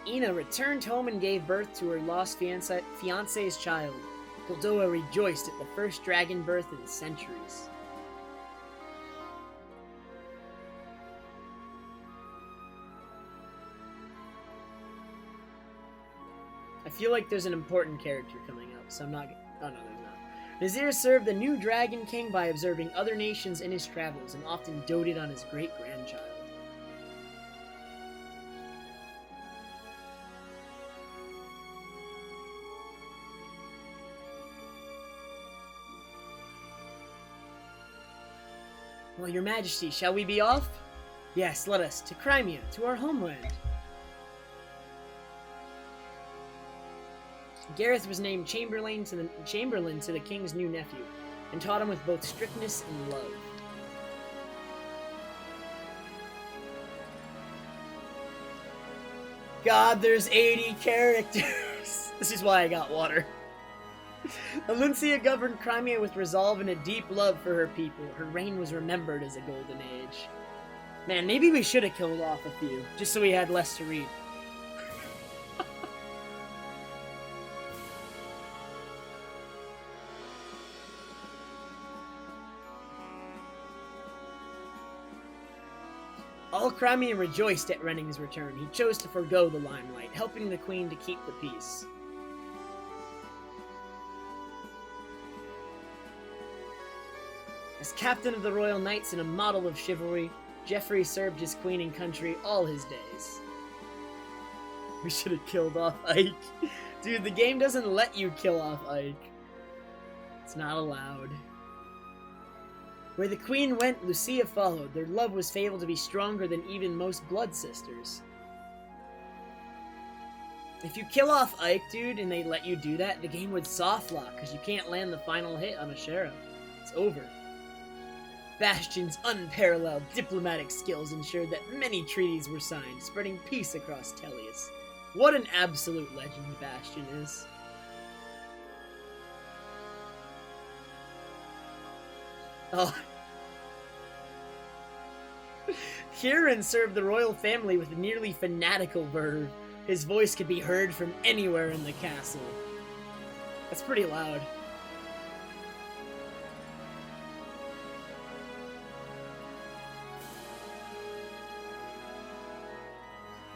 for. Ina returned home and gave birth to her lost fiance's child. Goldoa rejoiced at the first dragon birth in centuries. I feel like there's an important character coming up, so I'm not... Oh, no, there's not. Nazir served the new Dragon King by observing other nations in his travels and often doted on his great-grandchild. Well, your majesty, shall we be off? Yes, let us, to Crimea, to our homeland. Gareth was named Chamberlain to the king's new nephew, and taught him with both strictness and love. God, there's 80 characters! This is why I got water. Aluncia governed Crimea with resolve and a deep love for her people. Her reign was remembered as a golden age. Man, maybe we should have killed off a few, just so we had less to read. All Crimea rejoiced at Renning's return. He chose to forego the limelight, helping the queen to keep the peace. As captain of the Royal Knights and a model of chivalry, Geoffrey served his queen and country all his days. We should have killed off Ike. Dude, the game doesn't let you kill off Ike. It's not allowed. Where the queen went, Lucia followed. Their love was fabled to be stronger than even most blood sisters. If you kill off Ike, dude, and they let you do that, the game would soft lock, because you can't land the final hit on a sheriff. It's over. Bastion's unparalleled diplomatic skills ensured that many treaties were signed, spreading peace across Tellius. What an absolute legend Bastion is. Oh. Kieran served the royal family with a nearly fanatical verve. His voice could be heard from anywhere in the castle. That's pretty loud.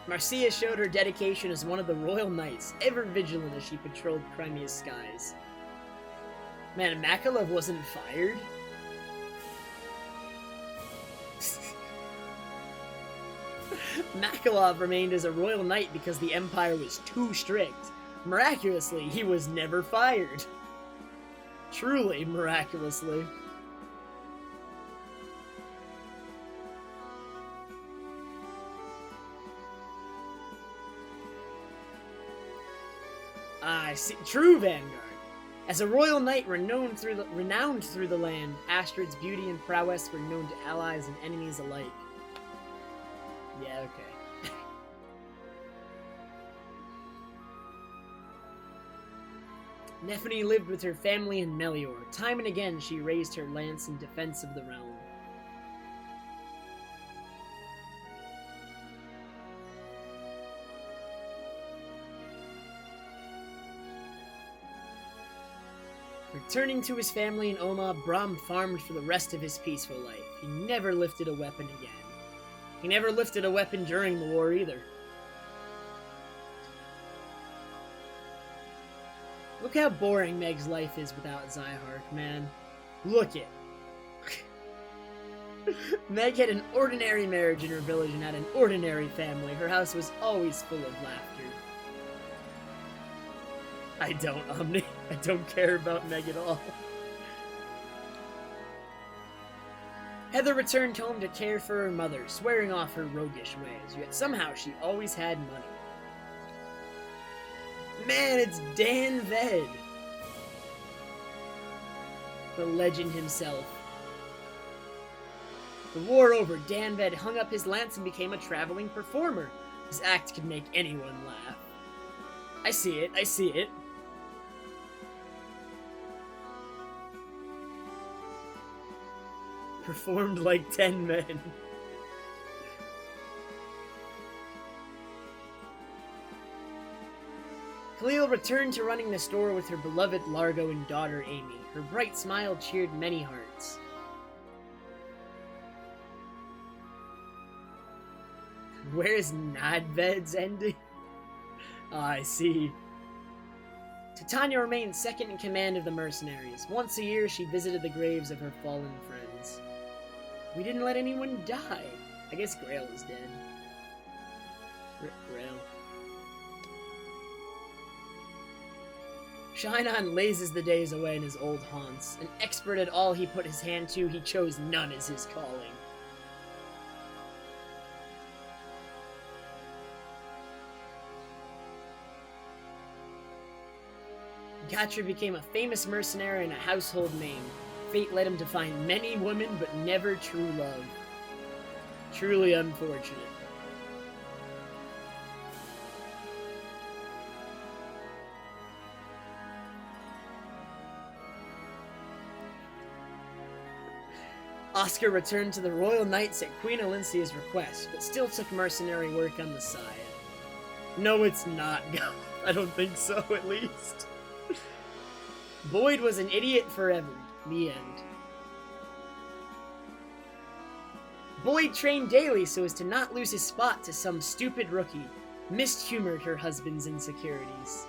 Marcia showed her dedication as one of the royal knights, ever vigilant as she patrolled Crimea's skies. Man, Makalov wasn't fired? Makalov remained as a royal knight because the Empire was too strict. Miraculously, he was never fired. Truly miraculously. I see. True Vanguard. As a royal knight renowned through the land, Astrid's beauty and prowess were known to allies and enemies alike. Yeah, okay. Nephany lived with her family in Melior. Time and again she raised her lance in defense of the realm. Returning to his family in Oma, Brahm farmed for the rest of his peaceful life. He never lifted a weapon again. He never lifted a weapon during the war either. Look how boring Meg's life is without Zyhark, man. Look it. Meg had an ordinary marriage in her village and had an ordinary family. Her house was always full of laughter. I don't, Omni. I don't care about Meg at all. Heather returned home to care for her mother, swearing off her roguish ways, yet somehow she always had money. Man, it's Dan Ved. The legend himself. The war over, Dan Ved hung up his lance and became a traveling performer. His act could make anyone laugh. I see it, I see it. Performed like 10 men. Khalil returned to running the store with her beloved Largo and daughter Amy. Her bright smile cheered many hearts. Where's Nadved's ending? I see. Titania remained second in command of the mercenaries. Once a year, she visited the graves of her fallen friends. We didn't let anyone die. I guess Grail is dead. Rip Grail. Shinon lazes the days away in his old haunts. An expert at all he put his hand to, he chose none as his calling. Gatra became a famous mercenary and a household name. Fate led him to find many women, but never true love. Truly unfortunate. Oscar returned to the Royal Knights at Queen Elincia's request, but still took mercenary work on the side. No, it's not. I don't think so, at least. Boyd was an idiot forever. The end. Boyd trained daily so as to not lose his spot to some stupid rookie. Mishumored her husband's insecurities.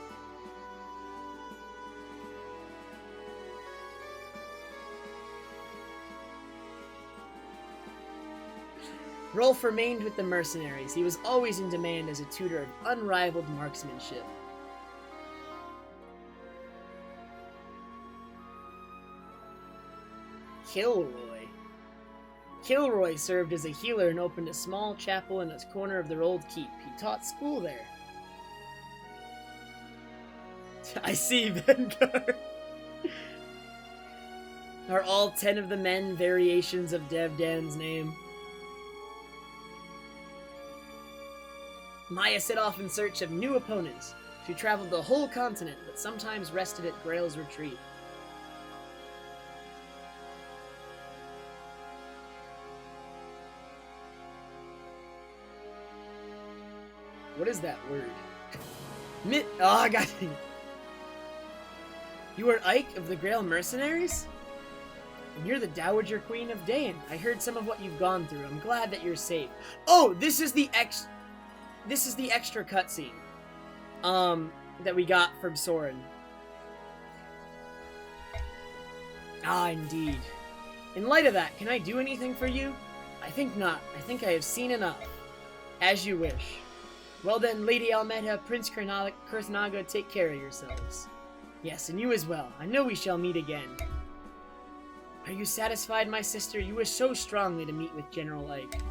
Rolf remained with the mercenaries. He was always in demand as a tutor of unrivaled marksmanship. Kilroy. Kilroy served as a healer and opened a small chapel in a corner of their old keep. He taught school there. I see, Vanguard. Are all 10 of the men variations of Devdan's name? Maya set off in search of new opponents. She traveled the whole continent, but sometimes rested at Grail's retreat. What is that word? Oh, I got it. You are Ike of the Grail Mercenaries? And you're the Dowager Queen of Dain. I heard some of what you've gone through. I'm glad that you're safe. Oh, this is the extra cutscene. That we got from Soren. Ah, indeed. In light of that, can I do anything for you? I think not. I think I have seen enough. As you wish. Well then, Lady Almeda, Prince Kurthnaga, take care of yourselves. Yes, and you as well. I know we shall meet again. Are you satisfied, my sister? You wish so strongly to meet with General Ike.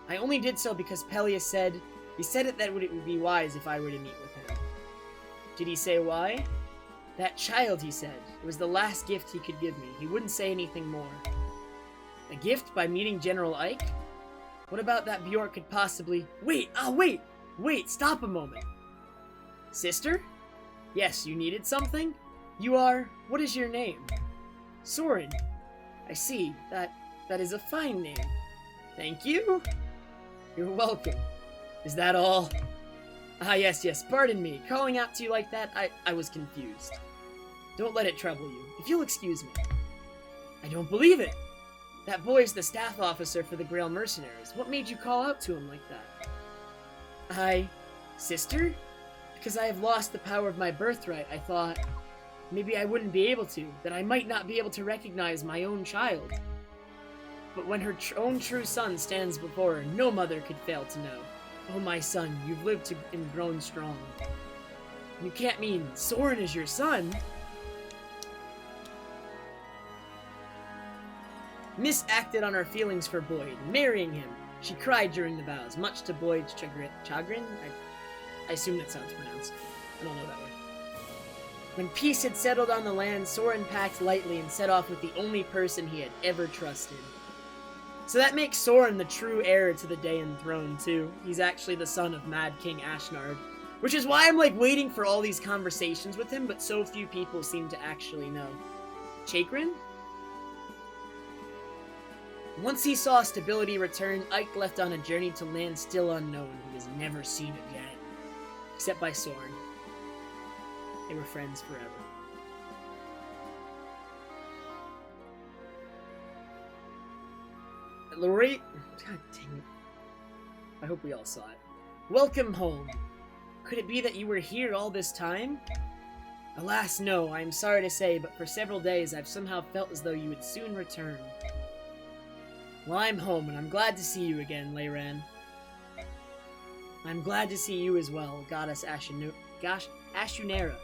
I only did so because Pelias said... He said it that it would be wise if I were to meet with him. Did he say why? That child, he said. It was the last gift he could give me. He wouldn't say anything more. A gift by meeting General Ike? What about that Bjork could possibly... Wait! Wait! Stop a moment! Sister? Yes, you needed something? You are... What is your name? Soren. I see. That is a fine name. Thank you. You're welcome. Is that all? Ah, yes, pardon me. Calling out to you like that, I was confused. Don't let it trouble you. If you'll excuse me. I don't believe it! That boy's the staff officer for the Grail Mercenaries. What made you call out to him like that? Sister? Because I have lost the power of my birthright, I thought maybe I wouldn't be able to, that I might not be able to recognize my own child. But when her own true son stands before her, no mother could fail to know. Oh, my son, you've lived and grown strong. You can't mean Soren is your son? Miss acted on her feelings for Boyd, marrying him. She cried during the vows, much to Boyd's chagrin? I assume that sounds pronounced. I don't know that word. When peace had settled on the land, Soren packed lightly and set off with the only person he had ever trusted. So that makes Soren the true heir to the Daein throne, too. He's actually the son of Mad King Ashnard. Which is why I'm, waiting for all these conversations with him, but so few people seem to actually know. Chagrin? Once he saw stability return, Ike left on a journey to land still unknown. He was never seen again. Except by Soren. They were friends forever. Lorraine, god dang it. I hope we all saw it. Welcome home. Could it be that you were here all this time? Alas, no, I am sorry to say, but for several days I've somehow felt as though you would soon return. Well, I'm home, and I'm glad to see you again, Leyran. I'm glad to see you as well, Goddess Ashunera.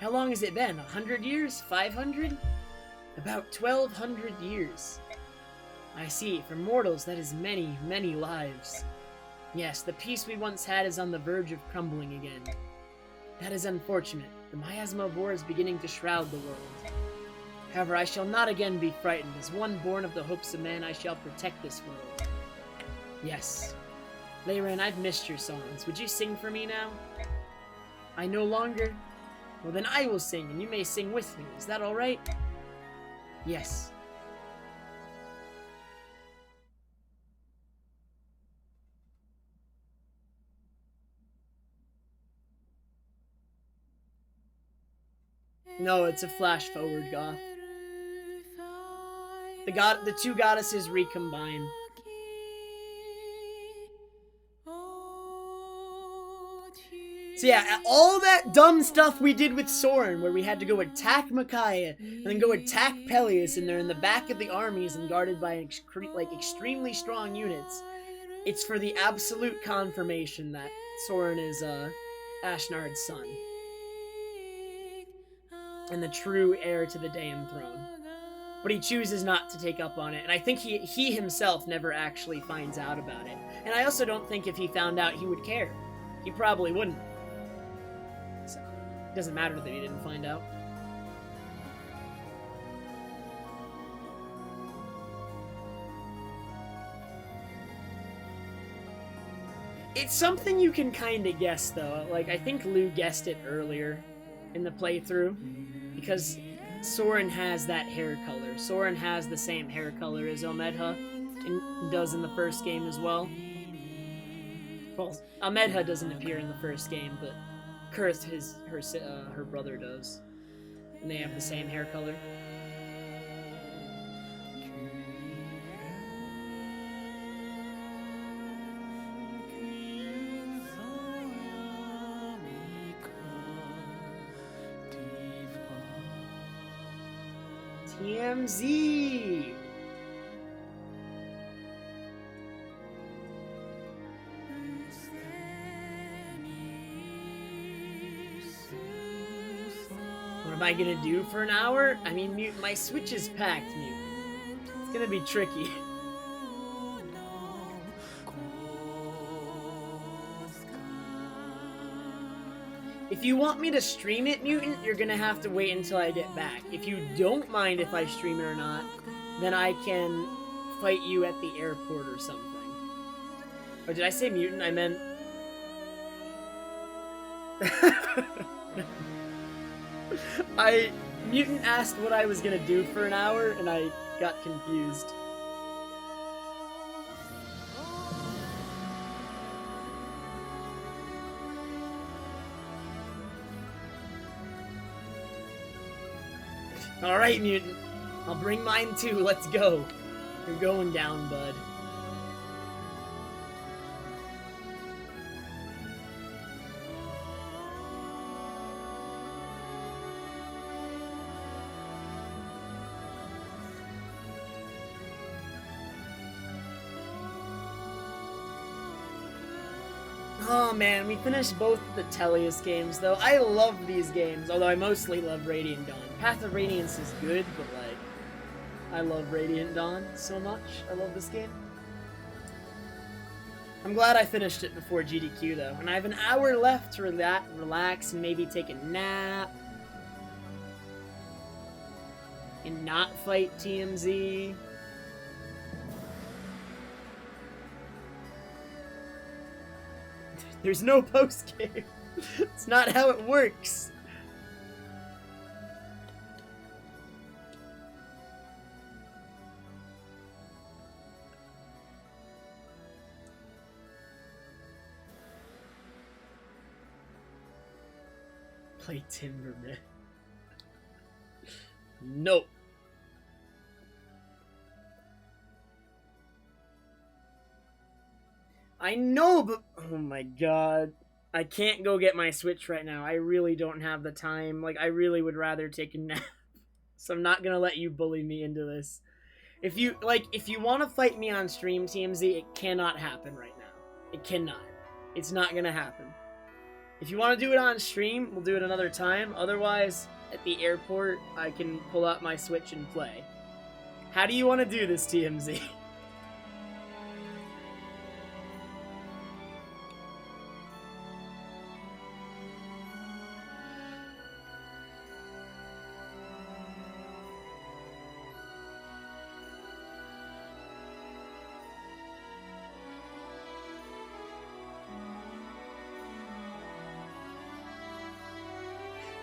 How long has it been? 100 years? 500? About 1,200 years. I see. For mortals, that is many, many lives. Yes, the peace we once had is on the verge of crumbling again. That is unfortunate. The miasma of war is beginning to shroud the world. However, I shall not again be frightened. As one born of the hopes of man, I shall protect this world. Yes. Leyran, I've missed your songs. Would you sing for me now? I no longer... Well, then I will sing, and you may sing with me. Is that all right? Yes. No, it's a flash forward, Goth. The two goddesses recombine. So yeah, all that dumb stuff we did with Soren, where we had to go attack Micaiah, and then go attack Pelias, and they're in the back of the armies and guarded by extremely strong units. It's for the absolute confirmation that Soren is Ashnard's son. And the true heir to the Daein throne. But he chooses not to take up on it, and I think he himself never actually finds out about it. And I also don't think if he found out he would care. He probably wouldn't. So, it doesn't matter that he didn't find out. It's something you can kind of guess, though. I think Lou guessed it earlier in the playthrough, because Soren has that hair color. Soren has the same hair color as Omedha, and does in the first game as well. Well, Ahmedha doesn't appear in the first game, but Kurth, her brother does. And they have the same hair color. TMZ! What am I gonna do for an hour? I mean, Mutant, my Switch is packed, Mutant. It's gonna be tricky. If you want me to stream it, Mutant, you're gonna have to wait until I get back. If you don't mind if I stream it or not, then I can fight you at the airport or something. Or did I say Mutant? I meant... Mutant asked what I was gonna do for an hour, and I got confused. Alright, Mutant. I'll bring mine too. Let's go. You're going down, bud. Oh man, we finished both the Tellius games though. I love these games, although I mostly love Radiant Dawn. Path of Radiance is good, but like, I love Radiant Dawn so much. I love this game. I'm glad I finished it before GDQ though, and I have an hour left to relax and maybe take a nap. And not fight TMZ. There's no post-game. It's not how it works. Play Timberman. Nope. I know, but oh my god. I can't go get my Switch right now. I really don't have the time. Like, I really would rather take a nap. So I'm not gonna let you bully me into this. If you want to fight me on stream, TMZ, it cannot happen right now. It cannot. It's not gonna happen. If you want to do it on stream, we'll do it another time. Otherwise, at the airport, I can pull out my Switch and play. How do you want to do this, TMZ?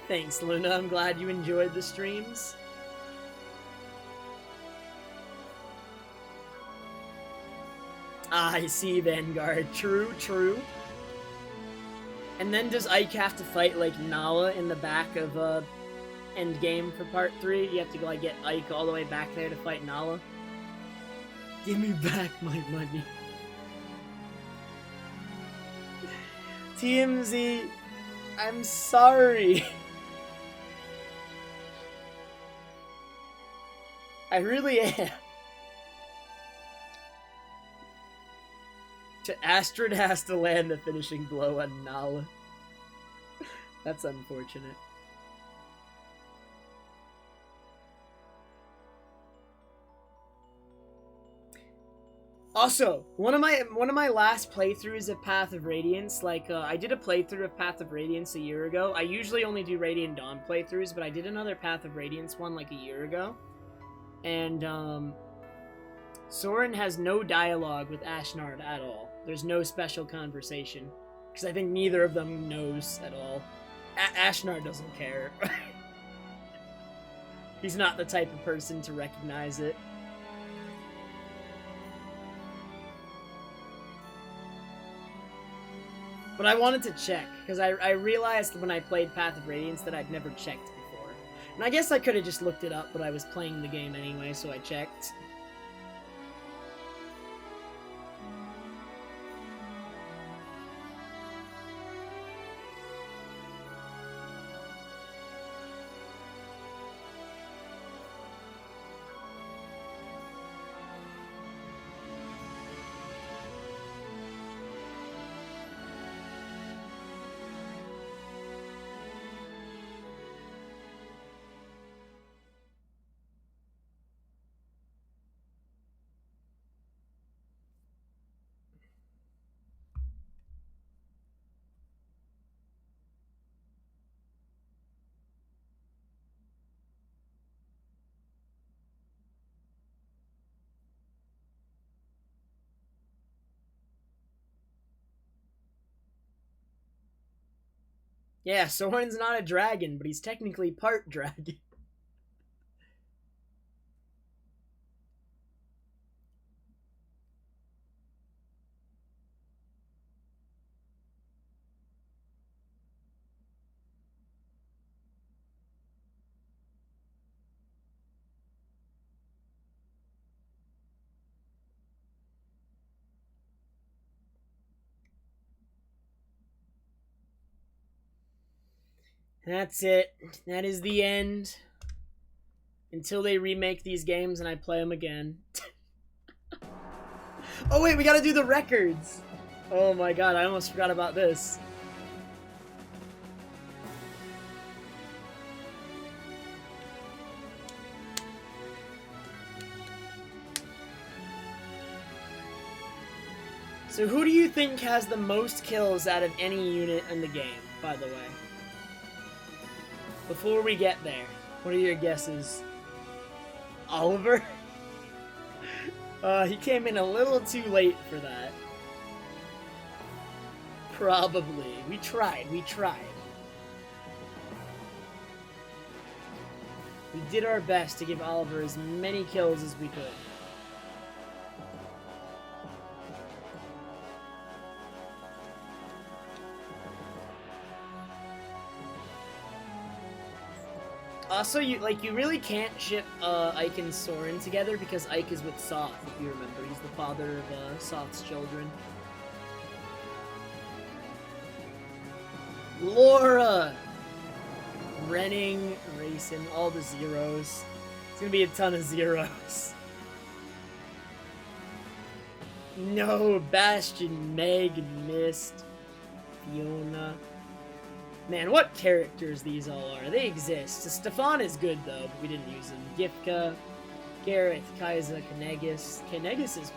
Thanks, Luna. I'm glad you enjoyed the streams. Ah, I see, Vanguard. True, true. And then does Ike have to fight, like, Nala in the back of, Endgame for Part 3? You have to, like, get Ike all the way back there to fight Nala? Give me back my money. TMZ, I'm sorry. I really am. Astrid has to land the finishing blow on Nala. That's unfortunate. Also, one of my last playthroughs of Path of Radiance, like, I did a playthrough of Path of Radiance a year ago. I usually only do Radiant Dawn playthroughs, but I did another Path of Radiance one, like, a year ago. And, Soren has no dialogue with Ashnard at all. There's no special conversation. Because I think neither of them knows at all. Ashnard doesn't care. He's not the type of person to recognize it. But I wanted to check, because I realized when I played Path of Radiance that I'd never checked before. And I guess I could have just looked it up, but I was playing the game anyway, so I checked. Yeah, Soren's not a dragon, but he's technically part dragon. That's it. That is the end. Until they remake these games and I play them again. Oh wait, we gotta do the records! Oh my god, I almost forgot about this. So who do you think has the most kills out of any unit in the game, by the way? Before we get there, what are your guesses? Oliver? He came in a little too late for that. Probably. We tried. We did our best to give Oliver as many kills as we could. Also, you really can't ship Ike and Soren together because Ike is with Soth, if you remember. He's the father of Soth's children. Laura! Renning, Racing, all the zeros. It's gonna be a ton of zeros. No, Bastion, Meg, Mist, Fiona. Man, what characters these all are. They exist. Stefan is good, though, but we didn't use him. Gifka, Garrett, Kaiza, Kanegas. Kanegas is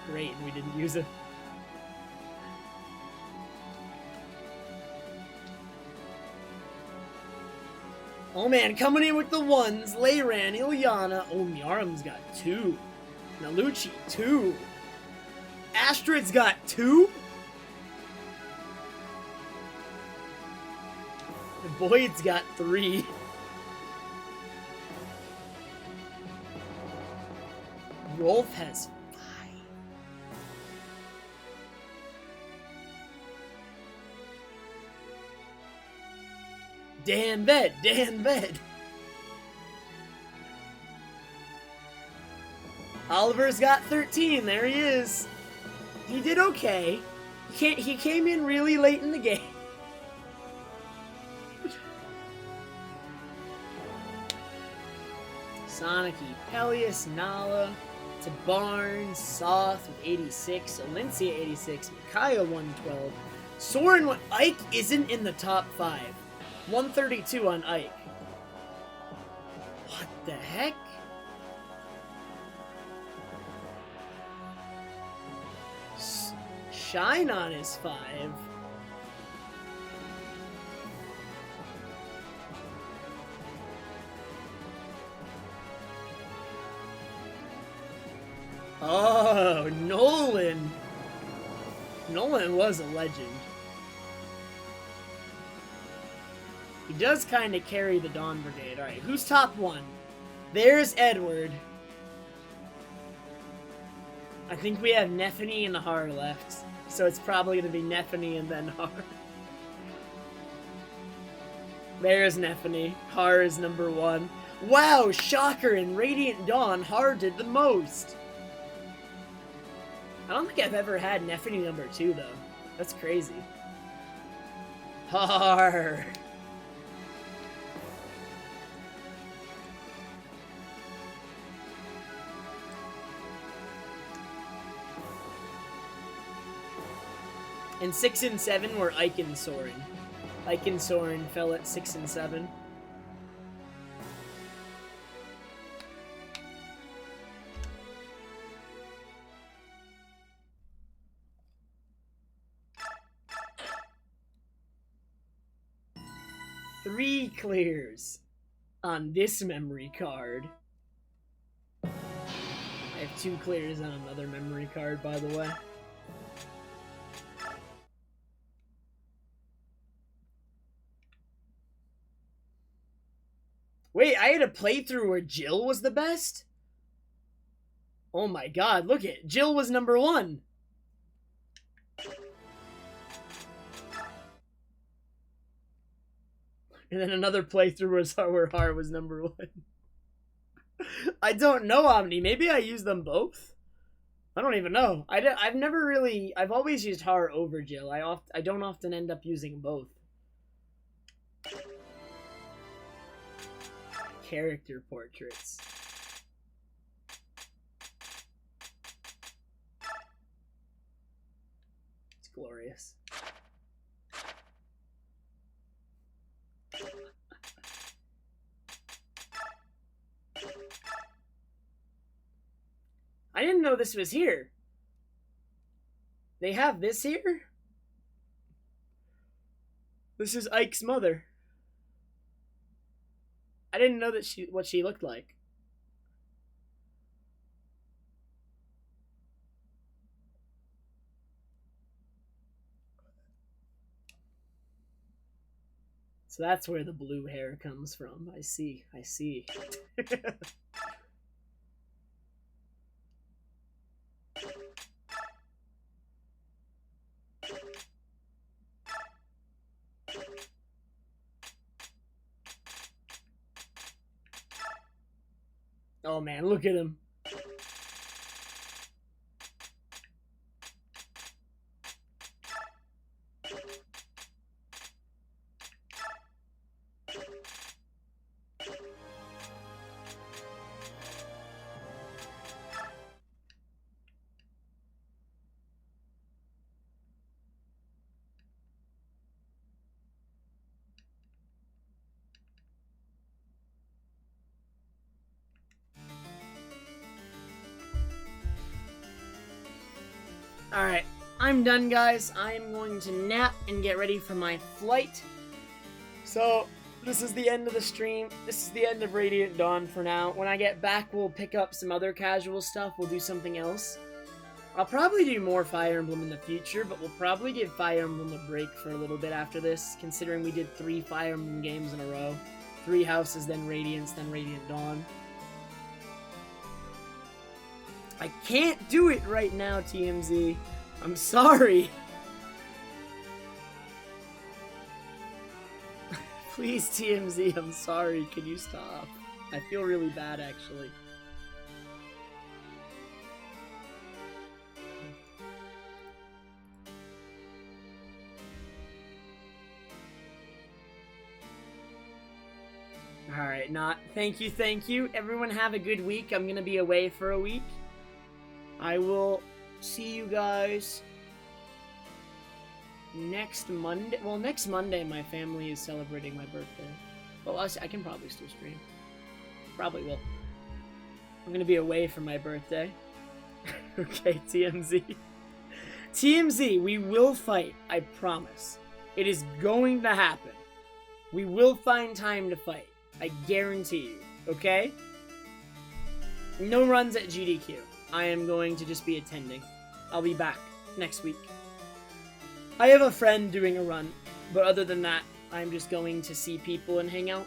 great, and we didn't use him. Oh man, coming in with the ones. Leyran, Ilyana. Oh, Miaram's got 2. Nalucci, 2. Astrid's got 2? Boyd's got 3. Rolf has 5. Dan Ved. Oliver's got 13. There he is. He did okay. He came in really late in the game. Sonic, Peleus, Nala, to Barnes, Soth with 86, Alencia 86, Micaiah 112. Soren, Ike isn't in the top 5. 132 on Ike. What the heck? Shine on is 5. Oh, Nolan. Nolan was a legend. He does kind of carry the Dawn Brigade. Alright, who's top 1? There's Edward. I think we have Neffany and Nahar left. So it's probably gonna be Nephany and then Har. There's Nephany. Har is number 1. Wow, shocker! In Radiant Dawn, Har did the most. I don't think I've ever had Nephany number 2 though. That's crazy. Har. And 6 and 7 were Ike and Soren. Ike and Soren fell at 6 and 7. Three clears on this memory card. I have 2 clears on another memory card, by the way. Wait, I had a playthrough where Jill was the best? Oh my god, look it. Jill was number 1. And then another playthrough was where Har was number 1. I don't know, Omni. Maybe I use them both? I don't even know. I've never really... I've always used Har over Jill. I don't often end up using both. Character portraits. It's glorious. I didn't know this was here. They have this here? This is Ike's mother. I didn't know that what she looked like. So that's where the blue hair comes from. I see. I see. Oh man, look at him. Alright, I'm done, guys. I am going to nap and get ready for my flight. So, this is the end of the stream. This is the end of Radiant Dawn for now. When I get back, we'll pick up some other casual stuff. We'll do something else. I'll probably do more Fire Emblem in the future, but we'll probably give Fire Emblem a break for a little bit after this, considering we did 3 Fire Emblem games in a row. 3 houses, then Radiance, then Radiant Dawn. I can't do it right now, TMZ. I'm sorry. Please, TMZ, I'm sorry. Can you stop? I feel really bad, actually. Alright, thank you. Everyone have a good week. I'm gonna be away for a week. I will see you guys next Monday. Well, next Monday my family is celebrating my birthday. Well, I can probably still stream. Probably will. I'm gonna be away for my birthday. Okay, TMZ. TMZ, we will fight, I promise. It is going to happen. We will find time to fight. I guarantee you, okay? No runs at GDQ. I am going to just be attending. I'll be back next week. I have a friend doing a run, but other than that, I'm just going to see people and hang out.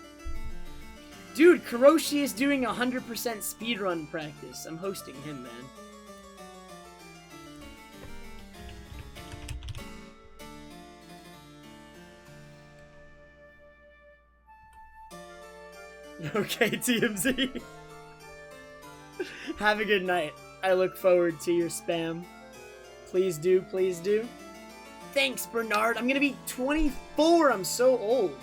Dude, Kuroshi is doing 100% speedrun practice. I'm hosting him, man. Okay, TMZ. Have a good night. I look forward to your spam. Please do, please do. Thanks, Bernard. I'm gonna be 24. I'm so old.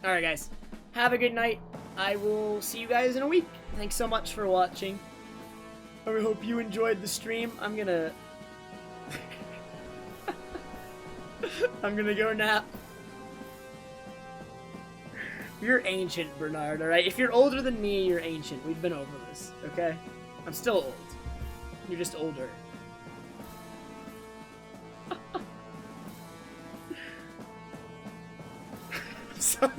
Alright, guys. Have a good night. I will see you guys in a week. Thanks so much for watching. I hope you enjoyed the stream. I'm gonna go nap. You're ancient, Bernard, alright? If you're older than me, you're ancient. We've been over this, okay? I'm still old. You're just older. Sorry.